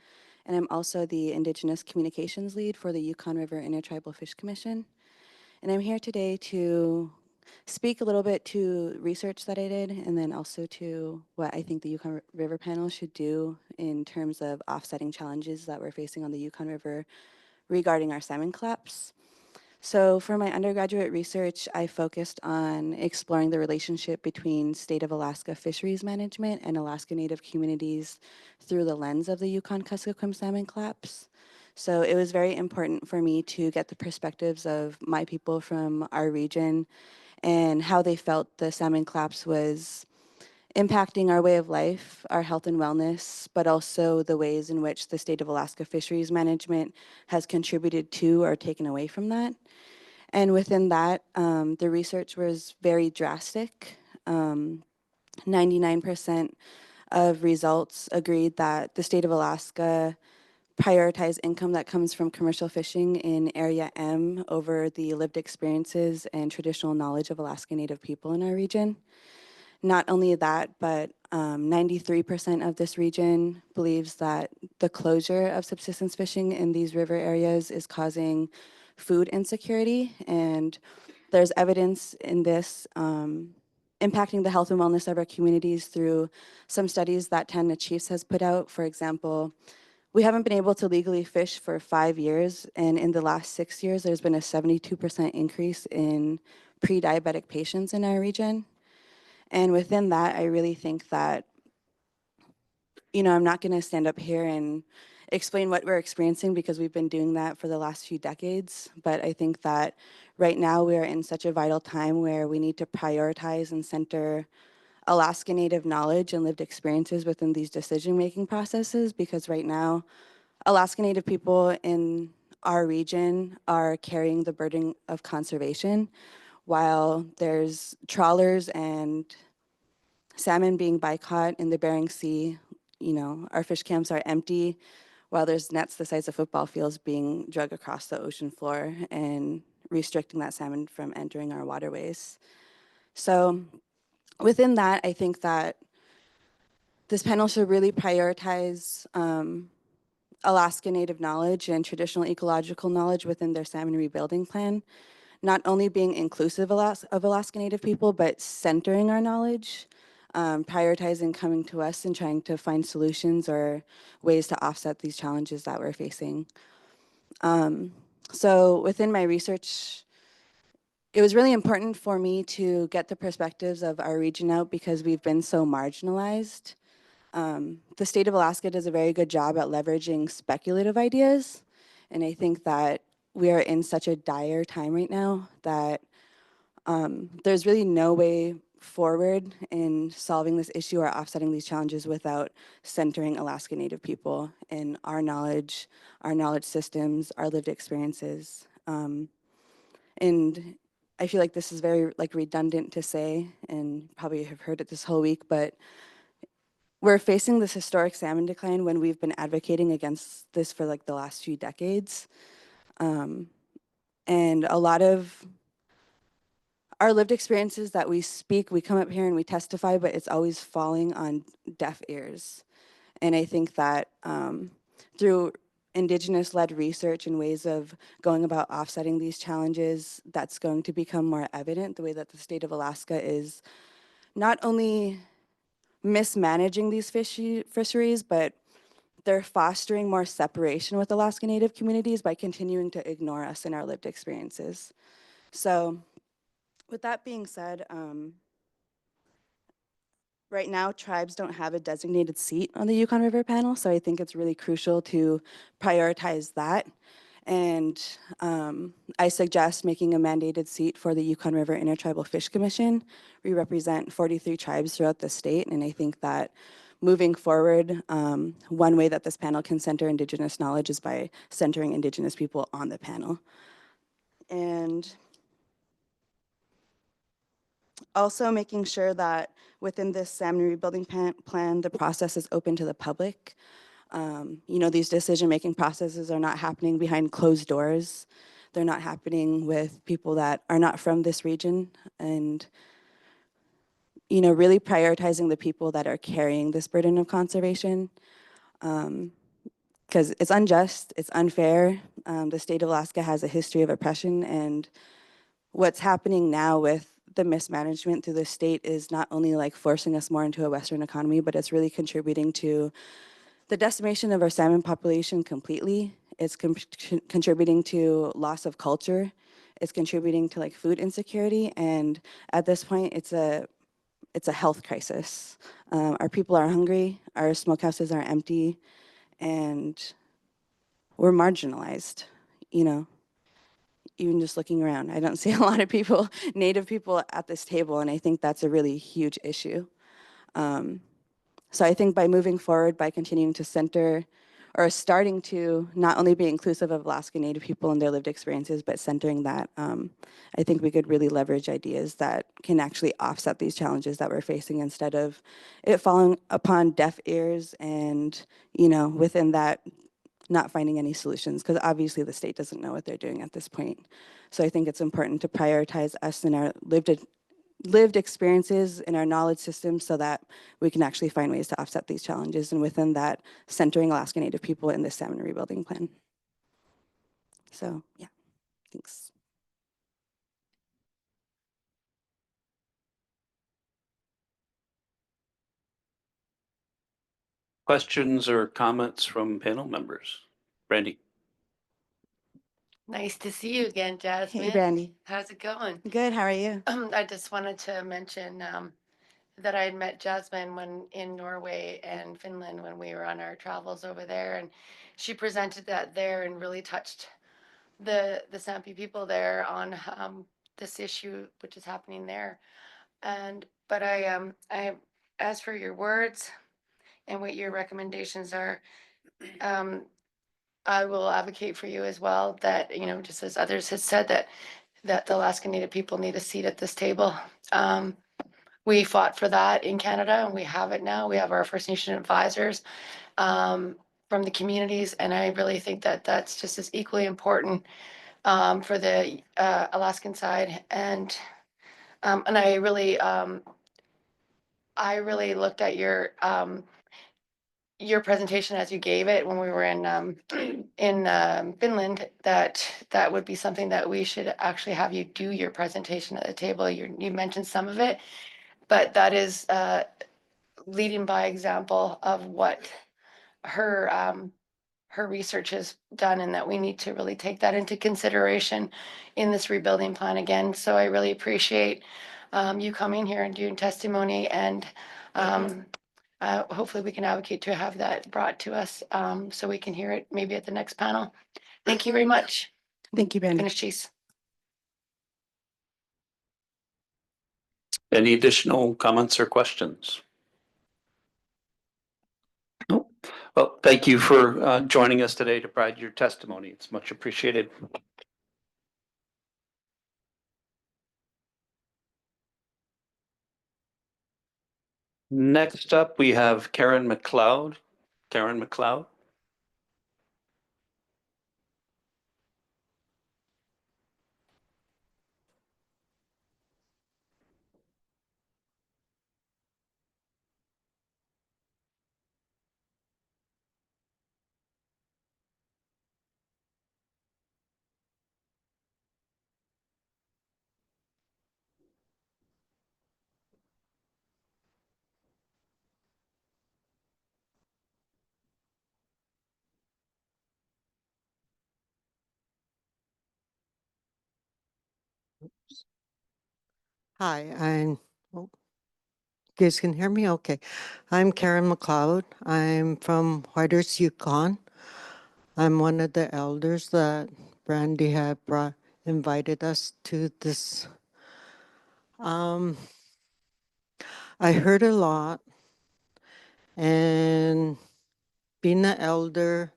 and I'm also the Indigenous Communications Lead for the Yukon River Intertribal Fish Commission. And I'm here today to speak a little bit to research that I did, and then also to what I think the Yukon River Panel should do in terms of offsetting challenges that we're facing on the Yukon River regarding our salmon collapse. So for my undergraduate research, I focused on exploring the relationship between state of Alaska fisheries management and Alaska Native communities through the lens of the Yukon-Kuskokwim salmon collapse. So it was very important for me to get the perspectives of my people from our region and how they felt the salmon collapse was impacting our way of life, our health and wellness, but also the ways in which the state of Alaska fisheries management has contributed to or taken away from that. And within that, the research was very drastic. 99% of results agreed that the state of Alaska prioritize income that comes from commercial fishing in Area M over the lived experiences and traditional knowledge of Alaska Native people in our region. Not only that, but 93% of this region believes that the closure of subsistence fishing in these river areas is causing food insecurity, and there's evidence in this impacting the health and wellness of our communities through some studies that Tana Chiefs has put out. For example, we haven't been able to legally fish for 5 years, and in the last 6 years, there's been a 72% increase in pre-diabetic patients in our region. And within that, I really think that, you know, I'm not going to stand up here and explain what we're experiencing because we've been doing that for the last few decades. But I think that right now we are in such a vital time where we need to prioritize and center Alaska Native knowledge and lived experiences within these decision-making processes, because right now, Alaska Native people in our region are carrying the burden of conservation, while there's trawlers and salmon being bycaught in the Bering Sea. You know, our fish camps are empty, while there's nets the size of football fields being dragged across the ocean floor and restricting that salmon from entering our waterways. So within that, I think that this panel should really prioritize Alaska Native knowledge and traditional ecological knowledge within their salmon rebuilding plan, not only being inclusive of Alaska Native people, but centering our knowledge, prioritizing coming to us and trying to find solutions or ways to offset these challenges that we're facing. So within my research, it was really important for me to get the perspectives of our region out because we've been so marginalized. The state of Alaska does a very good job at leveraging speculative ideas. And I think that we are in such a dire time right now that there's really no way forward in solving this issue or offsetting these challenges without centering Alaska Native people in our knowledge systems, our lived experiences. And I feel like this is very redundant to say, and probably have heard it this whole week, but we're facing this historic salmon decline when we've been advocating against this for the last few decades. And a lot of our lived experiences that we speak, we come up here and we testify, but it's always falling on deaf ears. And I think that through Indigenous-led research and ways of going about offsetting these challenges, that's going to become more evident, the way that the state of Alaska is not only mismanaging these fisheries, but they're fostering more separation with Alaska Native communities by continuing to ignore us in our lived experiences. So with that being said, right now tribes don't have a designated seat on the Yukon River Panel, so I think it's really crucial to prioritize that. And I suggest making a mandated seat for the Yukon River Intertribal Fish Commission. We represent 43 tribes throughout the state, and I think that moving forward, one way that this panel can center Indigenous knowledge is by centering Indigenous people on the panel. And Also making sure that within this salmon rebuilding plan, the process is open to the public. You know, these decision-making processes are not happening behind closed doors. They're not happening with people that are not from this region, and, you know, really prioritizing the people that are carrying this burden of conservation. Because it's unjust, it's unfair. The state of Alaska has a history of oppression, and what's happening now with the mismanagement through the state is not only like forcing us more into a Western economy, but it's really contributing to the decimation of our salmon population completely. It's contributing to loss of culture. It's contributing to like food insecurity, and at this point, it's a health crisis. Our people are hungry, our smokehouses are empty, and we're marginalized, you know. Even just looking around, I don't see a lot of people, Native people at this table, and I think that's a really huge issue. So I think by moving forward, by continuing to center, or starting to not only be inclusive of Alaska Native people and their lived experiences, but centering that, I think we could really leverage ideas that can actually offset these challenges that we're facing instead of it falling upon deaf ears and, you know, within that, not finding any solutions, because obviously the state doesn't know what they're doing at this point. So I think it's important to prioritize us and our lived experiences in our knowledge system so that we can actually find ways to offset these challenges, and within that, centering Alaska Native people in the salmon rebuilding plan. So yeah, thanks. Questions or comments from panel members? Brandy? Nice to see you again, Jasmine. Hey, Brandy. How's it going? Good, how are you? I just wanted to mention that I had met Jasmine when in Norway and Finland when we were on our travels over there, and she presented that there and really touched the Sampi people there on this issue which is happening there. But I as for your words and what your recommendations are, I will advocate for you as well that, you know, just as others have said, that the Alaska Native people need a seat at this table. We fought for that in Canada, and we have it now. We have our First Nation advisors from the communities, and I really think that that's just as equally important for the Alaskan side. And I really looked at your presentation as you gave it when we were in Finland, that would be something that we should actually have you do your presentation at the table. You mentioned some of it, but that is leading by example of what her research has done, and that we need to really take that into consideration in this rebuilding plan again. So I really appreciate you coming here and doing testimony, and hopefully we can advocate to have that brought to us so we can hear it maybe at the next panel. Thank you very much. Thank you, Brandy. Finish cheese. Any additional comments or questions? No. Well, thank you for joining us today to provide your testimony. It's much appreciated. Next up, we have Karen McLeod. Karen McLeod. Hi, oh, you guys can hear me? Okay. I'm Karen McLeod. I'm from Whitehorse, Yukon. I'm one of the elders that Brandy had invited us to this. I heard a lot, and being an elder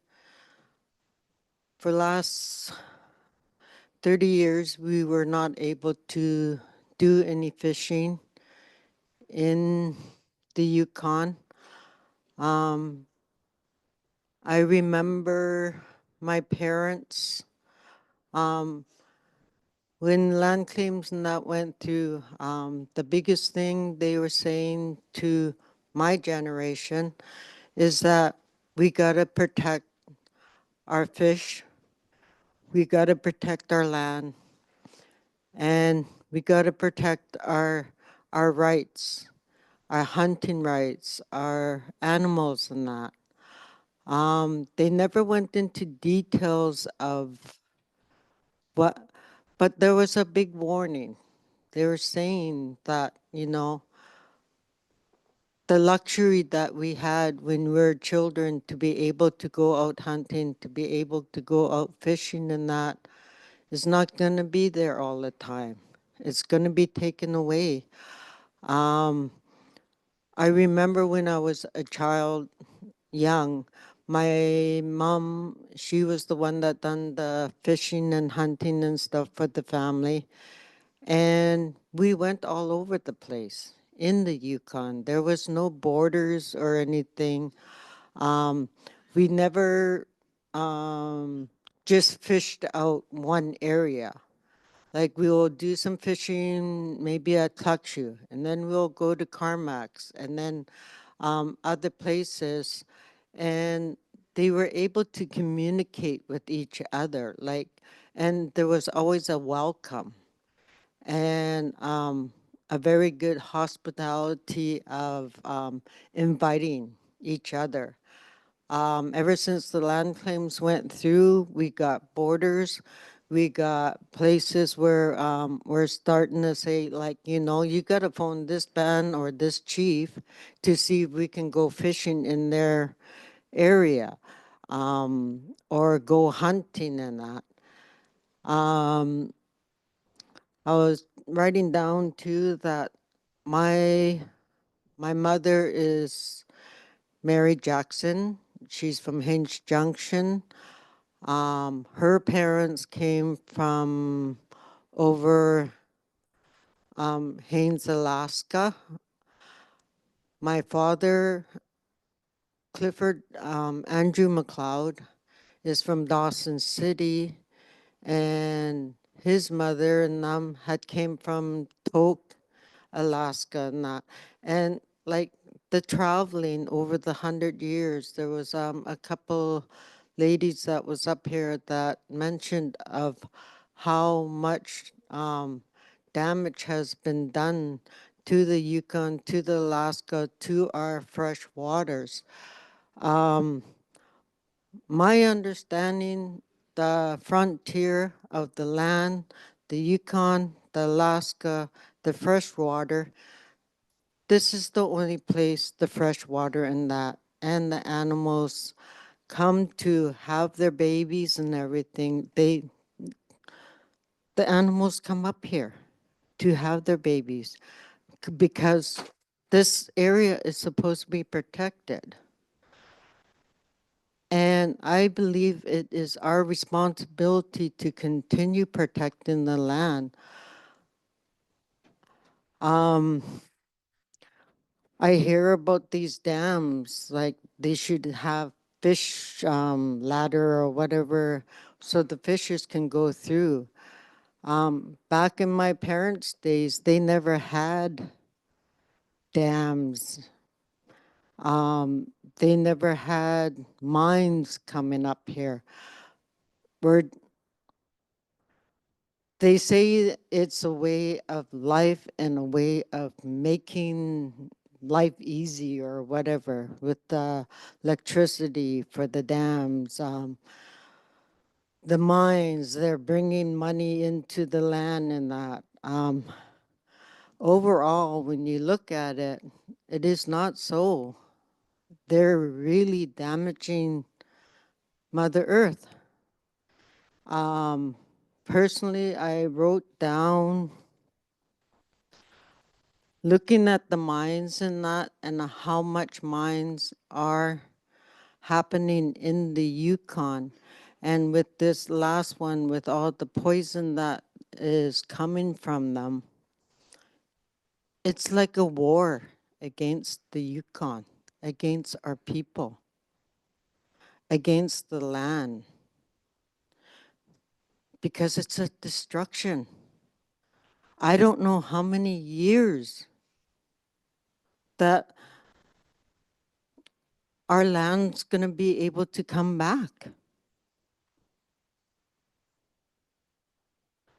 for the last 30 years, we were not able to do any fishing in the Yukon. I remember my parents, when land claims and that went through, the biggest thing they were saying to my generation is that we got to protect our fish, we got to protect our land, and we got to protect our rights, our hunting rights, our animals and that. They never went into details of what, but there was a big warning. They were saying that, you know, the luxury that we had when we were children to be able to go out hunting, to be able to go out fishing and that is not going to be there all the time. It's going to be taken away. I remember when I was a child, young, my mom, she was the one that done the fishing and hunting and stuff for the family. And we went all over the place in the Yukon. There was no borders or anything. We never just fished out one area. Like we will do some fishing maybe at Tuckshoe, and then we'll go to Carmack's, and then other places. And they were able to communicate with each other, like, and there was always a welcome and a very good hospitality of inviting each other. Ever since the land claims went through, we got borders, we got places where we're starting to say, like, you know, you got to phone this band or this chief to see if we can go fishing in their area or go hunting and that. I was writing down too that my mother is Mary Jackson. She's from Hinge Junction. Her parents came from over Haines, Alaska. My father, Clifford Andrew McLeod, is from Dawson City, and his mother and them had came from Tok, Alaska, and that. And like the traveling over the 100 years, there was a couple ladies that was up here that mentioned of how much damage has been done to the Yukon, to the Alaska, to our fresh waters. My understanding, the frontier of the land, the Yukon, the Alaska, the fresh water, this is the only place, the fresh water and that, and the animals come to have their babies and everything. The animals come up here to have their babies because this area is supposed to be protected. And I believe it is our responsibility to continue protecting the land. I hear about these dams, like they should have fish ladder or whatever so the fishes can go through. Back in my parents' days, they never had dams. They never had mines coming up here. They say it's a way of life and a way of making life easy or whatever with the electricity for the dams. The mines, they're bringing money into the land and that. Overall, when you look at it, it is not so. They're really damaging Mother Earth. Personally, I wrote down looking at the mines and that and how much mines are happening in the Yukon. And with this last one, with all the poison that is coming from them, It's like a war against the Yukon, against our people, against the land, because it's a destruction. I don't know how many years that our land's going to be able to come back.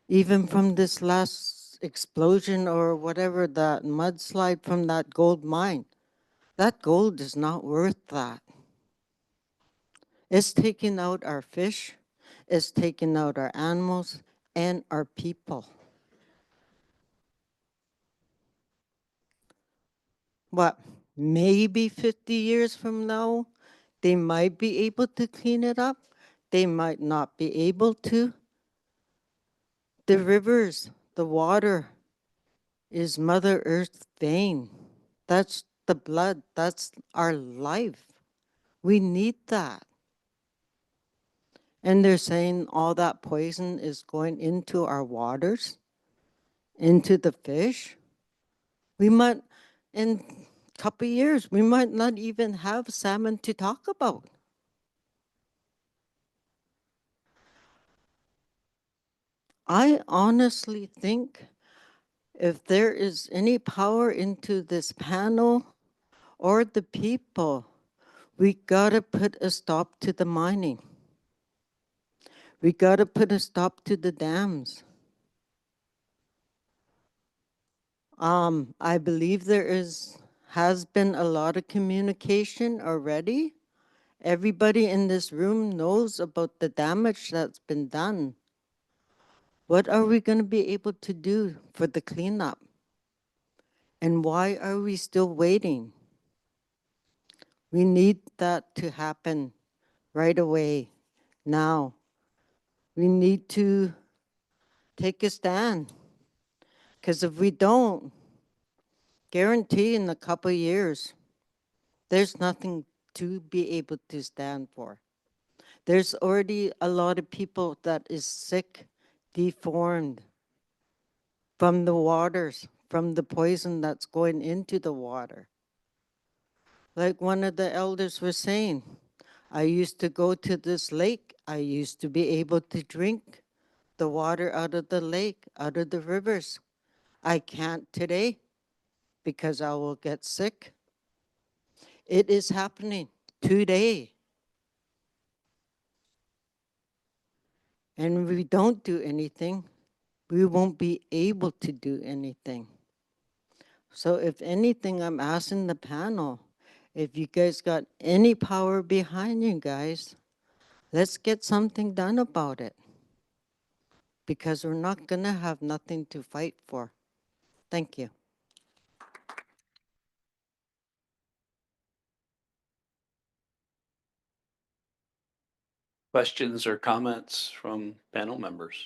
Even from this last explosion or whatever, that mudslide from that gold mine, that gold is not worth that. It's taking out our fish, it's taking out our animals and our people. What, maybe 50 years from now, they might be able to clean it up. They might not be able to. The rivers, the water is Mother Earth's vein. That's the blood, that's our life. We need that. And they're saying all that poison is going into our waters, into the fish. We might, in a couple of years, we might not even have salmon to talk about. I honestly think if there is any power into this panel or the people, we gotta put a stop to the mining. We gotta put a stop to the dams. I believe there has been a lot of communication already. Everybody in this room knows about the damage that's been done. What are we going to be able to do for the cleanup? And why are we still waiting? We need that to happen right away, now. We need to take a stand. Because if we don't, guarantee in a couple of years, there's nothing to be able to stand for. There's already a lot of people that is sick, deformed from the waters, from the poison that's going into the water. Like one of the elders was saying, I used to go to this lake. I used to be able to drink the water out of the lake, out of the rivers. I can't today because I will get sick. It is happening today. And if we don't do anything, we won't be able to do anything. So if anything, I'm asking the panel, if you guys got any power behind you guys, let's get something done about it. Because we're not gonna have nothing to fight for. Thank you. Questions or comments from panel members?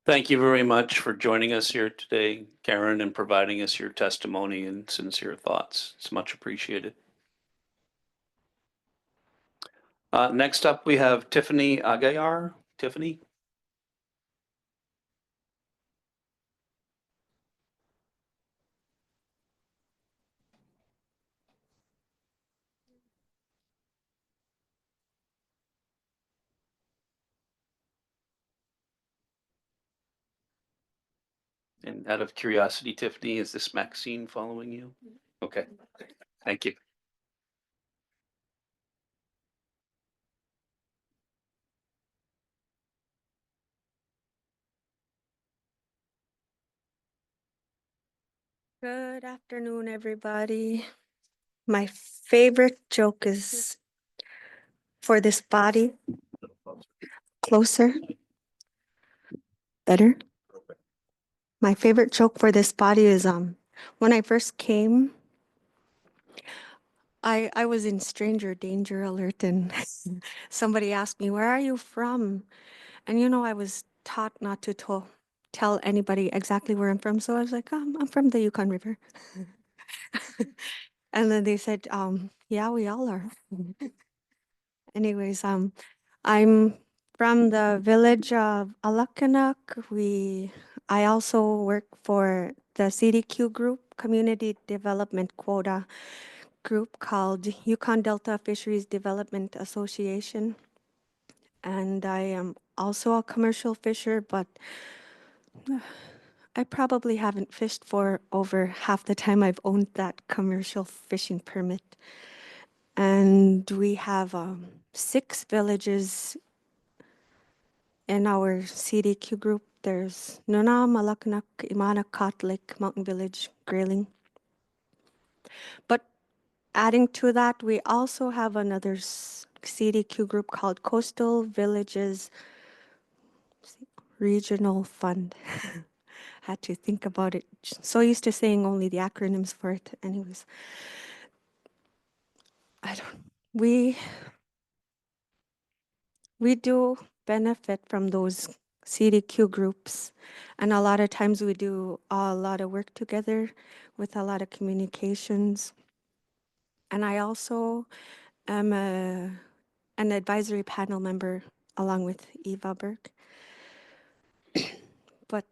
Thank you very much for joining us here today, Karen, and providing us your testimony and sincere thoughts. It's much appreciated. Next up, we have Tiffany Agayar. Tiffany? And out of curiosity, Tiffany, is this Maxine following you? Okay, thank you. Good afternoon, everybody. My favorite joke is for this body. Closer. Better. My favorite joke for this body is when I first came, I was in stranger danger alert and somebody asked me, "Where are you from?" And I was taught not to tell anybody exactly where I'm from. So I was like, I'm from the Yukon River. And then they said, yeah, we all are. Anyways, I'm From the village of Alakanak, I also work for the CDQ group, Community Development Quota group called Yukon Delta Fisheries Development Association. And I am also a commercial fisher, but I probably haven't fished for over half the time I've owned that commercial fishing permit. And we have 6 villages in our CDQ group. There's Nuna, Malaknak, Imana, Kotlik, Mountain Village, Grayling. But adding to that, we also have another CDQ group called Coastal Villages Regional Fund. Had to think about it. So used to saying only the acronyms for it. Anyways, we do benefit from those CDQ groups, and a lot of times we do a lot of work together with a lot of communications. And I also am an advisory panel member along with Eva Burke. But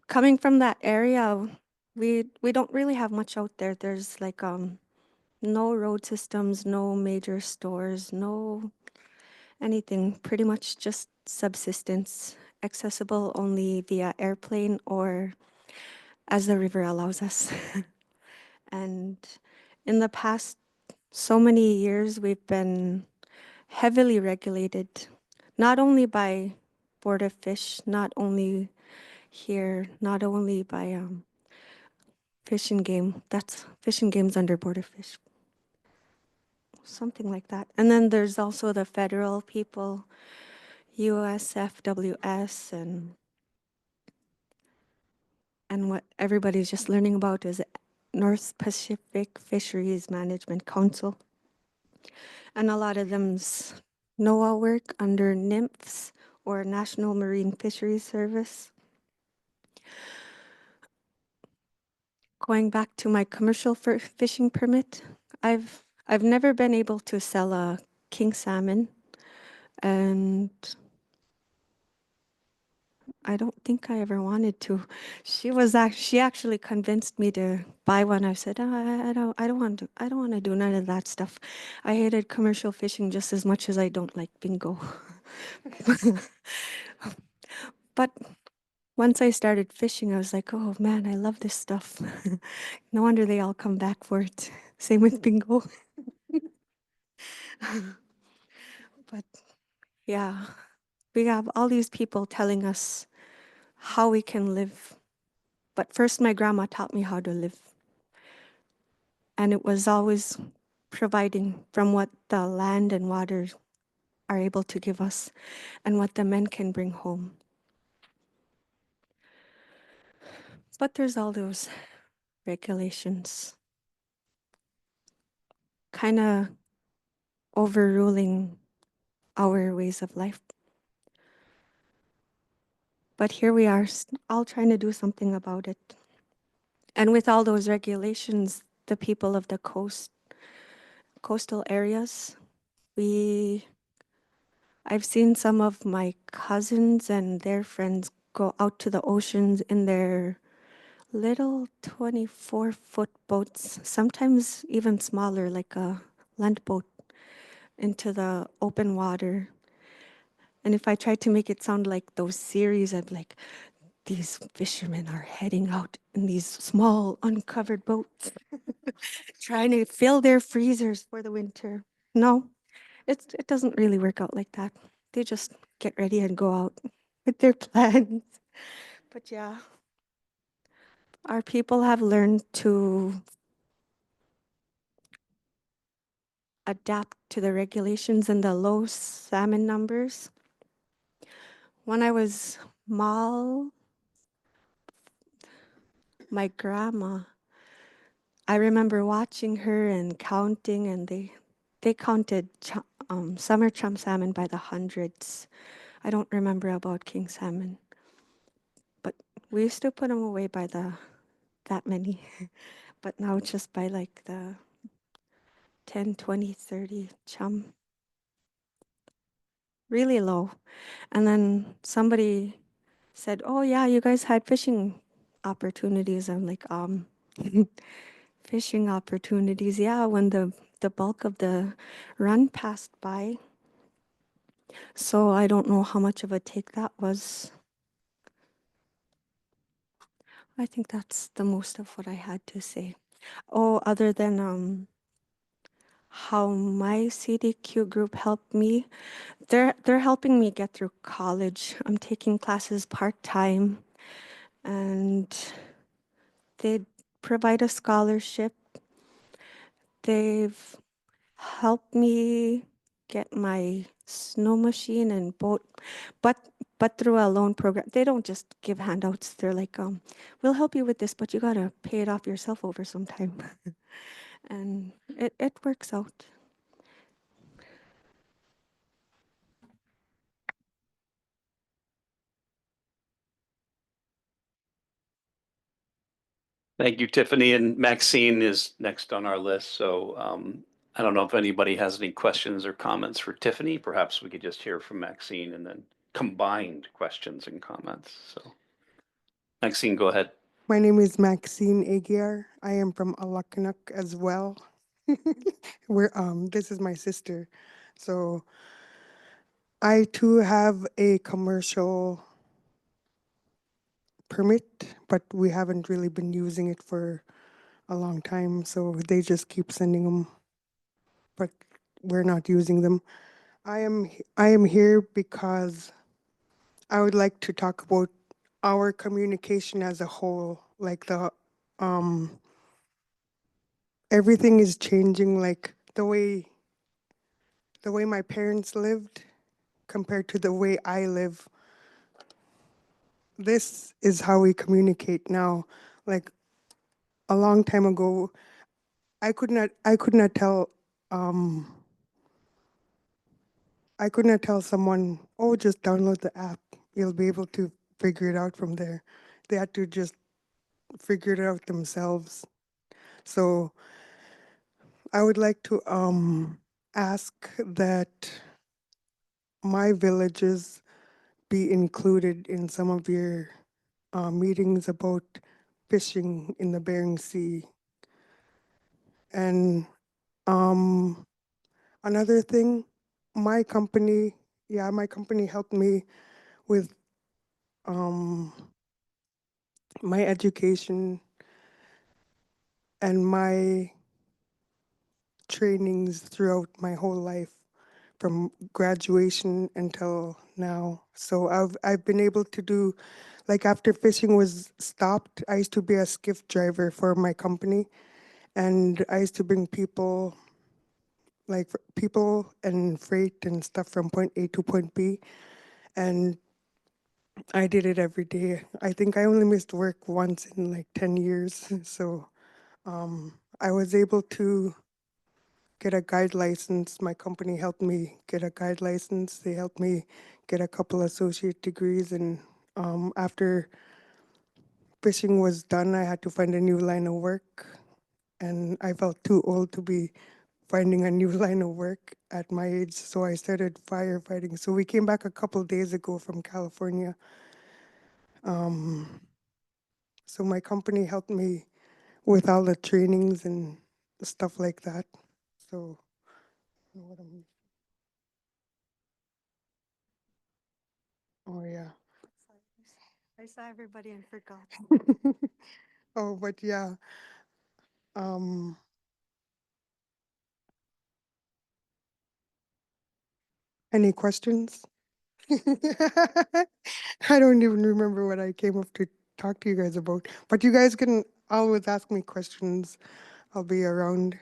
coming from that area, we don't really have much out there. There's like no road systems, no major stores, no anything, pretty much just subsistence, accessible only via airplane or as the river allows us. And in the past so many years, we've been heavily regulated, not only by Board of Fish, not only here, not only by Fish and Game. That's Fish and Game's under Board of Fish. Something like that. And then there's also the federal people, USFWS, and what everybody's just learning about is North Pacific Fisheries Management Council. And a lot of them's NOAA work under NIMFS or National Marine Fisheries Service. Going back to my commercial fishing permit, I've never been able to sell a king salmon, and I don't think I ever wanted to. She actually convinced me to buy one. I said, I don't want to do none of that stuff. I hated commercial fishing just as much as I don't like bingo. But once I started fishing, I was like, oh man, I love this stuff. No wonder they all come back for it. Same with bingo. But yeah, we have all these people telling us how we can live. But first, my grandma taught me how to live. And it was always providing from what the land and water are able to give us and what the men can bring home. But there's all those regulations kind of overruling our ways of life. But here we are, all trying to do something about it. And with all those regulations, the people of the coastal areas, I've seen some of my cousins and their friends go out to the oceans in their little 24-foot boats, sometimes even smaller, like a land boat, into the open water. And if I tried to make it sound like those series, I'd be like, these fishermen are heading out in these small uncovered boats, trying to fill their freezers for the winter. No, it doesn't really work out like that. They just get ready and go out with their plans. But yeah, our people have learned to adapt to the regulations and the low salmon numbers. When I was small, my grandma, I remember watching her and counting, and they counted summer chum salmon by the hundreds. I don't remember about king salmon, but we used to put them away by that many. But now it's just by like the 10, 20, 30 chum. really low. And then somebody said, "Oh yeah, you guys had fishing opportunities." I'm like, fishing opportunities, yeah, when the bulk of the run passed by. So I don't know how much of a take that was. I think that's the most of what I had to say. Oh, other than how my CDQ group helped me, they're helping me get through college. I'm taking classes part-time, and they provide a scholarship. They've helped me get my snow machine and boat, but through a loan program. They don't just give handouts. They're like, we'll help you with this, but you gotta pay it off yourself over some time. And it works out. Thank you, Tiffany. And Maxine is next on our list. So I don't know if anybody has any questions or comments for Tiffany. Perhaps we could just hear from Maxine and then combined questions and comments. So Maxine, go ahead. My name is Maxine Aguiar. I am from Alakanuk as well. This is my sister. So I too have a commercial permit, but we haven't really been using it for a long time. So they just keep sending them, but we're not using them. I am here because I would like to talk about our communication as a whole, like everything is changing, like the way my parents lived compared to the way I live. This is how we communicate now. Like a long time ago, I could not tell someone, oh, just download the app. You'll be able to figure it out from there. They had to just figure it out themselves. So I would like to ask that my villages be included in some of your meetings about fishing in the Bering Sea. And another thing, my company helped me with my education and my trainings throughout my whole life, from graduation until now. So I've been able to do, like after fishing was stopped, I used to be a skiff driver for my company, and I used to bring people, like people and freight and stuff from point A to point B, and I did it every day. I think I only missed work once in like 10 years. So I was able to get a guide license. My company helped me get a guide license. They helped me get a couple associate degrees. And after fishing was done, I had to find a new line of work. And I felt too old to be finding a new line of work at my age. So I started firefighting. So we came back a couple days ago from California. So my company helped me with all the trainings and stuff like that. So, what am oh yeah. I saw everybody and forgot. Oh, but yeah. Um, any questions? I don't even remember what I came up to talk to you guys about. But you guys can always ask me questions. I'll be around.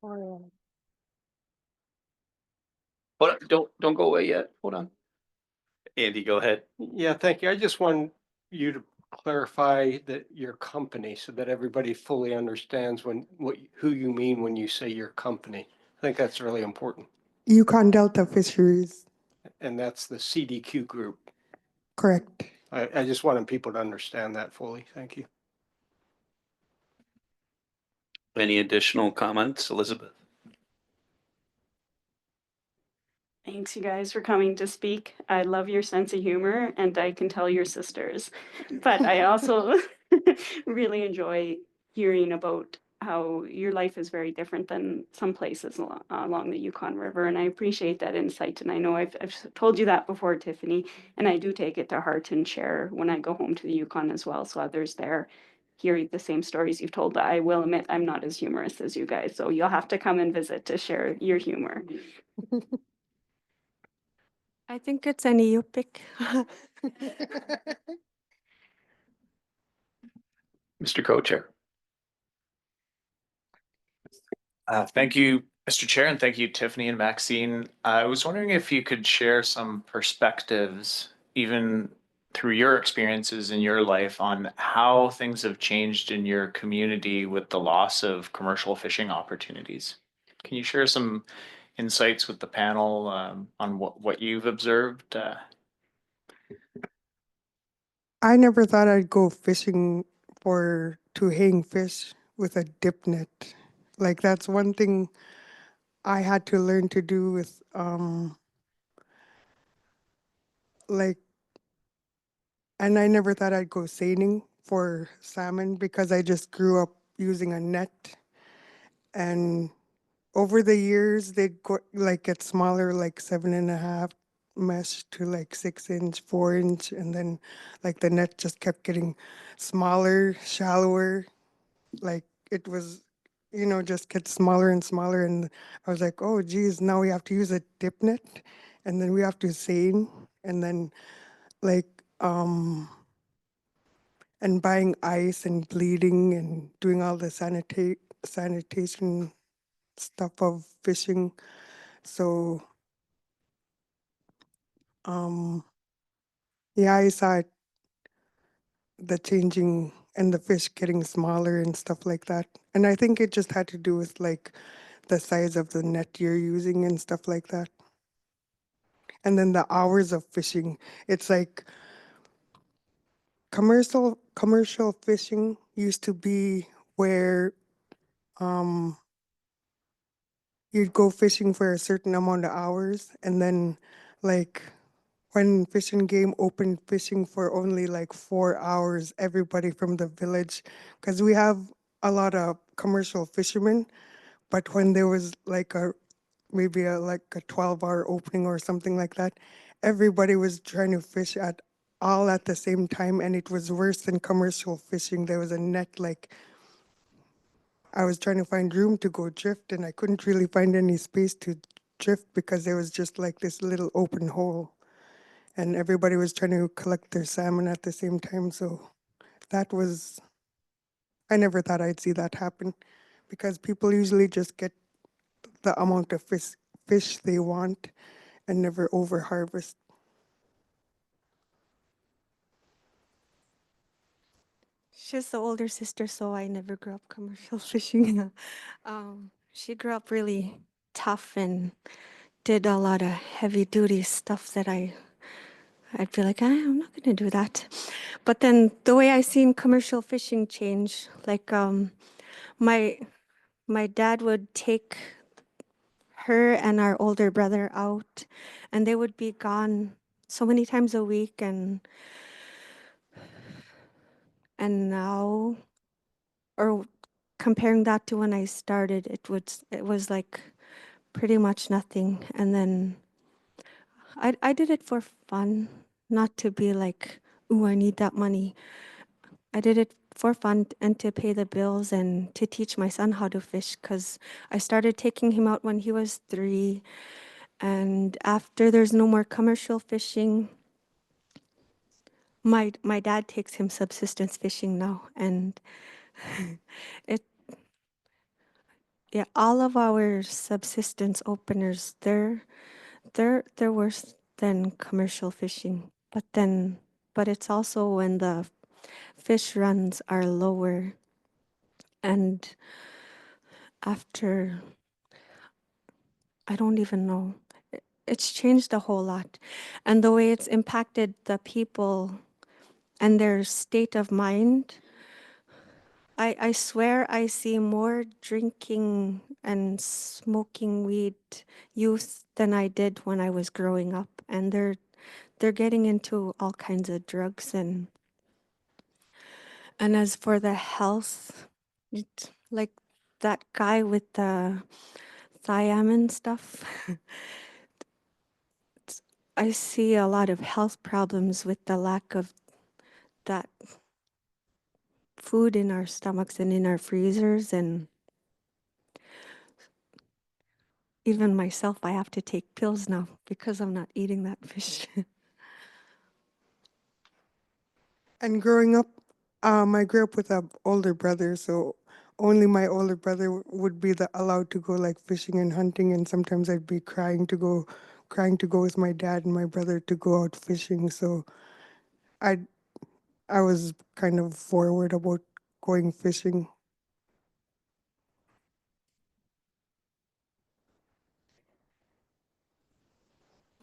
Hold on, don't go away yet. Hold on. Andy, go ahead. Yeah, thank you. I just want you to clarify that your company so that everybody fully understands who you mean when you say your company. I think that's really important. Yukon Delta Fisheries, And that's the CDQ group. correct. I just wanted people to understand that fully. Thank you. Any additional comments, Elizabeth? Thanks, you guys, for coming to speak. I love your sense of humor, and I can tell your sisters. But I also really enjoy hearing about how your life is very different than some places along the Yukon River, and I appreciate that insight. And I know I've told you that before, Tiffany, and I do take it to heart and share when I go home to the Yukon as well, so others there hear the same stories you've told. But I will admit I'm not as humorous as you guys, so you'll have to come and visit to share your humor. I think it's an Yupik. Mr. Co-Chair. Thank you, Mr. Chair, and thank you, Tiffany and Maxine. I was wondering if you could share some perspectives, even through your experiences in your life, on how things have changed in your community with the loss of commercial fishing opportunities. Can you share some insights with the panel on what you've observed? I never thought I'd go fishing to hang fish with a dip net. Like that's one thing I had to learn to do with like, and I never thought I'd go seining for salmon because I just grew up using a net. And over the years, they'd go, like get smaller, like 7.5 mesh to like 6-inch, 4-inch, and then like the net just kept getting smaller, shallower. Like it was, just gets smaller and smaller. And I was like, oh, geez, now we have to use a dip net, and then we have to seine, and then like and buying ice and bleeding and doing all the sanitation stuff of fishing. So yeah, I saw the changing and the fish getting smaller and stuff like that. And I think it just had to do with like the size of the net you're using and stuff like that. And then the hours of fishing. It's like commercial fishing used to be where you'd go fishing for a certain amount of hours, and then like when Fish and Game opened fishing for only like 4 hours, everybody from the village, because we have a lot of commercial fishermen, but when there was like maybe like a 12-hour opening or something like that, everybody was trying to fish all at the same time, and it was worse than commercial fishing. There was a net, like I was trying to find room to go drift, and I couldn't really find any space to drift because there was just like this little open hole, and everybody was trying to collect their salmon at the same time. So I never thought I'd see that happen, because people usually just get the amount of fish they want and never over harvest. She's the older sister, so I never grew up commercial fishing. She grew up really tough and did a lot of heavy duty stuff that I'd feel like, I'm not going to do that. But then the way I seen commercial fishing change, like my dad would take her and our older brother out, and they would be gone so many times a week, and now, or comparing that to when I started, it was like pretty much nothing. And then I did it for fun, not to be like, ooh, I need that money. I did it for fun and to pay the bills and to teach my son how to fish, because I started taking him out when he was 3. And after there's no more commercial fishing, my dad takes him subsistence fishing now. And yeah, all of our subsistence openers, they're worse than commercial fishing. But it's also when the fish runs are lower, and after, I don't even know, it's changed a whole lot. And the way it's impacted the people and their state of mind, I swear I see more drinking and smoking weed youth than I did when I was growing up, and they're getting into all kinds of drugs. And as for the health, like that guy with the thiamine stuff, I see a lot of health problems with the lack of that food in our stomachs and in our freezers. And even myself, I have to take pills now because I'm not eating that fish. And growing up, I grew up with an older brother, so only my older brother would be allowed to go like fishing and hunting, and sometimes I'd be crying to go with my dad and my brother to go out fishing. So I I was kind of forward about going fishing.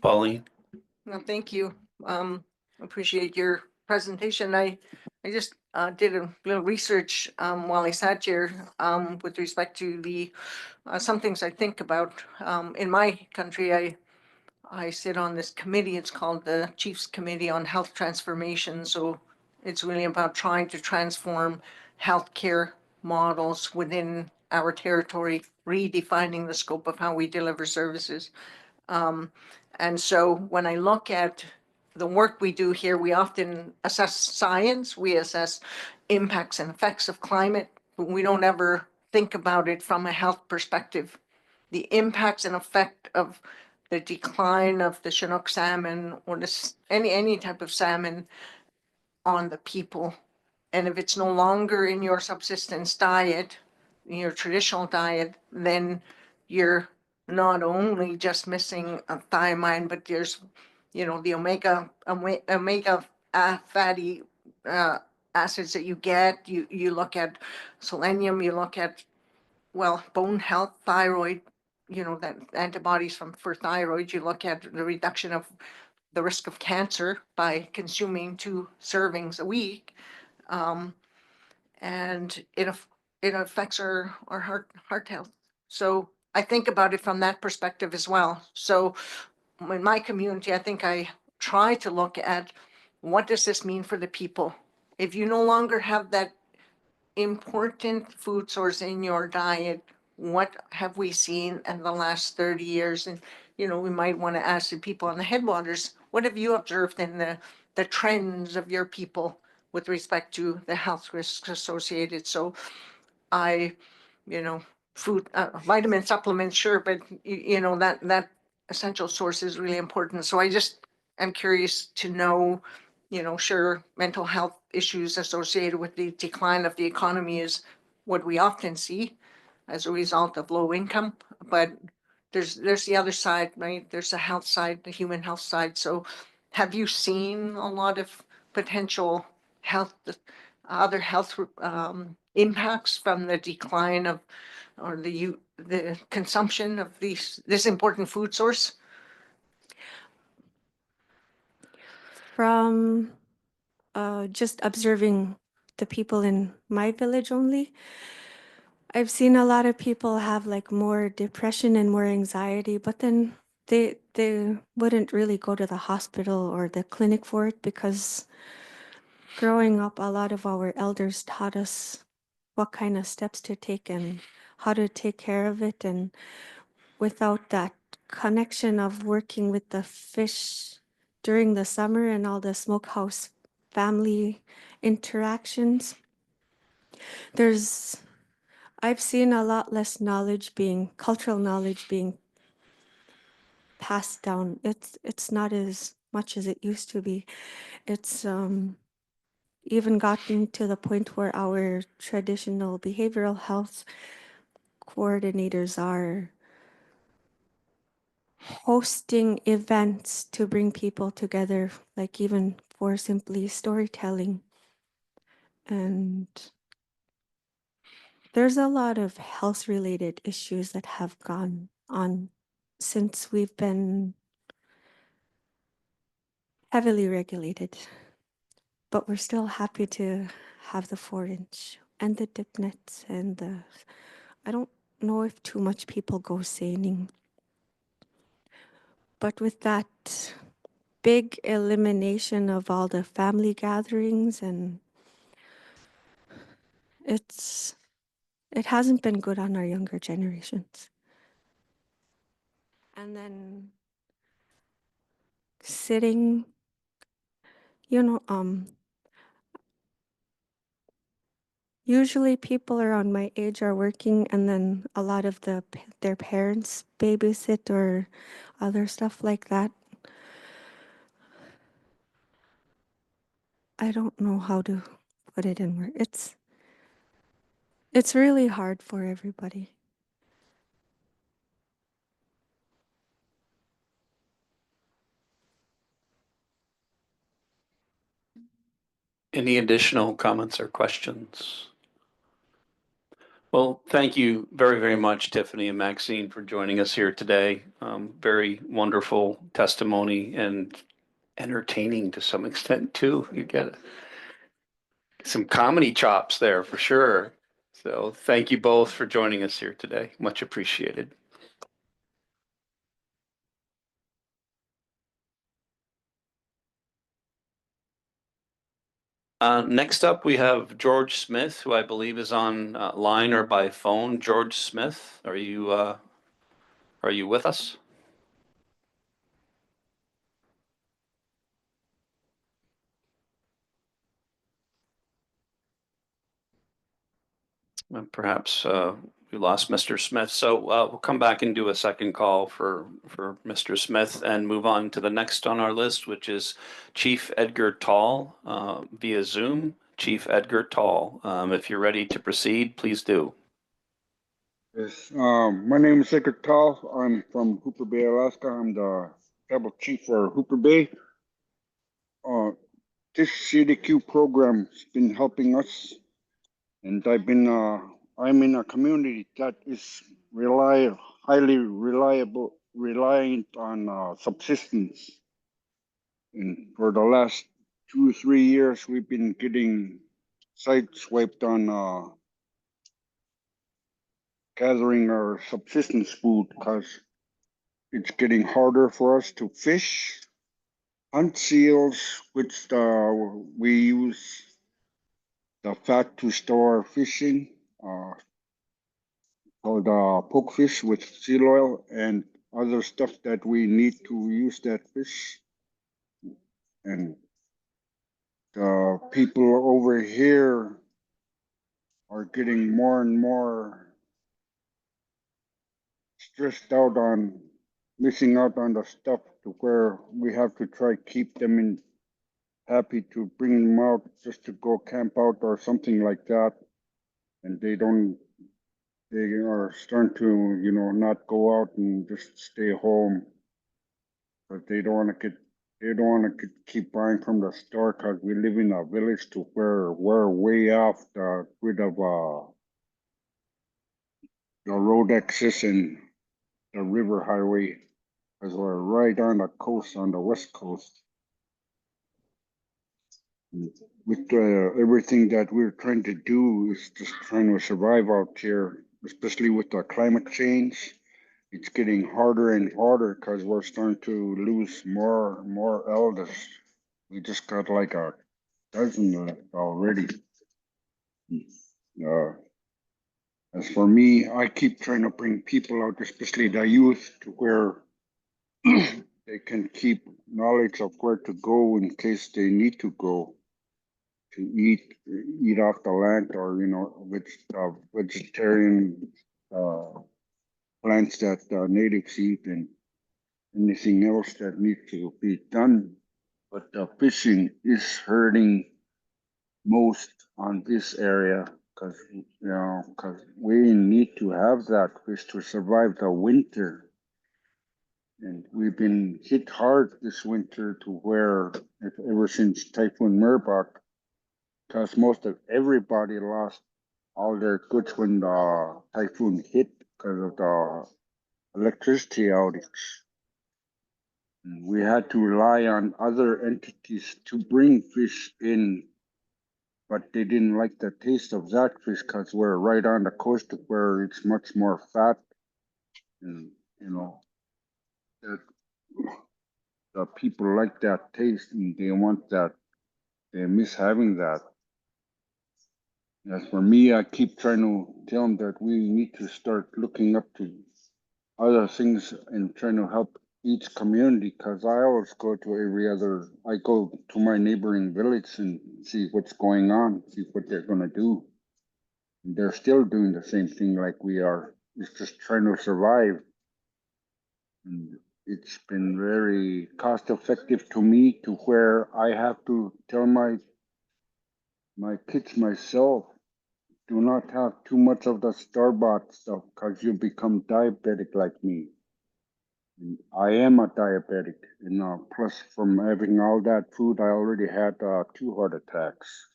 Pauline? No, thank you. Appreciate your presentation. I just did a little research while I sat here with respect to the some things I think about. In my country, I sit on this committee. It's called the Chiefs Committee on Health Transformation. So it's really about trying to transform healthcare models within our territory, redefining the scope of how we deliver services. And so when I look at the work we do here, we often assess science, we assess impacts and effects of climate, but we don't ever think about it from a health perspective. The impacts and effect of the decline of the Chinook salmon or any type of salmon on the people. And if it's no longer in your subsistence diet, in your traditional diet, then you're not only just missing a thiamine, but there's, the omega fatty acids that you get. You look at selenium, you look at, well, bone health, thyroid, that antibodies for thyroid. You look at the reduction of the risk of cancer by consuming 2 servings a week. And it affects our heart health. So I think about it from that perspective as well. So in my community, I think I try to look at what does this mean for the people? If you no longer have that important food source in your diet, what have we seen in the last 30 years? And, we might want to ask the people on the headwaters, what have you observed in the trends of your people with respect to the health risks associated? So I, food, vitamin supplements, sure, but that essential source is really important. So I just am curious to know, sure, mental health issues associated with the decline of the economy is what we often see as a result of low income, but there's the other side, right? There's the health side, the human health side. So have you seen a lot of potential health, other health impacts from the decline of or the consumption of this important food source? From just observing the people in my village only, I've seen a lot of people have like more depression and more anxiety, but then they wouldn't really go to the hospital or the clinic for it because growing up, a lot of our elders taught us what kind of steps to take and how to take care of it. And without that connection of working with the fish during the summer and all the smokehouse family interactions, I've seen a lot less cultural knowledge being passed down. It's not as much as it used to be. It's even gotten to the point where our traditional behavioral health coordinators are hosting events to bring people together, like even for simply storytelling. And there's a lot of health related issues that have gone on since we've been heavily regulated, but we're still happy to have the 4-inch and the dip nets and I don't know if too much people go seining. But with that big elimination of all the family gatherings, and it hasn't been good on our younger generations. And then sitting, usually people around my age are working, and then a lot of their parents babysit or other stuff like that. I don't know how to put it in words. It's really hard for everybody. Any additional comments or questions? Well, thank you very, very much, Tiffany and Maxine, for joining us here today. Very wonderful testimony and entertaining to some extent too. You get some comedy chops there for sure. So thank you both for joining us here today. Much appreciated. Next up, we have George Smith, who I believe is on line or by phone. George Smith, are you with us? Perhaps we lost Mr. Smith. So we'll come back and do a second call for Mr. Smith and move on to the next on our list, which is Chief Edgar Tall via Zoom. Chief Edgar Tall, if you're ready to proceed, please do. Yes, my name is Edgar Tall. I'm from Hooper Bay, Alaska. I'm the tribal chief for Hooper Bay. This CDQ program's been helping us, and I'm in a community that is highly reliant on subsistence. And for the last 2 or 3 years, we've been getting sideswiped on gathering our subsistence food because it's getting harder for us to fish, hunt seals, which we use the fat to store fishing, called poke fish with seal oil and other stuff that we need to use that fish. And the people over here are getting more and more stressed out on missing out on the stuff to where we have to try keep them in happy to bring them out just to go camp out or something like that. And they are starting to, not go out and just stay home. But they don't want to keep buying from the store because we live in a village to where we're way off the grid of the road access and the river highway, because we're right on the coast, on the west coast. With everything that we're trying to do is just trying to survive out here, especially with the climate change. It's getting harder and harder because we're starting to lose more elders. We just got like a dozen left already. As for me, I keep trying to bring people out, especially the youth, to where they can keep knowledge of where to go in case they need to go to eat off the land, or vegetarian plants that natives eat, and anything else that needs to be done. But fishing is hurting most on this area because we need to have that fish to survive the winter. And we've been hit hard this winter to where, ever since Typhoon Merbok, because most of everybody lost all their goods when the typhoon hit because of the electricity outage. And we had to rely on other entities to bring fish in but they didn't like the taste of that fish because we're right on the coast where it's much more fat, and you know, the, the people like that taste and they want that. They miss having that. As for me, I keep trying to tell them that we need to start looking up to other things and trying to help each community, because I always go to I go to my neighboring village and see what's going on, see what they're going to do. And they're still doing the same thing like we are. It's just trying to survive. And it's been very cost effective to me to where I have to tell my kids myself, do not have too much of the store-bought stuff because you become diabetic like me. And I am a diabetic, and plus from having all that food, I already had 2 heart attacks.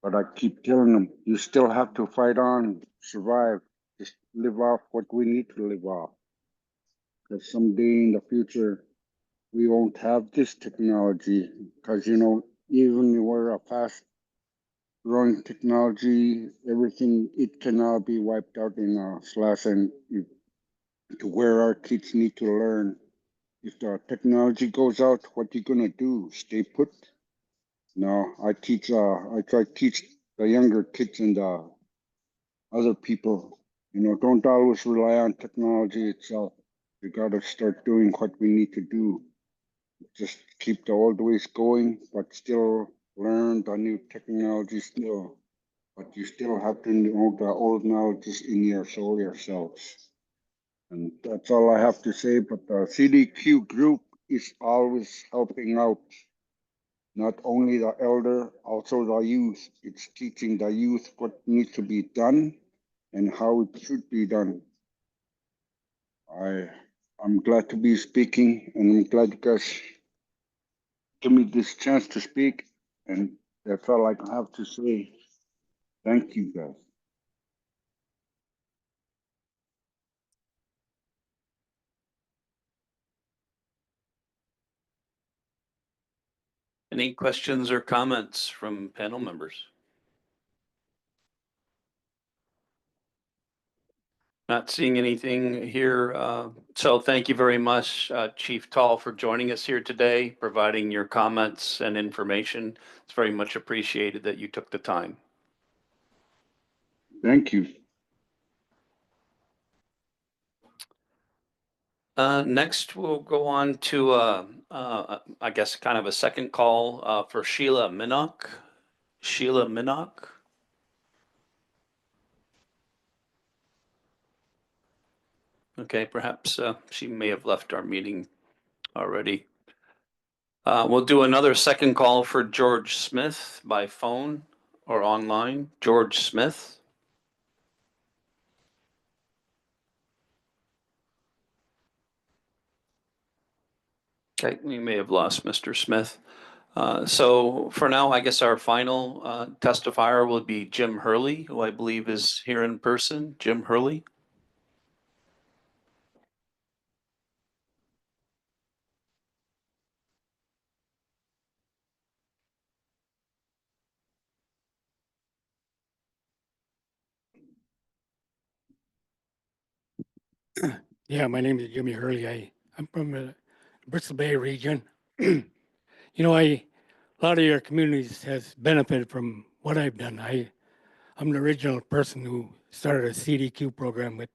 But I keep telling them, you still have to fight on, survive, just live off what we need to live off. Because someday in the future, we won't have this technology, because even we're a fast growing technology, everything, it can all be wiped out in a slash, and to where our kids need to learn. If the technology goes out, what you gonna do? Stay put? No, I try to teach the younger kids and the other people, don't always rely on technology itself. We gotta start doing what we need to do. Just keep the old ways going, but still learn the new technology still. But you still have to know the old knowledge is in your soul yourselves. And that's all I have to say. But the CDQ group is always helping out, not only the elder, also the youth. It's teaching the youth what needs to be done and how it should be done. I'm glad to be speaking, and I'm glad you guys give me this chance to speak. And that's all I have to say. Thank you, guys. Any questions or comments from panel members? Not seeing anything here. So thank you very much, Chief Tall, for joining us here today, providing your comments and information. It's very much appreciated that you took the time. Thank you. Next, we'll go on to, I guess, kind of a second call for Sheila Minock. Sheila Minock. Okay, perhaps she may have left our meeting already. We'll do another second call for George Smith by phone or online. George Smith. Okay, we may have lost Mr. Smith. So for now, I guess our final testifier will be Jim Hurley, who I believe is here in person. Jim Hurley. Yeah, my name is Jimmy Hurley. I'm from the Bristol Bay region. A lot of your communities has benefited from what I've done. I'm the original person who started a CDQ program with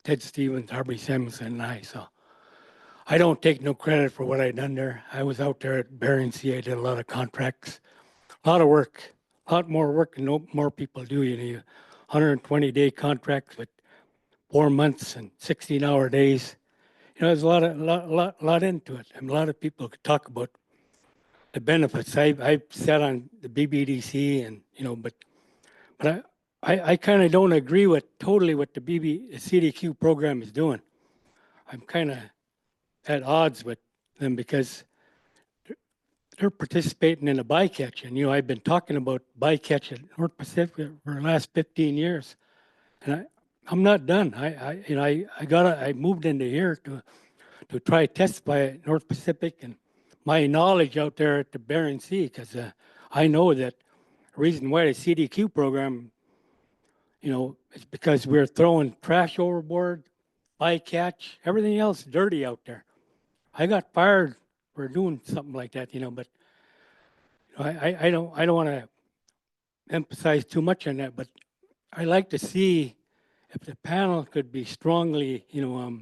Ted Stevens, Harvey Samuelson, and I. So I don't take no credit for what I done there. I was out there at Bering Sea. I did a lot of contracts, a lot of work, a lot more work than more people do. 120-day contracts with 4 months and 16-hour days. There's a lot into it. And a lot of people could talk about the benefits. I've sat on the BBDC, and but I kind of don't agree with totally what the CDQ program is doing. I'm kind of at odds with them because they're participating in a bycatch, and I've been talking about bycatch at North Pacific for the last 15 years, and I'm not done. I moved into here to try to testify at North Pacific and my knowledge out there at the Bering Sea, because I know that reason why the CDQ program, you know, it's because we're throwing trash overboard, bycatch, everything else dirty out there. I got fired for doing something like that, you know, but you know, I don't want to emphasize too much on that, but I like to see if the panel could be strongly, you know,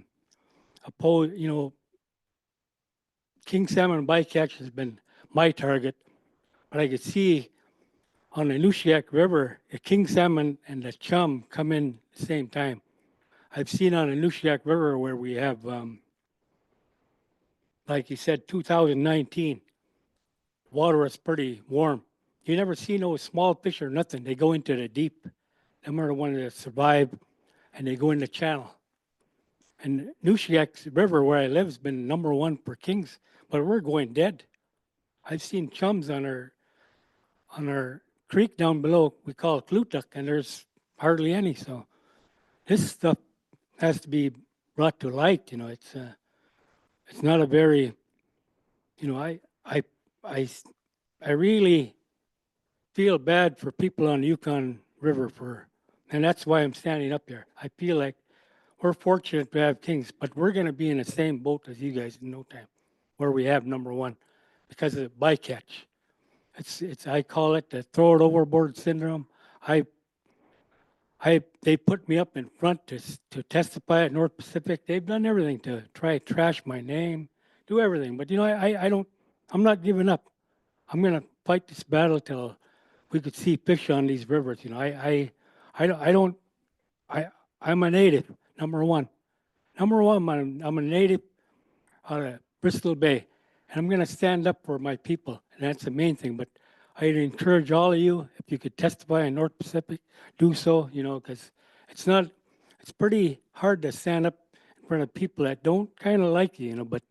oppose, you know, king salmon bycatch has been my target, but I could see on the Nushagak River, the king salmon and the chum come in the same time. I've seen on the Nushagak River where we have, like you said, 2019, water is pretty warm. You never see no small fish or nothing. They go into the deep. Them are the ones that survive, and they go in the channel. And Nushagak River, where I live, has been #1 for kings, but we're going dead. I've seen chums on our creek down below. We call it Klutuk, and there's hardly any. So this stuff has to be brought to light. You know, it's not a very, you know, I really feel bad for people on the Yukon River and that's why I'm standing up here. I feel like we're fortunate to have kings, but we're going to be in the same boat as you guys in no time, where we have #1 because of bycatch. I call it the throw it overboard syndrome. They put me up in front to testify at North Pacific. They've done everything to try to trash my name, do everything. But you know, I'm not giving up. I'm going to fight this battle till we could see fish on these rivers. You know, I'm a native, #1. #1, I'm a native out of Bristol Bay, and I'm going to stand up for my people, and that's the main thing. But I'd encourage all of you, if you could testify in North Pacific, do so, you know, because it's pretty hard to stand up in front of people that don't kind of like you, you know, but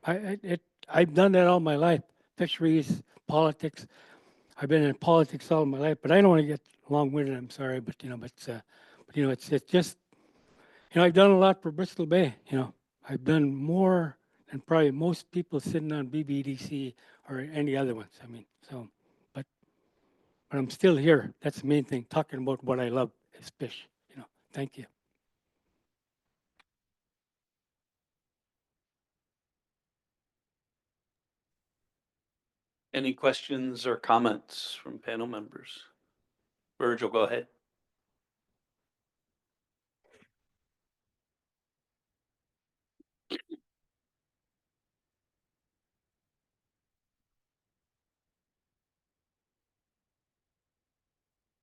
I've done that all my life, fisheries, politics. I've been in politics all my life, but I don't want to get long-winded, I'm sorry, but, you know, you know, it's just, you know, I've done a lot for Bristol Bay, you know. I've done more than probably most people sitting on BBDC or any other ones. I mean, so, but I'm still here. That's the main thing, talking about what I love is fish, you know. Thank you. Any questions or comments from panel members? Virgil, go ahead.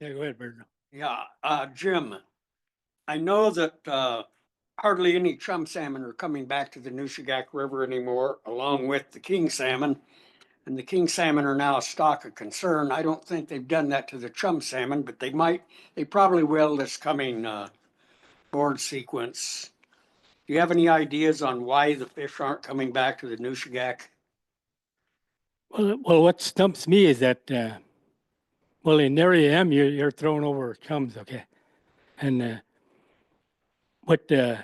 Yeah, go ahead, Virgil. Yeah, Jim, I know that hardly any chum salmon are coming back to the Nushagak River anymore, along with the king salmon. And the king salmon are now a stock of concern. I don't think they've done that to the chum salmon, but they probably will this coming board sequence. Do you have any ideas on why the fish aren't coming back to the Nushagak? Well, what stumps me is that, well, in Area M, you're throwing over chums, okay? And with the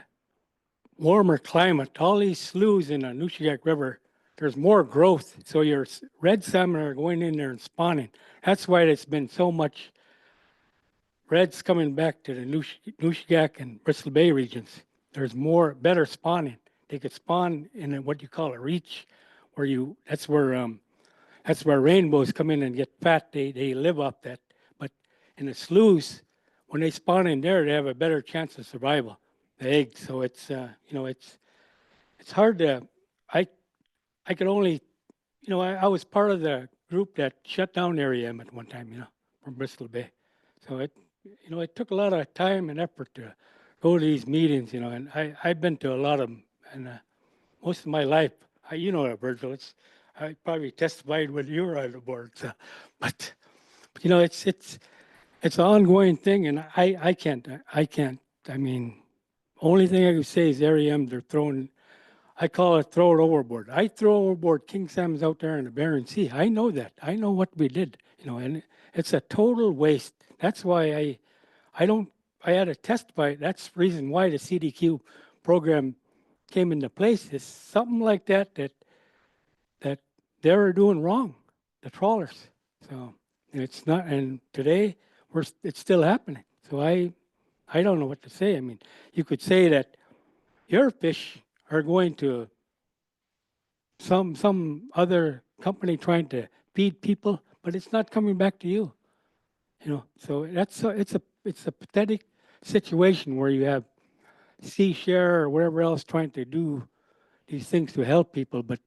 warmer climate, all these sloughs in the Nushagak River, there's more growth. So your red salmon are going in there and spawning. That's why there's been so much reds coming back to the Nushagak and Bristol Bay regions. There's better spawning. They could spawn in what you call a reach, that's where rainbows come in and get fat. They live off that. But in the sloughs, when they spawn in there, they have a better chance of survival, the eggs. So it's you know, it's hard to. I could only, you know, I was part of the group that shut down Area M at one time, you know, from Bristol Bay. So you know, it took a lot of time and effort to go to these meetings, you know, and I've been to a lot of them, and most of my life, you know, Virgil, I probably testified when you were on the board, so, but you know, it's an ongoing thing, and I can't. I mean, only thing I can say is Area M, they're throwing. I call it throw it overboard. I throw overboard king salmons out there in the Bering Sea. I know that. I know what we did, you know, and it's a total waste. That's why I had to testify. That's the reason why the CDQ program came into place. Is something like that they were doing wrong, the trawlers. So And it's not, and today it's still happening. So I don't know what to say. I mean, you could say that your fish are going to some other company trying to feed people, but it's not coming back to you. You know, so it's a pathetic situation where you have Sea Share or whatever else trying to do these things to help people, but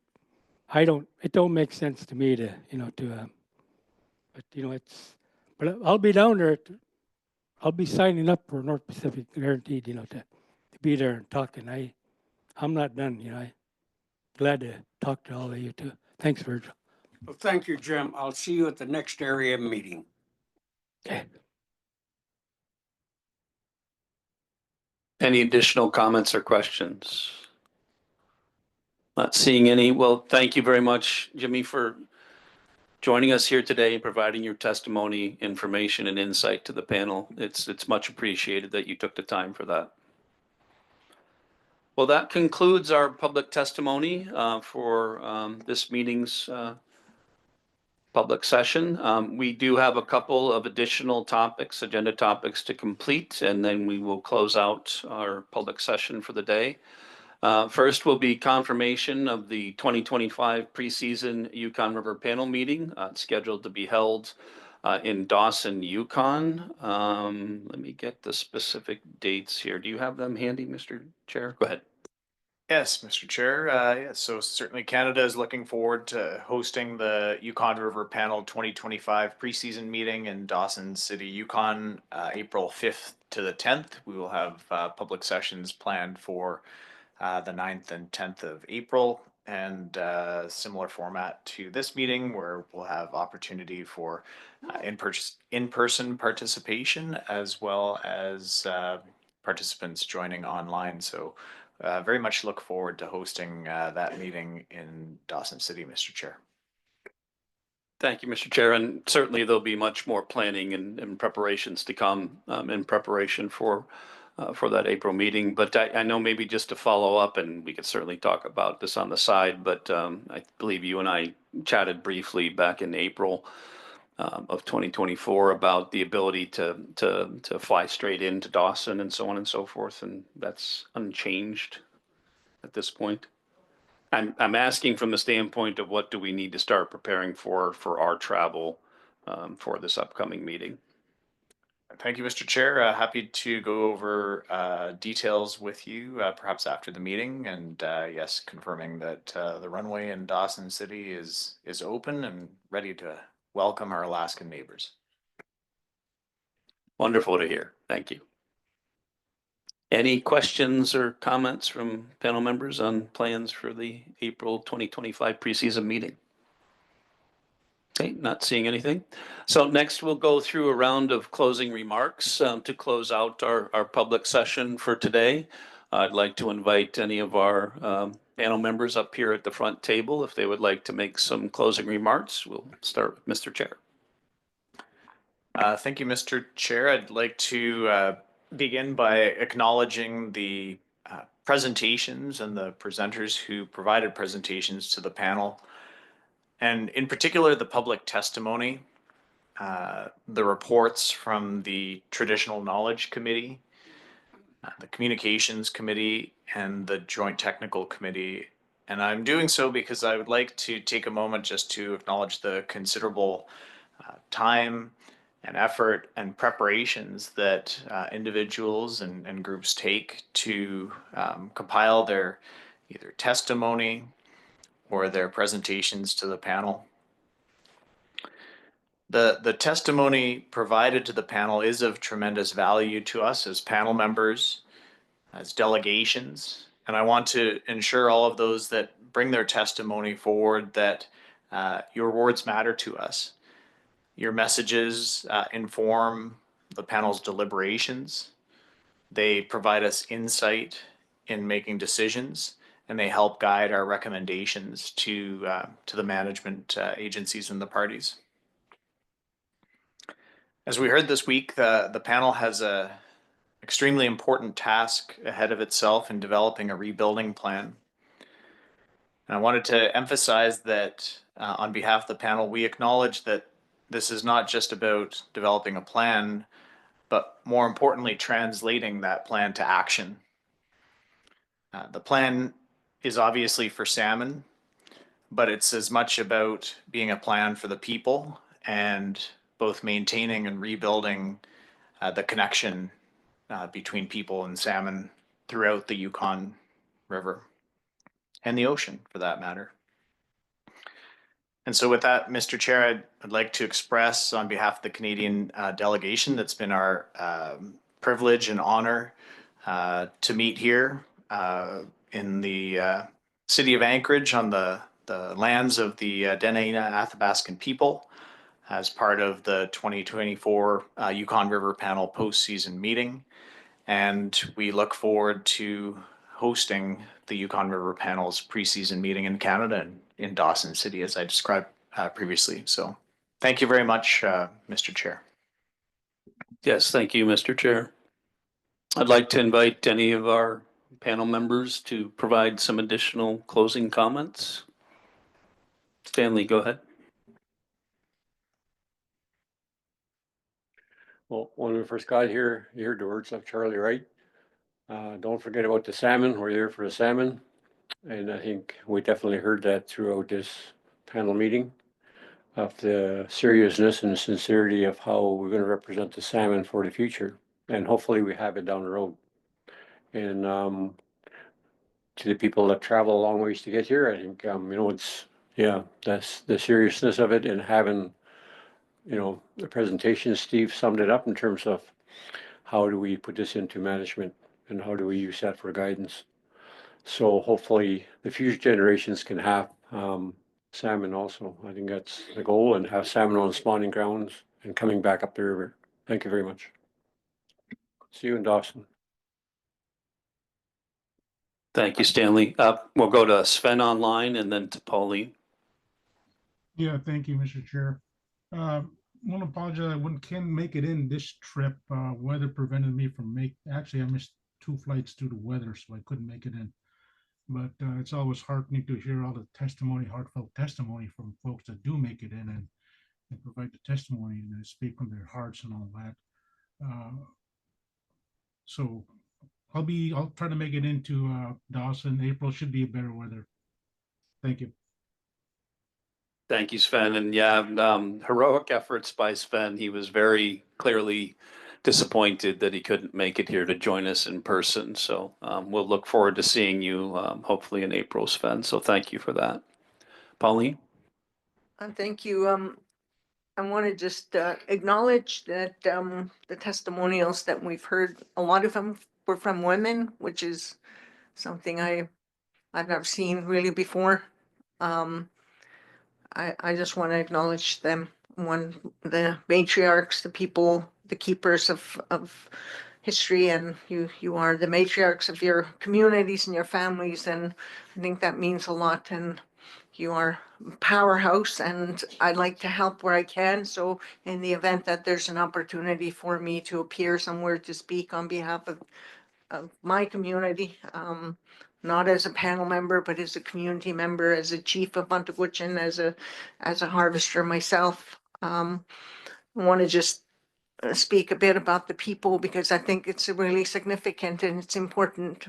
it don't make sense to me to, but but I'll be down there. I'll be signing up for North Pacific Guaranteed, to be there and talking. I'm not done, I glad to talk to all of you too. Thanks, Virgil. Well, thank you, Jim. I'll see you at the next area meeting. Okay. Any additional comments or questions? Not seeing any. Well, thank you very much, Jimmy, for joining us here today and providing your testimony, information, and insight to the panel. It's much appreciated that you took the time for that. Well, that concludes our public testimony for this meeting's public session. We do have a couple of additional topics, agenda topics to complete, and then we will close out our public session for the day. First will be confirmation of the 2025 preseason Yukon River Panel meeting. It's scheduled to be held in Dawson, Yukon. Let me get the specific dates here. Do you have them handy, Mr. Chair? Go ahead. Yes, Mr. Chair. So certainly Canada is looking forward to hosting the Yukon River Panel 2025 preseason meeting in Dawson City, Yukon, April 5th to the 10th. We will have public sessions planned for the 9th and 10th of April, and similar format to this meeting where we'll have opportunity for in-person participation as well as participants joining online. So very much look forward to hosting that meeting in Dawson City, Mr. Chair. Thank you, Mr. Chair, and certainly there'll be much more planning and preparations to come in preparation for that April meeting. But I know maybe just to follow up, and we could certainly talk about this on the side, but I believe you and I chatted briefly back in April of 2024 about the ability to fly straight into Dawson and so on and so forth, and that's unchanged at this point. I'm asking from the standpoint of what do we need to start preparing for our travel for this upcoming meeting. Thank you, Mr. Chair. Happy to go over details with you perhaps after the meeting, and yes, confirming that the runway in Dawson City is open and ready to welcome our Alaskan neighbors. Wonderful to hear. Thank you. Any questions or comments from panel members on plans for the April 2025 preseason meeting? Okay, not seeing anything. So next we'll go through a round of closing remarks to close out our public session for today. I'd like to invite any of our panel members up here at the front table if they would like to make some closing remarks. We'll start with Mr. Chair. Thank you, Mr. Chair. I'd like to begin by acknowledging the presentations and the presenters who provided presentations to the panel, and in particular the public testimony, the reports from the Traditional Knowledge Committee, the Communications Committee, and the Joint Technical Committee. And I'm doing so because I would like to take a moment just to acknowledge the considerable time and effort and preparations that individuals and groups take to compile their either testimony or their presentations to the panel. The testimony provided to the panel is of tremendous value to us as panel members, as delegations, and I want to ensure all of those that bring their testimony forward that your words matter to us. Your messages inform the panel's deliberations. They provide us insight in making decisions, and they help guide our recommendations to the management agencies and the parties. As we heard this week, the panel has an extremely important task ahead of itself in developing a rebuilding plan. And I wanted to emphasize that on behalf of the panel, we acknowledge that this is not just about developing a plan, but more importantly, translating that plan to action. The plan is obviously for salmon, but it's as much about being a plan for the people and both maintaining and rebuilding the connection between people and salmon throughout the Yukon River and the ocean for that matter. And so with that, Mr. Chair, I'd like to express on behalf of the Canadian delegation that's been our privilege and honor to meet here in the city of Anchorage on the lands of the Dena'ina Athabascan people as part of the 2024 Yukon River Panel postseason meeting. And we look forward to hosting the Yukon River Panel's preseason meeting in Canada and in Dawson City, as I described previously. So thank you very much, Mr. Chair. Yes, thank you, Mr. Chair. I'd like to invite any of our panel members to provide some additional closing comments. Stanley, go ahead. Well, when we first got here, you heard the words of Charlie Wright. Don't forget about the salmon. We're here for the salmon. And I think we definitely heard that throughout this panel meeting of the seriousness and sincerity of how we're going to represent the salmon for the future. And hopefully we have it down the road. And to the people that travel a long ways to get here, I think, it's, yeah, that's the seriousness of it, and having, the presentation, Steve summed it up in terms of how do we put this into management and how do we use that for guidance. So hopefully the future generations can have salmon also. I think that's the goal, and have salmon on spawning grounds and coming back up the river. Thank you very much. See you in Dawson. Thank you, Stanley. We'll go to Sven online and then to Pauline. Yeah, thank you, Mr. Chair. Want to apologize. I can't make it in this trip. Weather prevented me from actually, I missed 2 flights due to weather, so I couldn't make it in. But it's always heartening to hear all the testimony, heartfelt testimony from folks that do make it in and provide the testimony and speak from their hearts and all that. So I'll try to make it into Dawson. April should be a better weather. Thank you. Thank you, Sven. And yeah, heroic efforts by Sven. He was very clearly disappointed that he couldn't make it here to join us in person. So we'll look forward to seeing you hopefully in April, Sven. So thank you for that. Pauline? Thank you. I want to just acknowledge that the testimonials that we've heard, a lot of them were from women, which is something I've never seen really before. I just want to acknowledge them. The matriarchs, the people, the keepers of history, and you are the matriarchs of your communities and your families, and I think that means a lot. And you are a powerhouse, and I'd like to help where I can. So in the event that there's an opportunity for me to appear somewhere to speak on behalf of my community, not as a panel member, but as a community member, as a chief of Montaguichin, as a harvester myself. I want to just speak a bit about the people, because I think it's really significant and it's important.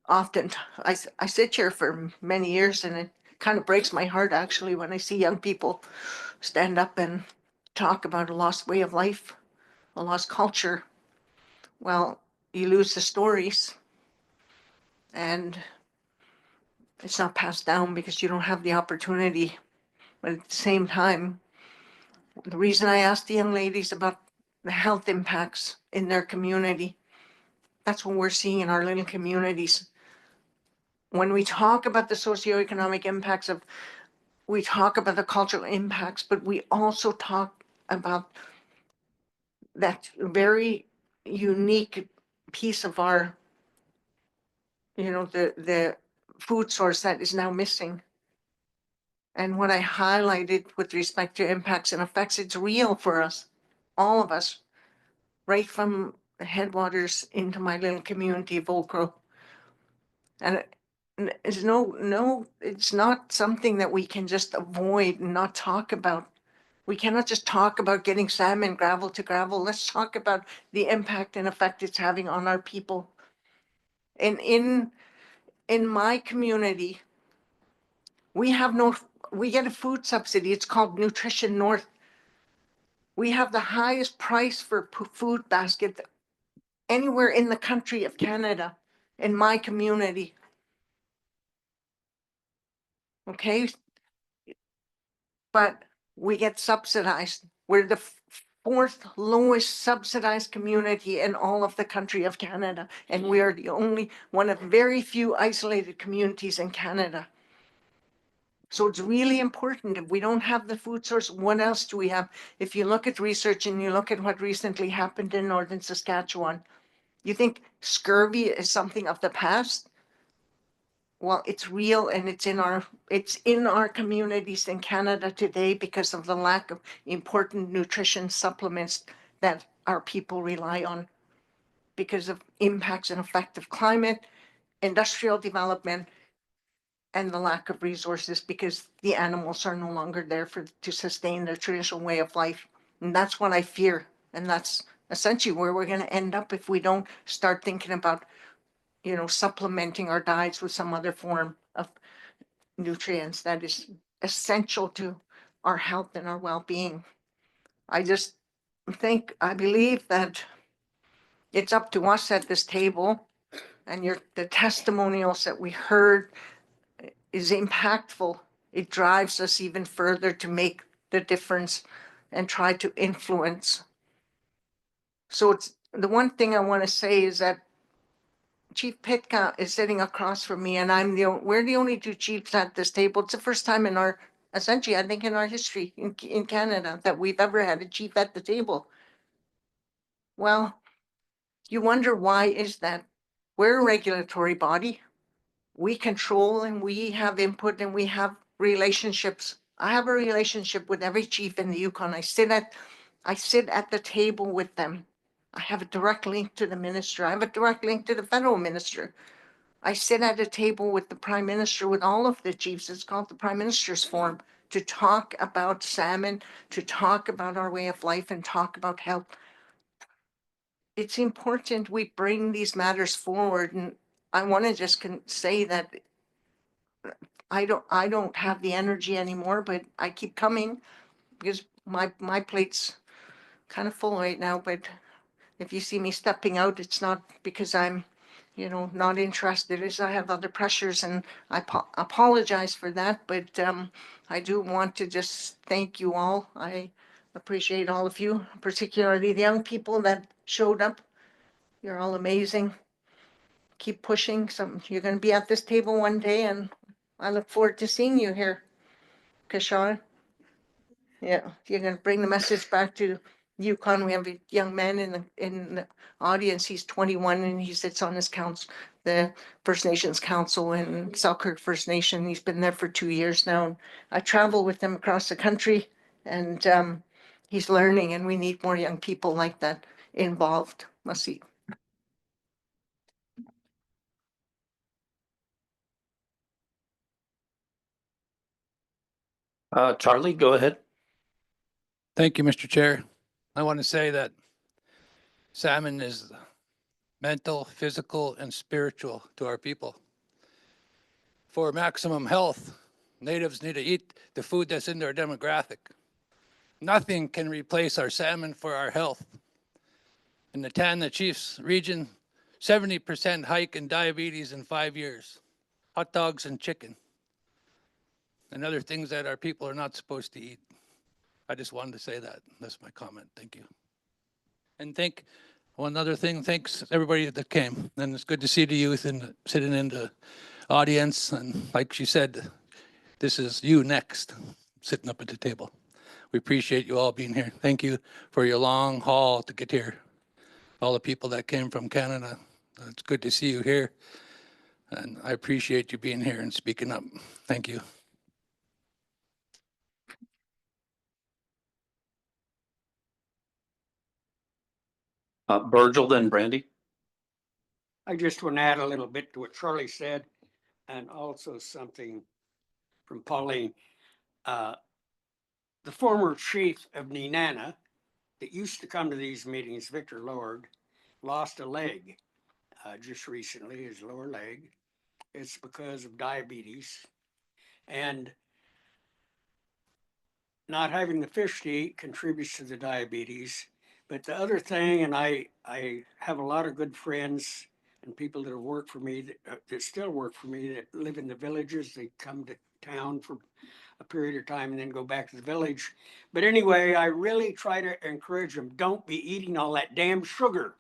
Often I sit here for many years, and it kind of breaks my heart actually when I see young people stand up and talk about a lost way of life, a lost culture. Well, you lose the stories, and it's not passed down because you don't have the opportunity. But at the same time, the reason I asked the young ladies about the health impacts in their community, that's what we're seeing in our little communities. When we talk about the socioeconomic impacts we talk about the cultural impacts, but we also talk about that very unique piece of our, the food source that is now missing. And what I highlighted with respect to impacts and effects, it's real for us, all of us, right from the headwaters into my little community of Old Crow. And it's not something that we can just avoid and not talk about. We cannot just talk about getting salmon gravel to gravel. Let's talk about the impact and effect it's having on our people. And in my community, we get a food subsidy. It's called Nutrition North. We have the highest price for food basket anywhere in the country of Canada, in my community. Okay, but we get subsidized. We're the fourth lowest subsidized community in all of the country of Canada. And we are the only one of very few isolated communities in Canada. So it's really important. If we don't have the food source, what else do we have? If you look at research and you look at what recently happened in northern Saskatchewan, you think scurvy is something of the past? Well, it's real and it's in our communities in Canada today because of the lack of important nutrition supplements that our people rely on because of impacts and effect of climate, industrial development, and the lack of resources because the animals are no longer there to sustain their traditional way of life. And that's what I fear. And that's essentially where we're going to end up if we don't start thinking about, supplementing our diets with some other form of nutrients that is essential to our health and our well-being. I believe that it's up to us at this table, and the testimonials that we heard is impactful. It drives us even further to make the difference and try to influence. So it's the one thing I want to say is that Chief Pitka is sitting across from me, and we're the only two chiefs at this table. It's the first time essentially, I think in our history in Canada that we've ever had a chief at the table. Well, you wonder why is that? We're a regulatory body. We control and we have input and we have relationships. I have a relationship with every chief in the Yukon. I sit at the table with them. I have a direct link to the minister. I have a direct link to the federal minister. I sit at a table with the prime minister, with all of the chiefs. It's called the Prime Minister's Forum, to talk about salmon, to talk about our way of life and talk about health. It's important we bring these matters forward. And I want to just say that I don't have the energy anymore, but I keep coming because my plate's kind of full right now. But if you see me stepping out, it's not because I'm, not interested. It's I have other pressures, and I apologize for that. But I do want to just thank you all. I appreciate all of you, particularly the young people that showed up. You're all amazing. Keep pushing. You're going to be at this table one day, and I look forward to seeing you here, Kishon. Yeah, you're going to bring the message back to Yukon. We have a young man in the audience. He's 21 and he sits on the First Nations Council in Selkirk First Nation. He's been there for 2 years now. I travel with him across the country, and he's learning, and we need more young people like that involved. Let's see. Charlie, go ahead. Thank you, Mr. Chair. I want to say that salmon is mental, physical, and spiritual to our people. For maximum health, natives need to eat the food that's in their demographic. Nothing can replace our salmon for our health. In the Tana Chiefs region, 70% hike in diabetes in 5 years, hot dogs and chicken, and other things that our people are not supposed to eat. I just wanted to say that. That's my comment. Thank you. And one other thing, thanks everybody that came. And it's good to see the youth sitting in the audience. And like she said, this is you next, sitting up at the table. We appreciate you all being here. Thank you for your long haul to get here. All the people that came from Canada. It's good to see you here. And I appreciate you being here and speaking up. Thank you. Virgil, then Brandy. I just want to add a little bit to what Charlie said, and also something from Pauline. the former chief of Nenana that used to come to these meetings, Victor Lord, lost a leg just recently, his lower leg. It's because of diabetes. And not having the fish to eat contributes to the diabetes. But the other thing, and I have a lot of good friends and people that have worked for me, that still work for me, that live in the villages. They come to town for a period of time and then go back to the village. But anyway, I really try to encourage them, don't be eating all that damn sugar,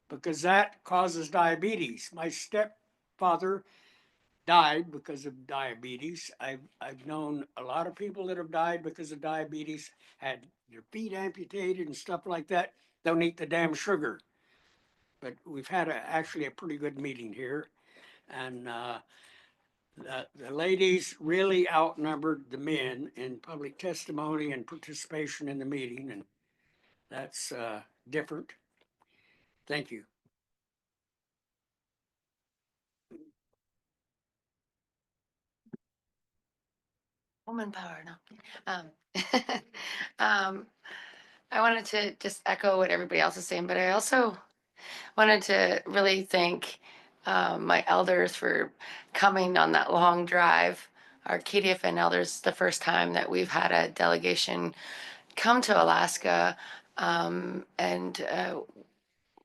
because that causes diabetes. My stepfather died because of diabetes. I've known a lot of people that have died because of diabetes, had their feet amputated and stuff like that. Don't eat the damn sugar. But we've had actually a pretty good meeting here. And the ladies really outnumbered the men in public testimony and participation in the meeting. And that's different. Thank you. Woman power, no. I wanted to just echo what everybody else is saying, but I also wanted to really thank my elders for coming on that long drive. Our KDFN elders, the first time that we've had a delegation come to Alaska, and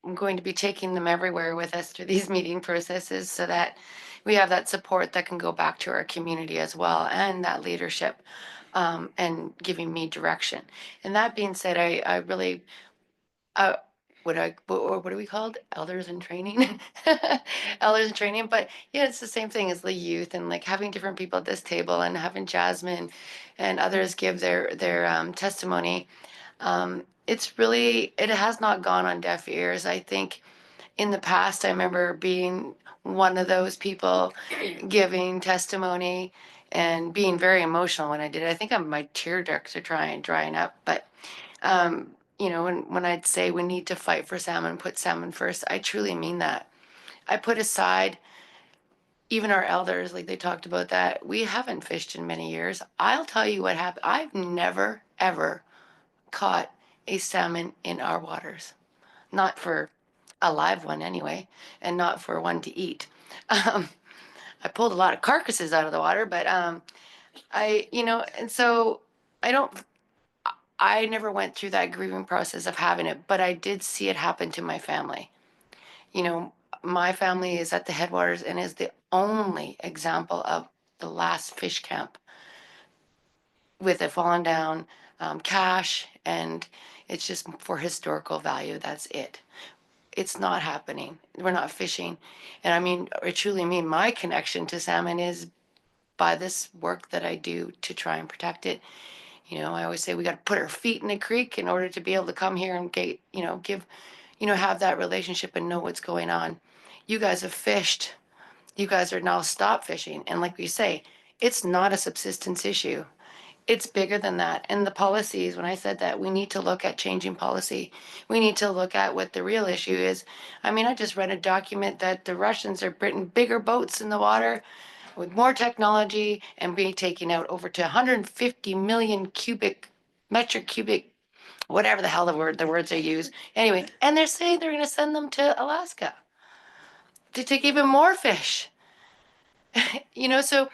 I'm going to be taking them everywhere with us through these meeting processes so that we have that support that can go back to our community as well, and that leadership, and giving me direction. And that being said, I really, what are we called? Elders in training? Elders in training. But yeah, it's the same thing as the youth, and like having different people at this table and having Jasmine and others give their testimony. It's really, it has not gone on deaf ears. I think in the past, I remember being one of those people giving testimony and being very emotional when I did it. I think my tear ducts are drying up. But you know, when I'd say we need to fight for salmon, put salmon first, I truly mean that. I put aside even our elders, like they talked about that. We haven't fished in many years. I'll tell you what happened. I've never, ever caught a salmon in our waters. Not for a live one anyway, and not for one to eat. I pulled a lot of carcasses out of the water, but and so I never went through that grieving process of having it, but I did see it happen to my family. You know, my family is at the headwaters and is the only example of the last fish camp with it fallen down, cache, and it's just for historical value. That's it. It's not happening. We're not fishing. And I mean, I truly mean my connection to salmon is by this work that I do to try and protect it. You know, I always say we got to put our feet in the creek in order to be able to come here and get, have that relationship and know what's going on. You guys have fished. You guys are now stop fishing. And like we say, it's not a subsistence issue. It's bigger than that. And the policies, when I said that, we need to look at changing policy. We need to look at what the real issue is. I mean, I just read a document that the Russians are putting bigger boats in the water with more technology and being taken out over to 150 million metric cubic, whatever the hell the words they use. Anyway, and they're saying they're going to send them to Alaska to take even more fish. So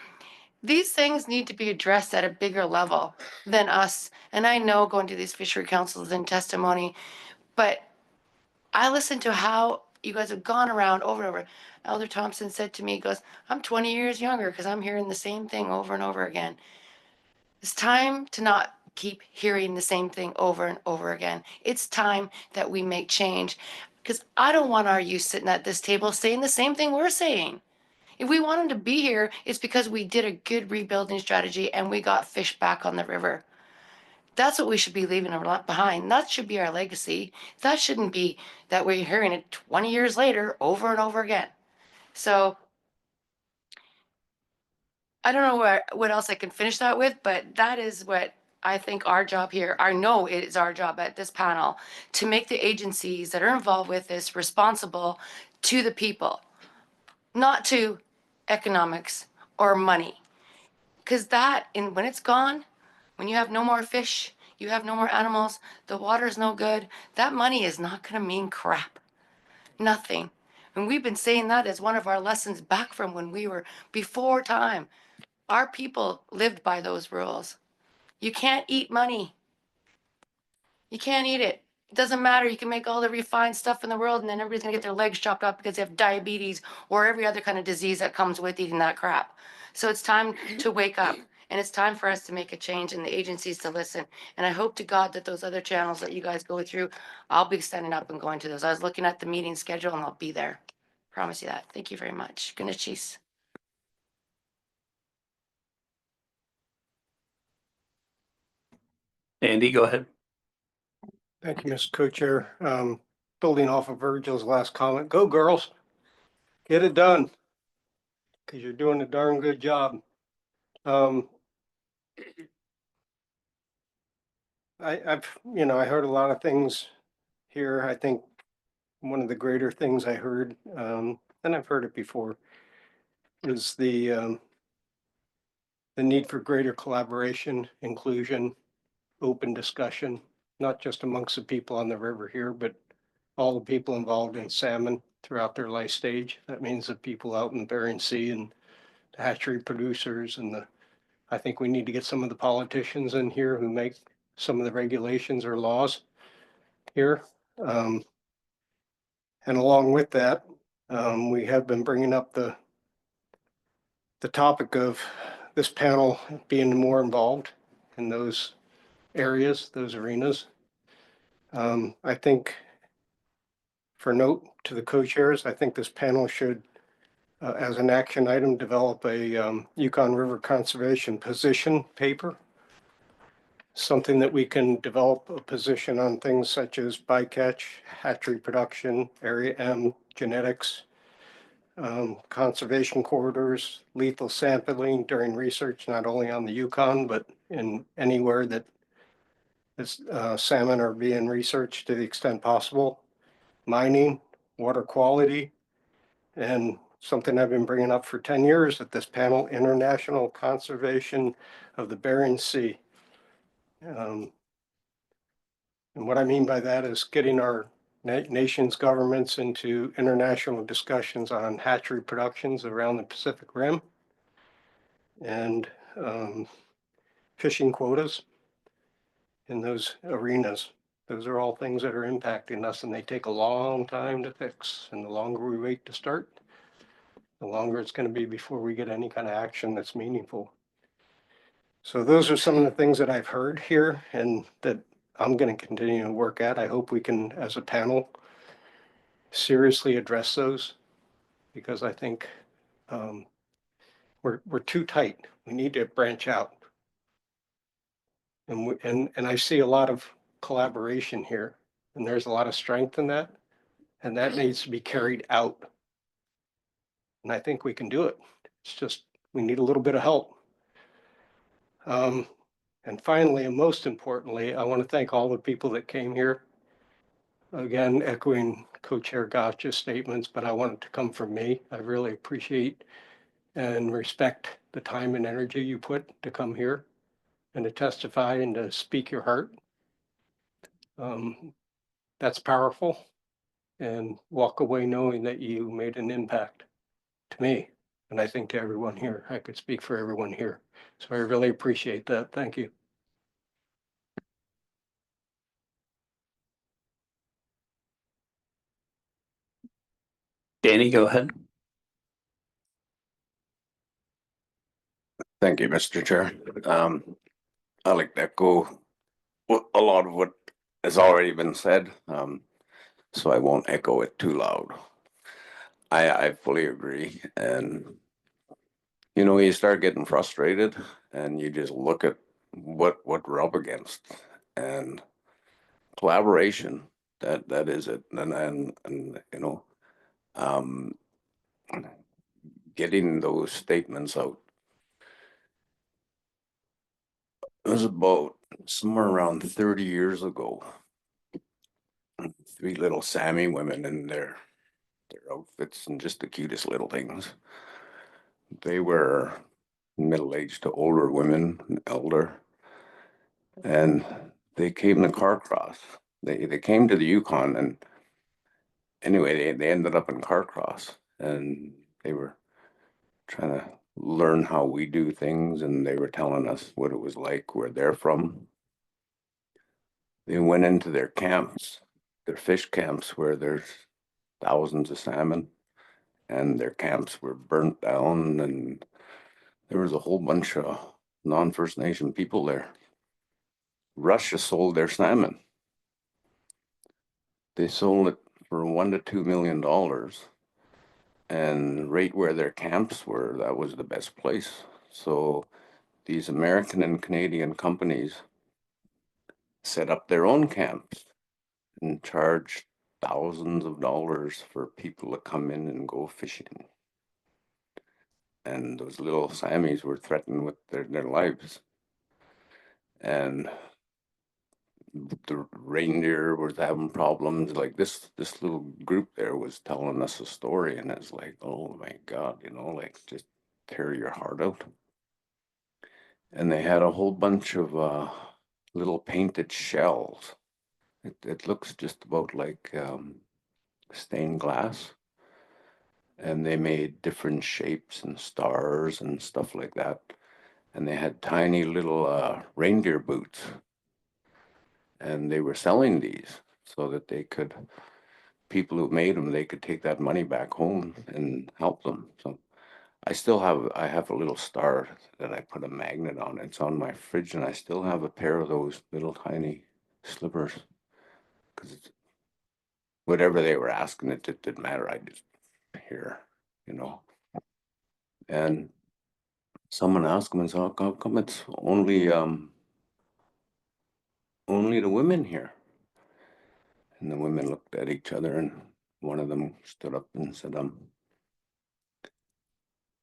these things need to be addressed at a bigger level than us. And I know going to these fishery councils and testimony, but I listen to how you guys have gone around over and over. Elder Thompson said to me, he goes, I'm 20 years younger because I'm hearing the same thing over and over again. It's time to not keep hearing the same thing over and over again. It's time that we make change, because I don't want our youth sitting at this table saying the same thing we're saying. If we want them to be here, it's because we did a good rebuilding strategy and we got fish back on the river. That's what we should be leaving behind. That should be our legacy. That shouldn't be that we're hearing it 20 years later over and over again. So I don't know what else I can finish that with, but that is what I think our job here, I know it is our job at this panel, to make the agencies that are involved with this responsible to the people, not to economics or money. Because when it's gone, When you have no more fish, you have no more animals, the water's no good, that money is not gonna mean crap. Nothing. And we've been saying that as one of our lessons back from when we were before time. Our people lived by those rules. You can't eat money. You can't eat it. It doesn't matter. You can make all the refined stuff in the world and then everybody's gonna get their legs chopped off because they have diabetes or every other kind of disease that comes with eating that crap. So it's time to wake up and it's time for us to make a change and the agencies to listen. And I hope to God that those other channels that you guys go through, I'll be standing up and going to those. I was looking at the meeting schedule and I'll be there. Promise you that. Thank you very much. Gunachis. Andy, go ahead. Thank you, Mr. Co-Chair. Building off of Virgil's last comment, go girls, get it done. Because you're doing a darn good job. I heard a lot of things here. I think one of the greater things I heard, and I've heard it before, is the need for greater collaboration, inclusion, open discussion, not just amongst the people on the river here, but all the people involved in salmon throughout their life stage. That means the people out in the Bering Sea and the hatchery producers and I think we need to get some of the politicians in here who make some of the regulations or laws here. And along with that, we have been bringing up the topic of this panel being more involved in those areas, those arenas. I think for note to the co-chairs, I think this panel should, as an action item, develop a Yukon River conservation position paper. Something that we can develop a position on things such as bycatch, hatchery production, area M, genetics, conservation corridors, lethal sampling during research, not only on the Yukon, but in anywhere that salmon are being researched to the extent possible, mining, water quality, and something I've been bringing up for 10 years at this panel, international conservation of the Bering Sea. And what I mean by that is getting our nation's governments into international discussions on hatchery productions around the Pacific Rim and fishing quotas in those arenas. Those are all things that are impacting us and they take a long time to fix. And the longer we wait to start, the longer it's going to be before we get any kind of action that's meaningful. So those are some of the things that I've heard here and that I'm going to continue to work at. I hope we can, as a panel, seriously address those because I think we're too tight. We need to branch out. And I see a lot of collaboration here and there's a lot of strength in that and that needs to be carried out. And I think we can do it. It's just, we need a little bit of help. And finally, and most importantly, I want to thank all the people that came here. Again, echoing Co-Chair Gotch's statements, but I want it to come from me. I really appreciate and respect the time and energy you put to come here and to testify and to speak your heart. That's powerful and walk away knowing that you made an impact to me. And I think to everyone here, I could speak for everyone here. So I really appreciate that. Thank you. Danny, go ahead. Thank you, Mr. Chair. I like to echo a lot of what has already been said, so I won't echo it too loud. I fully agree, and you start getting frustrated, and you just look at what we're up against, and collaboration. That is it, and getting those statements out. It was about somewhere around 30 years ago. 3 little Sami women in their outfits and just the cutest little things. They were middle-aged to older women, elder, and they came to Carcross. They came to the Yukon, and anyway, they ended up in Carcross, and they were trying to learn how we do things, and they were telling us what it was like where they're from. They went into their camps, their fish camps, where there's thousands of salmon, and their camps were burnt down, and there was a whole bunch of non-First Nation people there. Russia sold their salmon. They sold it for $1 to $2 million, and right where their camps were, that was the best place. So these American and Canadian companies set up their own camps and charged thousands of dollars for people to come in and go fishing. And those little Samis were threatened with their lives. And the reindeer was having problems. Like this little group there was telling us a story, and it's like, oh my God, like just tear your heart out. And they had a whole bunch of little painted shells. It looks just about like stained glass, and they made different shapes and stars and stuff like that. And they had tiny little reindeer boots, and they were selling these so that people who made them, they could take that money back home and help them. So I have a little star that I put a magnet on. It's on my fridge, and I still have a pair of those little tiny slippers, because whatever they were asking, it didn't matter. I just here, and someone asked him, and said, how come it's only the women here? And the women looked at each other, and one of them stood up and said,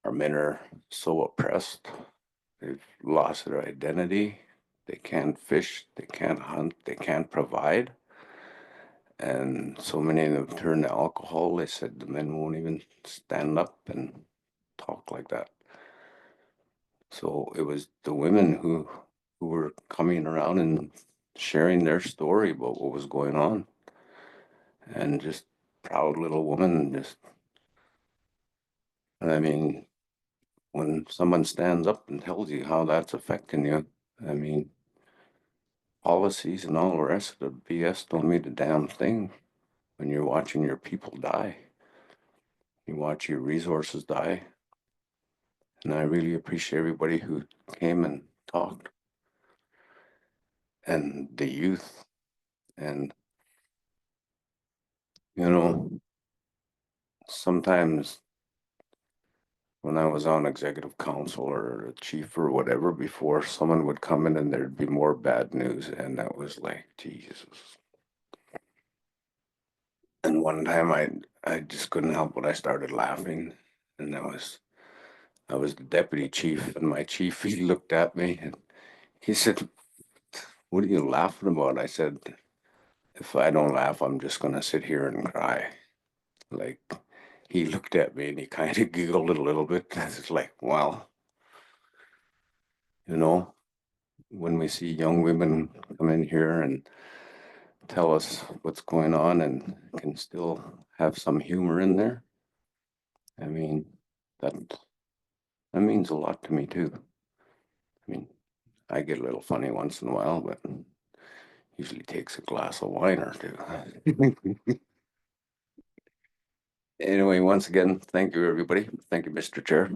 our men are so oppressed. They've lost their identity. They can't fish, they can't hunt, they can't provide. And so many of them turned to alcohol. They said the men won't even stand up and talk like that. So it was the women who were coming around and sharing their story about what was going on. And just proud little woman, I mean, when someone stands up and tells you how that's affecting you, I mean, policies and all the rest of the BS don't mean a damn thing when you're watching your people die. You watch your resources die. And I really appreciate everybody who came and talked, and the youth. And, sometimes when I was on executive council or a chief or whatever before, someone would come in and there'd be more bad news. And that was like, Jesus. And one time I just couldn't help but I started laughing. And I was the deputy chief, and my chief, he looked at me and he said, what are you laughing about? I said, if I don't laugh, I'm just going to sit here and cry. Like, he looked at me and he kind of giggled a little bit. It's like, well, when we see young women come in here and tell us what's going on and can still have some humor in there, I mean, that means a lot to me too. I mean, I get a little funny once in a while, but usually takes a glass of wine or two. Anyway, once again, thank you, everybody. Thank you, Mr. Chair.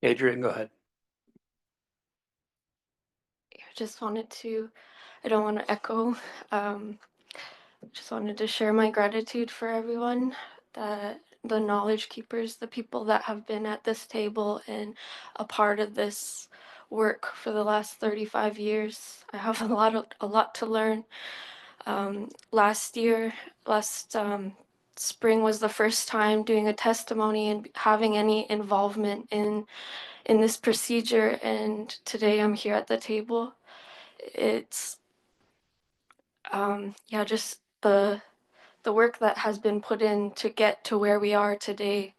Adrian, go ahead. I just wanted to, I don't want to echo, just wanted to share my gratitude for everyone, that the knowledge keepers, the people that have been at this table and a part of this work for the last 35 years. I have a lot to learn. Last spring was the first time doing a testimony and having any involvement in this procedure, and today I'm here at the table. It's just the work that has been put in to get to where we are today.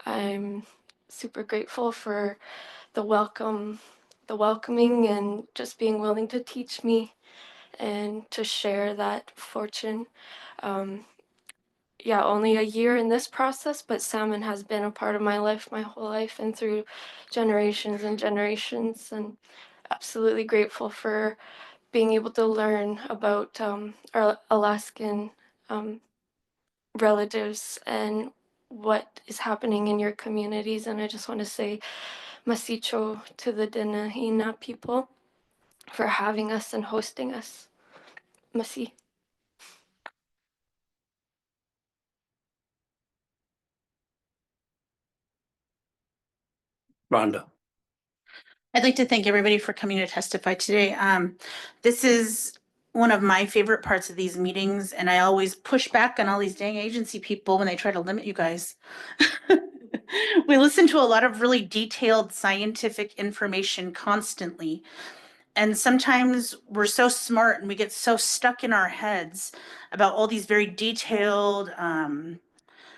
I'm super grateful for the welcoming and just being willing to teach me and to share that fortune. Yeah, only a year in this process, but salmon has been a part of my life my whole life and through generations and generations, and absolutely grateful for being able to learn about our Alaskan relatives and what is happening in your communities. And I just want to say masicho to the Dena'ina people for having us and hosting us. Masi. Rhonda. I'd like to thank everybody for coming to testify today. This is one of my favorite parts of these meetings, and I always push back on all these dang agency people when they try to limit you guys. We listen to a lot of really detailed scientific information constantly, and sometimes we're so smart and we get so stuck in our heads about all these very detailed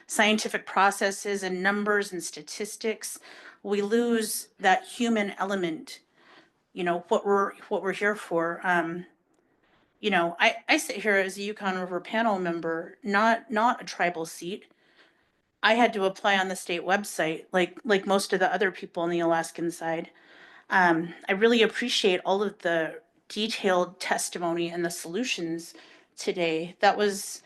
scientific processes and numbers and statistics. We lose that human element, you know, what we're here for. You know, I sit here as a Yukon River Panel member, not a tribal seat. I had to apply on the state website, like most of the other people on the Alaskan side. I really appreciate all of the detailed testimony and the solutions today. That was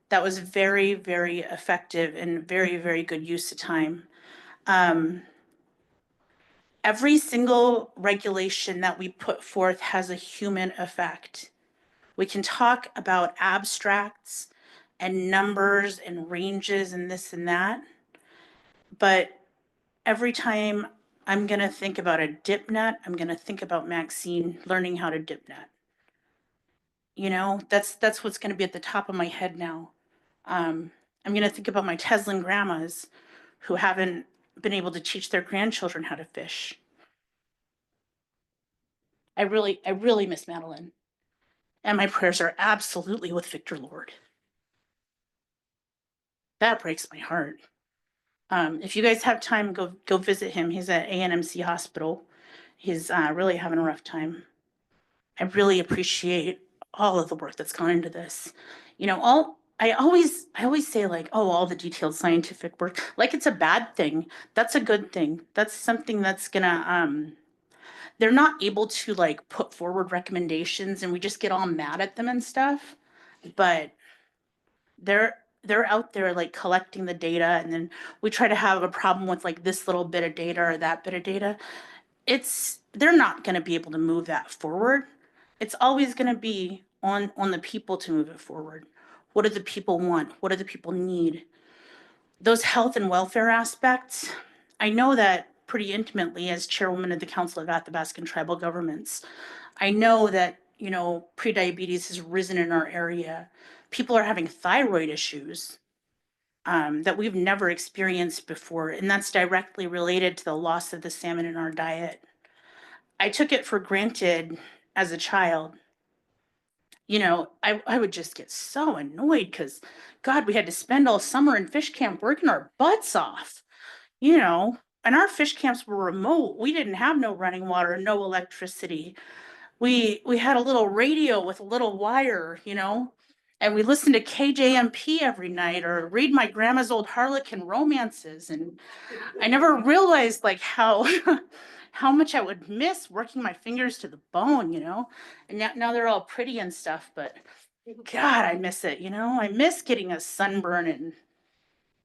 very, very effective and very, very good use of time. Every single regulation that we put forth has a human effect. We can talk about abstracts and numbers and ranges and this and that, but every time I'm going to think about a dip net, I'm going to think about Maxine learning how to dip net. You know, that's what's going to be at the top of my head now. I'm going to think about my Teslin grandmas who haven't been able to teach their grandchildren how to fish. I really miss Madeline. And my prayers are absolutely with Victor Lord. That breaks my heart. If you guys have time, go visit him. He's at ANMC Hospital. He's really having a rough time. I really appreciate all of the work that's gone into this. You know, I always say like, oh, all the detailed scientific work, like it's a bad thing. That's a good thing. That's something that's gonna they're not able to like put forward recommendations and we just get all mad at them and stuff. But they're out there like collecting the data, and then we try to have a problem with like this little bit of data or that bit of data. They're not going to be able to move that forward. It's always going to be on the people to move it forward. What do the people want? What do the people need? Those health and welfare aspects, I know that pretty intimately as chairwoman of the Council of Athabascan Tribal Governments. I know that, you know, prediabetes has risen in our area. People are having thyroid issues that we've never experienced before, and that's directly related to the loss of the salmon in our diet. I took it for granted as a child. You know, I would just get so annoyed because, God, we had to spend all summer in fish camp working our butts off, you know, and our fish camps were remote. We didn't have no running water, no electricity. We had a little radio with a little wire, you know, and we listened to KJMP every night or read my grandma's old Harlequin romances. And I never realized like how how much I would miss working my fingers to the bone, you know. And now they're all pretty and stuff, but God, I miss it, you know. I miss getting a sunburn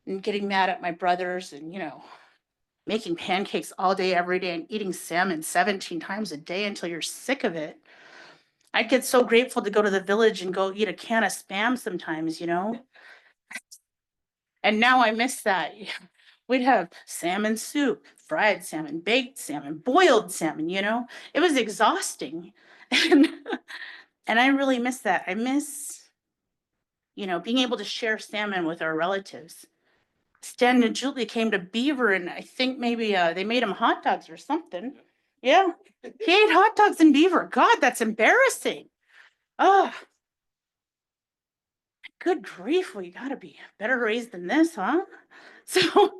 and getting mad at my brothers and, you know, making pancakes all day, every day, and eating salmon 17 times a day until you're sick of it. I'd get so grateful to go to the village and go eat a can of Spam sometimes, you know? And now I miss that. We'd have salmon soup, fried salmon, baked salmon, boiled salmon, you know? It was exhausting. And, and I really miss that. I miss, you know, being able to share salmon with our relatives. Stan and Julie came to Beaver, and I think maybe they made him hot dogs or something. Yeah, he ate hot dogs in Beaver. God, that's embarrassing. Oh, good grief, we gotta be better raised than this, huh? So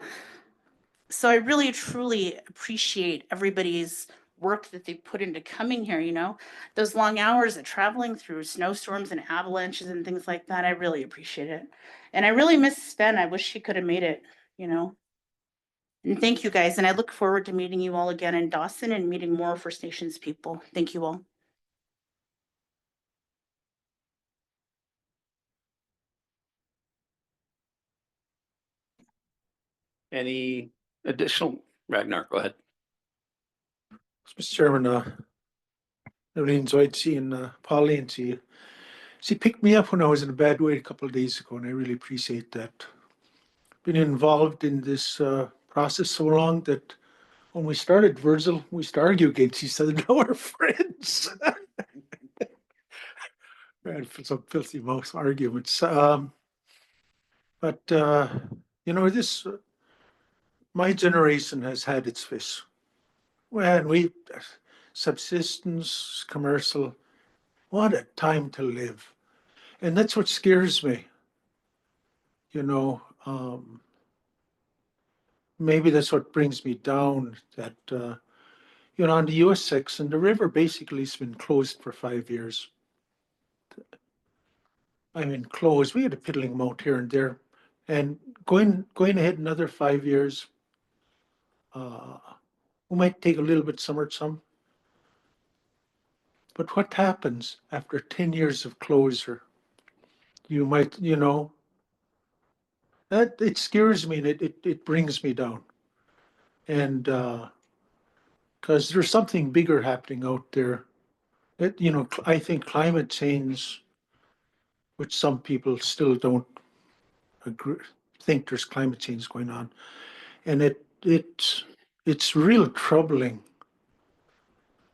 So I really, truly appreciate everybody's work that they put into coming here, those long hours of traveling through snowstorms and avalanches and things like that. I really appreciate it. And I really miss Sven. I wish he could have made it. And thank you guys. And I look forward to meeting you all again in Dawson and meeting more First Nations people. Thank you all. Any additional, Ragnar, go ahead. Mr. Chairman, I really enjoyed seeing Pauline. She picked me up when I was in a bad way a couple of days ago, and I really appreciate that. Been involved in this process so long that when we started Virgil, we used to argue against each other. Now we're friends. We had some filthy mouth arguments. But this my generation has had its fish. When we subsistence, commercial, what a time to live. And that's what scares me. Maybe that's what brings me down, that, on the US section, the river basically has been closed for 5 years. I mean, closed. We had a piddling amount here and there. And going ahead another 5 years, we might take a little bit summer some. But what happens after 10 years of closure? You might, that it scares me and it brings me down. And because there's something bigger happening out there. I think climate change, which some people still don't agree, think there's climate change going on, and it's real troubling.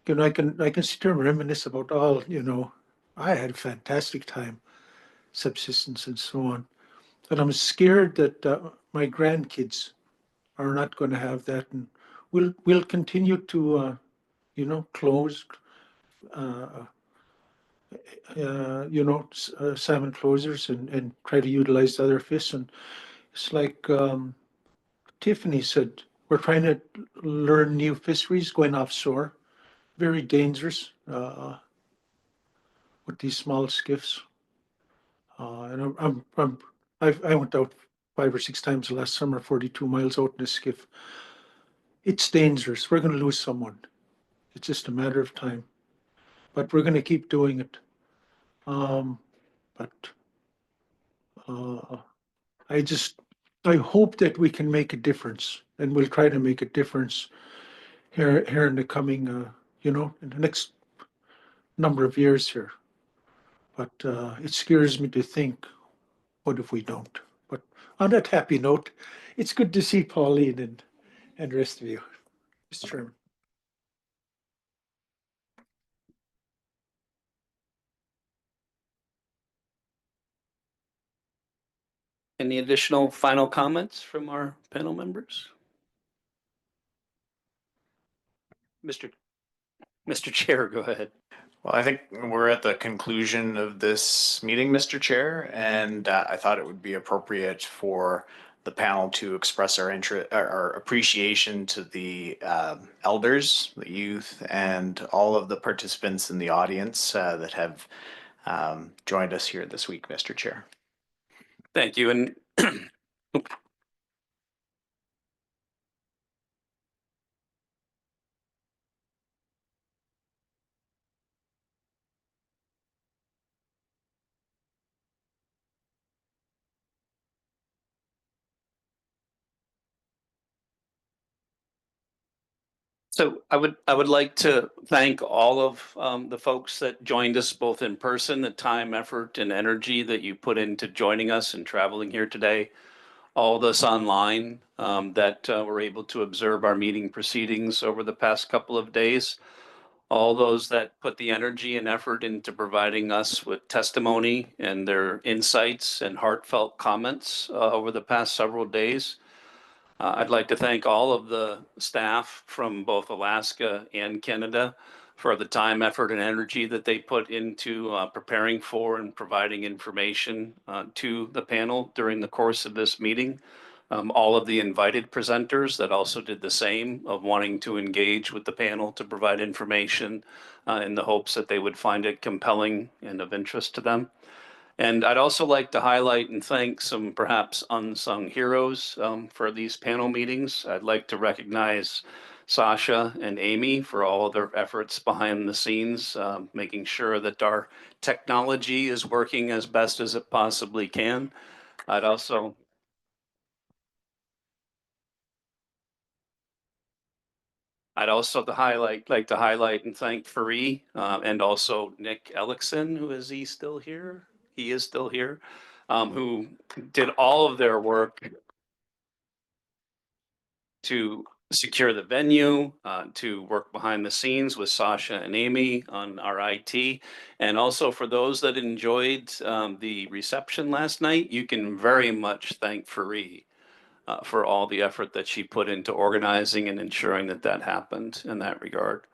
I can sit here and reminisce about all. I had a fantastic time, subsistence and so on, but I'm scared that my grandkids are not going to have that, and we'll continue to close. Salmon closers and try to utilize other fish. And it's like Tiffany said, we're trying to learn new fisheries going offshore. Very dangerous with these small skiffs. And I went out 5 or 6 times last summer, 42 miles out in a skiff. It's dangerous. We're going to lose someone. It's just a matter of time. But we're going to keep doing it. But I hope that we can make a difference, and we'll try to make a difference here in the coming, in the next number of years here. But it scares me to think, what if we don't? But on that happy note, it's good to see Pauline and the rest of you, Mr. Chairman. Any additional final comments from our panel members? Mr. Chair, go ahead. Well, I think we're at the conclusion of this meeting, Mr. Chair, and I thought it would be appropriate for the panel to express our interest, our appreciation to the elders, the youth, and all of the participants in the audience that have joined us here this week, Mr. Chair. Thank you. And so I would like to thank all of the folks that joined us both in person, the time, effort, and energy that you put into joining us and traveling here today. All of us online that were able to observe our meeting proceedings over the past couple of days. All those that put the energy and effort into providing us with testimony and their insights and heartfelt comments over the past several days. I'd like to thank all of the staff from both Alaska and Canada for the time, effort, and energy that they put into preparing for and providing information to the panel during the course of this meeting. all of the invited presenters that also did the same of wanting to engage with the panel to provide information in the hopes that they would find it compelling and of interest to them. And I'd also like to highlight and thank some perhaps unsung heroes for these panel meetings. I'd like to recognize Sasha and Amy for all of their efforts behind the scenes, making sure that our technology is working as best as it possibly can. I'd also like to highlight and thank Faree and also Nick Ellickson, who is he still here? He is still here, who did all of their work to secure the venue, to work behind the scenes with Sasha and Amy on our IT. And also for those that enjoyed the reception last night, you can very much thank Faree for all the effort that she put into organizing and ensuring that that happened in that regard.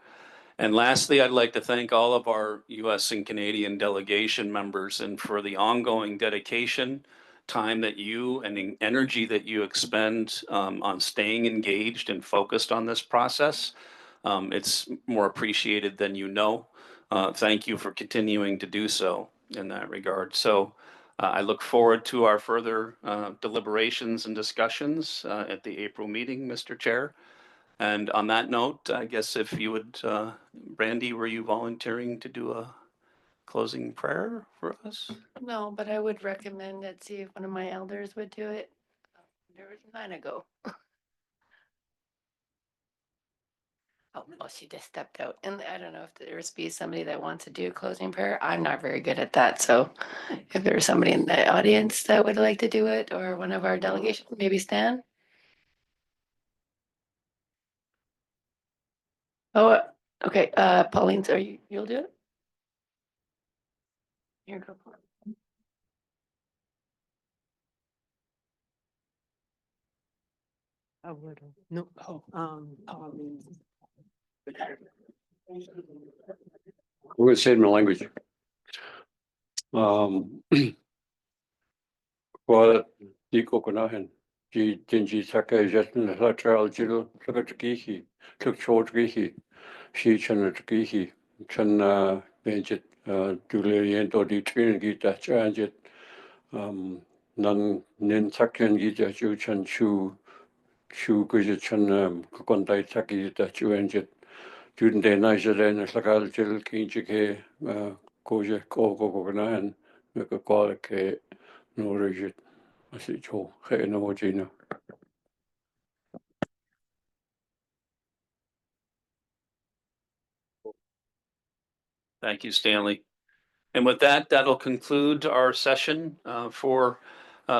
And lastly, I'd like to thank all of our US and Canadian delegation members and for the ongoing dedication, time that you and the energy that you expend on staying engaged and focused on this process. It's more appreciated than you know. Thank you for continuing to do so in that regard. So I look forward to our further deliberations and discussions at the April meeting, Mr. Chair. And on that note, I guess if you would, Brandy, were you volunteering to do a closing prayer for us? No, but I would recommend that see if one of my elders would do it. There was a minute ago. Oh, she just stepped out. And I don't know if there's be somebody that wants to do a closing prayer. I'm not very good at that. So if there's somebody in the audience that would like to do it or one of our delegations, maybe Stan. Oh, okay. Pauline, you'll do it? Here, go for it. I would. No. We're going to say it in my language. Well, di ko kunahin. Ji dinji saka jetin la tral jilo saka tkihi. Tuk chot kihi. She chan tkihi. Chan benjit dulerian to di trin gita chanjit. Nan nin sakyan gita chu chan chu kuja chan kukondai taki gita chu anjit. Juden de Nigeria sakal jil kinji ke koja ko kunahin. Meka kwala ke no rigid. Thank you, Stanley. And with that, that'll conclude our session for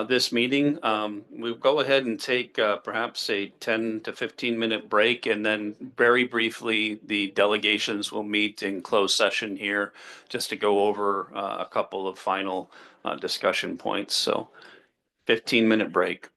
this meeting. We'll go ahead and take perhaps a 10 to 15-minute break, and then very briefly, the delegations will meet in closed session here just to go over a couple of final discussion points. So 15-minute break.